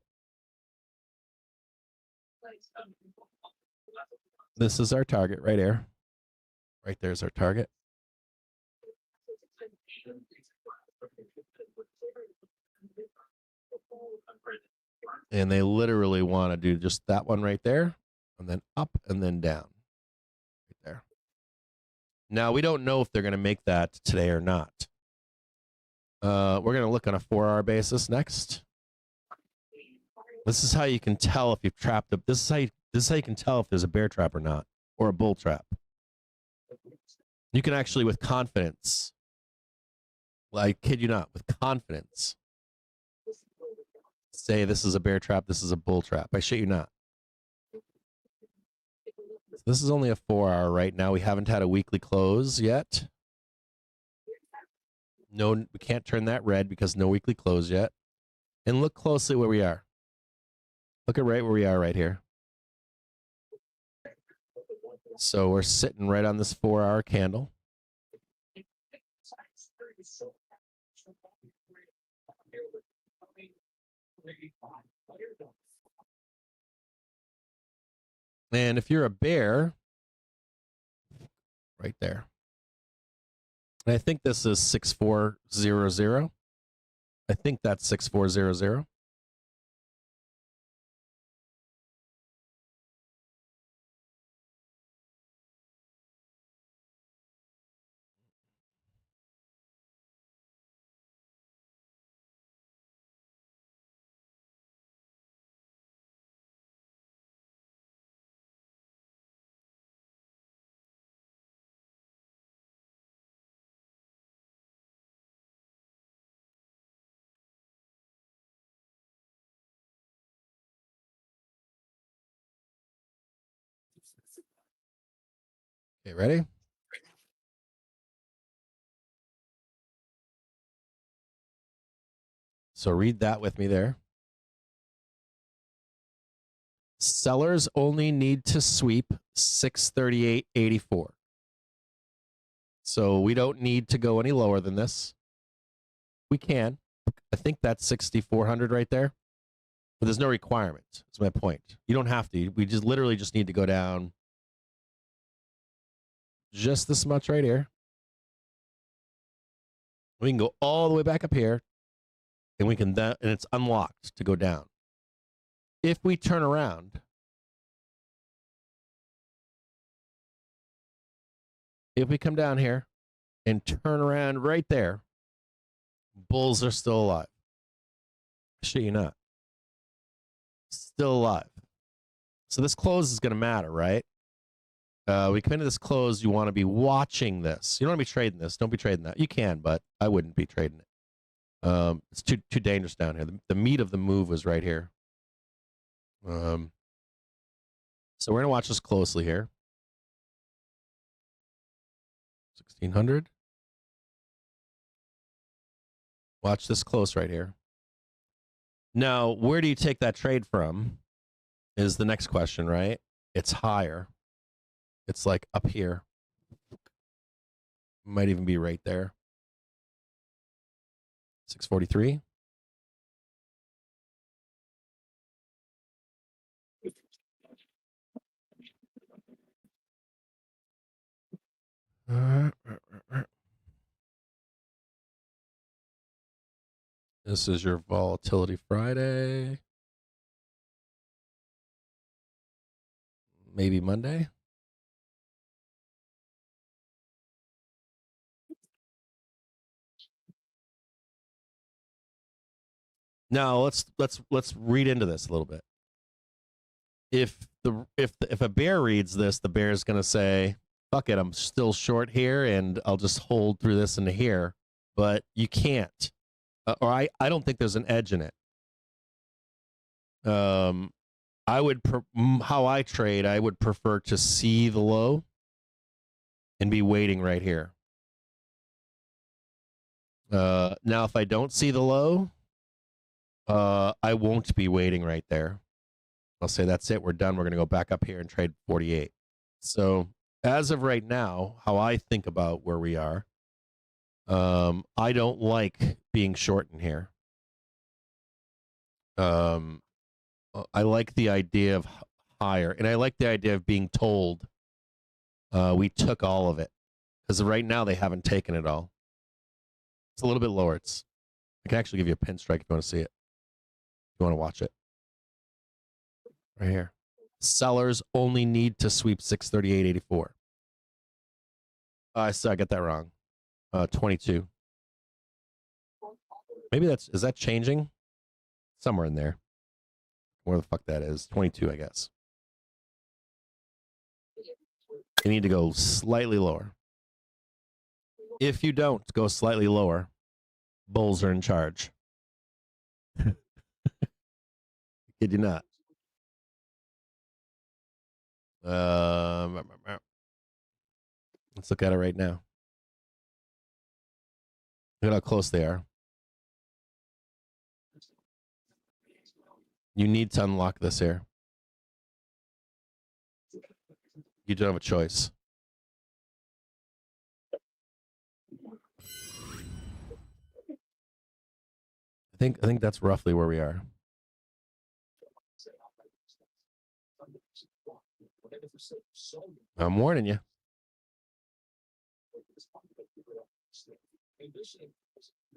This is our target right here. Right there's our target. And they literally want to do just that one right there, and then up and then down. Right there. Now, we don't know if they're going to make that today or not. We're going to look on a 4-hour basis next. This is how you can tell if you've trapped up. This is how you can tell if there's a bear trap or not, or a bull trap. You can actually, with confidence, I kid you not, with confidence, say this is a bear trap, this is a bull trap. I shit you not. So this is only a 4-hour right now. We haven't had a weekly close yet. No, we can't turn that red because no weekly close yet. And look closely where we are. Look at right where we are right here. So we're sitting right on this 4-hour candle. And if you're a bear, right there. And I think this is 6400. I think that's 6400. Okay, ready? So read that with me there. Sellers only need to sweep 638.84. So we don't need to go any lower than this. We can. I think that's 6,400 right there. But there's no requirement. That's my point. You don't have to. We just literally just need to go down just this much right here. We can go all the way back up here, and we can and it's unlocked to go down. If we turn around, if we come down here and turn around right there, bulls are still alive. Shit you not. still alive. So this close is going to matter, right? We come into this close. You want to be watching this. You don't want to be trading this. Don't be trading that. You can, but I wouldn't be trading it. It's too dangerous down here. The meat of the move was right here. So we're going to watch this closely here. 1600. Watch this close right here. Now, where do you take that trade from is the next question, right? It's higher. It's like up here. Might even be right there. 643. This is your Volatility Friday. Maybe Monday. Now let's read into this a little bit. If a bear reads this, the bear is going to say, "Fuck it, I'm still short here, and I'll just hold through this into here." But you can't, or I don't think there's an edge in it. I would how I trade. I would prefer to see the low and be waiting right here. Now, if I don't see the low, I won't be waiting right there. I'll say that's it. We're done. We're going to go back up here and trade 48. So as of right now, how I think about where we are, I don't like being short in here. I like the idea of higher, and I like the idea of being told we took all of it, because right now they haven't taken it all. It's a little bit lower. I can actually give you a pin strike if you want to see it. If you want to watch it. Right here. Sellers only need to sweep 638.84. So I got that wrong. 22. Maybe is that changing? Somewhere in there. Where the fuck that is. 22, I guess. You need to go slightly lower. If you don't go slightly lower, bulls are in charge. Kid you not. Let's look at it right now. Look at how close they are. You need to unlock this here. You don't have a choice. I think that's roughly where we are. I'm warning you.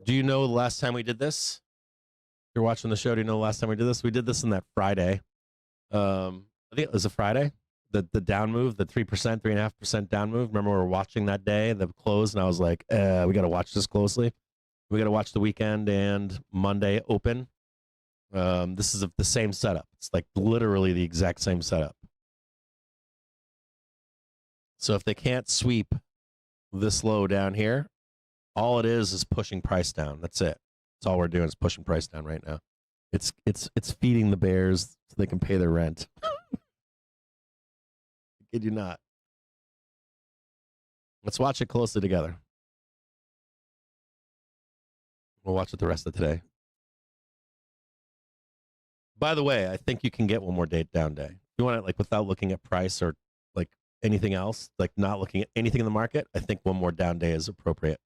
Do you know the last time we did this? If you're watching the show, do you know the last time we did this? We did this on that Friday. I think it was a Friday. The down move, the 3%, 3.5% down move. Remember, we were watching that day, the close, and I was like, we got to watch this closely. We got to watch the weekend and Monday open. This is the same setup. It's like literally the exact same setup. So if they can't sweep this low down here, all it is pushing price down. That's it. That's all we're doing is pushing price down right now. It's feeding the bears so they can pay their rent. Kid you not. Let's watch it closely together. We'll watch it the rest of today. By the way, I think you can get one more down day. If you want it like without looking at price or like anything else, like not looking at anything in the market, I think one more down day is appropriate.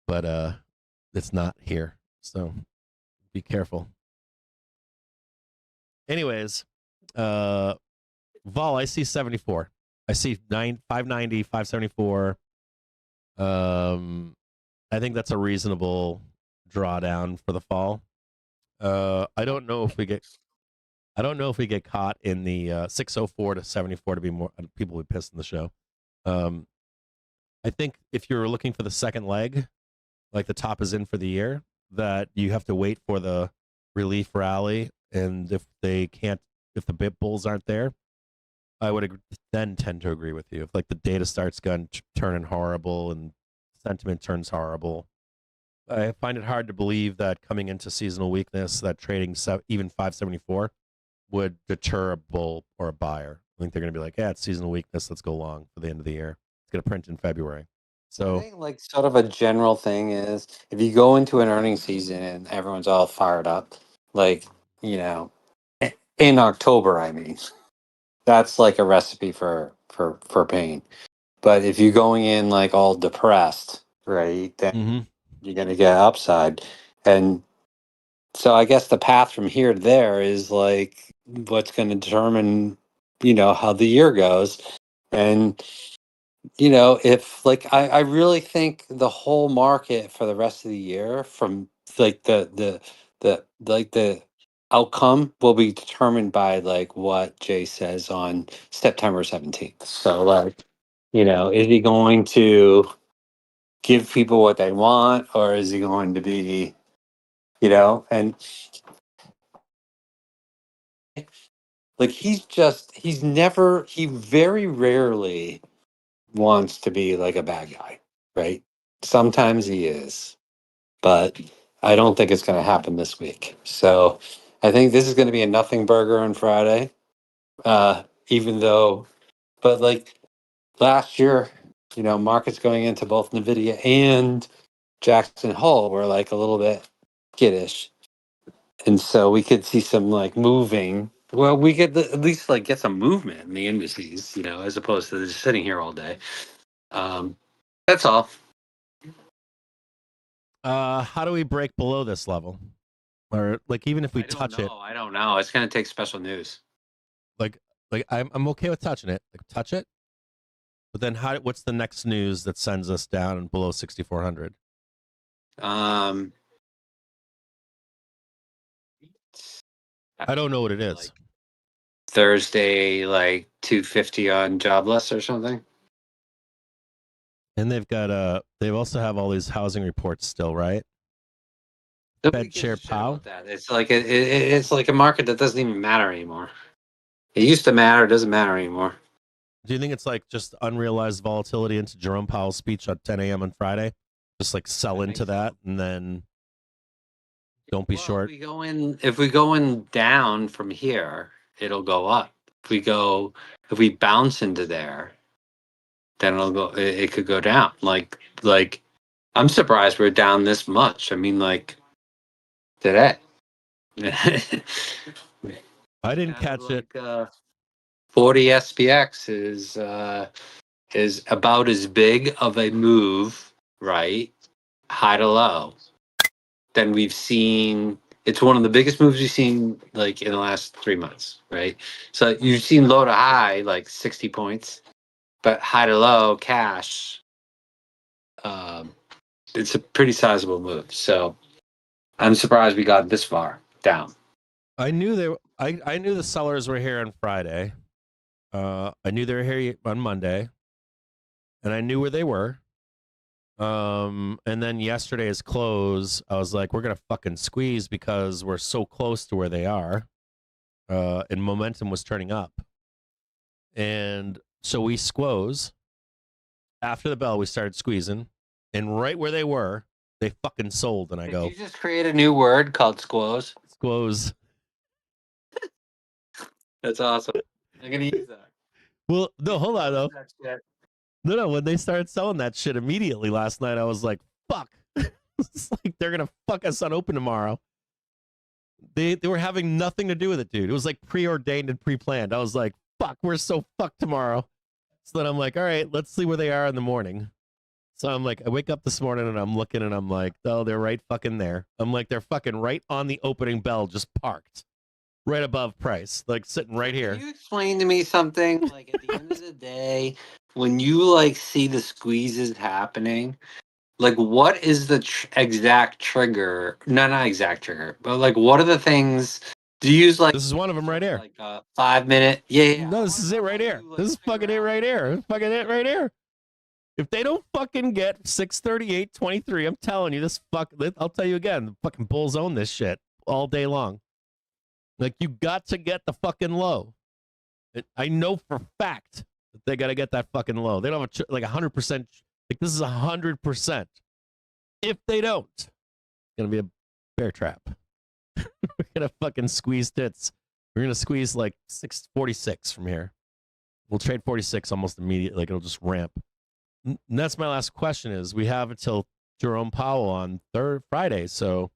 But it's not here. So be careful. Anyways, Vol, I see 74. I see 590, 574. I think that's a reasonable drawdown for the fall. I don't know if we get caught in the 604 to 74 to be more people would be pissed in the show. I think if you're looking for the second leg, like the top is in for the year, that you have to wait for the relief rally, and if the bit bulls aren't there, I would then tend to agree with you. If like the data starts turning horrible and sentiment turns horrible, I find it hard to believe that coming into seasonal weakness, that trading even 574 would deter a bull or a buyer. I think they're going to be like, yeah, it's seasonal weakness. Let's go long for the end of the year. It's going to print in February. So I think like sort of a general thing is if you go into an earnings season and everyone's all fired up, like, you know, in October, I mean, that's like a recipe for pain. But if you're going in like all depressed, right, then you're going to get upside. And so I guess the path from here to there is like what's going to determine, you know, how the year goes. And you know, if like I really think the whole market for the rest of the year, from like the outcome will be determined by like what Jay says on September 17th. So like, you know, is he going to give people what they want, or is he going to be, you know, and like he very rarely wants to be like a bad guy, right? Sometimes he is, but I don't think it's going to happen this week. So I think this is going to be a nothing burger on Friday. Even though, but like last year, you know, markets going into both Nvidia and Jackson Hole were like a little bit skittish, and so we could see some like moving. Well, we could at least like get some movement in the indices, you know, as opposed to just sitting here all day. That's all. how do we break below this level? Or like even if we touch it, I don't know. It's going to take special news. like I'm okay with touching it. Like touch it. But then what's the next news that sends us down below 6,400? Um, I don't know what it is. like Thursday, like 250 on jobless or something. And they also have all these housing reports still, right? Nobody Fed gives Chair a shit Powell. about that. It's like it's like a market that doesn't even matter anymore. It used to matter. It doesn't matter anymore. Do you think it's like just unrealized volatility into Jerome Powell's speech at 10 a.m. on Friday? Just like sell into that and then don't be short. If we go in down from here, it'll go up. If we bounce into there, then it could go down. Like I'm surprised we're down this much. I mean, like today. I didn't catch it. 40 SPX is about as big of a move, right? High to low than we've seen. It's one of the biggest moves we've seen like in the last 3 months, right? So you've seen low to high like 60 points, but high to low cash, it's a pretty sizable move. So I'm surprised we got this far down. I knew I knew the sellers were here on Friday. I knew they were here on Monday, and I knew where they were. And then yesterday's close, I was like, we're gonna fucking squeeze because we're so close to where they are. And momentum was turning up. And so we squoze. After the bell, we started squeezing. And right where they were, they fucking sold. And I go, Did you just create a new word called squoze? squoze. That's awesome. I'm gonna use that. Well, no, hold on though. No, when they started selling that shit immediately last night, I was like, fuck. It's like they're gonna fuck us on open tomorrow. They were having nothing to do with it, dude. It was like preordained and pre-planned. I was like, fuck, we're so fucked tomorrow. So then I'm like, all right, let's see where they are in the morning. So I'm like, I wake up this morning and I'm looking and I'm like, oh, they're right fucking there. I'm like, they're fucking right on the opening bell, just parked. Right above price, like sitting right here. Can you explain to me something? Like at the end of the day, when you like see the squeezes happening, like what is the exact trigger? No, not exact trigger, but like what are the things? Do you use like This is one of them right here. like a 5 minute? Yeah. No, this is it right here. This is fucking it right here. This is fucking it right here. If they don't fucking get 638.23, I'm telling you, I'll tell you again, the fucking bulls own this shit. all day long. Like, you got to get the fucking low. I know for fact that they got to get that fucking low. They don't have like 100%. Like, this is 100%. If they don't, it's gonna be a bear trap. We're gonna fucking squeeze tits. We're gonna squeeze like 646 from here. We'll trade 46 almost immediately. Like, it'll just ramp. And that's my last question. Is we have until Jerome Powell on Friday. So,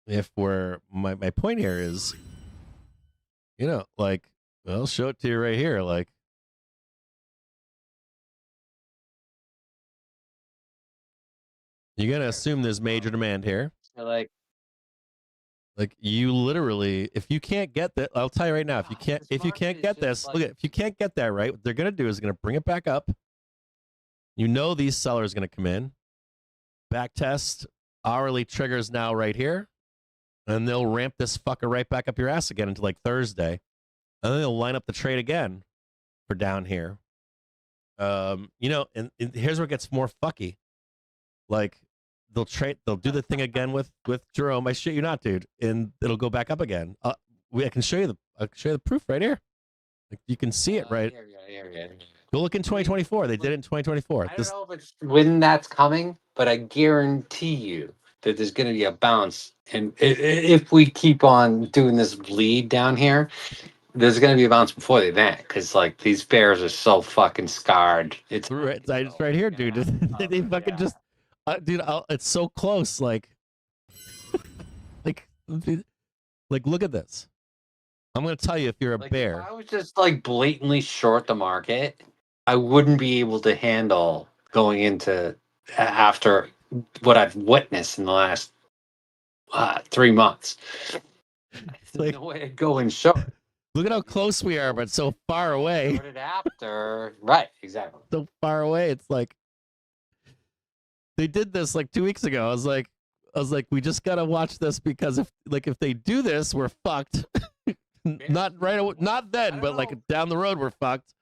if we're my point here is, like, I'll show it to you right here. Like, you're gonna assume there's major demand here. Like you literally, if you can't get that, I'll tell you right now, if you can't get this, look at, if you can't get that right, what they're gonna do is gonna bring it back up. These sellers gonna come in, back test, hourly triggers now right here, and they'll ramp this fucker right back up your ass again until like Thursday, and then they'll line up the trade again for down here. And here's where it gets more fucky. Like, they'll do the thing again with Jerome. I shit you not, dude, and it'll go back up again. I can show you the proof right here. Like, you can see it right. Yeah. Go look in 2024. They did it in 2024. I don't know if it's when that's coming, but I guarantee you that there's going to be a bounce. And if we keep on doing this bleed down here, there's going to be a bounce before the event, because like these bears are so fucking scarred. It's right here, dude. They fucking just, dude. It's so close. Like, like, look at this. I'm gonna tell you, if you're a bear, if I was just like blatantly short the market, I wouldn't be able to handle going into after what I've witnessed in the last 3 months. There's no way I'd go in short. Look at how close we are, but so far away. Shorted after, right? Exactly. So far away. It's like they did this like 2 weeks ago. I was like, we just gotta watch this, because if they do this, we're fucked. Not right away, not then, but like down the road, we're fucked.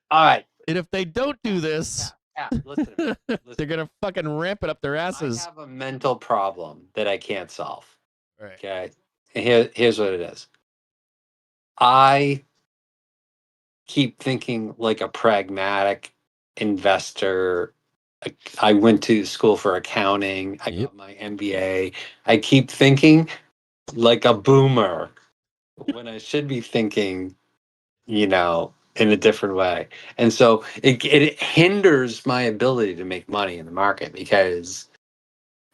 All right. And if they don't do this, listen to me. they're gonna fucking ramp it up their asses. I have a mental problem that I can't solve. Right. Okay. And here's what it is. I keep thinking like a pragmatic investor. I went to school for accounting. I got my MBA. I keep thinking like a boomer when I should be thinking, in a different way. And so it hinders my ability to make money in the market, because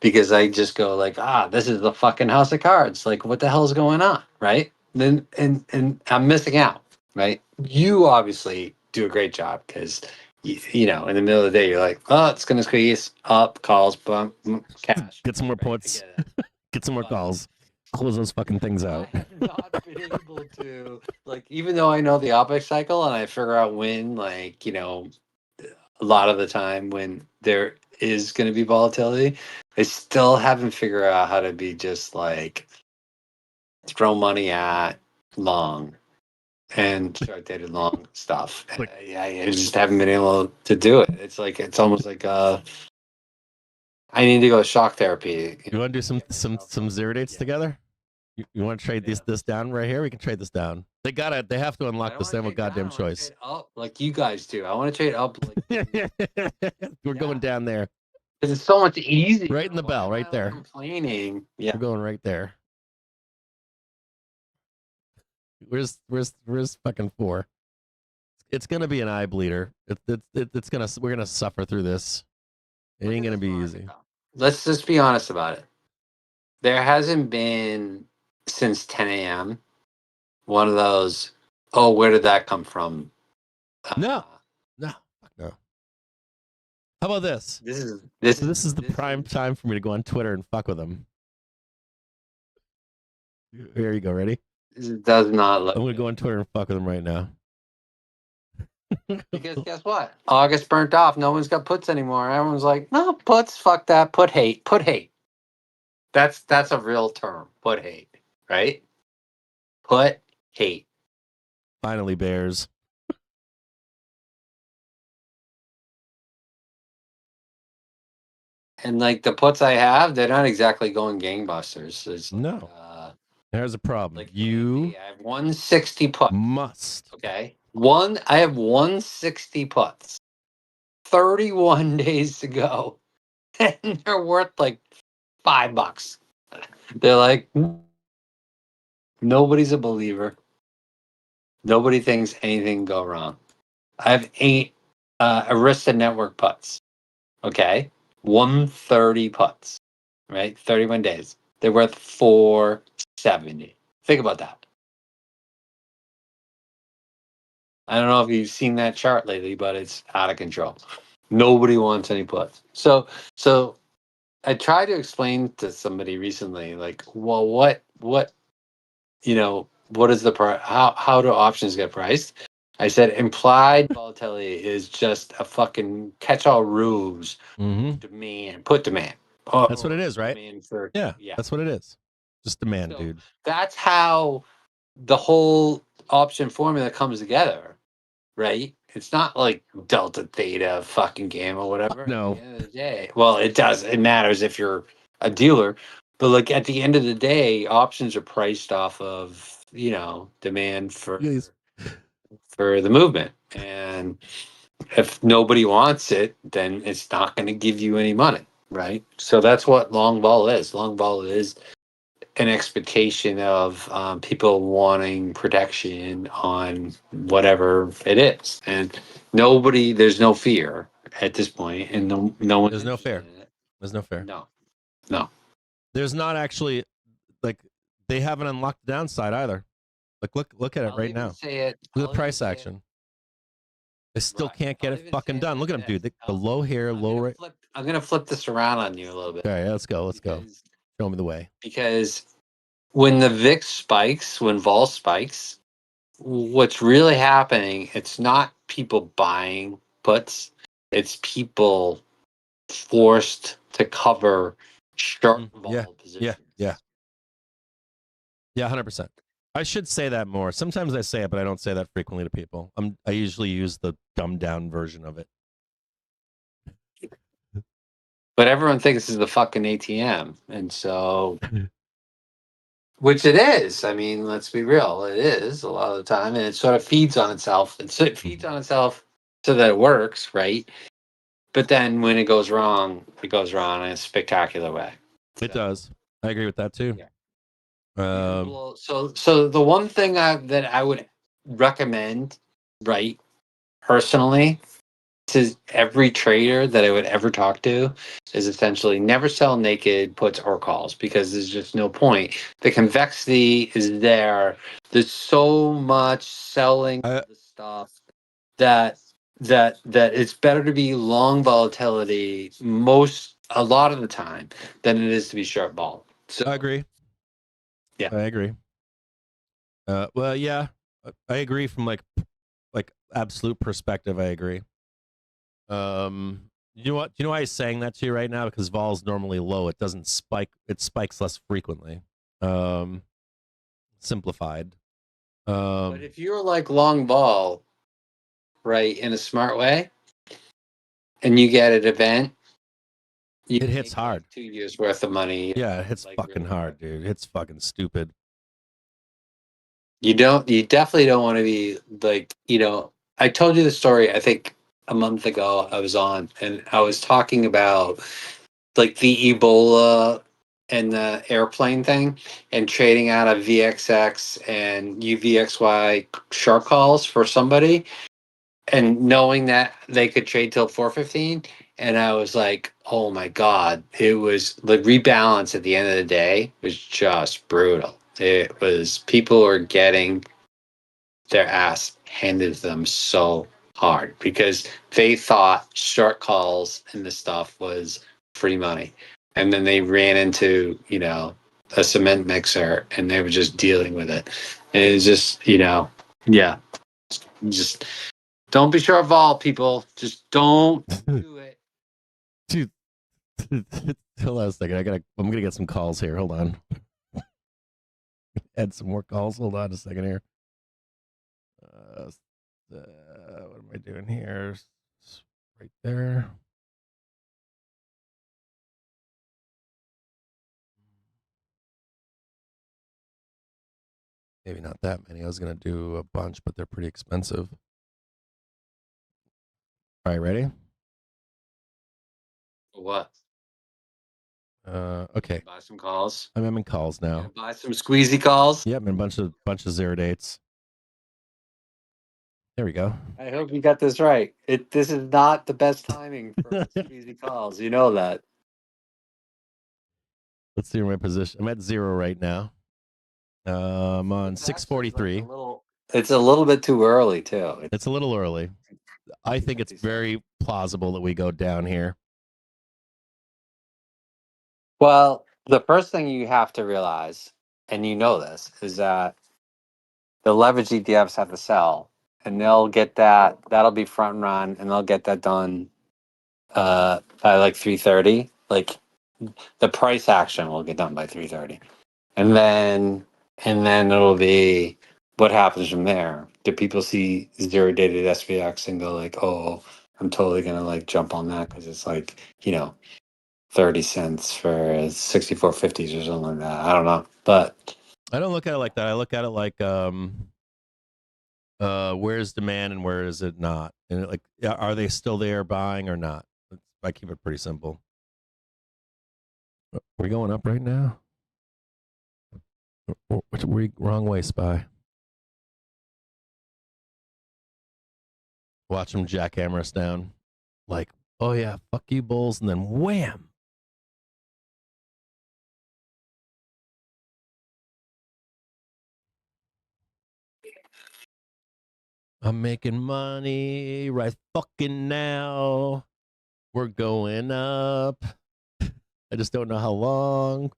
I just go like, this is the fucking house of cards. Like, what the hell is going on? Right. Then, and I'm missing out. Right. You obviously do a great job, because, in the middle of the day, you're like, it's going to squeeze up, calls, bump, cash. Get some more puts. Get some more calls. Close those fucking things out. I have not been able to, like, even though I know the OPEX cycle and I figure out when, like, a lot of the time when there is going to be volatility, I still haven't figured out how to be just like throw money at long and short dated long stuff. I just haven't been able to do it. It's almost like I need to go to shock therapy. You want to do some zero dates together? You want to trade this down right here? We can trade this down. They have to unlock this. They have a goddamn choice. Up like you guys do. I want to trade up. Like, we're going down there. Because it's so much easier. Right in the bell, right there. Complaining. Yeah. We're going right there. Where's fucking 4? It's gonna be an eye bleeder. We're gonna suffer through this. It ain't gonna be easy. Let's just be honest about it. There hasn't been since 10 a.m. one of those, where did that come from? No. Fuck no. How about this? This is the prime time for me to go on Twitter and fuck with them. Here you go. Ready? This does not look. I'm gonna go on Twitter and fuck with them right now. Because guess what? August burnt off. No one's got puts anymore. Everyone's like, no puts. Fuck that. Put hate. Put hate. That's a real term. Put hate. Right? Put hate. Finally, Bears. And like the puts I have, they're not exactly going gangbusters. It's No. There's a problem. like You I have 160 puts. must. Okay. I have 160 puts. 31 days to go. And they're worth like $5. They're like, nobody's a believer. Nobody thinks anything can go wrong. I have 8 Arista Network putts. Okay. 130 putts. Right? 31 days. They're worth $470. Think about that. I don't know if you've seen that chart lately, but it's out of control. Nobody wants any puts. So I tried to explain to somebody recently, like, well, what is the price? How do options get priced? I said implied volatility is just a fucking catch-all ruse. Mm-hmm. Put demand. That's what it is, right? Yeah, that's what it is. Just demand, So dude. that's how the whole option formula comes together, right? It's not like delta, theta, fucking gamma, or whatever. No. At the end of the day, well, it does. It matters if you're a dealer, but like at the end of the day, options are priced off of demand for the movement, and if nobody wants it, then it's not going to give you any money, right? So that's what long ball is. Long ball is an expectation of people wanting protection on whatever it is, and there's no fear at this point, and no one. There's no fear. There's no fear. No. There's not actually, like, they haven't unlocked the downside either. Like, look at it right now. Look at the price action. They still can't get it fucking done. Look at them, dude. The low here, low right. I'm gonna flip this around on you a little bit. All right, let's go. Show me the way. Because when the VIX spikes, when vol spikes, what's really happening, it's not people buying puts, it's people forced to cover short vol positions. Yeah, 100%. I should say that more. Sometimes I say it, but I don't say that frequently to people. I usually use the dumbed down version of it. But everyone thinks this is the fucking ATM, and so, which it is. I mean, let's be real, it is a lot of the time, and it sort of feeds on itself. It feeds on itself so that it works, right? But then when it goes wrong in a spectacular way. It does. I agree with that too. Yeah. Um, So the one thing that I would recommend, right, personally, to every trader that I would ever talk to is essentially never sell naked puts or calls, because there's just no point. The convexity is there. There's so much selling of the stuff that it's better to be long volatility a lot of the time than it is to be short vol. So I agree. Yeah. I agree. Well, yeah, I agree from like absolute perspective. I agree. You know what? Do you know why he's saying that to you right now? Because vol is normally low. It doesn't spike. It spikes less frequently. Simplified. but if you're like long vol, right, in a smart way, and you get an event, it hits hard. Like 2 years worth of money. Yeah, it hits fucking hard, dude. It's fucking stupid. You definitely don't want to be like, I told you the story, I think a month ago I was on, and I was talking about like the Ebola and the airplane thing, and trading out of VXX and UVXY short calls for somebody, and knowing that they could trade till 415. And I was like, oh my God, it was the rebalance at the end of the day was just brutal. It was, people are getting their ass handed to them so hard because they thought short calls and this stuff was free money. And then they ran into, a cement mixer, and they were just dealing with it. And it was just, just don't be short vol, people. Just don't do it. Dude, hold on a second. I'm gonna get some calls here. Hold on. Add some more calls. Hold on a second here. What am I doing here? Right there. Maybe not that many. I was gonna do a bunch, but they're pretty expensive. All right, ready? What? Okay. Buy some calls. I'm in calls now. Gonna buy some squeezy calls. Yep, and a bunch of zero dates. There we go. I hope you got this right. This is not the best timing for squeezy calls. You know that. Let's see my position. I'm at 0 right now. I'm on It's actually, 643. It's a little bit too early too. It's a little early. I think it's 57. very plausible that we go down here. Well, the first thing you have to realize, and you know this, is that the leverage ETFs have to sell, and they'll get that. That'll be front run, and they'll get that done by like 3:30. Like the price action will get done by 3:30, and then it'll be what happens from there. Do people see zero dated SPX and go like, "Oh, I'm totally gonna like jump on that because it's like 30 cents for 64.50s or something like that." I don't know, but I don't look at it like that. I look at it like where's demand and where is it not? And like, are they still there buying or not? I keep it pretty simple. We're going up right now. We're wrong way, Spy. Watch them jackhammer us down. Like, oh yeah, fuck you, bulls, and then wham. I'm making money right fucking now. We're going up. I just don't know how long.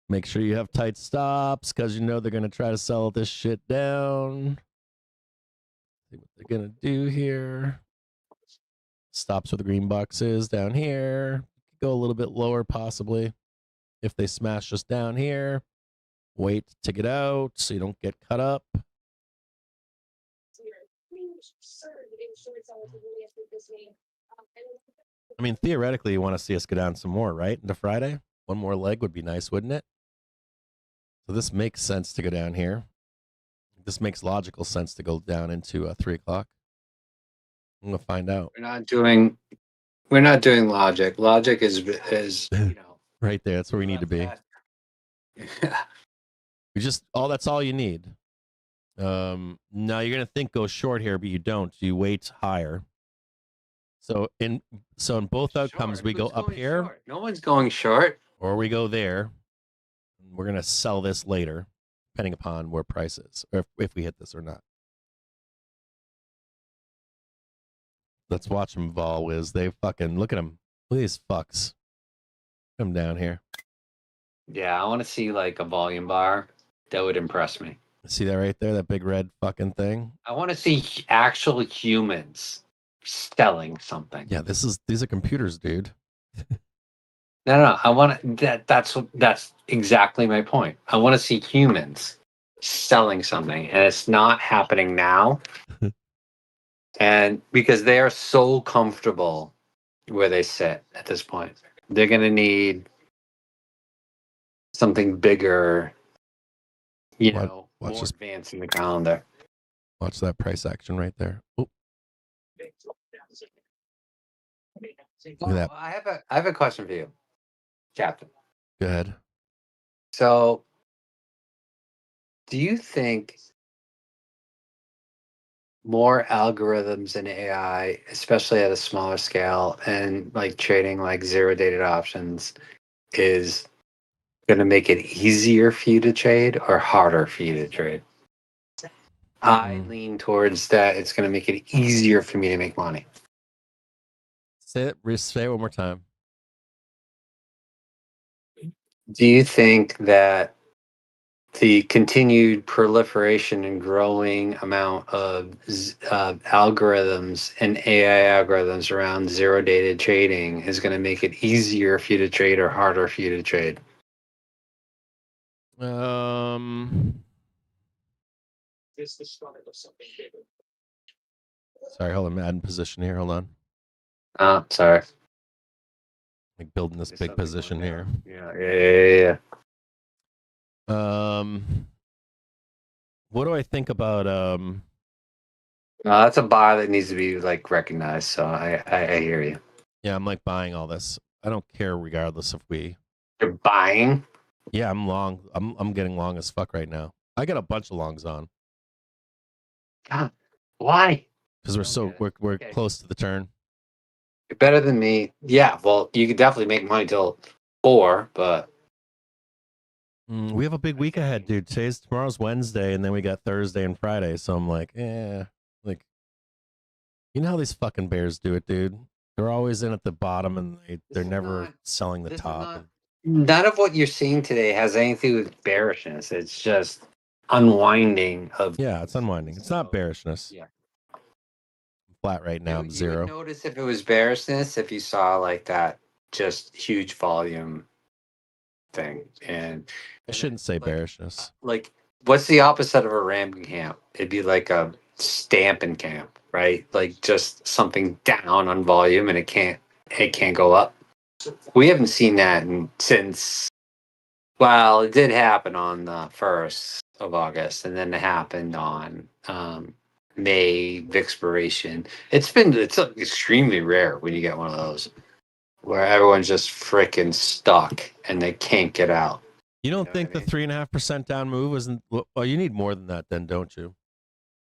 Make sure you have tight stops because you know they're going to try to sell this shit down. See what they're going to do here. Stops where the green box is down here. Go a little bit lower possibly. If they smash us down here, wait to get out so you don't get cut up. I mean, theoretically, you want to see us go down some more, right? Into Friday? One more leg would be nice, wouldn't it? So this makes sense to go down here. This makes logical sense to go down into 3 o'clock. I'm gonna find out. we're not doing logic. Logic is right there. That's where we need to be. We just that's all you need. Now you're gonna think go short here, but you don't. You wait higher. So in both outcomes, we go up here. Short? No one's going short. Or we go there. We're gonna sell this later, depending upon where price is, or if we hit this or not. Let's watch them vol whiz. They fucking look at them. Look at these fucks. Come down here. Yeah, I want to see like a volume bar. That would impress me. See that right there? That big red fucking thing? I want to see actual humans selling something. Yeah, these are computers, dude. No. I want that's exactly my point. I want to see humans selling something, and it's not happening now. And because they are so comfortable where they sit at this point, they're going to need something bigger, more advanced in the calendar. Watch that price action right there. Oh. Look at that. I have a question for you, Captain. Go ahead. So, do you think more algorithms and AI, especially at a smaller scale, and like trading like zero dated options, is going to make it easier for you to trade or harder for you to trade? I lean towards that it's going to make it easier for me to make money. Say it one more time. Do you think that the continued proliferation and growing amount of algorithms and AI algorithms around zero dated trading is going to make it easier for you to trade or harder for you to trade? It's the start of something bigger. Sorry, hold on. I'm adding position here. Hold on. Sorry. Like building this big position here. Yeah. What do I think about That's a buy that needs to be like recognized. So I hear you. yeah, I'm like buying all this. I don't care regardless if we You're buying. yeah, I'm long. I'm getting long as fuck right now. I got a bunch of longs on God, why? because Okay. we're Okay. close to the turn. You're better than me. Yeah. Well, you could definitely make money till 4, but We have a big week ahead, dude. Tomorrow's Wednesday, and then we got Thursday and Friday. So I'm like, like, you know how these fucking bears do it, dude. They're always in at the bottom, and they're is never not- selling the this is top. not- none of what you're seeing today has anything to do with bearishness. It's just unwinding of. Yeah, it's unwinding. It's not So, bearishness. yeah. I'm flat right now. I'm You would zero. notice if it was bearishness if you saw like that just huge volume thing. And I shouldn't say like, bearishness. like what's the opposite of a ramping camp? It'd be like a stamping camp, right? Like just something down on volume and it can't go up. We haven't seen that since well, it did happen on the 1st of August, and then it happened on May Vixperation. It's extremely rare when you get one of those where everyone's just freaking stuck and they can't get out. You don't know think what I the mean? 3.5% down move isn't? Well, you need more than that, then, don't you?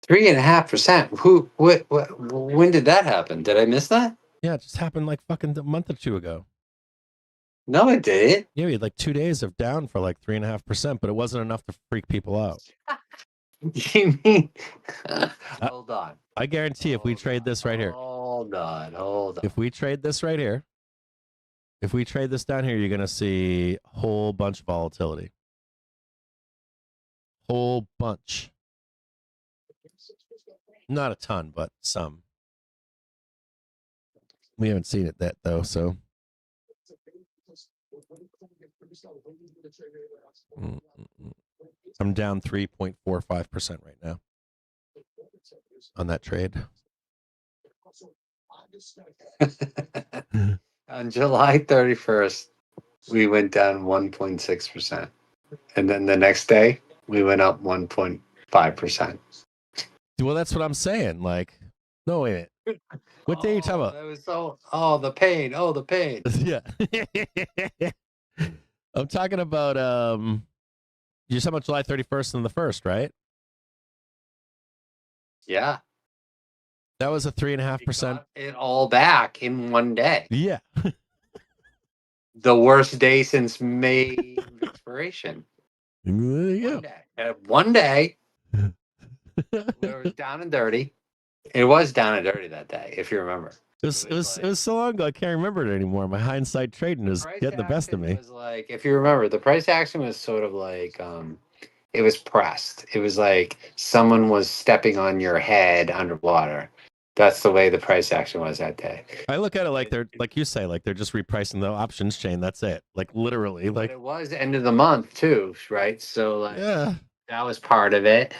3.5%. Who? What? When did that happen? Did I miss that? Yeah, it just happened like fucking a month or two ago. No, it didn't. Yeah, we had like 2 days of down for like 3.5%, but it wasn't enough to freak people out. You mean? Hold on. I guarantee if we trade this right here, Hold on. if we trade this right here, if we trade this down here, you're gonna see a whole bunch of volatility. Whole bunch. Not a ton, but some. We haven't seen it that though, so I'm down 3.45% right now on that trade. On July 31st, we went down 1.6%. And then the next day, we went up 1.5%. Well, that's what I'm saying. Like, no, wait a minute. What day are you talking about? That was the pain. Oh, the pain. Yeah. I'm talking about you're talking about July 31st and the 1st, right? Yeah. That was a 3.5%. It all back in one day. Yeah. The worst day since May expiration. There you One day. It was down and dirty. It was down and dirty that day, if you remember. It was so long ago I can't remember it anymore. My hindsight trading is getting the best of me. Was like, if you remember, the price action was sort of like it was pressed. It was like someone was stepping on your head underwater. That's the way the price action was that day. I look at it like they're like you say, like they're just repricing the options chain. That's it. Like literally, like but it was end of the month too, right? So like yeah. that was part of it.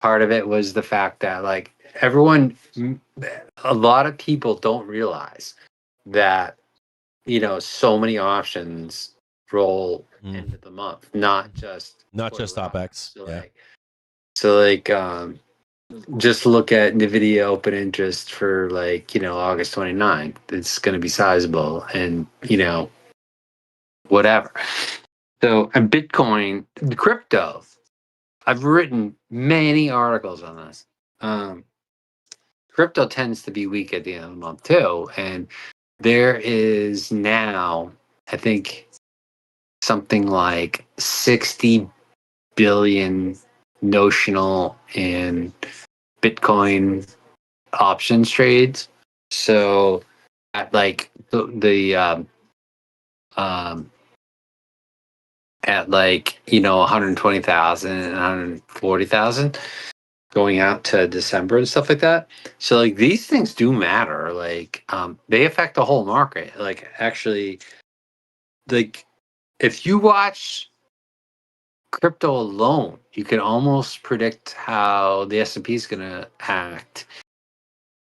Part of it was the fact that like everyone, a lot of people don't realize that, so many options roll end of the month, not just OpEx. So yeah. Just look at NVIDIA open interest for August 29th. It's going to be sizable and, whatever. So, and Bitcoin, crypto, I've written many articles on this. Crypto tends to be weak at the end of the month too. And there is now, I think, something like 60 billion notional in Bitcoin options trades. So at like at like 120,000 and 140,000 going out to December and stuff like that. So like these things do matter. Like they affect the whole market. Like actually, like if you watch crypto alone, you can almost predict how the S&P is going to act.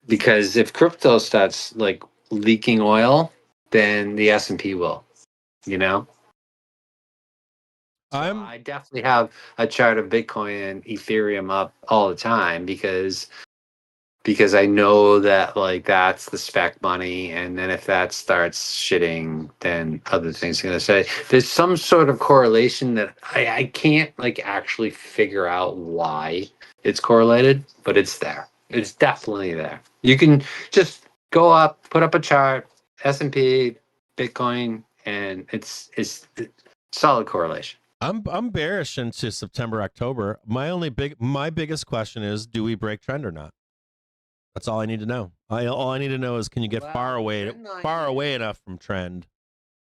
Because if crypto starts like leaking oil, then the S&P will, So I'm- I definitely have a chart of Bitcoin and Ethereum up all the time because I know that like that's the spec money, and then if that starts shitting, then other things are gonna say. There's some sort of correlation that I can't like actually figure out why it's correlated, but it's there. It's definitely there. You can just go up, put up a chart, S&P, Bitcoin, and it's solid correlation. I'm bearish into September, October. My biggest question is, do we break trend or not? That's all I need to know. All I need to know is, can you get Well, far away trend line enough from trend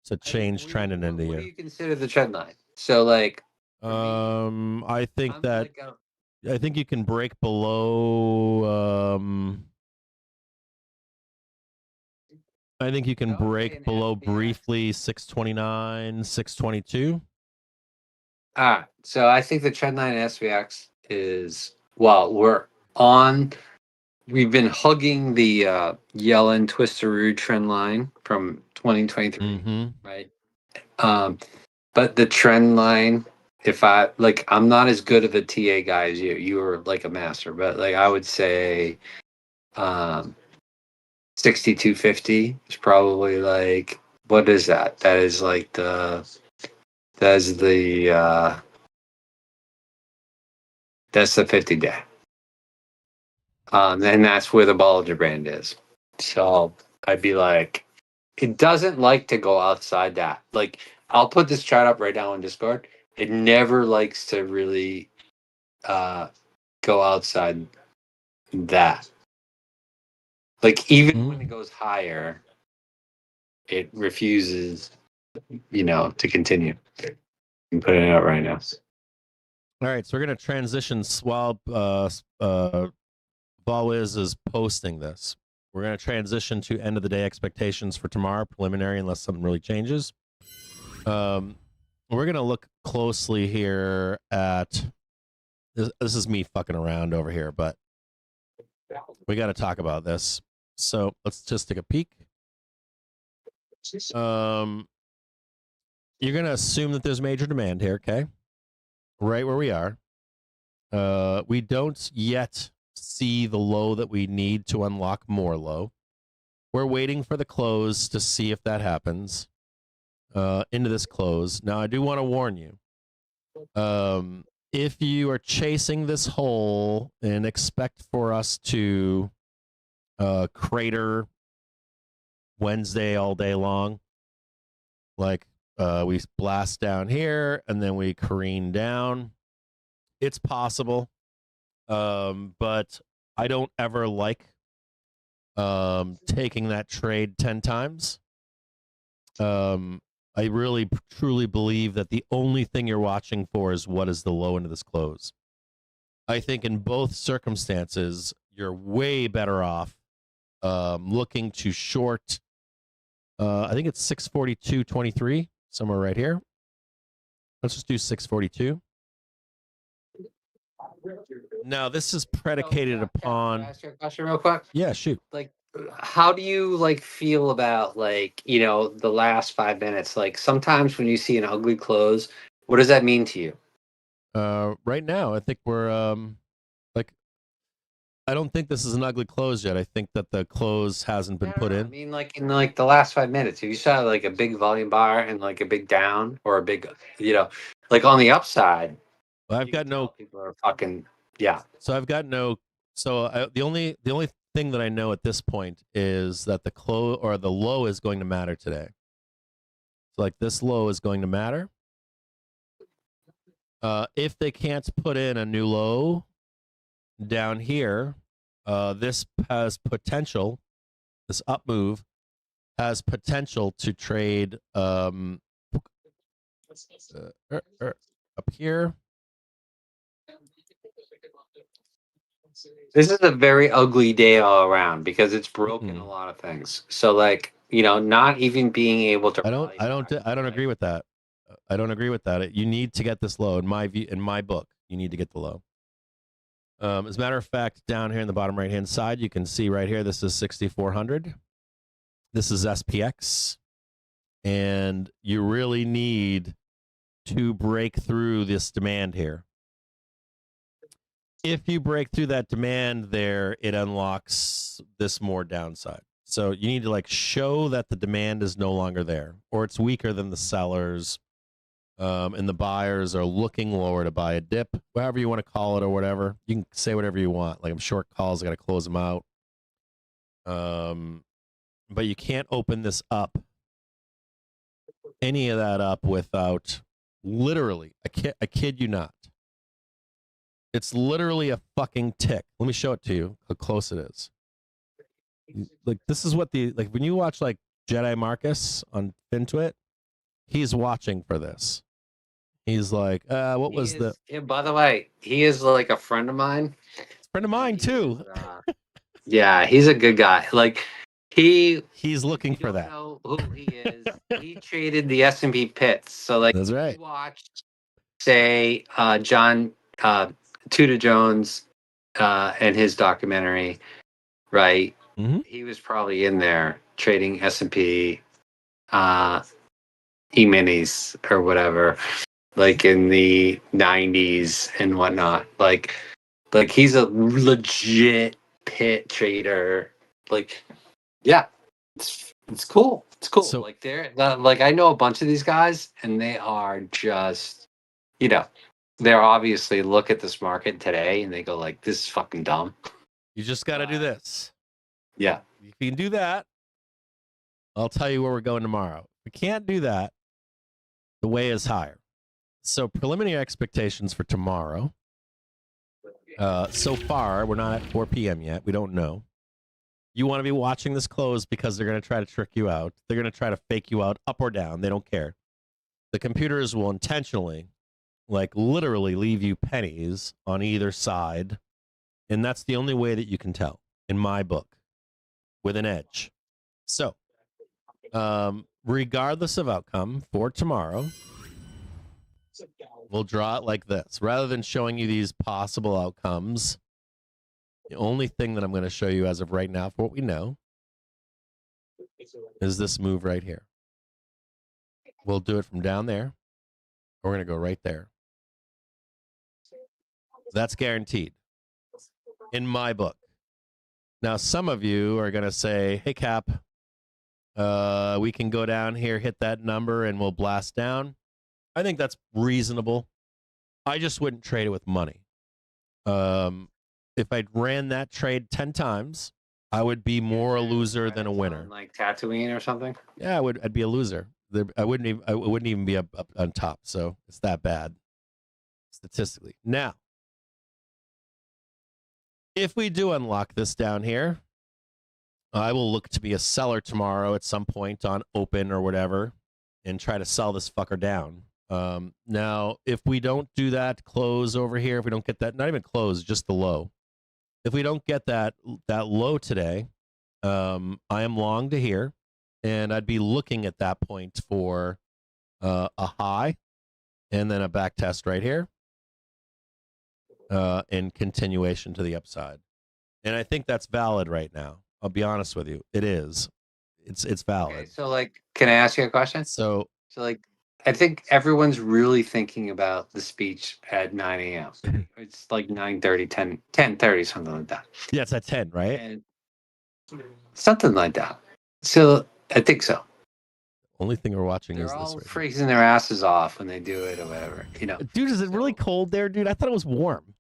to change trend in the What year? do you consider the trend line? So like, I think I'm that like I think you can break below. I think you can I would say break an below FBX. briefly 629, 622. So I think the trend line in SVX is we've been hugging the Yellen Twisteroo trend line from 2023, Mm-hmm. right? But the trend line, if I'm not as good of a TA guy as you. You were like a master, but like I would say 6250 is probably like, what is that? That is like that's the 50 day. And that's where the Bollinger Band is. So I'd be like, it doesn't like to go outside that. Like, I'll put this chart up right now on Discord. It never likes to really go outside that. Like, even when it goes higher, it refuses, to continue. I'm putting it out right now. All right, so we're gonna transition while Volwiz is posting this. We're gonna transition to end of the day expectations for tomorrow, preliminary, unless something really changes. We're gonna look closely here at this. This is me fucking around over here, but we got to talk about this. So let's just take a peek. You're gonna assume that there's major demand here, okay? Right where we are. We don't yet see the low that we need to unlock more low. We're waiting for the close to see if that happens. Into this close. Now, I do want to warn you. If you are chasing this hole and expect for us to crater Wednesday all day long, like we blast down here and then we careen down, it's possible. But I don't ever like taking that trade 10 times. I really truly believe that the only thing you're watching for is what is the low end of this close. I think in both circumstances, you're way better off looking to short. I think it's 642.23, somewhere right here. Let's just do 642. Now, this is predicated upon. Can I ask you a question real quick? Yeah, shoot. Like, how do you feel about the last 5 minutes? Like, sometimes when you see an ugly close, what does that mean to you? Right now, I think we're I don't think this is an ugly close yet. I think that the close hasn't been put in. I mean, like in the last 5 minutes, if you saw like a big volume bar and like a big down or a big, like on the upside. Well, I've got no. People are fucking yeah. So I've got no. So the only thing that I know at this point is that the close or the low is going to matter today. So like this low is going to matter. If they can't put in a new low down here, this has potential. This up move has potential to trade up here. This is a very ugly day all around because it's broken a lot of things. So not even being able to. I don't agree with that. I don't agree with that. You need to get this low in my view. In my book, you need to get the low. As a matter of fact, down here in the bottom right-hand side, you can see right here, this is 6,400. This is SPX. And you really need to break through this demand here. If you break through that demand there, it unlocks this more downside. So you need to like show that the demand is no longer there, or it's weaker than the sellers, and the buyers are looking lower to buy a dip, whatever you want to call it or whatever. You can say whatever you want. Like I'm short calls, I got to close them out. But you can't open this up, any of that up without literally, I kid you not. It's literally a fucking tick. Let me show it to you how close it is. Like this is what like when you watch like Jedi Marcus on FinTwit, he's watching for this. He's like, what was the? Yeah, by the way, he is like a friend of mine. It's a friend of mine too. Yeah, he's a good guy. Like he's looking for that. Know who he is? He traded the S&P pits. So like, that's right. Watched, say, John Tudor Jones and his documentary, right? Mm-hmm. He was probably in there trading S&P E-minis or whatever, like in the 90s and whatnot. Like he's a legit pit trader. Like, yeah, it's cool. It's cool. So, like I know a bunch of these guys, and they are just, they're obviously look at this market today and they go like, this is fucking dumb. You just got to do this. Yeah. If you can do that, I'll tell you where we're going tomorrow. If we can't do that, the way is higher. So preliminary expectations for tomorrow. So far, we're not at 4 p.m. yet. We don't know. You want to be watching this close because they're going to try to trick you out. They're going to try to fake you out up or down. They don't care. The computers will intentionally, like literally leave you pennies on either side. And that's the only way that you can tell, in my book, with an edge. So, regardless of outcome for tomorrow, we'll draw it like this. Rather than showing you these possible outcomes, the only thing that I'm going to show you as of right now for what we know is this move right here. We'll do it from down there. We're going to go right there. That's guaranteed in my book. Now, some of you are going to say, hey, Cap, we can go down here, hit that number, and we'll blast down. I think that's reasonable. I just wouldn't trade it with money. If I'd ran that trade 10 times, I would be more a loser than a winner. Like Tatooine or something? Yeah, I'd be a loser. I wouldn't even be up on top. So it's that bad statistically. Now, if we do unlock this down here, I will look to be a seller tomorrow at some point on open or whatever and try to sell this fucker down. Now, if we don't do that close over here, if we don't get that, not even close, just the low. If we don't get that low today, I am long to here, and I'd be looking at that point for a high and then a back test right here. In continuation to the upside. And I think that's valid right now. I'll be honest with you. It is. It's valid. Okay, so like, can I ask you a question? So like, I think everyone's really thinking about the speech at 9 a.m. It's like 9:30, 10:30, something like that. yeah, it's at 10, right? And something like that. So I think so. Only thing we're watching They're is all this right freezing their asses off when they do it or whatever. Dude, is it really cold there, dude? I thought it was warm.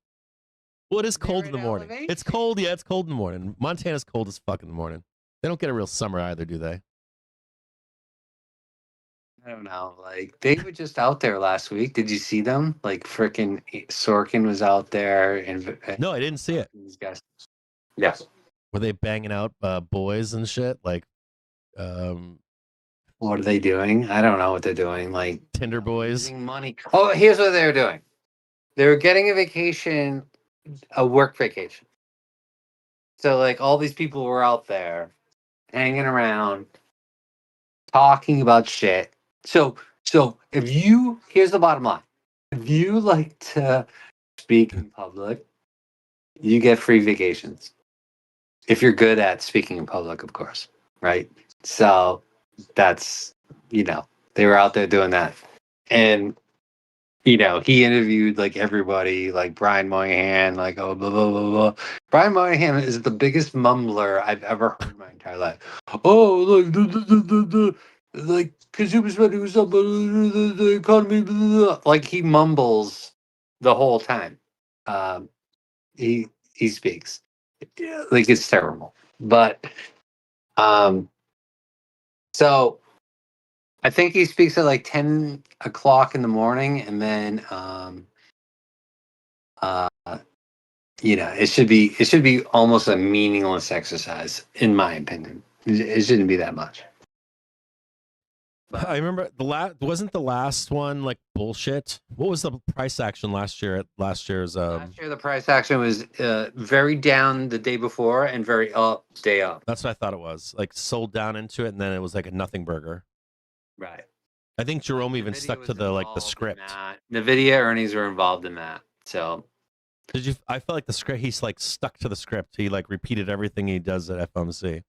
Well, it is cold in the morning. It's cold. Yeah, it's cold in the morning. Montana's cold as fuck in the morning. They don't get a real summer either, do they? I don't know. Like, they were just out there last week. Did you see them? Like, freaking Sorkin was out there. And no, I didn't see it. These guys. Yeah. Were they banging out boys and shit? Like, what are they doing? I don't know what they're doing. Like, Tinder boys. Using money. Oh, here's what they were doing. They were getting a vacation, a work vacation. So, like, all these people were out there hanging around, talking about shit. So here's the bottom line. If you like to speak in public, you get free vacations. If you're good at speaking in public, of course, right? So that's, they were out there doing that. And you know, he interviewed like everybody, like Brian Moynihan, like blah blah blah blah. Brian Moynihan is the biggest mumbler I've ever heard in my entire life. Oh, like consumer spending was up, the economy, blah, blah, blah. Like he mumbles the whole time. He speaks. Yeah, like it's terrible. But so I think he speaks at like 10 o'clock in the morning, and then you know, it should be almost a meaningless exercise, in my opinion. It shouldn't be that much. I remember wasn't the last one like bullshit? What was the price action last year at last year's Last year the price action was very down the day before and very up day up. That's what I thought it was. Like sold down into it, and then it was like a nothing burger. Right. I think Jerome even NVIDIA stuck was to the involved in script. that. NVIDIA earnings were involved in that. So I felt like the script. He's like stuck to the script. He like repeated everything he does at FOMC.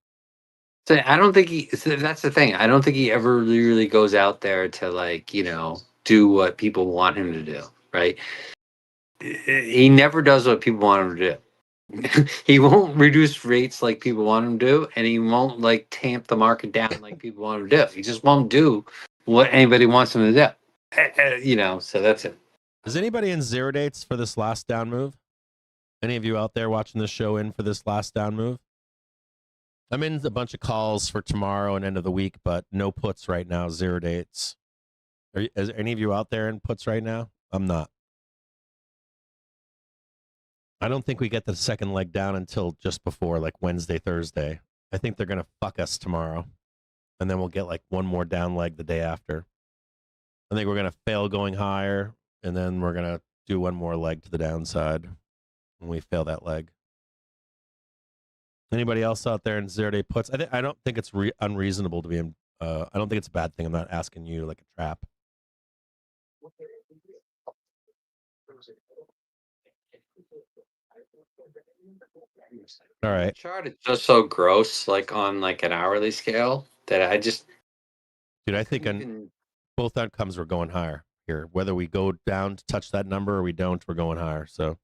So I don't think that's the thing. I don't think he ever really goes out there to like, you know, do what people want him to do, right? He never does what people want him to do. He won't reduce rates like people want him to do, and he won't like tamp the market down like people want him to do. He just won't do what anybody wants him to do. You know, so that's it. Is anybody in zero dates for this last down move? Any of you out there watching the show in for this last down move? I'm in a bunch of calls for tomorrow and end of the week, but no puts right now, zero dates. Is any of you out there in puts right now? I'm not. I don't think we get the second leg down until just before like Wednesday, Thursday. I think they're going to fuck us tomorrow. And then we'll get like one more down leg the day after. I think we're going to fail going higher, and then we're going to do one more leg to the downside when we fail that leg. Anybody else out there in zero-day puts? I don't think it's unreasonable to be in. I don't think it's a bad thing. I'm not asking you like a trap. All right. The chart is just so gross, like on like an hourly scale, that I just. Dude, I think on both outcomes we're going higher here. Whether we go down to touch that number or we don't, we're going higher. So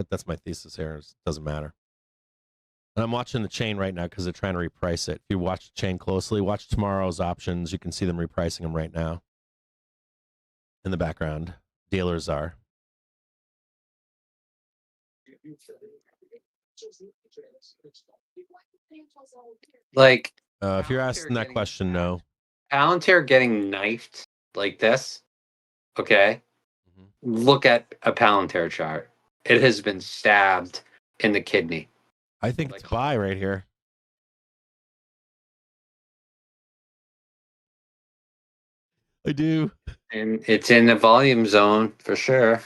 that's my thesis here. It doesn't matter. And I'm watching the chain right now because they're trying to reprice it. If you watch the chain closely, watch tomorrow's options. You can see them repricing them right now. In the background, dealers are. Like, if you're asking that question, no. Palantir getting knifed like this, okay? Look at a Palantir chart. It has been stabbed in the kidney. I think it's buy right here. I do. And it's in the volume zone for sure.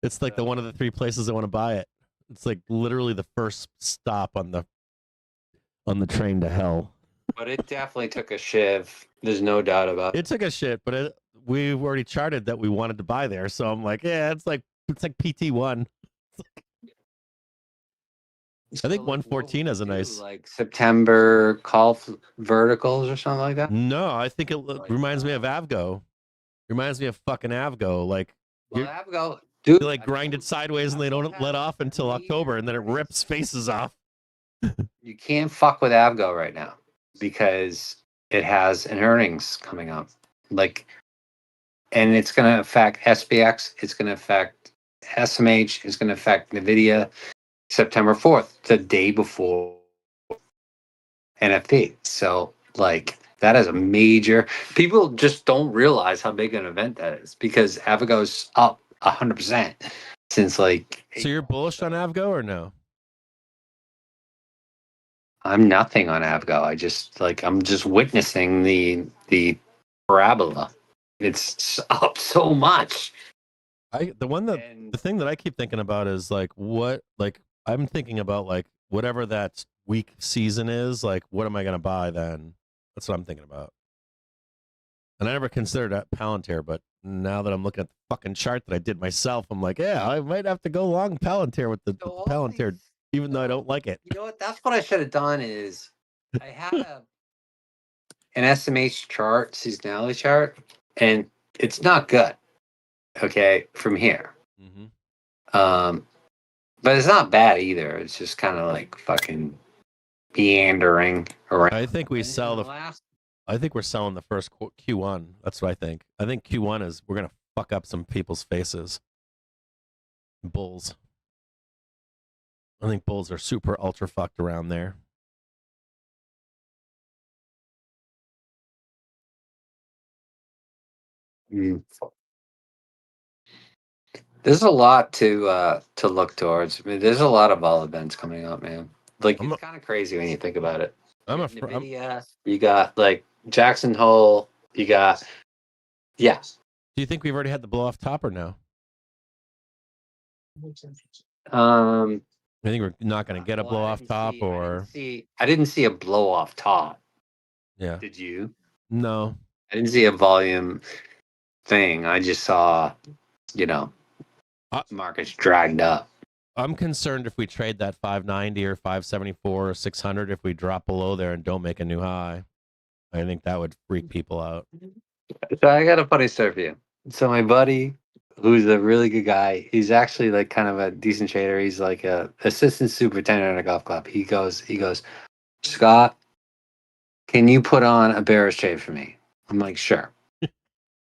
It's like the one of the three places I want to buy it. It's like literally the first stop on the train to hell. But it definitely took a shiv. There's no doubt about it. It took a shit, but we've already charted that we wanted to buy there. So I'm like, yeah, it's like PT1. I think 114 is a nice like September call verticals or something like that. No, I think it reminds me of Avgo. Reminds me of fucking Avgo. Like, Avgo, dude, you like grind it sideways and they don't let off until October, and then it rips faces off. You can't fuck with Avgo right now because it has an earnings coming up. Like, and it's going to affect SPX. It's going to affect SMH. It's going to affect NVIDIA. September 4th, the day before NFT. So, like, that is a major. People just don't realize how big an event that is because Avgo's up 100% since like. So you're bullish on Avgo or no? I'm nothing on Avgo. I'm just witnessing the parabola. It's up so much. The thing that I keep thinking about is like I'm thinking about like whatever that week season is, like what am I going to buy then? That's what I'm thinking about. And I never considered that Palantir, but now that I'm looking at the fucking chart that I did myself, I'm like, yeah, I might have to go long Palantir with the Palantir, even though I don't like it. You know what? That's what I should have done is I had an SMH chart, seasonality chart, and it's not good. Okay, from here. Mm-hmm. But it's not bad either. It's just kind of like fucking meandering around. I think we And sell the the. last. I think we're selling the first Q1. That's what I think. I think Q1 is we're gonna fuck up some people's faces. Bulls. I think bulls are super ultra fucked around there. There's a lot to look towards. I mean, there's a lot of vol events coming up, man. Like I'm it's kind of crazy when you think about it. I'm You a got fr- I'm, Nvidia, you got like Jackson Hole, you got do you think we've already had the blow off top or no? um I think we're not going to get a well, blow off top or I didn't see a blow off top. yeah. Did you? No. I didn't see a volume thing. I just saw, you know, markets dragged up. I'm concerned if we trade that 590 or 574 or 600 if we drop below there and don't make a new high. I think that would freak people out. So I got a funny story for you. So my buddy, who's a really good guy, he's actually like kind of a decent trader. He's like a assistant superintendent at a golf club. He goes, Scott, can you put on a bearish trade for me? I'm like, sure.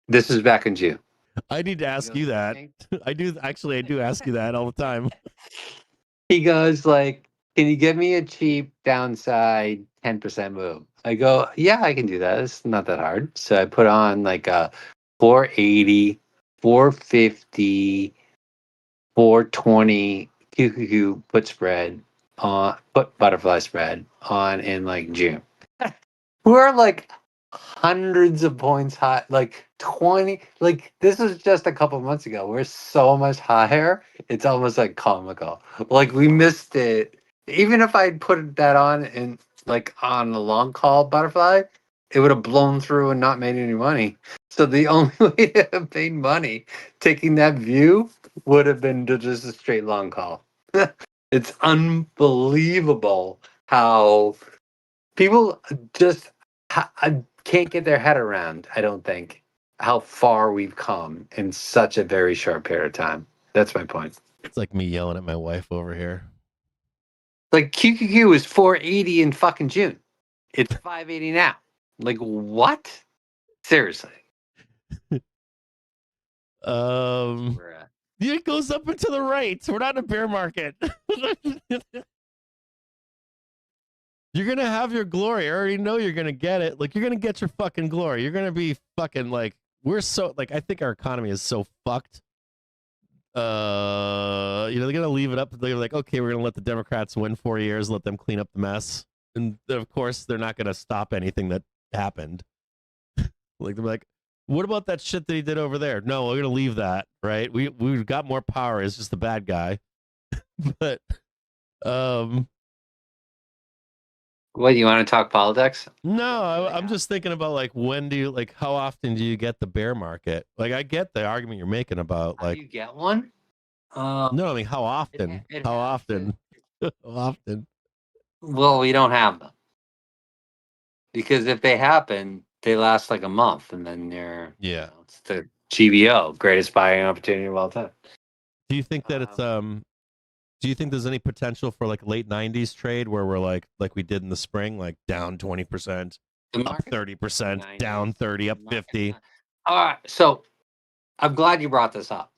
This is back in June. I need to ask you that. I do ask you that all the time. He goes like, can you give me a cheap downside 10% move? I go, yeah, I can do that. It's not that hard. So I put on like a 480, 450, 420 QQQ put spread on put butterfly spread on in like June. We're like hundreds of points high, like 20. Like this was just a couple months ago. We're so much higher. It's almost like comical. Like we missed it. Even if I put that on in like on a long call butterfly, it would have blown through and not made any money. So the only way to have made money taking that view would have been to just a straight long call. It's unbelievable how people just can't get their head around, I don't think, how far we've come in such a very short period of time. That's my point. It's like me yelling at my wife over here. Like QQQ was 480 in fucking June. It's 580 now. Like what? Seriously. It goes up and to the right. We're not in a bear market. You're gonna have your glory. I already know you're gonna get it. Like you're gonna get your fucking glory. You're gonna be fucking like we're so like I think our economy is so fucked. They're gonna leave it up. They're like, okay, we're gonna let the Democrats win 4 years, let them clean up the mess, and of course they're not gonna stop anything that happened. Like they're like, what about that shit that he did over there? No, we're gonna leave that. Right? We've got more power. It's just the bad guy. But What, you want to talk politics? no, I'm just thinking about like how often do you get the bear market? Like I get the argument you're making about like you get one? no, I mean how often? How often? How often? Well, we don't have them. Because if they happen, they last like a month and then they're it's the GBO, greatest buying opportunity of all time. Do you think that it's do you think there's any potential for like late 90s trade where we're like we did in the spring, like down 20%, up 30%, down 30, up 50? All right, so I'm glad you brought this up.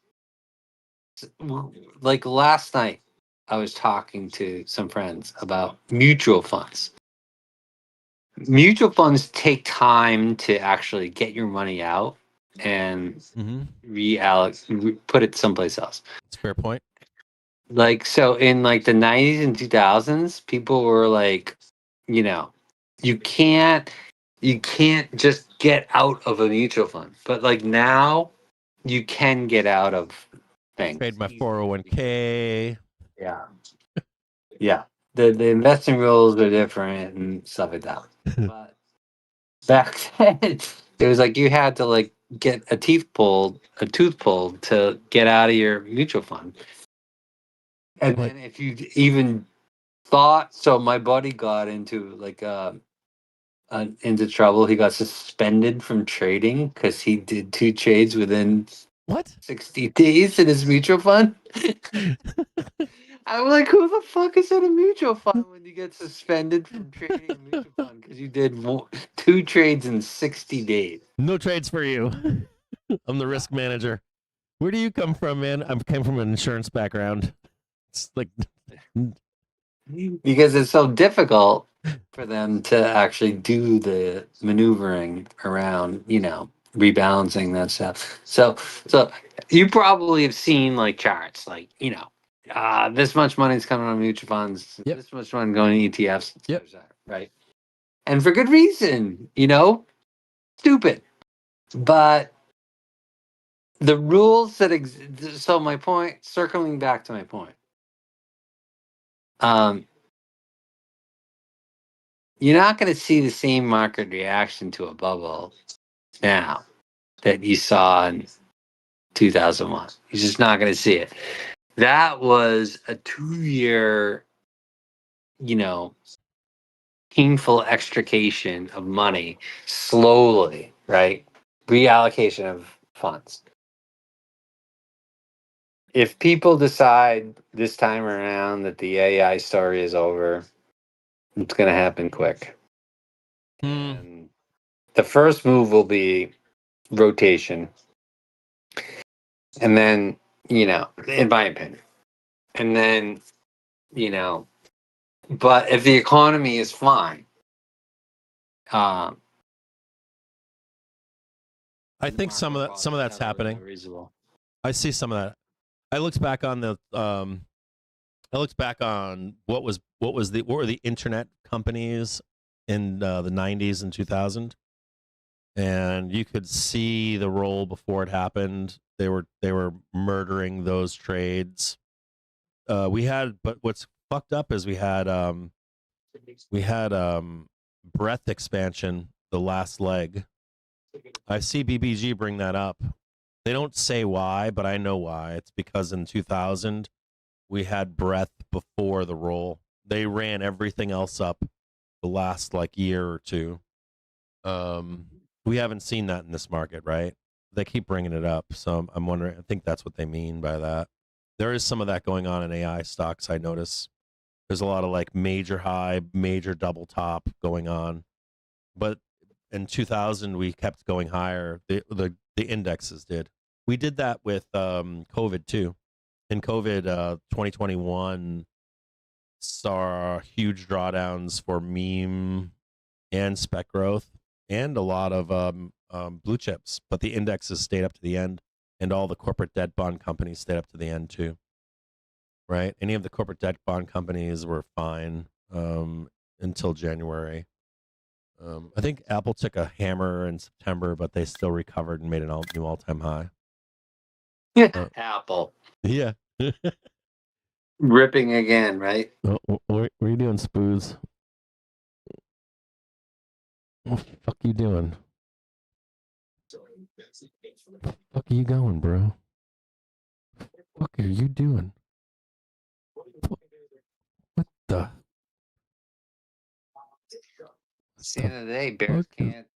Like last night, I was talking to some friends about mutual funds. Mutual funds take time to actually get your money out and put it someplace else. It's a fair point. Like so in like the 90s and 2000s, people were like, you can't just get out of a mutual fund. But like now you can get out of things. Trade my 401k. Yeah. Yeah. The investing rules are different and stuff like that. But back then it was like you had to like get a tooth pulled to get out of your mutual fund. And then if you even thought so, my buddy got into like into trouble. He got suspended from trading because he did 2 trades within What? 60 days in his mutual fund. I'm like, who the fuck is in a mutual fund when you get suspended from trading a mutual fund because you did 2 trades in 60 days? No trades for you. I'm the risk manager. Where do you come from, man? I came from an insurance background. It's like Because it's so difficult for them to actually do the maneuvering around, rebalancing that stuff. So you probably have seen like charts, like, this much money is coming on mutual funds, Yep. this much money going to ETFs, Yep. right? And for good reason, stupid. But the rules that exist. So my point, circling back to my point, you're not going to see the same market reaction to a bubble now that you saw in 2001. You're just not going to see it. That was a 2-year, painful extrication of money slowly, right? Reallocation of funds. If people decide this time around that the AI story is over, it's going to happen quick. And the first move will be rotation. And then, in my opinion. And then, but if the economy is fine, I think some of that's happening. Reasonable. I see some of that. I looked back on what were the internet companies in the 90s and 2000, and you could see the roll before it happened. They were murdering those trades. But what's fucked up is we had breadth expansion, the last leg. I see BBG bring that up. They don't say why, but I know why. It's because in 2000 we had breadth before the roll. They ran everything else up the last year or two. We haven't seen that in this market, right? They keep bringing it up, so I'm wondering. I think that's what they mean by that. There is some of that going on in AI stocks. I notice there's a lot of major high, major double top going on, but in 2000 we kept going higher. The indexes did. We did that with COVID too. In COVID, 2021 saw huge drawdowns for meme and spec growth and a lot of blue chips, but the indexes stayed up to the end, and all the corporate debt bond companies stayed up to the end too. Right? Any of the corporate debt bond companies were fine until January. I think Apple took a hammer in September, but they still recovered and made an new all-time high. Apple. Yeah. Ripping again, right? What are you doing, Spoos? What the fuck are you doing? Where the fuck are you going, bro? What the fuck are you doing? What the? At the end of the day, Bears can't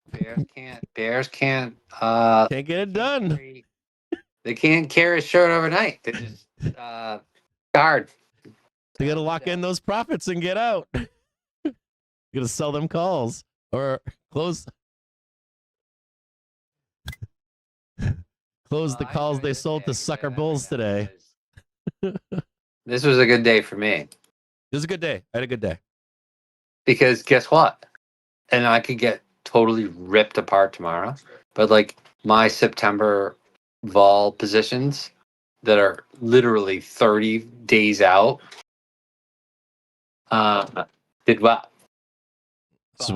Can't get it done. They can't carry a shirt overnight. They just guard. They gotta lock in those profits and get out. You gotta sell them calls or close the calls they sold to sucker bulls today. This was a good day for me. It was a good day. I had a good day. Because guess what? And I could get totally ripped apart tomorrow. But my September vol positions that are literally 30 days out did well. This is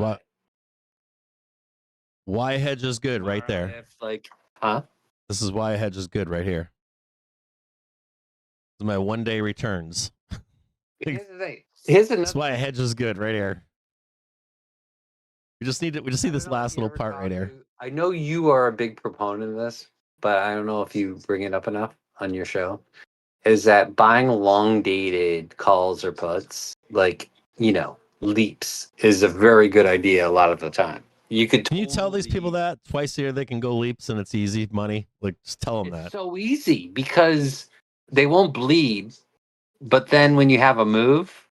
why a hedge is good right there. This is why a hedge is good right here. This is my 1 day returns. Here's That's why a hedge is good right here. We just need this last little part right here. I know you are a big proponent of this, but I don't know if you bring it up enough on your show. Is that buying long dated calls or puts, leaps, is a very good idea a lot of the time. You could. Can you tell these people totally- that twice a year they can go leaps and it's easy money? Like, just tell them It's that. so easy because they won't bleed, but then when you have a move,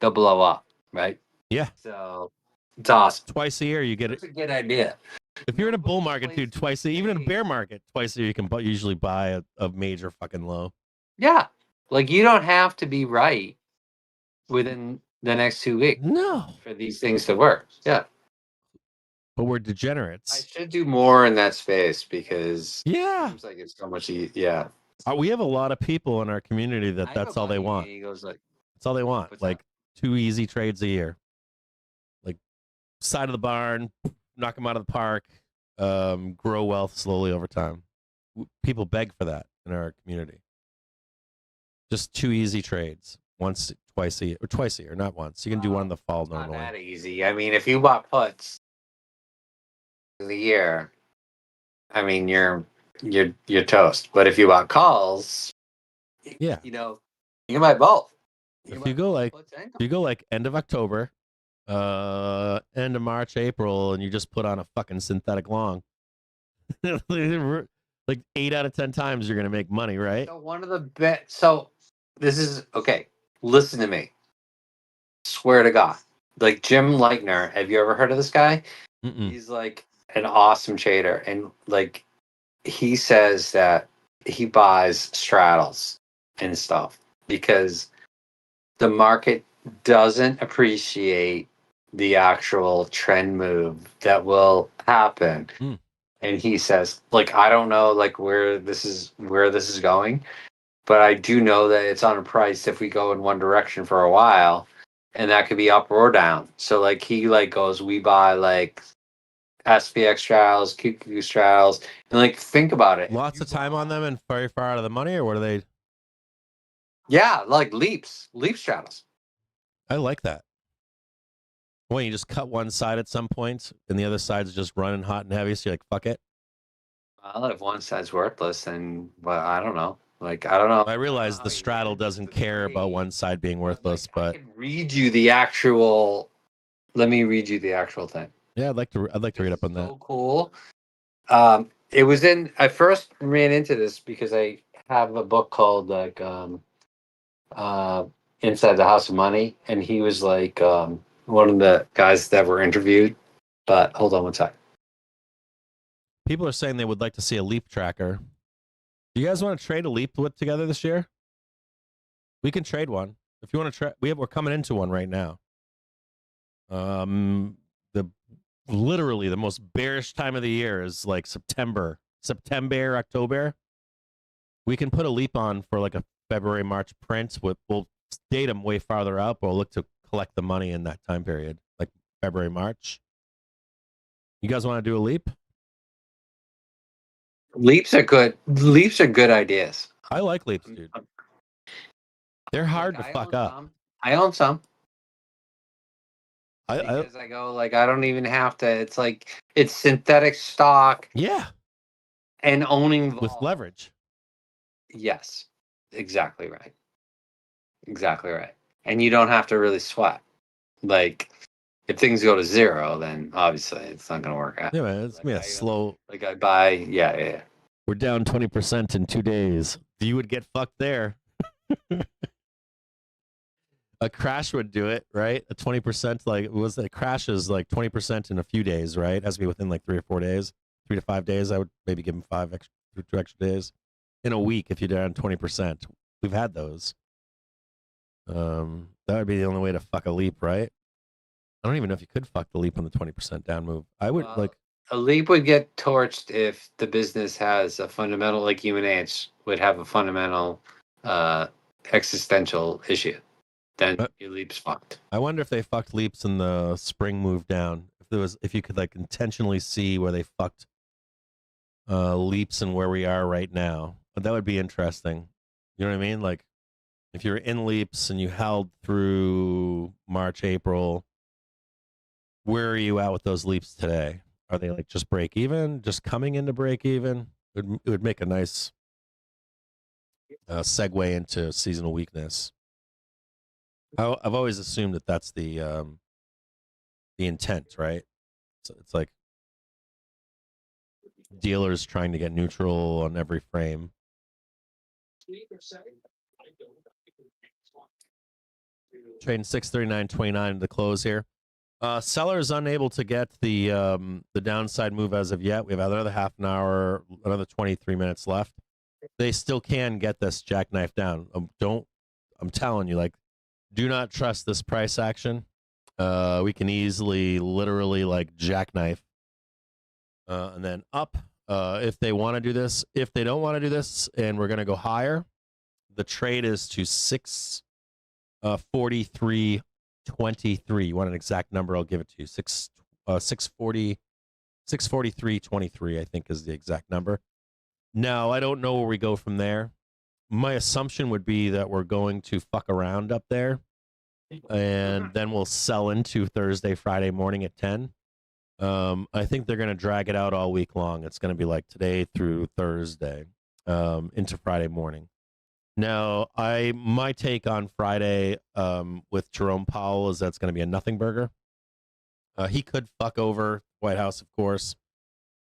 they'll blow up, right? Yeah. So it's awesome. Twice a year you get it. It's a good idea. If you're in a bull Nobody market, dude, plays twice, even in a these bear market, twice a year you can usually buy a major fucking low. Yeah, like you don't have to be right within the next 2 weeks No, for these things to work. Yeah, but we're I degenerates. should do more in that space because it Yeah, seems like it's so much. Yeah, we have a lot of people in our community I that have that's a all they buddy, want. He goes like, That's all they want. What's Like 2 easy trades a year. Like side of the barn, knock them out of the park, grow wealth slowly over time. People beg for that in our community. Just 2 easy trades, twice a year, not once. You can do one in the fall not normally. that easy. I mean, if you bought puts the year, I mean, you're toast. But if you bought calls, Yeah. you can buy both. If can you buy go both like puts and If you go like end of October, end of March, April, and you just put on a fucking synthetic long, like 8 out of 10 times you're gonna make money, right? So one of the best. So this is okay. Listen to me. Swear to God. Like Jim Leitner. Have you ever heard of this guy? Mm-mm. He's like an awesome trader, and like he says that he buys straddles and stuff because the market doesn't appreciate the actual trend move that will happen. Mm. And he says, like, I don't know like where this is going, but I do know that it's on a price if we go in one direction for a while, and that could be up or down. So like he like goes, we buy like SPX straddles, QQQ straddles, and like think about it. Lots of time on them and very far out of the money, or what are they? Yeah, like leap straddles. I like that. When you just cut one side at some point and the other side's just running hot and heavy, so you're like, fuck it. Well, if one side's worthless, then well, I don't know. Like I don't know. I realize how the you straddle manage doesn't the care about trade, one side being worthless, like, I but can read you the actual. Let me read you the actual thing. yeah, I'd like to read up on that. So cool. It was in. I first ran into this because I have a book called like Inside the House of Money, and he was like one of the guys that were interviewed. But hold on one sec. People are saying they would like to see a leap tracker. Do you guys want to trade a leap together this year? We can trade one. If you want to try, we're coming into one right now. Literally the most bearish time of the year is like September, October. We can put a leap on for like a February, March print. We'll date them way farther out, but we'll look to collect the money in that time period, like February, March. You guys want to do a leap? Leaps are good. Leaps are good ideas. I like leaps, dude. They're hard to fuck up. I own some. I Because I go like I don't even have to. It's like it's synthetic stock yeah, and owning with vol. leverage. Yes, exactly right. Exactly right. And you don't have to really sweat. Like if things go to zero, then obviously it's not going to work out. Yeah, man, it's gonna be a slow. Like I buy, yeah. We're down 20% in 2 days. You would get fucked there. A crash would do it, right? A 20%, like was the crash is like 20% in a few days, right? It has to be within like 3 or 4 days, 3 to 5 days. I would maybe give them 2 extra days in a week if you're down 20%. We've had those. That would be the only way to fuck a leap, right? I don't even know if you could fuck the leap on the 20% down move. I would like a leap would get torched if the business has a fundamental, like UNH would have a fundamental existential issue. Then your leap's fucked. I wonder if they fucked leaps in the spring move down. If you could like intentionally see where they fucked leaps and where we are right now. But that would be interesting. You know what I mean? Like if you're in leaps and you held through March, April, where are you at with those leaps today? Are they like just break even, just coming into break even? It would make a nice segue into seasonal weakness. I've always assumed that that's the intent, right? So it's like dealers trying to get neutral on every frame. Trading 639.29 to close here. Sellers unable to get the downside move as of yet. We have another half an hour, another 23 minutes left. They still can get this jackknife down. I'm telling you, like, do not trust this price action. We can easily, literally, like, jackknife and then up if they want to do this. If they don't want to do this and we're going to go higher, the trade is to 643.23. You want an exact number? I'll give it to you. 643.23, I think, is the exact number. Now, I don't know where we go from there. My assumption would be that we're going to fuck around up there, and then we'll sell into Thursday, Friday morning at 10. I think they're going to drag it out all week long. It's going to be like today through Thursday into Friday morning. Now, my take on Friday with Jerome Powell is that's going to be a nothing burger. He could fuck over White House, of course.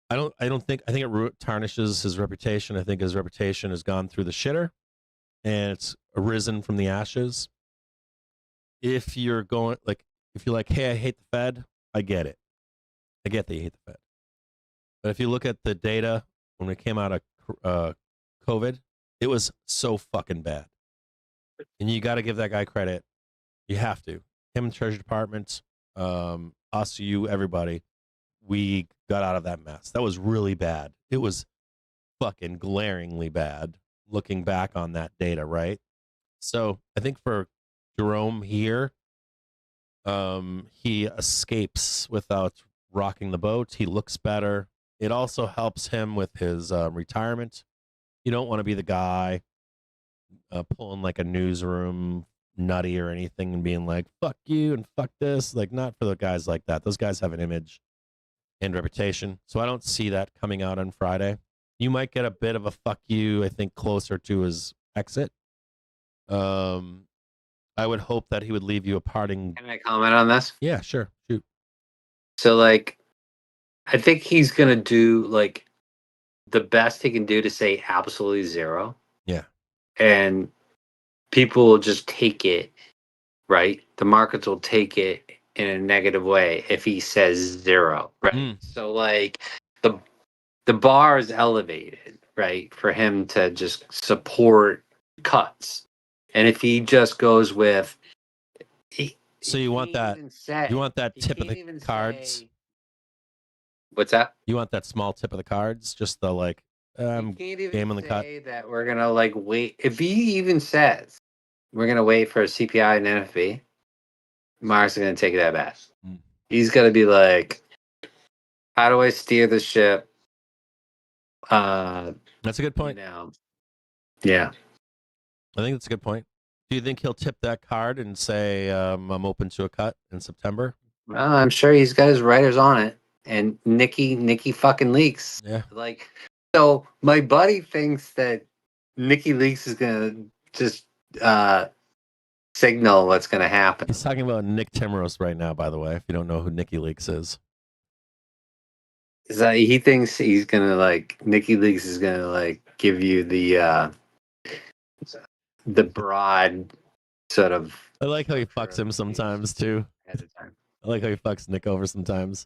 I think it tarnishes his reputation. I think his reputation has gone through the shitter, and it's arisen from the ashes. If you're like, hey, I hate the Fed, I get it. I get that you hate the Fed. But if you look at the data when we came out of COVID, it was so fucking bad. And you got to give that guy credit. You have to. Him and Treasury Department, us, you, everybody, we got out of that mess. That was really bad. It was fucking glaringly bad looking back on that data, right? So I think for Jerome here, he escapes without rocking the boat. He looks better. It also helps him with his retirement. You don't want to be the guy pulling like a newsroom nutty or anything and being like, fuck you and fuck this. Like, not for the guys like that. Those guys have an image and reputation. So I don't see that coming out on Friday. You might get a bit of a fuck you, I think, closer to his exit. I would hope that he would leave you a parting. Can I comment on this? Yeah, sure. Shoot. So, like, I think he's going to do, like, the best he can do to say absolutely zero. Yeah. And people will just take it, right? The markets will take it in a negative way if he says zero, right? So, like, the bar is elevated, right, for him to just support cuts. And if he just goes with... So you want that tip of the cards? What's that? You want that small tip of the cards? Just the, like, can't even game on the cut? that we're going to, like, wait. If he even says we're going to wait for a CPI and NFP, Mark's going to take that back. He's going to be like, how do I steer the ship? That's a good point. Yeah. I think that's a good point. Do you think he'll tip that card and say, I'm open to a cut in September? Well, I'm sure he's got his writers on it. And Nikki fucking leaks. Yeah. Like, so my buddy thinks that Nikki Leaks is going to just signal what's going to happen. He's talking about Nick Timros right now, by the way, if you don't know who Nikki Leaks is. Is that he thinks he's going to, like, Nikki Leaks is going to, like, give you the broad sort of... I like how he fucks him sometimes, too. At the time. I like how he fucks Nick over sometimes.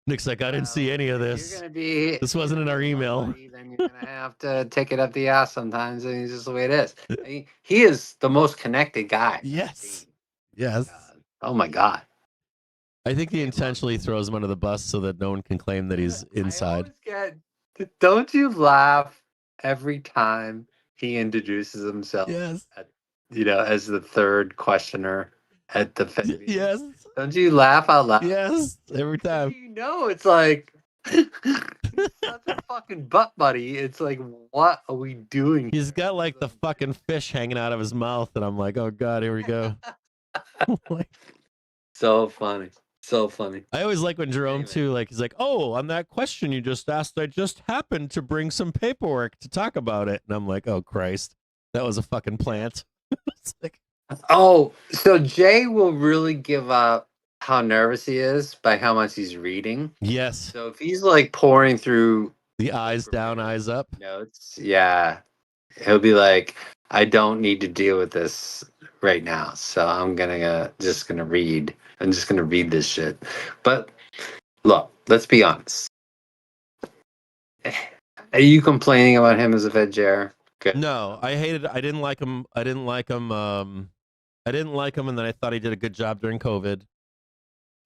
Nick's like, I didn't see any of this. This wasn't in our email. Then you're going to have to take it up the ass sometimes, and it's just the way it is. He is the most connected guy. Yes. Yes. Oh, my God. I think he intentionally throws him under the bus so that no one can claim that he's inside. Don't you laugh every time he introduces himself? Yes. As the third questioner at the Fed meeting? Yes. Don't you laugh out loud? Yes, every time. It's like he's such a fucking butt buddy. It's like, what are we doing? He's got like the fucking fish hanging out of his mouth, and I'm like, oh God, here we go. So funny. So funny. I always like when Jerome too, like, he's like, oh, on that question you just asked, I just happened to bring some paperwork to talk about it. And I'm like, oh Christ, that was a fucking plant. It's like, oh, so Jay will really give up how nervous he is by how much he's reading. Yes. So if he's like pouring through The eyes down, eyes up. notes, yeah, he'll be like, I don't need to deal with this right now, so I'm just gonna read. I'm just gonna read this shit. But look, let's be honest. Are you complaining about him as a Fed chair? Good. No, I didn't like him. I didn't like him. I didn't like him, and then I thought he did a good job during COVID.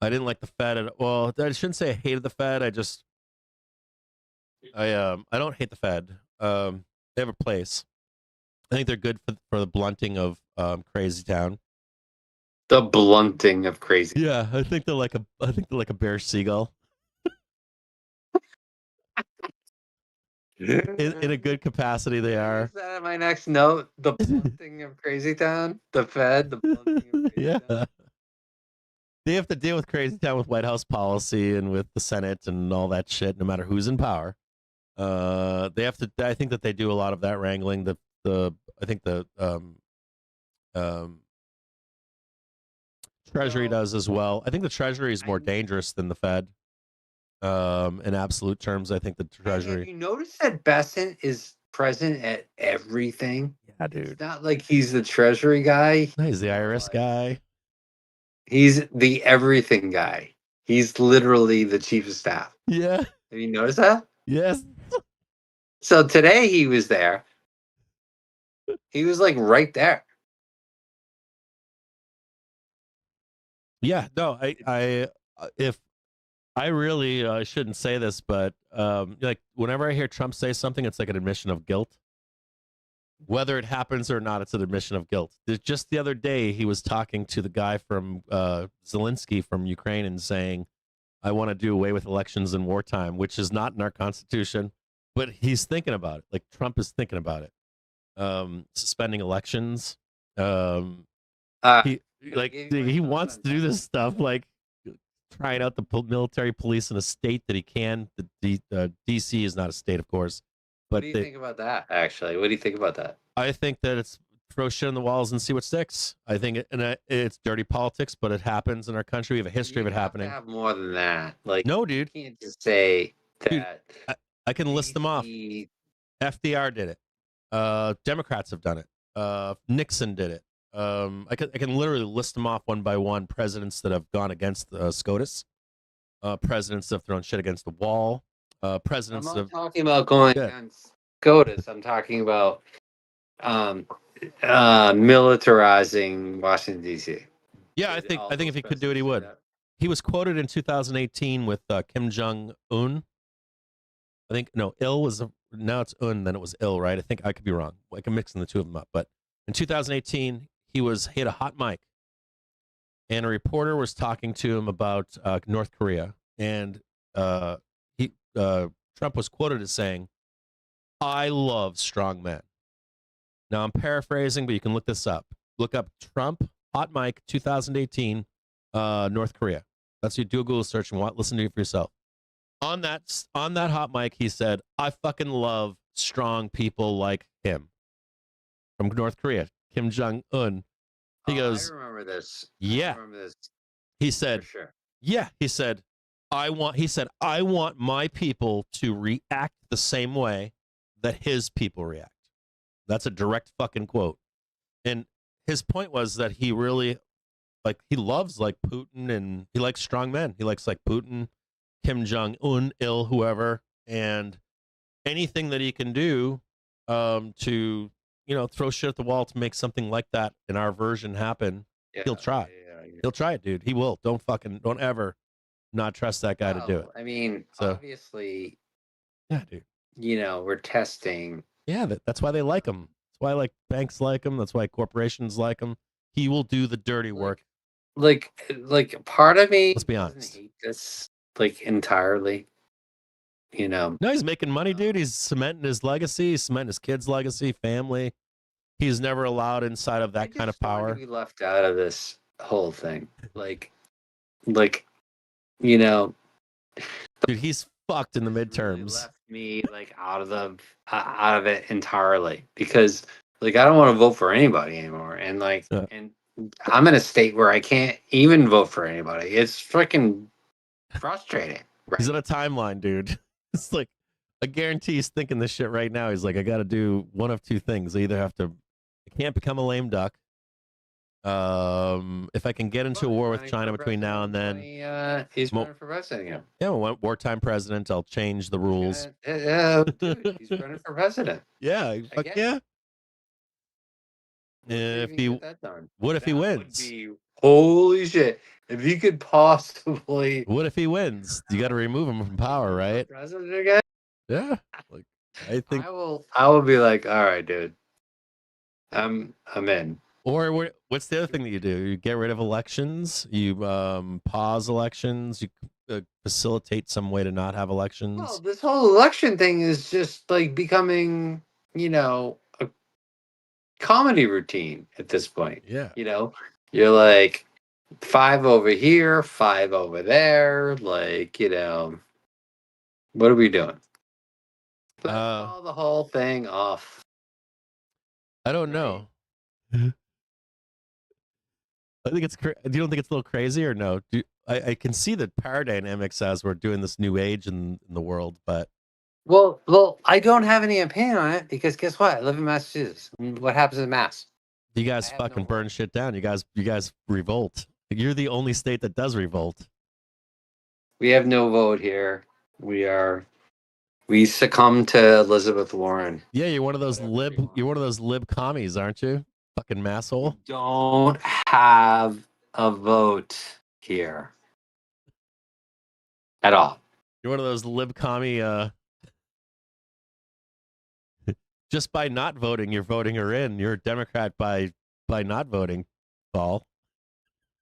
I didn't like the Fed. Well, I shouldn't say I hated the Fed. I don't hate the Fed. They have a place. I think they're good for the blunting of Crazy Town. The blunting of crazy. Yeah, I think they're like a bear seagull in a good capacity. They are. Is that my next note? The blunting of Crazy Town? The Fed? The blunting of Crazy Yeah. Town? They have to deal with Crazy Town with White House policy and with the Senate and all that shit, no matter who's in power. They have to. I think that they do a lot of that wrangling. I think the Treasury does as well. I think the Treasury is more dangerous than the Fed. In absolute terms, I think the Treasury. Have you noticed that Besant is present at everything? Yeah, dude. It's not like he's the Treasury guy. He's the IRS guy. He's the everything guy. He's literally the chief of staff. Yeah. Have you noticed that? Yes. So today he was there. He was like right there. Yeah. No. I really shouldn't say this, but like whenever I hear Trump say something, it's like an admission of guilt. Whether it happens or not, it's an admission of guilt. Just the other day, he was talking to the guy from Zelensky from Ukraine and saying, I want to do away with elections in wartime, which is not in our Constitution, but he's thinking about it. Like Trump is thinking about it. Suspending elections. He wants to do this stuff, like trying out the military police in a state that he can. The DC is not a state, of course. But what do you think about that, actually? What do you think about that? I think that it's throw shit on the walls and see what sticks. I think it's dirty politics, but it happens in our country. We have a history of it happening. You have more than that. Like, no, dude. You can't just say that. Dude, I can list them off. FDR did it. Democrats have done it. Nixon did it. I can literally list them off one by one. Presidents that have gone against SCOTUS. Presidents that have thrown shit against the wall. Presidents. I'm not talking about going against SCOTUS. I'm talking about militarizing Washington D.C. Yeah, I think if he could do it, he would. He was quoted in 2018 with Kim Jong Un. I think now it's Un, then it was Il, right? I think I could be wrong. Like I'm mixing the two of them up. But in 2018, he had a hot mic, and a reporter was talking to him about North Korea, and Trump was quoted as saying, "I love strong men." Now I'm paraphrasing, but you can look this up. Look up Trump hot mic 2018 North Korea. That's you do a Google search and listen to it for yourself. On that hot mic, he said, "I fucking love strong people like him." From North Korea, Kim Jong Un. He goes, I remember this. Yeah. I remember this. He said, for sure. Yeah. He said, I want my people to react the same way that his people react. That's a direct fucking quote. And his point was that he really, he loves Putin, and he likes strong men. He likes Putin, Kim Jong Un, Il, whoever, and anything that he can do to throw shit at the wall to make something like that in our version happen. Yeah, he'll try. Yeah. He'll try it, dude. He will. Don't ever not trust that guy to do it. I mean, obviously, yeah, dude. We're testing. Yeah, that's why they like him. That's why banks like him. That's why corporations like him. He will do the dirty work. Like part of me. Let's be honest. Hate this entirely. No, he's making money, dude. He's cementing his legacy. He's cementing his kids' legacy, family. He's never allowed inside of that kind of power. To be left out of this whole thing, dude, he's fucked in the midterms. Left me out of it entirely because I don't want to vote for anybody anymore, and I'm in a state where I can't even vote for anybody. It's freaking frustrating. Right? He's on a timeline, dude. It's like, I guarantee he's thinking this shit right now. He's like, I got to do one of two things. I either have to, I can't become a lame duck. If I can get into a war with China between now and then, he's running for president again. yeah, wartime president. I'll change the rules. Dude, he's running for president. Yeah, fuck Again. yeah. If Maybe he, get that done. what if he That would wins? be- holy shit! If you could possibly, What if he wins? You got to remove him from power, right? president again? Yeah. Like, I think, I will be like, all right, dude. I'm in. or what's the other thing that you do? You get rid of elections. You pause elections. You facilitate some way to not have elections. Well, this whole election thing is just like becoming, a comedy routine at this point. Yeah. You're like 5 over here, 5 over there. Like, what are we doing? Let's call the whole thing off. I don't know. I think it's. Do you don't think it's a little crazy or no? I can see the power dynamics as we're doing this new age in the world, but Well, I don't have any opinion on it because guess what? I live in Massachusetts. What happens in Mass? you guys I have fucking no burn shit down. You guys revolt. You're the only state that does revolt. We have no vote here. We succumb to Elizabeth Warren. Yeah, you're one of those Whatever you want. You're one of those lib commies, aren't you? Fucking masshole. Don't have a vote here at all. You're one of those lib commie. Just by not voting, you're voting her in. You're a Democrat by not voting, Paul.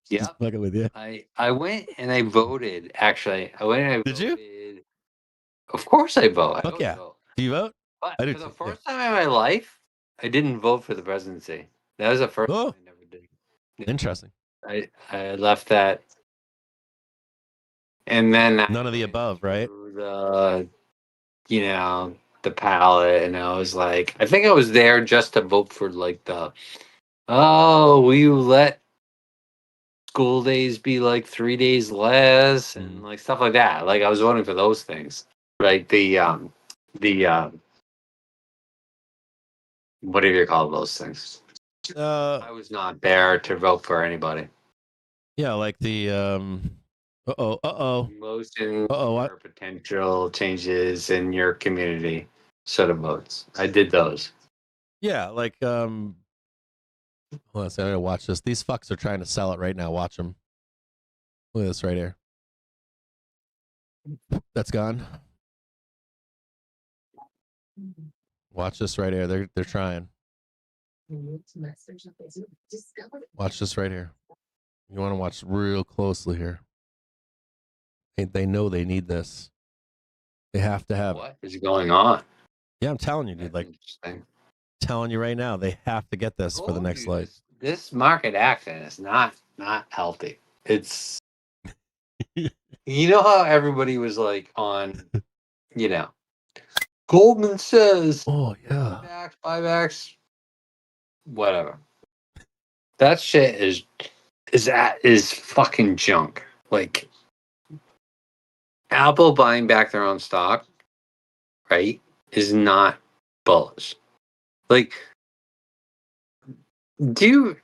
Yeah, Just fucking with you. I went and I voted. Actually, I went and I Did you? voted. Of course, I vote. I Fuck always yeah. vote. Do you vote? But I do for the too, yeah. first time in my life, I didn't vote for the presidency. That was the first Oh. time I never did. Yeah. Interesting. I left that, and then I None of the went above, right? through the ballot, and I was like, I think I was there just to vote for like will you let school days be like 3 days less and like stuff like that. Like I was voting for those things, like the whatever you call those things. I was not there to vote for anybody. Yeah, like the Motion what? or potential changes in your community sort of votes. I did those. Yeah, like hold on a second, I gotta watch this. These fucks are trying to sell it right now. Watch them. Look at this right here. That's gone. Watch this right here. They're trying. Watch this right here. You want to watch real closely here. They know they need this. They have to have. What is going on? Yeah, I'm telling you, dude. Like, telling you right now, they have to get this for the next light. This market action is not healthy. It's you know how everybody was like on, Goldman says, oh yeah, buybacks, whatever. That shit is fucking junk. Like Apple buying back their own stock, right, is not bullish. Like, do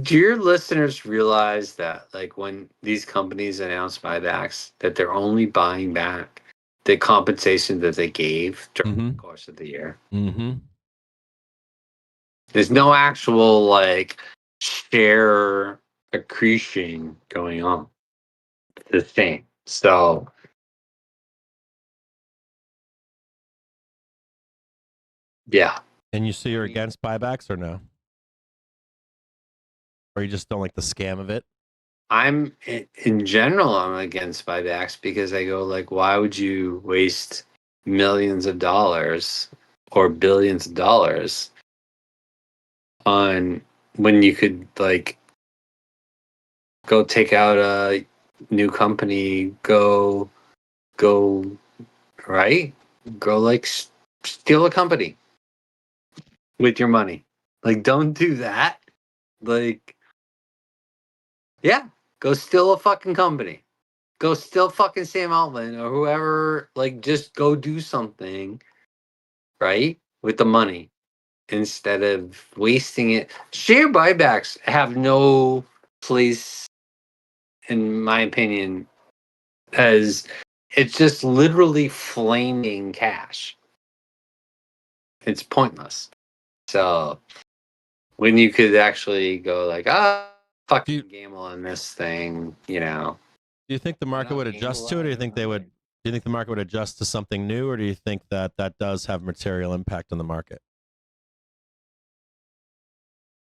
your listeners realize that, like, when these companies announce buybacks, that they're only buying back the compensation that they gave during the course of the year? Mm-hmm. There's no actual like share accretion going on. It's the same. So yeah. And you're against buybacks or no? Or you just don't like the scam of it? I'm in general, I'm against buybacks because I go like, why would you waste millions of dollars or billions of dollars on when you could like go take out a new company, go right, go like steal a company with your money. Like, don't do that. Like, Yeah, go steal a fucking company. Go steal fucking Sam Altman or whoever. Like, just go do something, right, with the money instead of wasting it. Share buybacks have no place, in my opinion, as it's just literally flaming cash. It's pointless. So when you could actually go like, fucking gamble on this thing, you know. Do you think the market would adjust to it, or do you think they would? Do you think the market would adjust to something new, or do you think that that does have material impact on the market?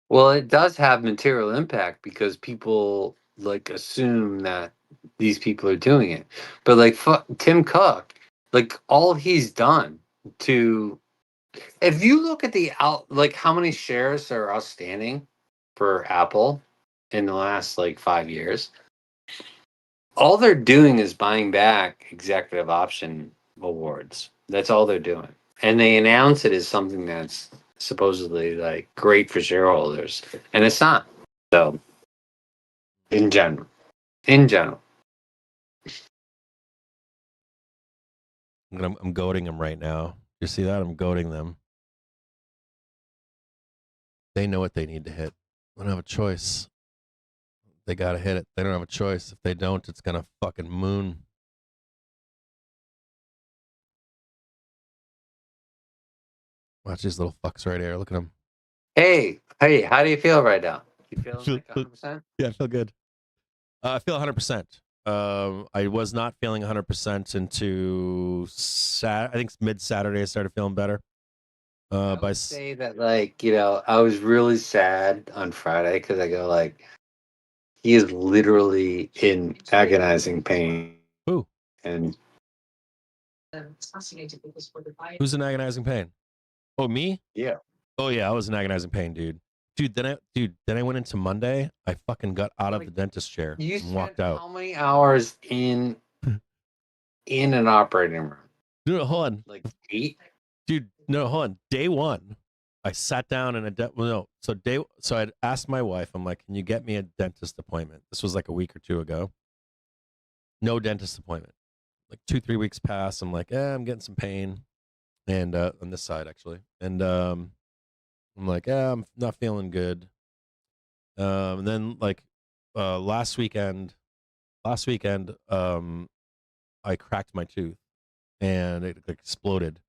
Well, it does have material impact because people like assume that these people are doing it. But like Tim Cook, like all he's done to, if you look at like how many shares are outstanding for Apple in the last like 5 years, all they're doing is buying back executive option awards. That's all they're doing. And they announce it as something that's supposedly like great for shareholders. And it's not. So in general. I'm goading them right now. You see that? I'm goading them. They know what they need to hit. They don't have a choice. They gotta hit it. They don't have a choice. If they don't, it's gonna fucking moon. Watch these little fucks right here. Look at them. Hey, how do you feel right now? You feeling like 100%? Yeah, I feel good. I feel 100%. I was not feeling 100% into I think mid Saturday I started feeling better. I would say that, like, you know, I was really sad on Friday because I go like, he is literally in agonizing pain. Who? And who's in agonizing pain? Oh, me? yeah. Oh yeah, I was in agonizing pain, dude. Then I went into Monday. I fucking got out of the dentist chair and walked out. How many hours in an operating room? Dude, hold on. Like 8? Dude, no, hold on. Day one, I sat down in so I'd asked my wife, I'm like, can you get me a dentist appointment? This was like a week or two ago. No dentist appointment. Like 2-3 weeks pass. I'm like, I'm getting some pain. And on this side actually. And I'm like, I'm not feeling good. And then like last weekend, I cracked my tooth and it exploded.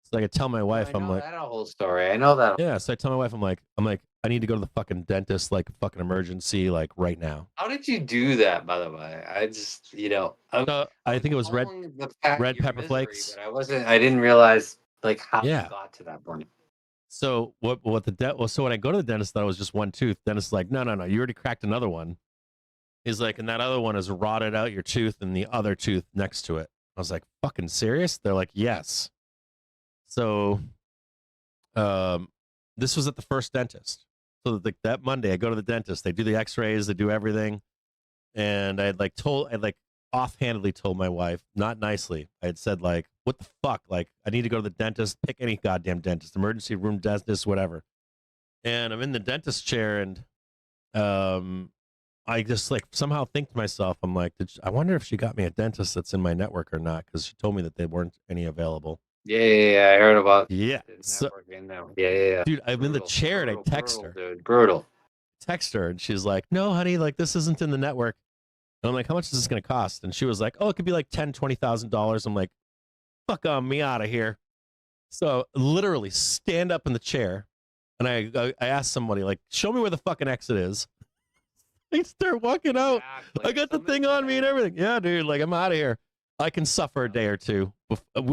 So I could tell my wife, I'm like, that whole story. I know that. Yeah, so I tell my wife, I'm like, I need to go to the fucking dentist, like fucking emergency, like right now. How did you do that, by the way? I just, you know, I think it was red pepper flakes. But I didn't realize like how you got to that point. So so when I go to the dentist, that was just one tooth. Dentist's like, no, you already cracked another one. He's like, and that other one has rotted out your tooth and the other tooth next to it. I was like, fucking serious? They're like, yes. So, this was at the first dentist. So that Monday, I go to the dentist. They do the X-rays, they do everything, and I had offhandedly told my wife, not nicely. I had said like, what the fuck? Like, I need to go to the dentist. Pick any goddamn dentist, emergency room dentist, whatever. And I'm in the dentist chair, and I just like somehow think to myself, I'm like, I wonder if she got me a dentist that's in my network or not, because she told me that there weren't any available. Yeah, I heard about. Yeah, yeah. Dude, I'm in the chair and I text her. Dude, brutal. Text her and she's like, "No, honey, like this isn't in the network." And I'm like, "How much is this going to cost?" And she was like, "Oh, it could be like $10,000-$20,000." I'm like, "Fuck on me out of here." So literally stand up in the chair, and I asked somebody like, "Show me where the fucking exit is." They start walking out. I got the thing on me and everything. Yeah, dude, like I'm out of here. I can suffer a day or two,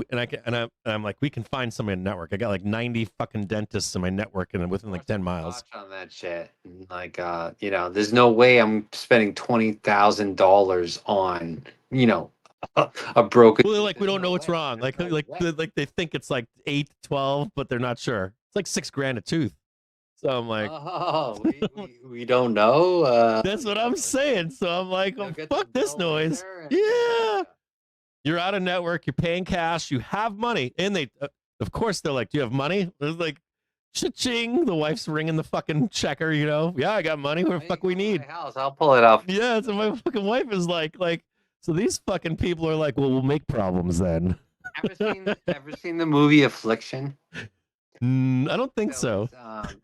and I'm like, we can find somebody in the network. I got like 90 fucking dentists in my network, and within like 10 miles. On that shit, like, you know, there's no way I'm spending $20,000 on, you know, a broken. Well, like we don't know what's wrong. Like they think it's like 8 to 12, but they're not sure. It's like $6,000 a tooth. So I'm like, we don't know. That's what I'm saying. So I'm like, fuck this noise. Yeah. You're out of network. You're paying cash. You have money. And they, of course, they're like, do you have money? It's like, Cha-ching! The wife's ringing the fucking checker. You know, yeah, I got money. What the fuck we need? My house. I'll pull it up. Yeah, so my fucking wife is like. So these fucking people are like, well, we'll make problems then. Ever seen the movie Affliction? I don't think so. I'm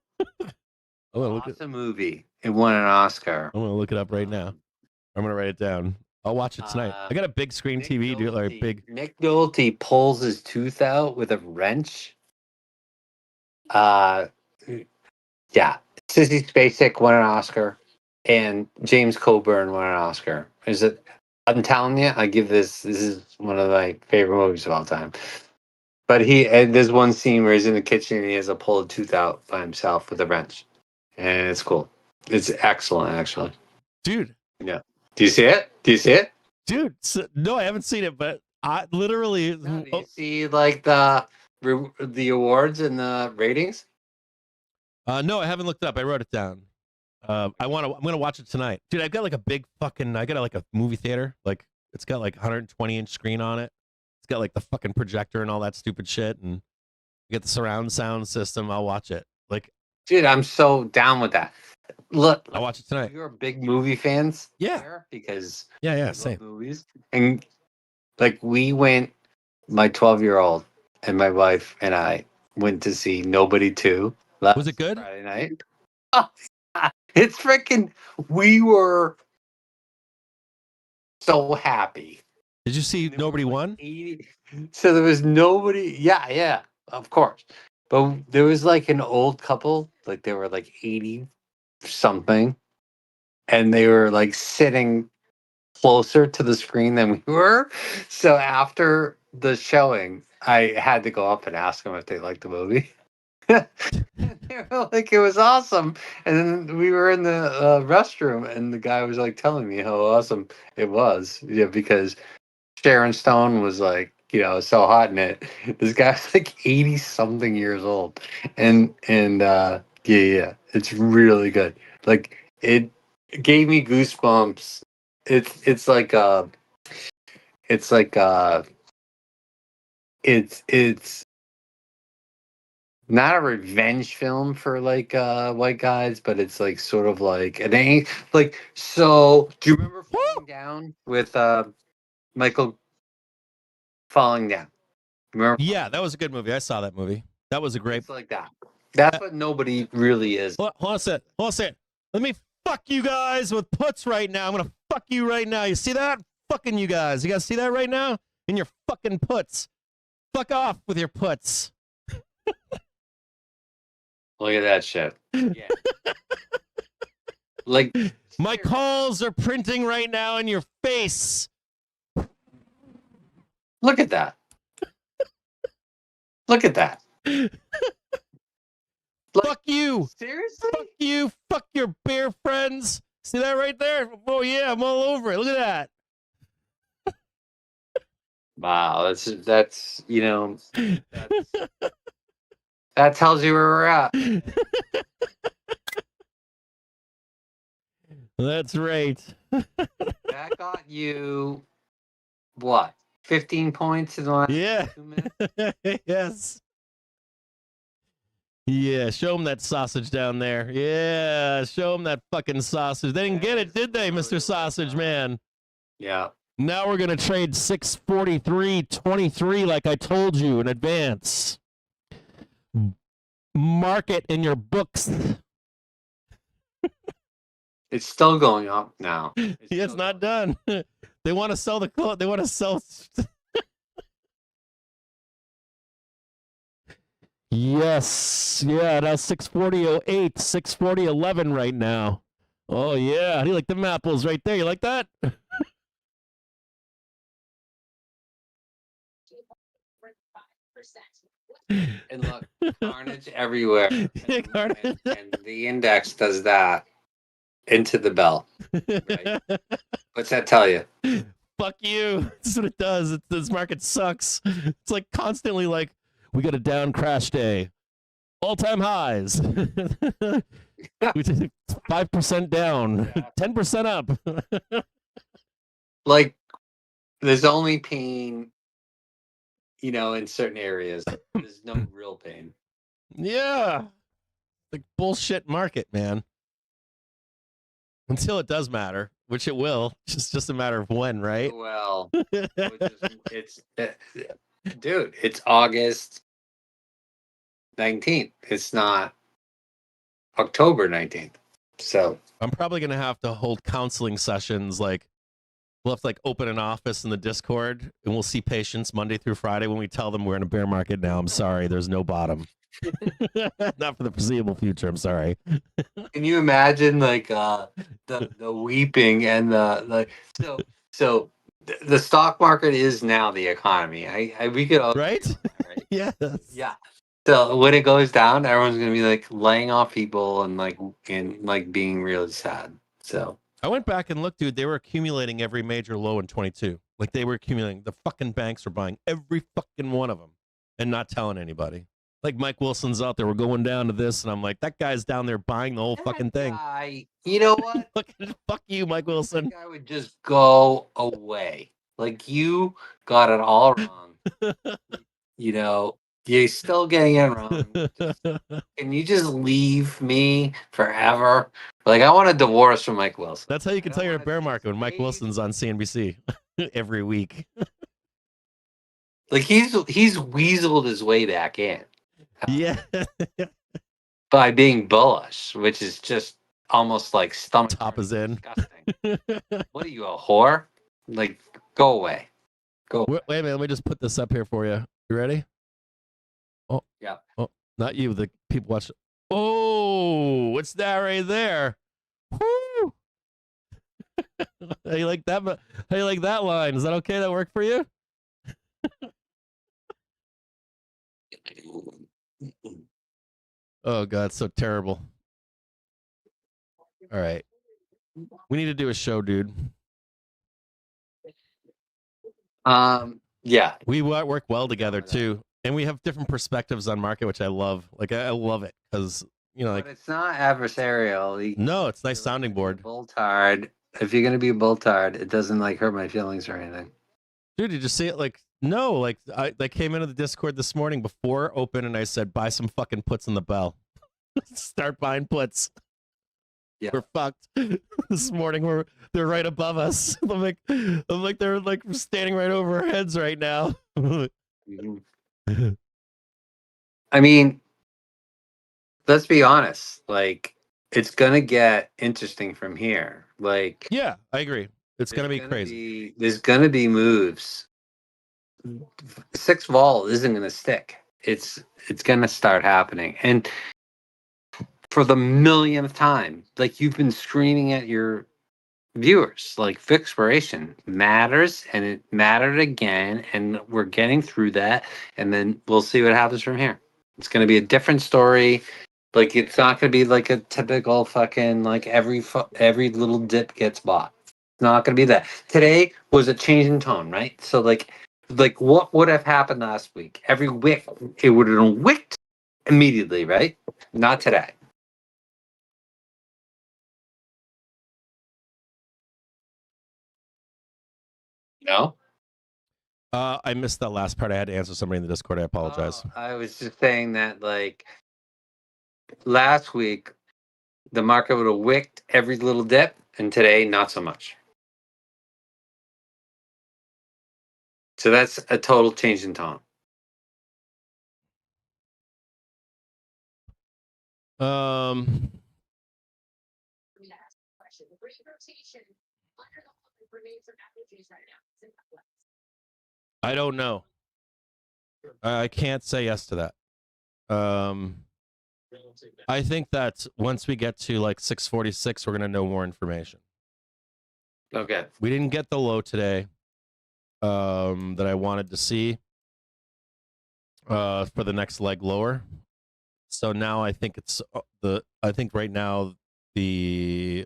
gonna look awesome movie. It won an Oscar. I'm gonna look it up right now. I'm gonna write it down. I'll watch it tonight. I got a big screen TV, dude. Like big. Nick Nolte pulls his tooth out with a wrench. Yeah, Sissy Spacek won an Oscar, and James Coburn won an Oscar. Is it? I'm telling you, I give this. This is one of my favorite movies of all time. But there's one scene where he's in the kitchen and he has to pull a tooth out by himself with a wrench, and it's cool. It's excellent, actually. Dude. Yeah. Do you see it? Dude, no, I haven't seen it, but I literally. No, do you see like the awards and the ratings? No, I haven't looked it up. I wrote it down. I'm gonna watch it tonight, dude. I've got like a big fucking. I got like a movie theater. Like it's got like 120-inch screen on it. It's got like the fucking projector and all that stupid shit, and you get the surround sound system. I'll watch it. Like, dude, I'm so down with that. Look, I'll watch it tonight. You're big movie fans, yeah, because yeah, same movies. And like we went, my 12-year-old and my wife and I went to see Nobody 2. Was it good? Friday night. Oh, it's freaking. We were so happy. Did you see Nobody Won? So there was nobody. Yeah, of course. But there was like an old couple, like they were like 80 something, and they were like sitting closer to the screen than we were. So after the showing, I had to go up and ask them if they liked the movie. They were like, it was awesome. And then we were in the restroom, and the guy was like telling me how awesome it was. Yeah, because Sharon Stone was like, so hot in it. This guy's like 80 something years old, and yeah, it's really good. Like it gave me goosebumps. It's not a revenge film for like white guys, but it's like sort of like it ain't like. So do you remember Falling Down with Michael Falling Down? Remember? Yeah, that was a good movie. I saw that movie. That was a great. It's like that. That's what Nobody really is. Hold on a second. Let me fuck you guys with puts right now. I'm gonna fuck you right now. You see that? Fucking you guys. You guys see that right now? In your fucking puts. Fuck off with your puts. Look at that shit. Yeah. Like my calls are printing right now in your face. Look at that. Look at that. Fuck you. Seriously? Fuck you. Fuck your bear friends. See that right there? Oh yeah, I'm all over it. Look at that. Wow, that's that tells you where we're at. That's right. That got you what? 15 points in the last 2 minutes? Yes. Yeah, show them that sausage down there. Yeah, show them that fucking sausage. They didn't get it, did they, Mr. Sausage Man? Yeah. Now we're going to trade 643.23 like I told you in advance. Mark it in your books. It's still going up now. It's not done. They want to sell the clothes. They want to sell. Yes. Yeah. Now 640.08, 640.11 right now. Oh, yeah. How do you like them apples right there? You like that? And look, carnage everywhere. Yeah, carnage. And the index does that into the bell. Right? What's that tell you? Fuck you. This is what it does. This market sucks. It's like constantly like, we got a down crash day. All-time highs. 5% down. 10% up. Like, there's only pain, in certain areas. There's no real pain. Yeah. The bullshit market, man. Until it does matter, which it will. It's just a matter of when, right? Well, dude, it's August 19th. It's not October 19th. So I'm probably going to have to hold counseling sessions. Like, we'll have to like open an office in the Discord, and we'll see patients Monday through Friday when we tell them we're in a bear market now. I'm sorry, there's no bottom. Not for the foreseeable future. I'm sorry. can you imagine like the weeping and the the stock market is now the economy. We could all Right? right? Yes. Yeah. So when it goes down, everyone's gonna be like laying off people and being really sad. So I went back and looked, dude. They were accumulating every major low in 22. Like, they were accumulating. The fucking banks were buying every fucking one of them and not telling anybody. Like, Mike Wilson's out there. We're going down to this, and I'm like, that guy's down there buying the whole fucking thing. You know what? Fuck you, Mike Wilson. That guy would just go away. Like, you got it all wrong. You know, you're still getting it wrong. Can you just leave me forever? Like, I want a divorce from Mike Wilson. That's how you can I tell don't you're a wanna bear see market his when Mike face. Wilson's on CNBC every week. Like, he's weaseled his way back in. Yeah. By being bullish, which is just almost like stomach Top is in. disgusting. What are you, a whore? Like, go away. Go. Wait a minute, let me just put this up here for you. You ready? Oh. Yeah. Oh, not you, the people watch. Oh, what's that right there? Woo! How you like that? How you like that line? Is that okay? That work for you? Oh god, it's so terrible. All right, we need to do a show, dude. Yeah. We work well together too, and we have different perspectives on market, which I love. Like, I love it because But it's not adversarial. No, it's nice sounding board. Bulltard. If you're gonna be a bulltard, it doesn't like hurt my feelings or anything. Dude, did you see it? Like, no, like I came into the Discord this morning before open, and I said, buy some fucking puts in the bell. Start buying puts. Yeah. We're fucked. This morning they're right above us. I'm like they're like standing right over our heads right now. Mm-hmm. I mean, let's be honest. Like, it's gonna get interesting from here. Like, yeah, I agree. It's gonna be crazy. There's gonna be moves. 6 vol isn't gonna stick. It's gonna start happening, and for the millionth time, like, you've been screaming at your viewers, like, Vixperation matters, and it mattered again, and we're getting through that, and then we'll see what happens from here. It's going to be a different story. Like, it's not going to be like a typical fucking, like, every little dip gets bought. It's not going to be that. Today was a change in tone, right? So like what would have happened last week? Every wick, it would have wicked immediately, right? Not today. No? I missed that last part. I had to answer somebody in the Discord. I apologize. I was just saying that, like, last week, the market would have wicked every little dip, and today, not so much. So that's a total change in tone. I don't know. I can't say yes to that. I think that once we get to like 646, we're gonna know more information. Okay. We didn't get the low today that I wanted to see for the next leg lower. So now I think it's I think right now the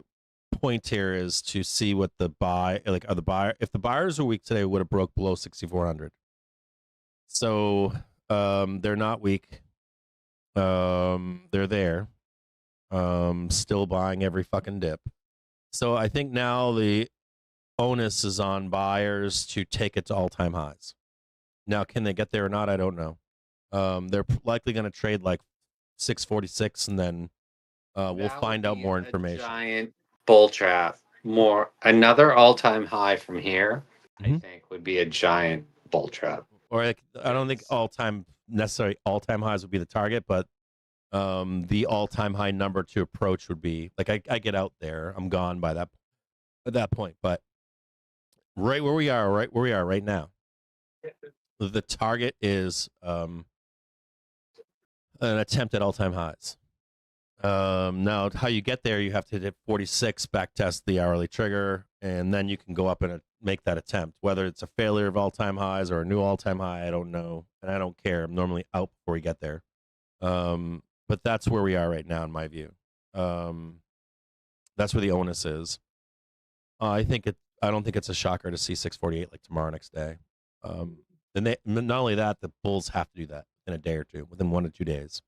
point here is to see what the buy, like, are the buyer, if the buyers are weak today, would have broke below 6,400. So they're not weak. They're there. Still buying every fucking dip. So I think now the onus is on buyers to take it to all-time highs. Now, can they get there or not? I don't know. They're likely going to trade like 646, and then we'll That find would out be more a information. Giant bull trap. Another all-time high from here. I Mhm. think would be a giant bull trap. Or like, I don't think necessarily all-time highs would be the target, but the all-time high number to approach would be like I get out there, I'm gone by that point, but right where we are right now, the target is an attempt at all-time highs. Now, how you get there, you have to hit 46, back test the hourly trigger, and then you can go up and make that attempt. Whether it's a failure of all-time highs or a new all-time high, I don't know, and I don't care. I'm normally out before we get there. But that's where we are right now, in my view. That's where the onus is. I don't think it's a shocker to see 648 like tomorrow next day. And not only that, the bulls have to do that in a day or two, within 1 to 2 days.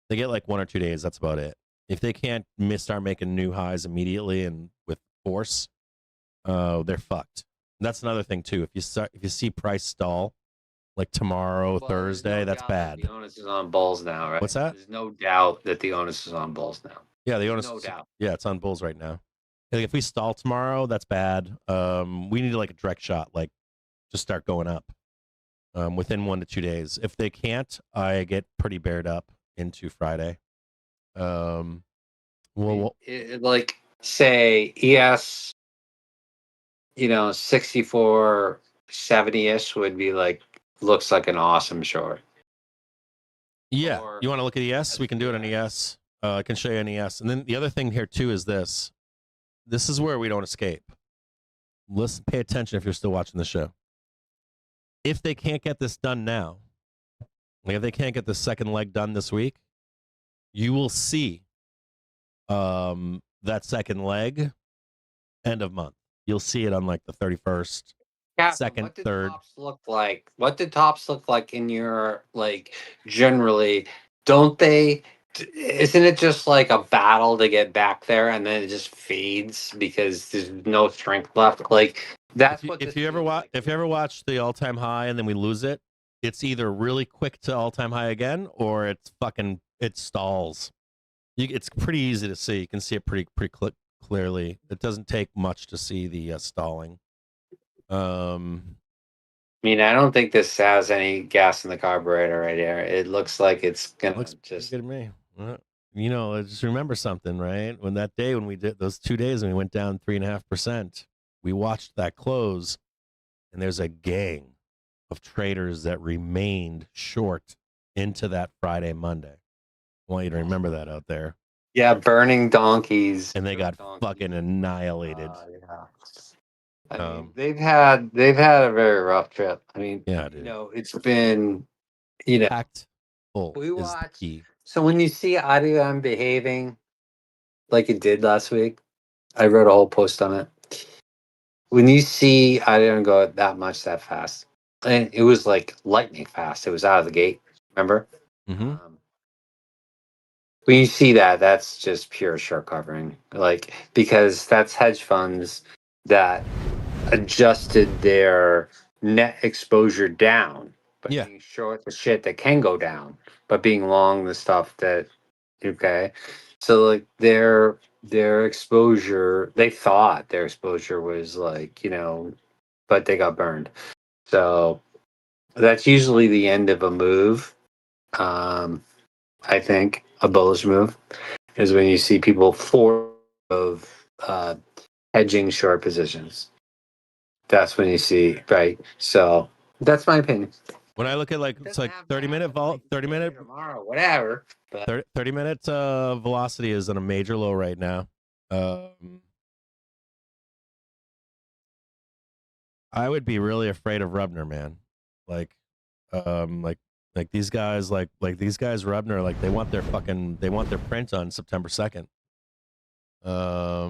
They get like 1 or 2 days. That's about it. If they can't start making new highs immediately and with force, they're fucked. That's another thing too. If you see price stall like tomorrow, Well, Thursday, there's no that's doubt that bad. the onus is on bulls now, right? What's that? There's no doubt that the onus is on bulls now. Yeah, the There's onus. no doubt. Yeah, it's on bulls right now. Like if we stall tomorrow, that's bad. We need like a direct shot, like just start going up within 1 to 2 days. If they can't, I get pretty bared up into Friday. Well, Like say ES, 6470-ish would be like, looks like an awesome short. yeah. Or- You want to look at ES? We can do it on ES. I can show you an ES. And then the other thing here too is this. This is where we don't escape. Listen, pay attention if you're still watching the show. If they can't get this done now, like if they can't get the second leg done this week, you will see that second leg end of month. You'll see it on like the 31st. Captain, Second, what did third. tops look like? What did tops look like in your, like, generally? Don't they? Isn't it just like a battle to get back there, and then it just fades because there's no strength left? Like that's what. If you ever watch the all-time high and then we lose it, it's either really quick to all-time high again, or it stalls. It's pretty easy to see. You can see it pretty clearly. It doesn't take much to see the stalling. I mean, I don't think this has any gas in the carburetor right here. It looks like it's gonna Looks just. good to me. Just remember something, right? When we did those 2 days and we went down 3.5%, we watched that close, and there's a gang of traders that remained short into that Friday, Monday. I want you to remember that out there. Yeah, burning donkeys. And they got Donkeys. fucking annihilated. Yeah. I mean, they've had a very rough trip. I mean, Yeah, dude. it's been, Packed full We is the watched- key. So when you see IDM behaving like it did last week, I wrote a whole post on it. When you see IDM go that fast, and it was like lightning fast. It was out of the gate. Remember? Mm-hmm. When you see that, that's just pure short covering. Like, because that's hedge funds that adjusted their net exposure down, but Yeah. being short the shit that can go down, but being long the stuff that so like their exposure, they thought their exposure was like, but they got burned. So that's usually the end of a move. I think a bullish move is when you see people hedging short positions. That's when you see, right? So that's my opinion. When I look at it's like 30-minute vol, 30-minute tomorrow, whatever. But 30-minute velocity is on a major low right now. I would be really afraid of Rubner, man. Like these guys, like these guys, Rubner, like they want their print on September 2nd. I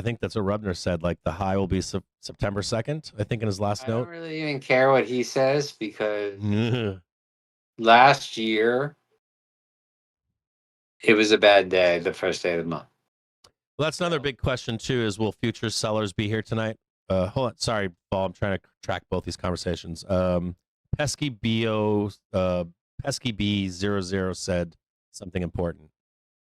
think that's what Rubner said. Like the high will be September 2nd. I think in his last I note. don't really even care what he says because last year it was a bad day, the first day of the month. Well, that's another big question too. Is will future sellers be here tonight? Hold on, sorry, Paul. I'm trying to track both these conversations. Pesky Bio pesky B00 said something important,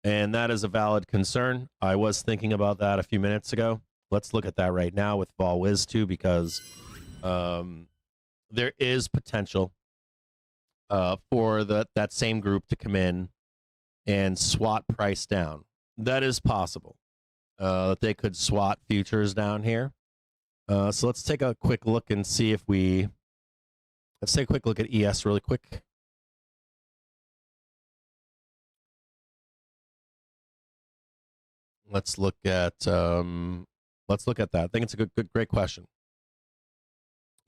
and that is a valid concern. I was thinking about that a few minutes ago. Let's look at that right now with VolWiz2 because there is potential for that same group to come in and swat price down. That is possible. That they could swat futures down here. So let's take a quick look and see if let's take a quick look at ES really quick. Let's look at that. I think it's a great question.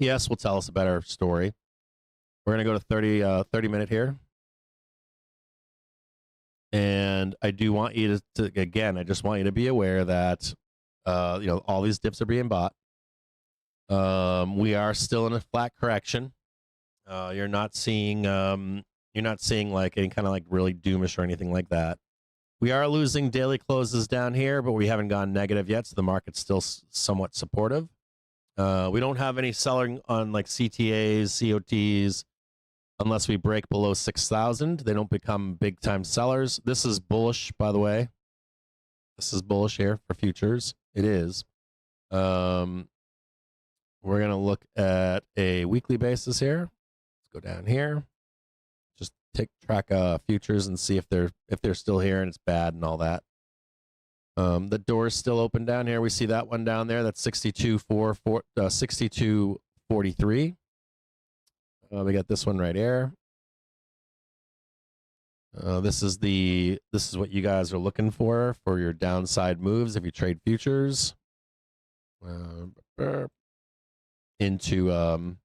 ES will tell us a better story. We're going to go to 30 minute here. And I do want you to again, I just want you to be aware that, all these dips are being bought. We are still in a flat correction. You're not seeing like any kind of like really doomish or anything like that. We are losing daily closes down here, but we haven't gone negative yet, so the market's still somewhat supportive. We don't have any selling on like CTAs, COTs, unless we break below 6,000. They don't become big time sellers. This is bullish, by the way. This is bullish here for futures. It is. We're gonna look at a weekly basis here. Let's go down here. Just take track of futures and see if they're still here and it's bad and all that. The door's still open down here. We see that one down there. That's 62.43. We got this one right here. This is what you guys are looking for your downside moves if you trade futures. Into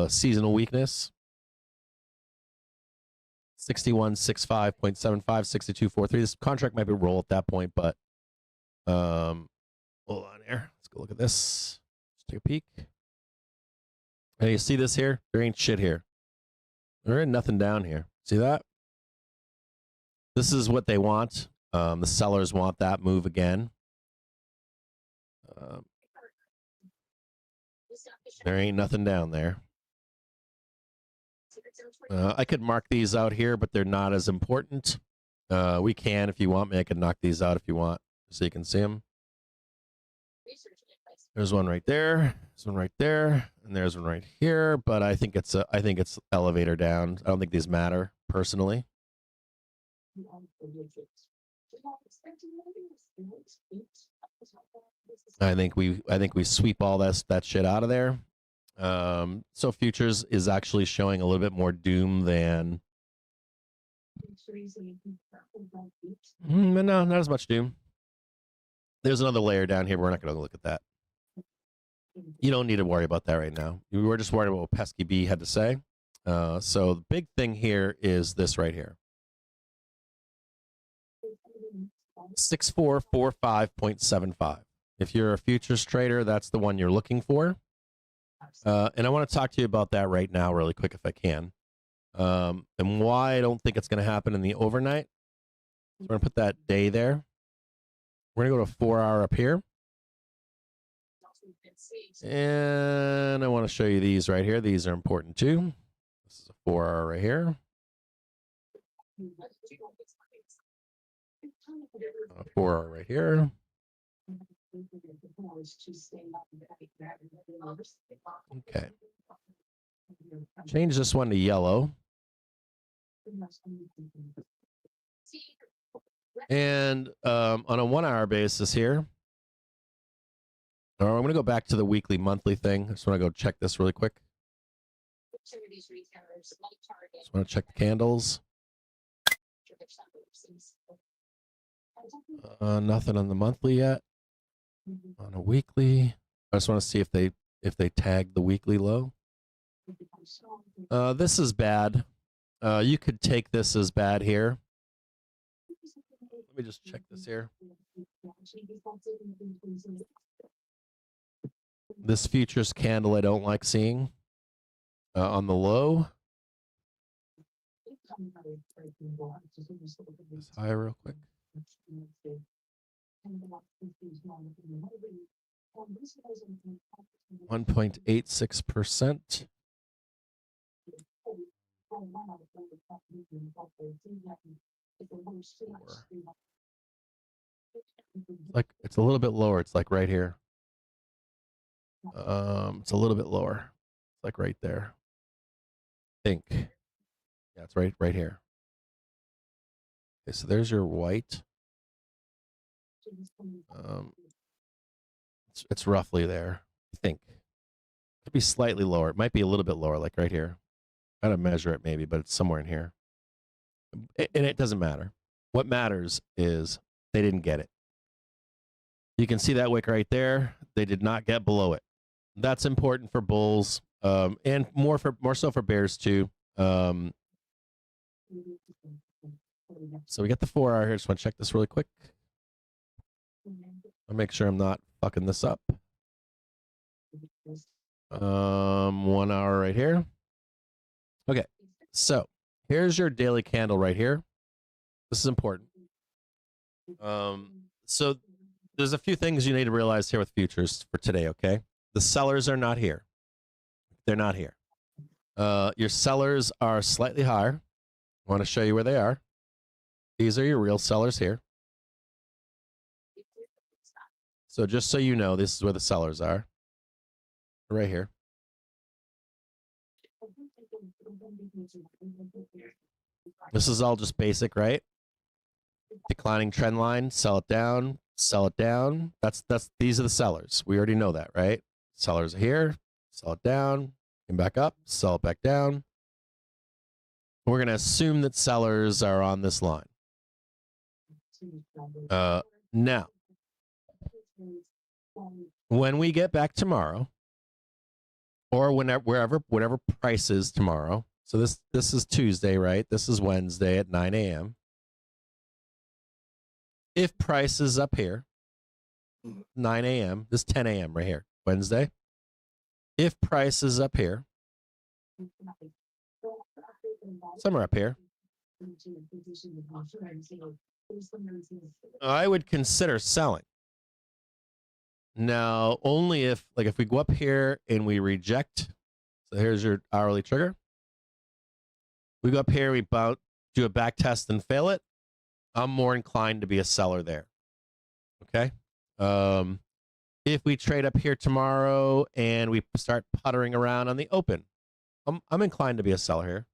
seasonal weakness. 61.65.75, 62.43. This contract might be roll at that point, but hold on here. Let's go look at this. Let's take a peek. Hey, you see this here? There ain't shit here. There ain't nothing down here. See that? This is what they want. The sellers want that move again. There ain't nothing down there. I could mark these out here, but they're not as important. We can, if you want me, I can knock these out if you want, so you can see them. There's one right there. There's one right there, and there's one right here. But I think it's elevator down. I don't think these matter personally. I think we sweep all that shit out of there. So futures is actually showing a little bit more doom than. No, not as much doom. There's another layer down here. But we're not going to look at that. You don't need to worry about that right now. We were just worried about what Pesky B had to say. So the big thing here is this right here. 6445.75. If you're a futures trader, that's the one you're looking for. And I want to talk to you about that right now really quick if I can. And why I don't think it's going to happen in the overnight. So we're going to put that day there. We're going to go to 4 hour up here. And I want to show you these right here. These are important too. This is a 4 hour right here. 4 hour right here. Okay. Change this one to yellow. And on a 1 hour basis here, I'm going to go back to the weekly, monthly thing. I just want to go check this really quick. Just want to check the candles. Nothing on the monthly yet. On a weekly, I just want to see if they tag the weekly low. This is bad. You could take this as bad here. Let me just check this here. This futures candle I don't like seeing on the low. This high real quick. 1.86%. Like it's a little bit lower. It's like right here. It's a little bit lower. It's like right there. I think. Yeah, it's right here. Okay, so there's your white. It's roughly there. I think. Could be slightly lower. It might be a little bit lower, like right here. Gotta measure it maybe, but it's somewhere in here. And it doesn't matter. What matters is they didn't get it. You can see that wick right there. They did not get below it. That's important for bulls, and more so for bears too. So we got the 4 hour here. Just want to check this really quick. I'll make sure I'm not fucking this up. 1 hour right here. Okay, so here's your daily candle right here. This is important. So there's a few things you need to realize here with futures for today, okay? The sellers are not here. They're not here. Your sellers are slightly higher. I want to show you where they are. These are your real sellers here. So just so you know, this is where the sellers are. Right here. This is all just basic, right? Declining trend line, sell it down, sell it down. These are the sellers. We already know that, right? Sellers are here, sell it down, come back up, sell it back down. We're going to assume that sellers are on this line. Now, when we get back tomorrow, or whatever price is tomorrow. So this is Tuesday, right? This is Wednesday at 9 a.m. If price is up here, 9 a.m., this is 10 a.m. right here, Wednesday. If price is up here, somewhere up here, I would consider selling. Now, only if we go up here and we reject, so here's your hourly trigger. We go up here, we do a back test and fail it. I'm more inclined to be a seller there. Okay. If we trade up here tomorrow and we start puttering around on the open, I'm inclined to be a seller here.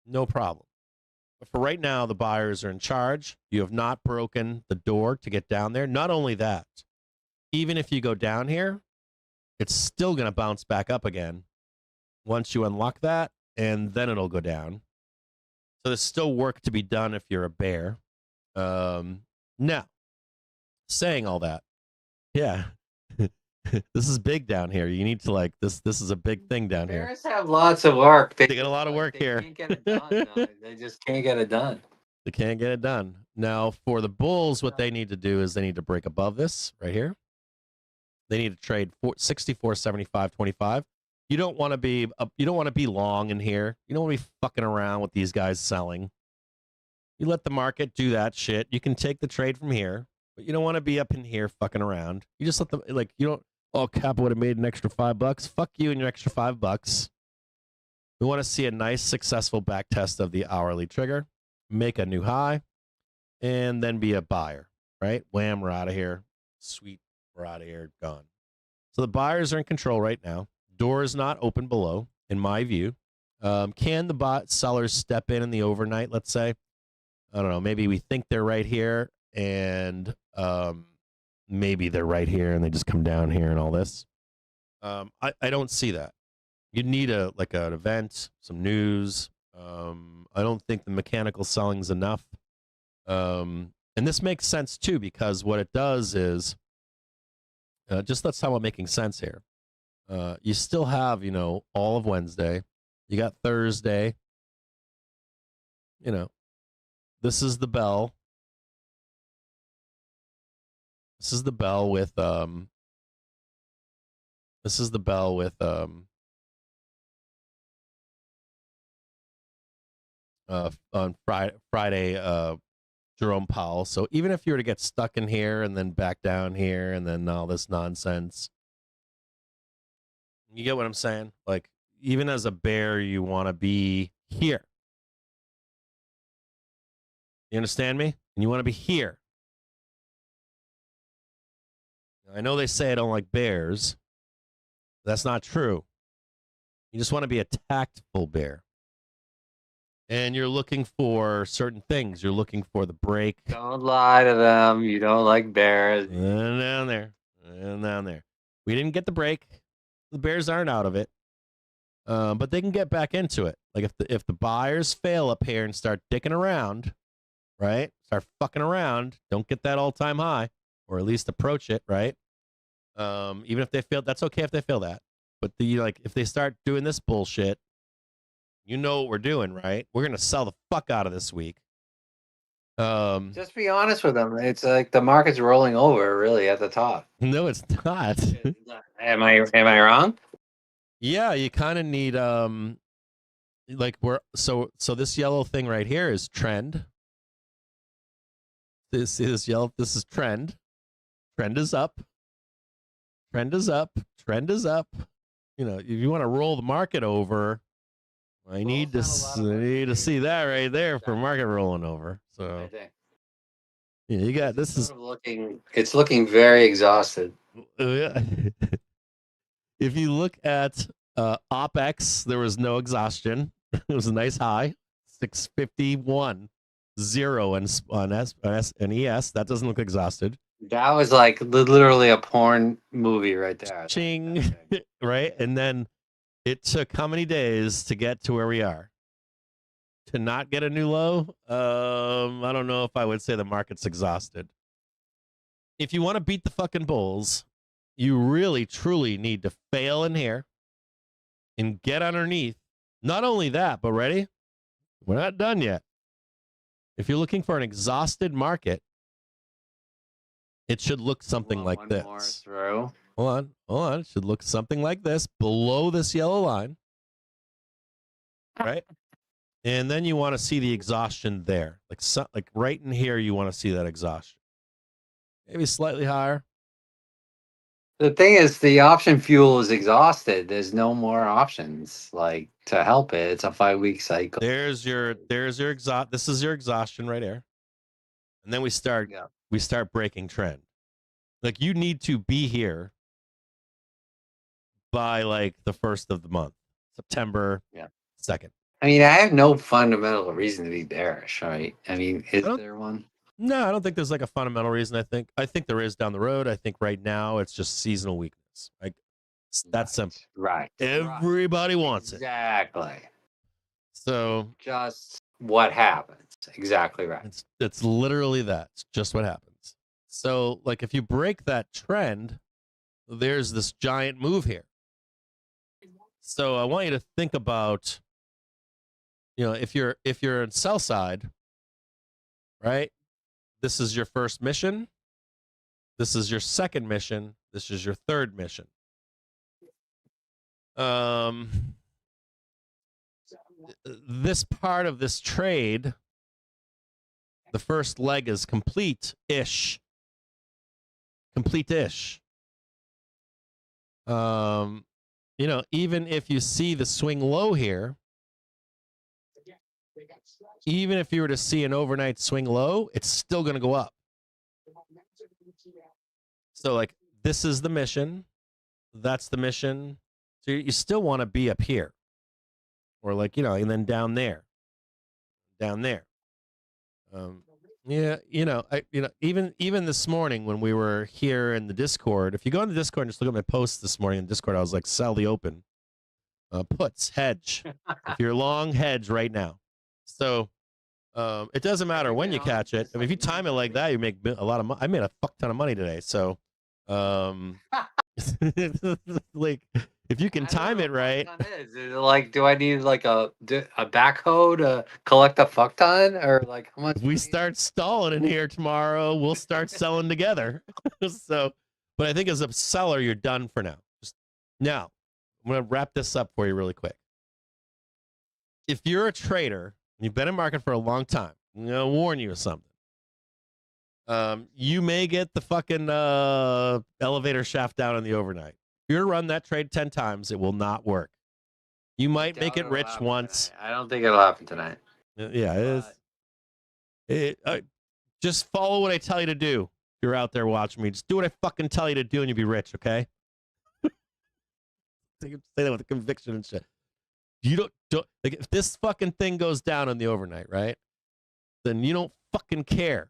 No problem. But for right now, the buyers are in charge. You have not broken the door to get down there. Not only that, even if you go down here, it's still going to bounce back up again once you unlock that, and then it'll go down. So there's still work to be done if you're a bear. Now, saying all that, yeah, this is big down here. You need to this is a big thing down here. Bears have lots of work. They get a lot of work here. Can't get it done. No. They just can't get it done. They can't get it done. Now, for the bulls, what they need to do is they need to break above this right here. They need to trade 64, 75, 25. You don't want to be long in here. You don't want to be fucking around with these guys selling. You let the market do that shit. You can take the trade from here, but you don't want to be up in here fucking around. You just let them you don't. Oh, Kappa would have made an extra $5. Fuck you and your extra $5. We want to see a nice successful back test of the hourly trigger, make a new high, and then be a buyer. Right? Wham! We're out of here. Sweet. We're out of here. Gone. So the buyers are in control right now. Door is not open below, in my view. Can the sellers step in the overnight, let's say? I don't know. Maybe we think they're right here, and maybe they're right here, and they just come down here and all this. I don't see that. You need an event, some news. I don't think the mechanical selling's enough. And this makes sense, too, because what it does is, just let's talk about making sense here. You still have, all of Wednesday. You got Thursday. This is the bell. This is the bell with on Friday Jerome Powell. So even if you were to get stuck in here and then back down here and then all this nonsense, you get what I'm saying? even as a bear, you want to be here. You understand me? And you want to be here. I know they say I don't like bears. That's not true. You just want to be a tactful bear. And you're looking for certain things. You're looking for the break. Don't lie to them. You don't like bears. And down there. And down there. We didn't get the break. The bears aren't out of it. But they can get back into it. Like if the buyers fail up here and start dicking around, right? Start fucking around. Don't get that all-time high, or at least approach it, right? Even if they fail, that's okay if they fail that. But if they start doing this bullshit, you know what we're doing, right? We're gonna sell the fuck out of this week. Just be honest with them. It's like the market's rolling over, really, at the top. No, it's not. Am I wrong? Yeah, you kind of need so this yellow thing right here is trend. This is yellow. This is trend. Trend is up. Trend is up. Trend is up. You know, if you want to roll the market over, I need to see that right there for market rolling over. So yeah, you got this is it's looking very exhausted. If you look at OPEX, there was no exhaustion. It was a nice high, 651, 0 on S and ES. That doesn't look exhausted. That was like literally a porn movie right there. Ching, right? And then it took how many days to get to where we are? To not get a new low? I don't know if I would say the market's exhausted. If you want to beat the fucking bulls, you really, truly need to fail in here and get underneath. Not only that, but ready? We're not done yet. If you're looking for an exhausted market, it should look something like this. More through. Hold on. It should look something like this, below this yellow line. Right? And then you want to see the exhaustion there. Like right in here, you want to see that exhaustion. Maybe slightly higher. The thing is, the option fuel is exhausted. There's no more options like to help it. It's a 5-week cycle. There's your exhaust. This is your exhaustion right here. And then we start breaking trend. Like you need to be here by like the 1st of the month, September 2nd. I mean, I have no fundamental reason to be bearish, right? I mean, is there one? No, I don't think there's like a fundamental reason. I think there is down the road. I think right now it's just seasonal weakness. Like that's simple. Right. Everybody wants it. Exactly. So just what happens. Exactly right. It's literally that. It's just what happens. So like if you break that trend, there's this giant move here. So I want you to think about, you know, if you're on sell side, right? This is your first mission. This is your second mission. This is your third mission. This part of this trade, the first leg is complete-ish. Complete-ish. You know, even if you see the swing low here, even if you were to see an overnight swing low, it's still going to go up. So, like, this is the mission. That's the mission. So you still want to be up here. Or, like, you know, and then down there. Down there. Yeah, even this morning when we were here in the Discord, if you go in the Discord and just look at my post this morning in Discord, I was like, sell the open. Puts, hedge. If you're long, hedge right now. So it doesn't matter when you catch it. I mean, if you time it like that, you make a lot of money. I made a fuck ton of money today. So, like, if you can time it right. Is it like, do I need like a backhoe to collect a fuck ton, or like how much? If we start stalling in here tomorrow, we'll start selling together. So, but I think as a seller, you're done for now. Just now, I'm gonna wrap this up for you really quick. If you're a trader, you've been in market for a long time, I'm gonna warn you of something. You may get the fucking elevator shaft down in the overnight. If you're to run that trade 10 times, it will not work. You might make Doubt it it'll rich happen once. tonight. I don't think it'll happen tonight. Yeah, it is. But Just follow what I tell you to do. If you're out there watching me, just do what I fucking tell you to do, and you'll be rich. Okay? Say that with conviction and shit. You don't like if this fucking thing goes down on the overnight, right? Then you don't fucking care.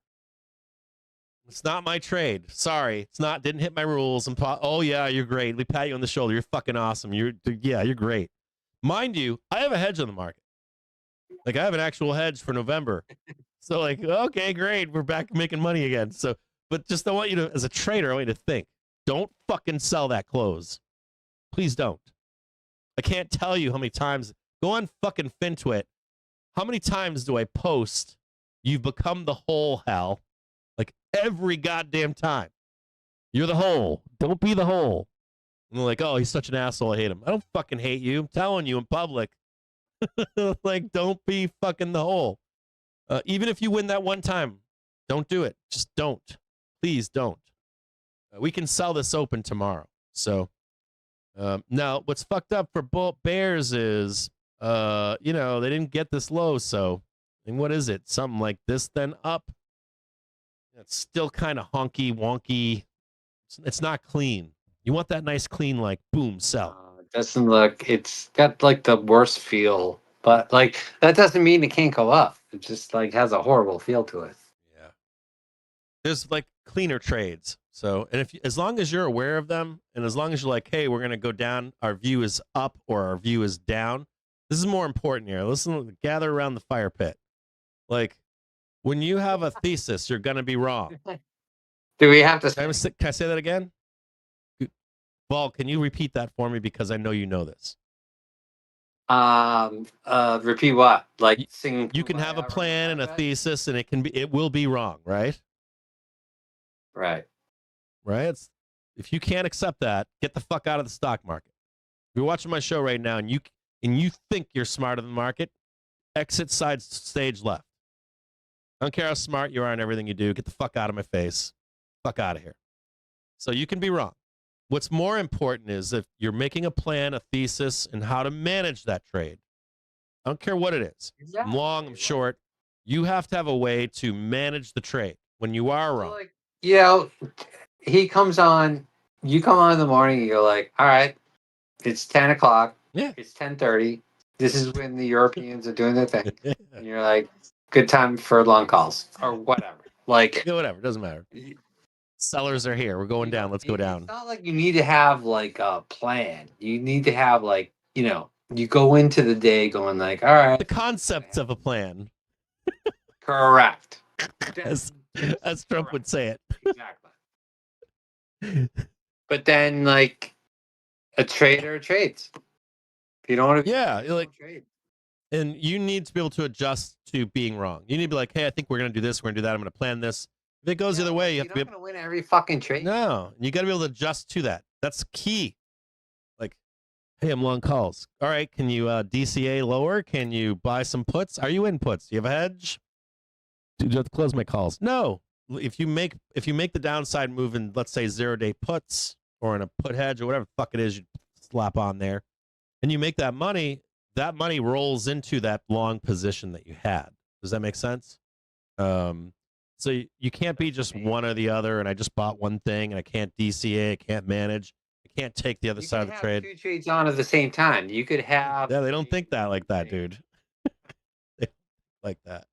It's not my trade. Sorry, it's not. Didn't hit my rules. And oh yeah, you're great. We pat you on the shoulder. You're fucking awesome. You're great. Mind you, I have a hedge on the market. Like I have an actual hedge for November. So like, okay, great. We're back making money again. So, but just I want you to, as a trader, I want you to think. Don't fucking sell that close. Please don't. I can't tell you how many times. Go on fucking FinTwit. How many times do I post? You've become the hole, Hal. Like every goddamn time. You're the hole. Don't be the hole. And they're like, oh, he's such an asshole. I hate him. I don't fucking hate you. I'm telling you in public. Like, don't be fucking the hole. Even if you win that one time, don't do it. Just don't. Please don't. We can sell this open tomorrow. So now what's fucked up for Bears is, they didn't get this low. So, and what is it? Something like this, then up. It's still kind of honky wonky. It's not clean. You want that nice clean, like boom, sell. it doesn't look. It's got like the worst feel, but like that doesn't mean it can't go up. It just like has a horrible feel to it. Yeah. There's like cleaner trades. So, and as long as you're aware of them, and as long as you're like, hey, we're gonna go down, our view is up or our view is down. This is more important here. Listen, gather around the fire pit. Like, when you have a thesis, you're gonna be wrong. Do we have to? Can I say that again? Vol, can you repeat that for me because I know you know this. Repeat what? Like sing. You can have a plan and a thesis, and it will be wrong, right? Right. Right? If you can't accept that, get the fuck out of the stock market. If you're watching my show right now and you think you're smarter than the market, exit stage left. I don't care how smart you are and everything you do. Get the fuck out of my face. Fuck out of here. So you can be wrong. What's more important is if you're making a plan, a thesis, and how to manage that trade. I don't care what it is. Exactly. I'm long, I'm short. You have to have a way to manage the trade when you are wrong. Like, he comes on, you come on in the morning, you go like, all right, it's 10 o'clock. Yeah. It's 10:30. This is when the Europeans are doing their thing. And you're like, good time for long calls or whatever. Like, Yeah, whatever. Doesn't matter. Sellers are here. We're going down. Let's go down. It's not like you need to have like a plan. You need to have like, you go into the day going like, all right. The concepts of a plan, Correct. as Trump would say it. Exactly. But then like a trader trades. If you don't want to trade. And you need to be able to adjust to being wrong. You need to be like, hey, I think we're going to do this. We're going to do that. I'm going to plan this. If it goes the other way, you have to be able to win every fucking trade. No, you got to be able to adjust to that. That's key. Like, hey, I'm long calls. All right, can you DCA lower? Can you buy some puts? Are you in puts? Do you have a hedge? Do you have to close my calls? No. If you make the downside move in, let's say 0-day puts or in a put hedge or whatever the fuck it is you slap on there, and you make that money rolls into that long position that you had. Does that make sense? So you can't be just one or the other, and I just bought one thing, and I can't DCA, I can't manage, I can't take the other side of the trade. Two trades on at the same time. You could have. Yeah, they don't think that like that, dude. Like that.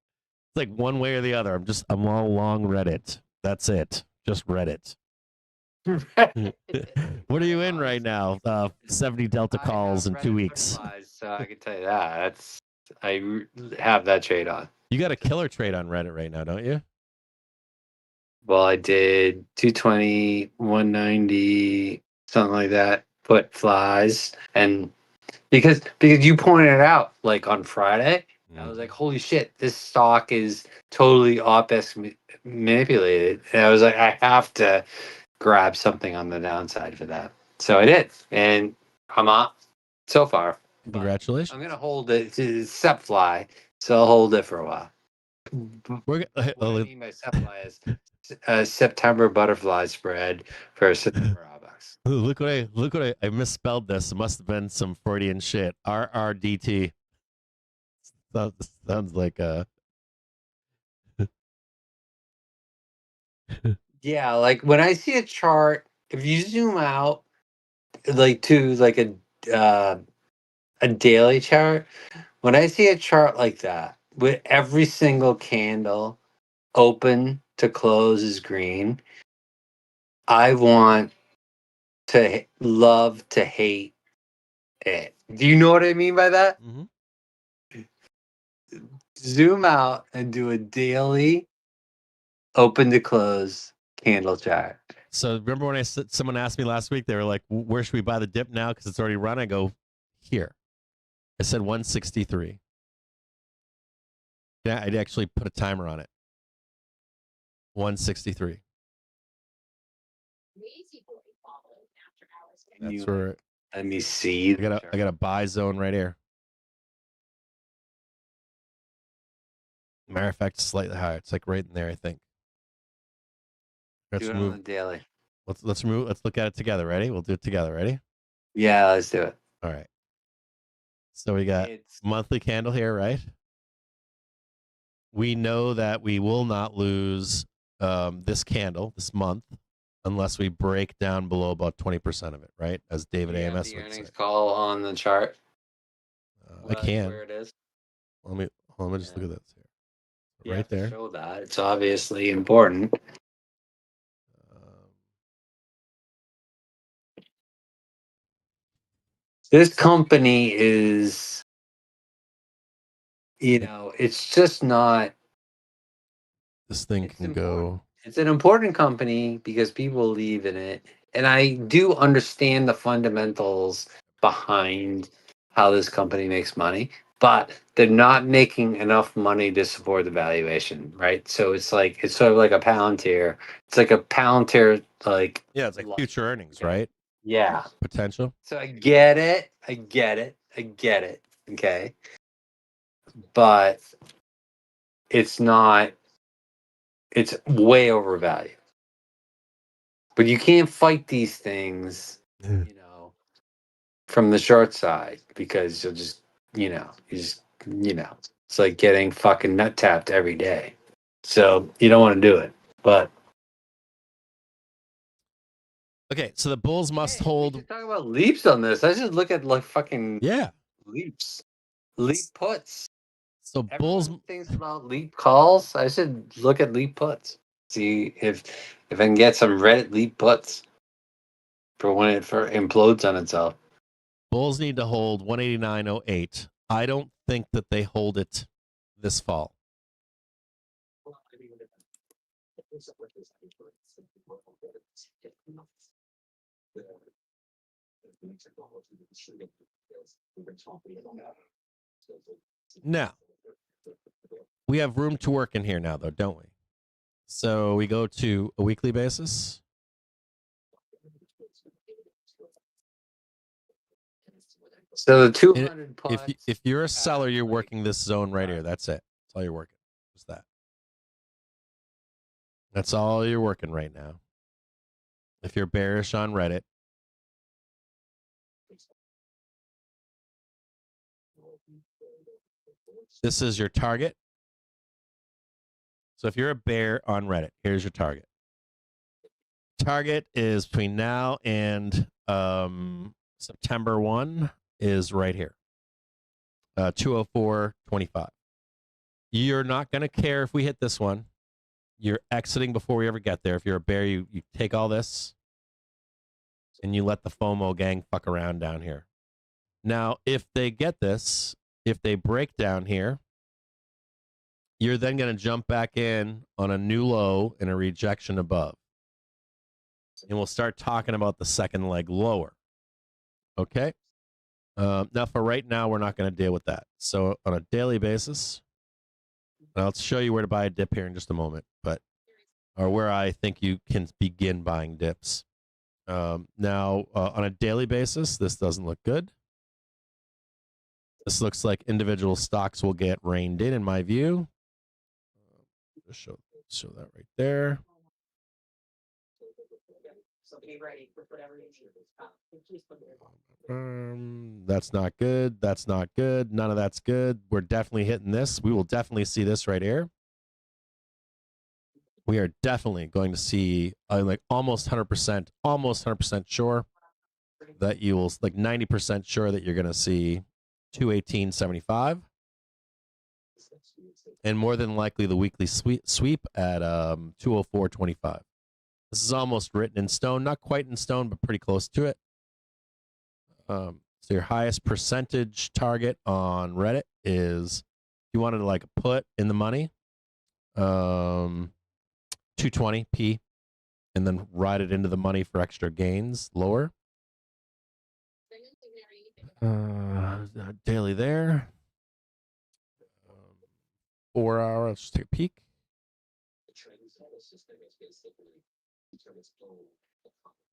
It's like one way or the other. I'm all along Reddit. That's it. Just Reddit. What are you in right now? 70 Delta calls in 2 weeks. So I can tell you that. I have that trade on. You got a killer trade on Reddit right now, don't you? Well, I did 220, 190, something like that. Put flies, and because you pointed it out like on Friday, I was like, holy shit, this stock is totally op-esque manipulated, and I was like, I have to grab something on the downside for that. So I did, and I'm up so far. Congratulations. I'm gonna hold it to SEP fly, so I'll hold it for a while. What I mean by SEP fly is a September butterfly spread for September ABAX. Look what I misspelled this. It must have been some Freudian shit. RRDT. Sounds like a Yeah, like when I see a chart, if you zoom out like to like a daily chart, when I see a chart like that with every single candle open to close is green, I want to love to hate it. Do you know what I mean by that? Mhm. Zoom out and do a daily open to close candle chart. So remember when someone asked me last week, they were like, where should we buy the dip now? Because it's already run. I go, here. I said 163. Yeah, I'd actually put a timer on it. 163. That's where Let me see. I got a buy zone right here. Matter of fact, slightly higher. It's like right in there, I think. Let's do it on move. the daily. Let's move. Let's look at it together. Ready? We'll do it together. Ready? Yeah, let's do it. All right. So we got monthly candle here, right? We know that we will not lose this candle this month unless we break down below about 20% of it, right? As David You have AMS the would say. earnings call on the chart. I can. Where it is. Let me just look at this here. You Right have to there. show that. It's obviously important. This company is, it's just not. This thing can go. It's an important company because people believe in it. And I do understand the fundamentals behind how this company makes money, but they're not making enough money to support the valuation, right? So it's sort of like a Palantir. It's like a Palantir, like. Yeah, it's like future earnings, right? Yeah. Potential. So I get it. Okay. But it's not, it's way overvalued. But you can't fight these things, from the short side because you'll just, it's like getting fucking nut tapped every day. So you don't want to do it. But okay, so the bulls must hold. We should talk about leaps on this. I should look at like fucking leaps, leap puts. So bulls thinks about leap calls. I should look at leap puts. See if I can get some Reddit leap puts for when it implodes on itself. Bulls need to hold 189.08. I don't think that they hold it this fall. Now, we have room to work in here now, though, don't we? So we go to a weekly basis. So the 200 if you're a seller, you're working this zone right here. That's it. That's all you're working. Just that. That's all you're working right now. If you're bearish on Reddit. This is your target. So if you're a bear on Reddit, here's your target. Target is between now and September 1 is right here. 204.25. You're not going to care if we hit this one. You're exiting before we ever get there. If you're a bear, you take all this and you let the FOMO gang fuck around down here. Now, if they get this, if they break down here, you're then going to jump back in on a new low and a rejection above. And we'll start talking about the second leg lower. Okay? Now, for right now, we're not going to deal with that. So on a daily basis, I'll show you where to buy a dip here in just a moment, or where I think you can begin buying dips. Now, on a daily basis, this doesn't look good. This looks like individual stocks will get reined in my view. Just show that right there. That's not good. That's not good. None of that's good. We're definitely hitting this. We will definitely see this right here. We are definitely going to see like almost 100% sure that you will, like 90% sure that you're going to see 218.75. And more than likely the weekly sweep at 204.25. This is almost written in stone, not quite in stone, but pretty close to it. So your highest percentage target on Reddit is, if you wanted to like put in the money, 220p, and then ride it into the money for extra gains lower. Daily there. 4 hour. Let's just take a peek.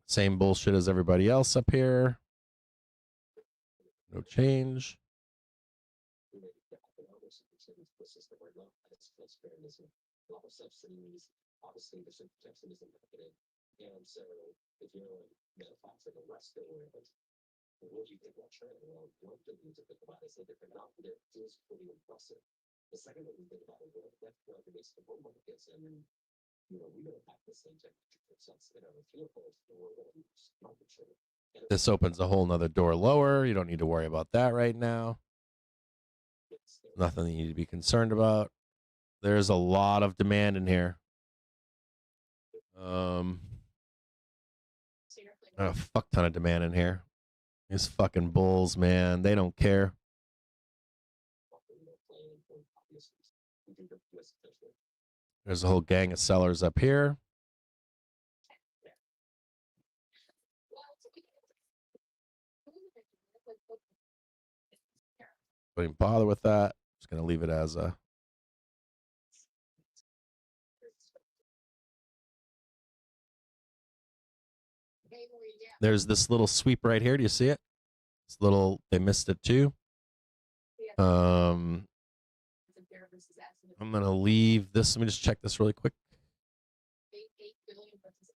Same bullshit as everybody else up here. No change. This opens a whole nother door lower. You don't need to worry about that right now. Nothing you need to be concerned about. There's a lot of demand in here. A fuck ton of demand in here. These fucking bulls, man. They don't care. There's a whole gang of sellers up here. Don't even bother with that. Just gonna leave it as a. There's this little sweep right here. Do you see it? This little, they missed it too. I'm gonna leave this. Let me just check this really quick.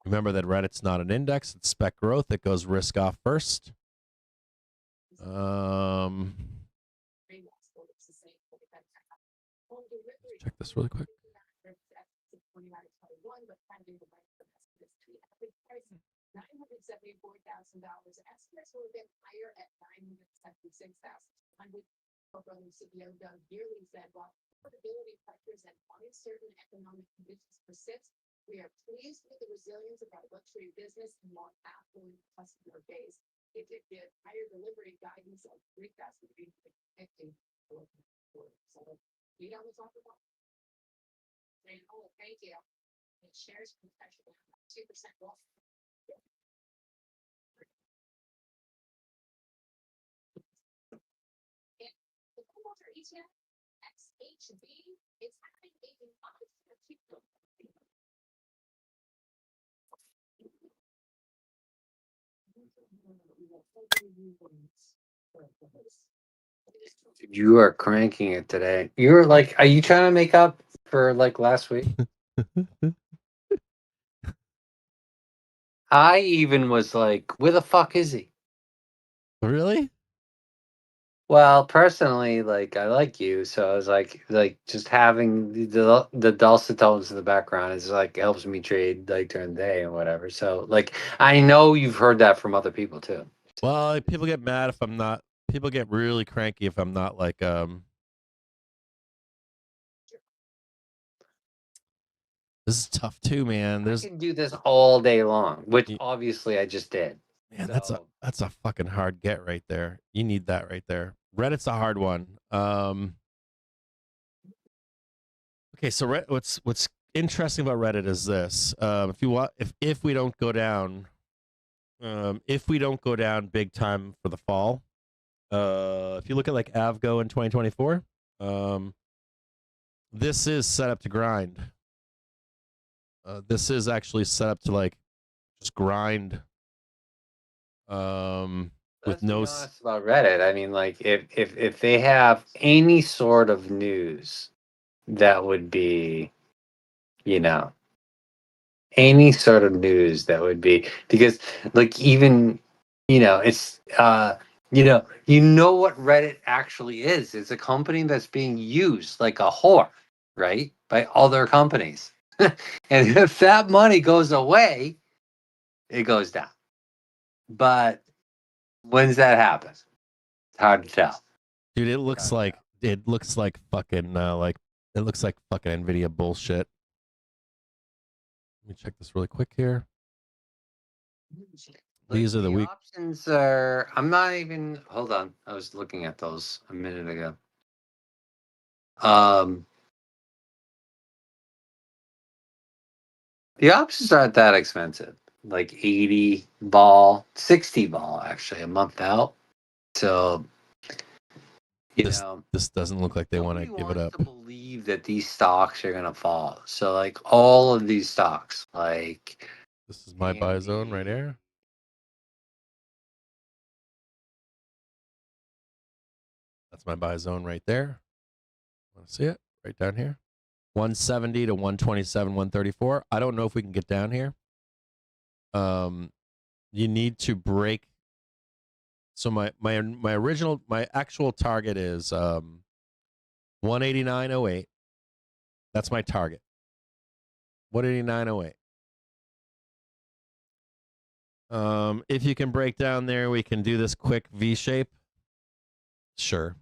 Remember that Reddit's not an index; it's spec growth. It goes risk off first. Check this really quick. Estimates would have been higher at $976,100. CEO Doug Yearly said, while affordability pressures and uncertain economic conditions persist, we are pleased with the resilience of our luxury business and more affluent customer base. It did get higher delivery guidance of 3,350. So we don't talk about. Oh, thank you. It shares protection 2% off. XHB is having a You are cranking it today. You're like, are you trying to make up for like last week? I even was like, where the fuck is he? Really? Well, personally, like I like you, so I was like just having the dulcet tones in the background is like helps me trade like during the day and whatever. So like I know you've heard that from other people too. Well, people get mad if I'm not. People get really cranky if I'm not like This is tough too, man. I can do this all day long, which You- obviously I just did. Man, So- that's a fucking hard get right there. You need that right there. Reddit's a hard one. Okay, so what's interesting about Reddit is this. If we don't go down, big time for the fall, if you look at like Avgo in 2024, this is set up to grind. This is actually set up to like just grind. With Let's be no honest about Reddit. I mean, like if they have any sort of news that would be, you know, any sort of news that would be, because like even it's you know what Reddit actually is. It's a company that's being used like a whore, right, by other companies. And if that money goes away, it goes down. But when's that happen? It's hard to tell. Dude, it looks like fucking it looks like fucking Nvidia bullshit. Let me check this really quick here. These are the weak options are. I'm not even. Hold on. I was looking at those a minute ago. The options aren't that expensive. Like 80 ball, 60 ball, actually, a month out. So, this doesn't look like they want to give it up. To believe that these stocks are gonna fall. So, like all of these stocks, like this is my buy zone right here. That's my buy zone right there. Want to see it right down here? 170 to 127, 134. I don't know if we can get down here. You need to break. So my actual target is 189.08. That's my target. 189.08. If you can break down there, we can do this quick V shape. Sure.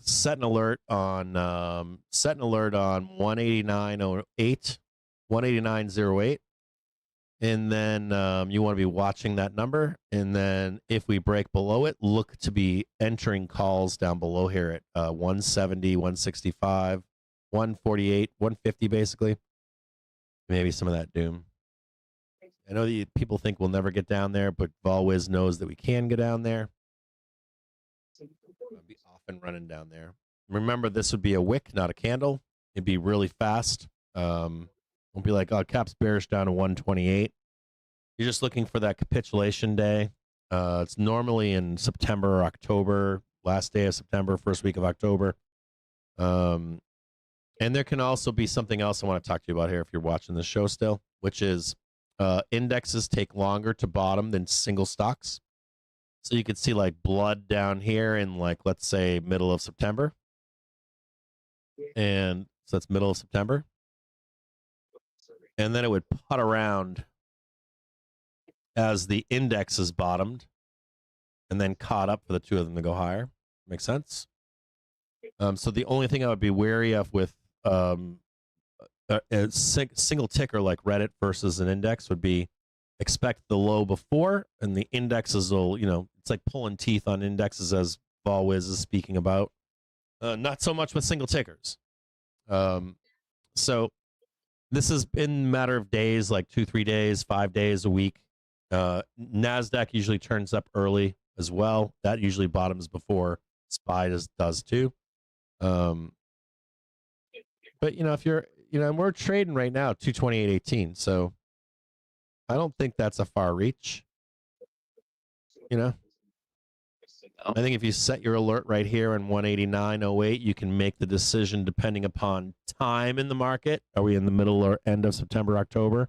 Set an alert on 189.08, 189.08. And then you want to be watching that number. And then if we break below it, look to be entering calls down below here at 170, 165, 148, 150, basically. Maybe some of that doom. I know that people think we'll never get down there, but Volwiz knows that we can get down there. I'll be off and running down there. Remember, this would be a wick, not a candle. It'd be really fast. Won't be like, oh, cap's bearish down to 128. You're just looking for that capitulation day. It's normally in September or October, last day of September, first week of October. And there can also be something else I want to talk to you about here if you're watching the show still, which is indexes take longer to bottom than single stocks. So you could see like blood down here in like, let's say, middle of September. And so that's middle of September. And then it would putt around as the index is bottomed and then caught up for the two of them to go higher. Make sense? So the only thing I would be wary of with a single ticker like Reddit versus an index would be expect the low before, and the indexes will, it's like pulling teeth on indexes, as Volwiz is speaking about. Not so much with single tickers. So this has been a matter of days, like 2-3 days, 5 days a week. NASDAQ usually turns up early as well. That usually bottoms before SPY does too. But if you're, we're trading right now 228.18, so I don't think that's a far reach. I think if you set your alert right here on 189.08, you can make the decision depending upon time in the market. Are we in the middle or end of September, October?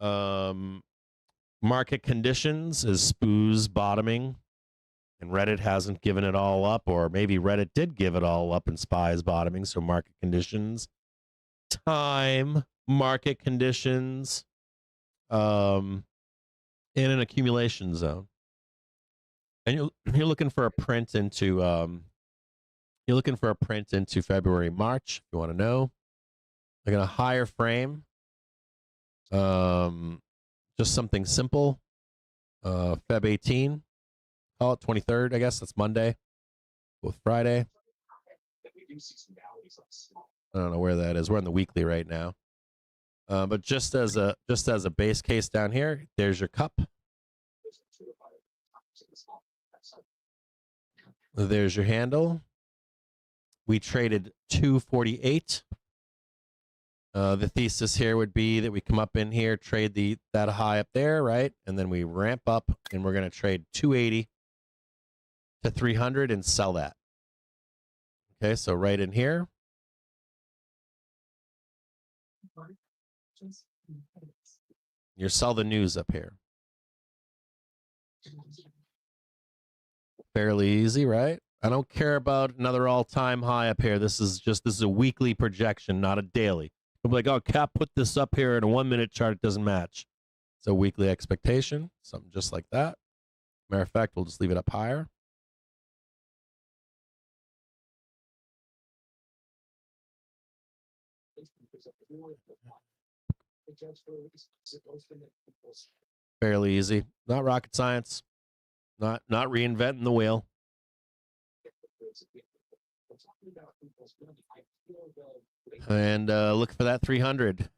Market conditions, is SPOO's bottoming and Reddit hasn't given it all up, or maybe Reddit did give it all up and SPY is bottoming. So market conditions, time, market conditions, in an accumulation zone. And you're looking for a print into February, March, if you want to know. Like in a higher frame. Just something simple. Feb 18. Call it 23rd, I guess. That's Monday. With Friday. I don't know where that is. We're on the weekly right now. But just as a base case down here, there's your cup. There's your handle. We traded 248. The thesis here would be that we come up in here, trade that high up there, right? And then we ramp up and we're going to trade 280 to 300 and sell that. Okay, so right in here. You sell the news up here. Fairly easy, right? I don't care about another all-time high up here. This is a weekly projection, not a daily. I'm like, oh, Cap put this up here in a 1-minute chart. It doesn't match. It's a weekly expectation, something just like that. Matter of fact, we'll just leave it up higher. Fairly easy. Not rocket science. Not reinventing the wheel. And look for that 300.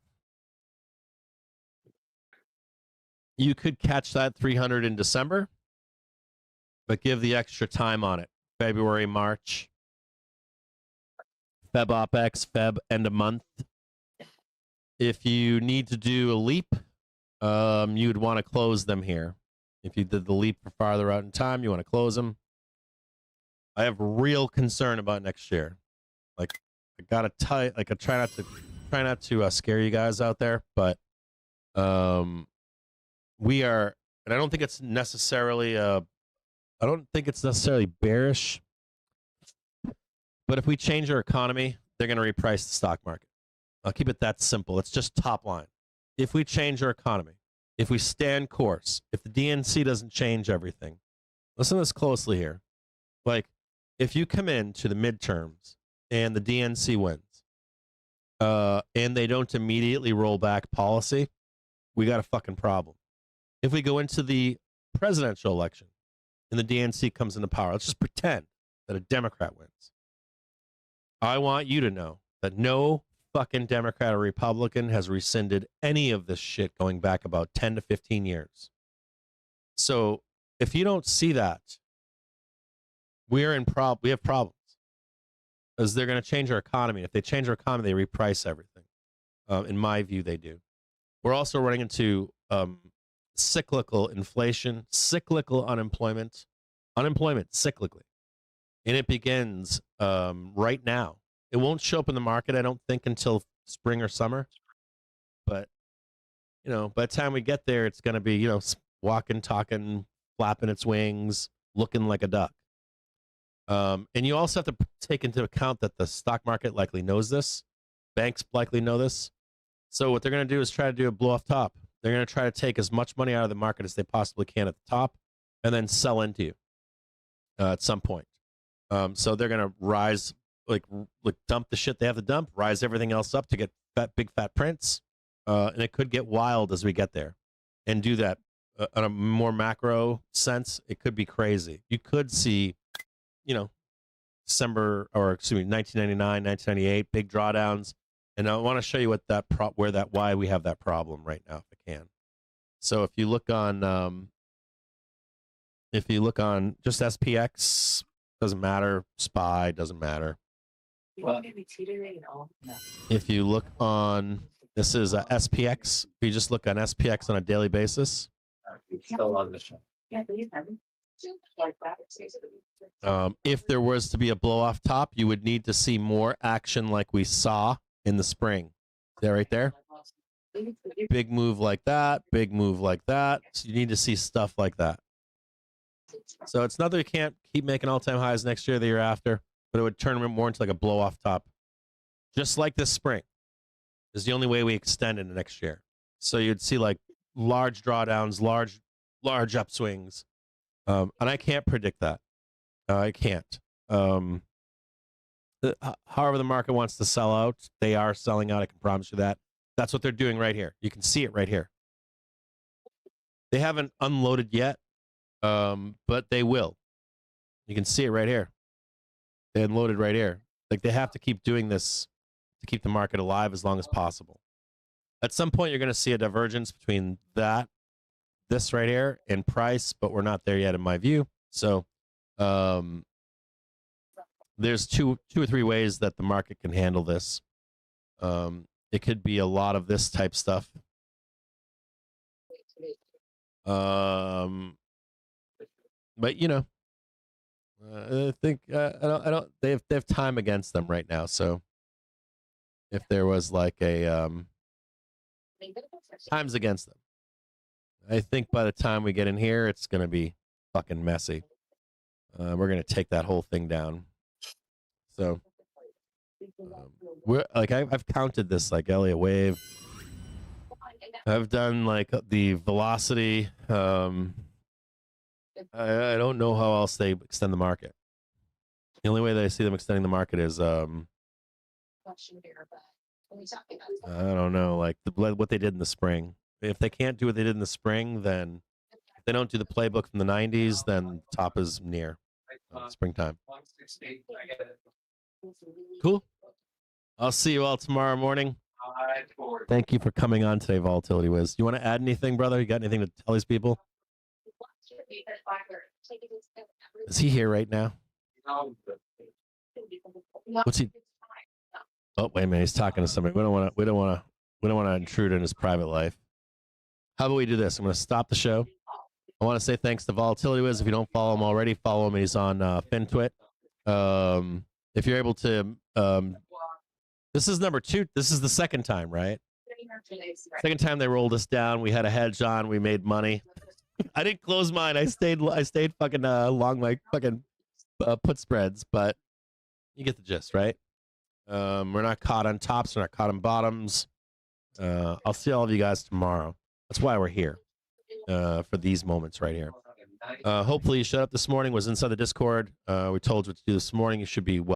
You could catch that 300 in December, but give the extra time on it. February, March. Feb OPEX, Feb end of month. If you need to do a leap, you'd want to close them here. If you did the leap for farther out in time, you want to close them. I have real concern about next year. Like, I gotta I try not to scare you guys out there, but we are, and I don't think it's necessarily bearish. But if we change our economy, they're going to reprice the stock market. I'll keep it that simple. It's just top line. If we change our economy, if we stand course, if the DNC doesn't change everything, listen to this closely here. Like, if you come into the midterms and the DNC wins, and they don't immediately roll back policy, we got a fucking problem. If we go into the presidential election and the DNC comes into power, let's just pretend that a Democrat wins. I want you to know that no fucking Democrat or Republican has rescinded any of this shit going back about 10 to 15 years. So if you don't see that, we have problems. Because they're going to change our economy. If they change our economy, they reprice everything. In my view, they do. We're also running into cyclical inflation, cyclical unemployment cyclically. And it begins right now. It won't show up in the market, I don't think, until spring or summer. But, by the time we get there, it's going to be, walking, talking, flapping its wings, looking like a duck. And you also have to take into account that the stock market likely knows this. Banks likely know this. So what they're going to do is try to do a blow off top. They're going to try to take as much money out of the market as they possibly can at the top and then sell into you at some point. So they're going to rise, like dump the shit they have to dump, rise everything else up to get big fat prints. And it could get wild as we get there and do that on a more macro sense. It could be crazy. You could see, December, or excuse me, 1999, 1998, big drawdowns. And I want to show you what why we have that problem right now, if I can. So if you look on just SPX, doesn't matter. SPY doesn't matter. Well, if you look on, this is SPX. If you just look on SPX on a daily basis, still on the show. If there was to be a blow off top, you would need to see more action like we saw in the spring. Is that right there? Big move like that, big move like that. So you need to see stuff like that. So it's not that we can't keep making all-time highs next year, the year after, but it would turn more into like a blow off top. Just like this spring is the only way we extend into next year. So you'd see like large drawdowns, large upswings. And I can't predict that. I can't. However the market wants to sell out, they are selling out. I can promise you that. That's what they're doing right here. You can see it right here. They haven't unloaded yet, but they will. You can see it right here. They unloaded right here. Like, they have to keep doing this to keep the market alive as long as possible. At some point, you're going to see a divergence between this right here, and price, but we're not there yet in my view. So there's two or three ways that the market can handle this. It could be a lot of this type stuff. But I think I don't. They have time against them right now. So if there was like a Time's against them. I think by the time we get in here, it's going to be fucking messy. We're going to take that whole thing down. So, we're like, I've counted this like Elliott wave. I've done like the velocity. I don't know how else they extend the market. The only way that I see them extending the market is, I don't know, like what they did in the spring. If they can't do what they did in the spring, then if they don't do the playbook from the 90s, then top is near springtime. Cool. I'll see you all tomorrow morning. Thank you for coming on today, Volatility Wiz. You want to add anything, brother? You got anything to tell these people? Is he here right now? What's he? Oh, wait a minute. He's talking to somebody. We don't want to intrude in his private life. How about we do this? I'm going to stop the show. I want to say thanks to Volatility Wiz. If you don't follow him already, follow him. He's on FinTwit. If you're able to, this is number 2. This is the second time, right? Second time they rolled us down. We had a hedge on. We made money. I didn't close mine. I stayed fucking long my fucking put spreads, but you get the gist, right? We're not caught on tops. We're not caught on bottoms. I'll see all of you guys tomorrow. That's why we're here, for these moments right here. Hopefully you shut up this morning, was inside the Discord. We told you what to do this morning. You should be well.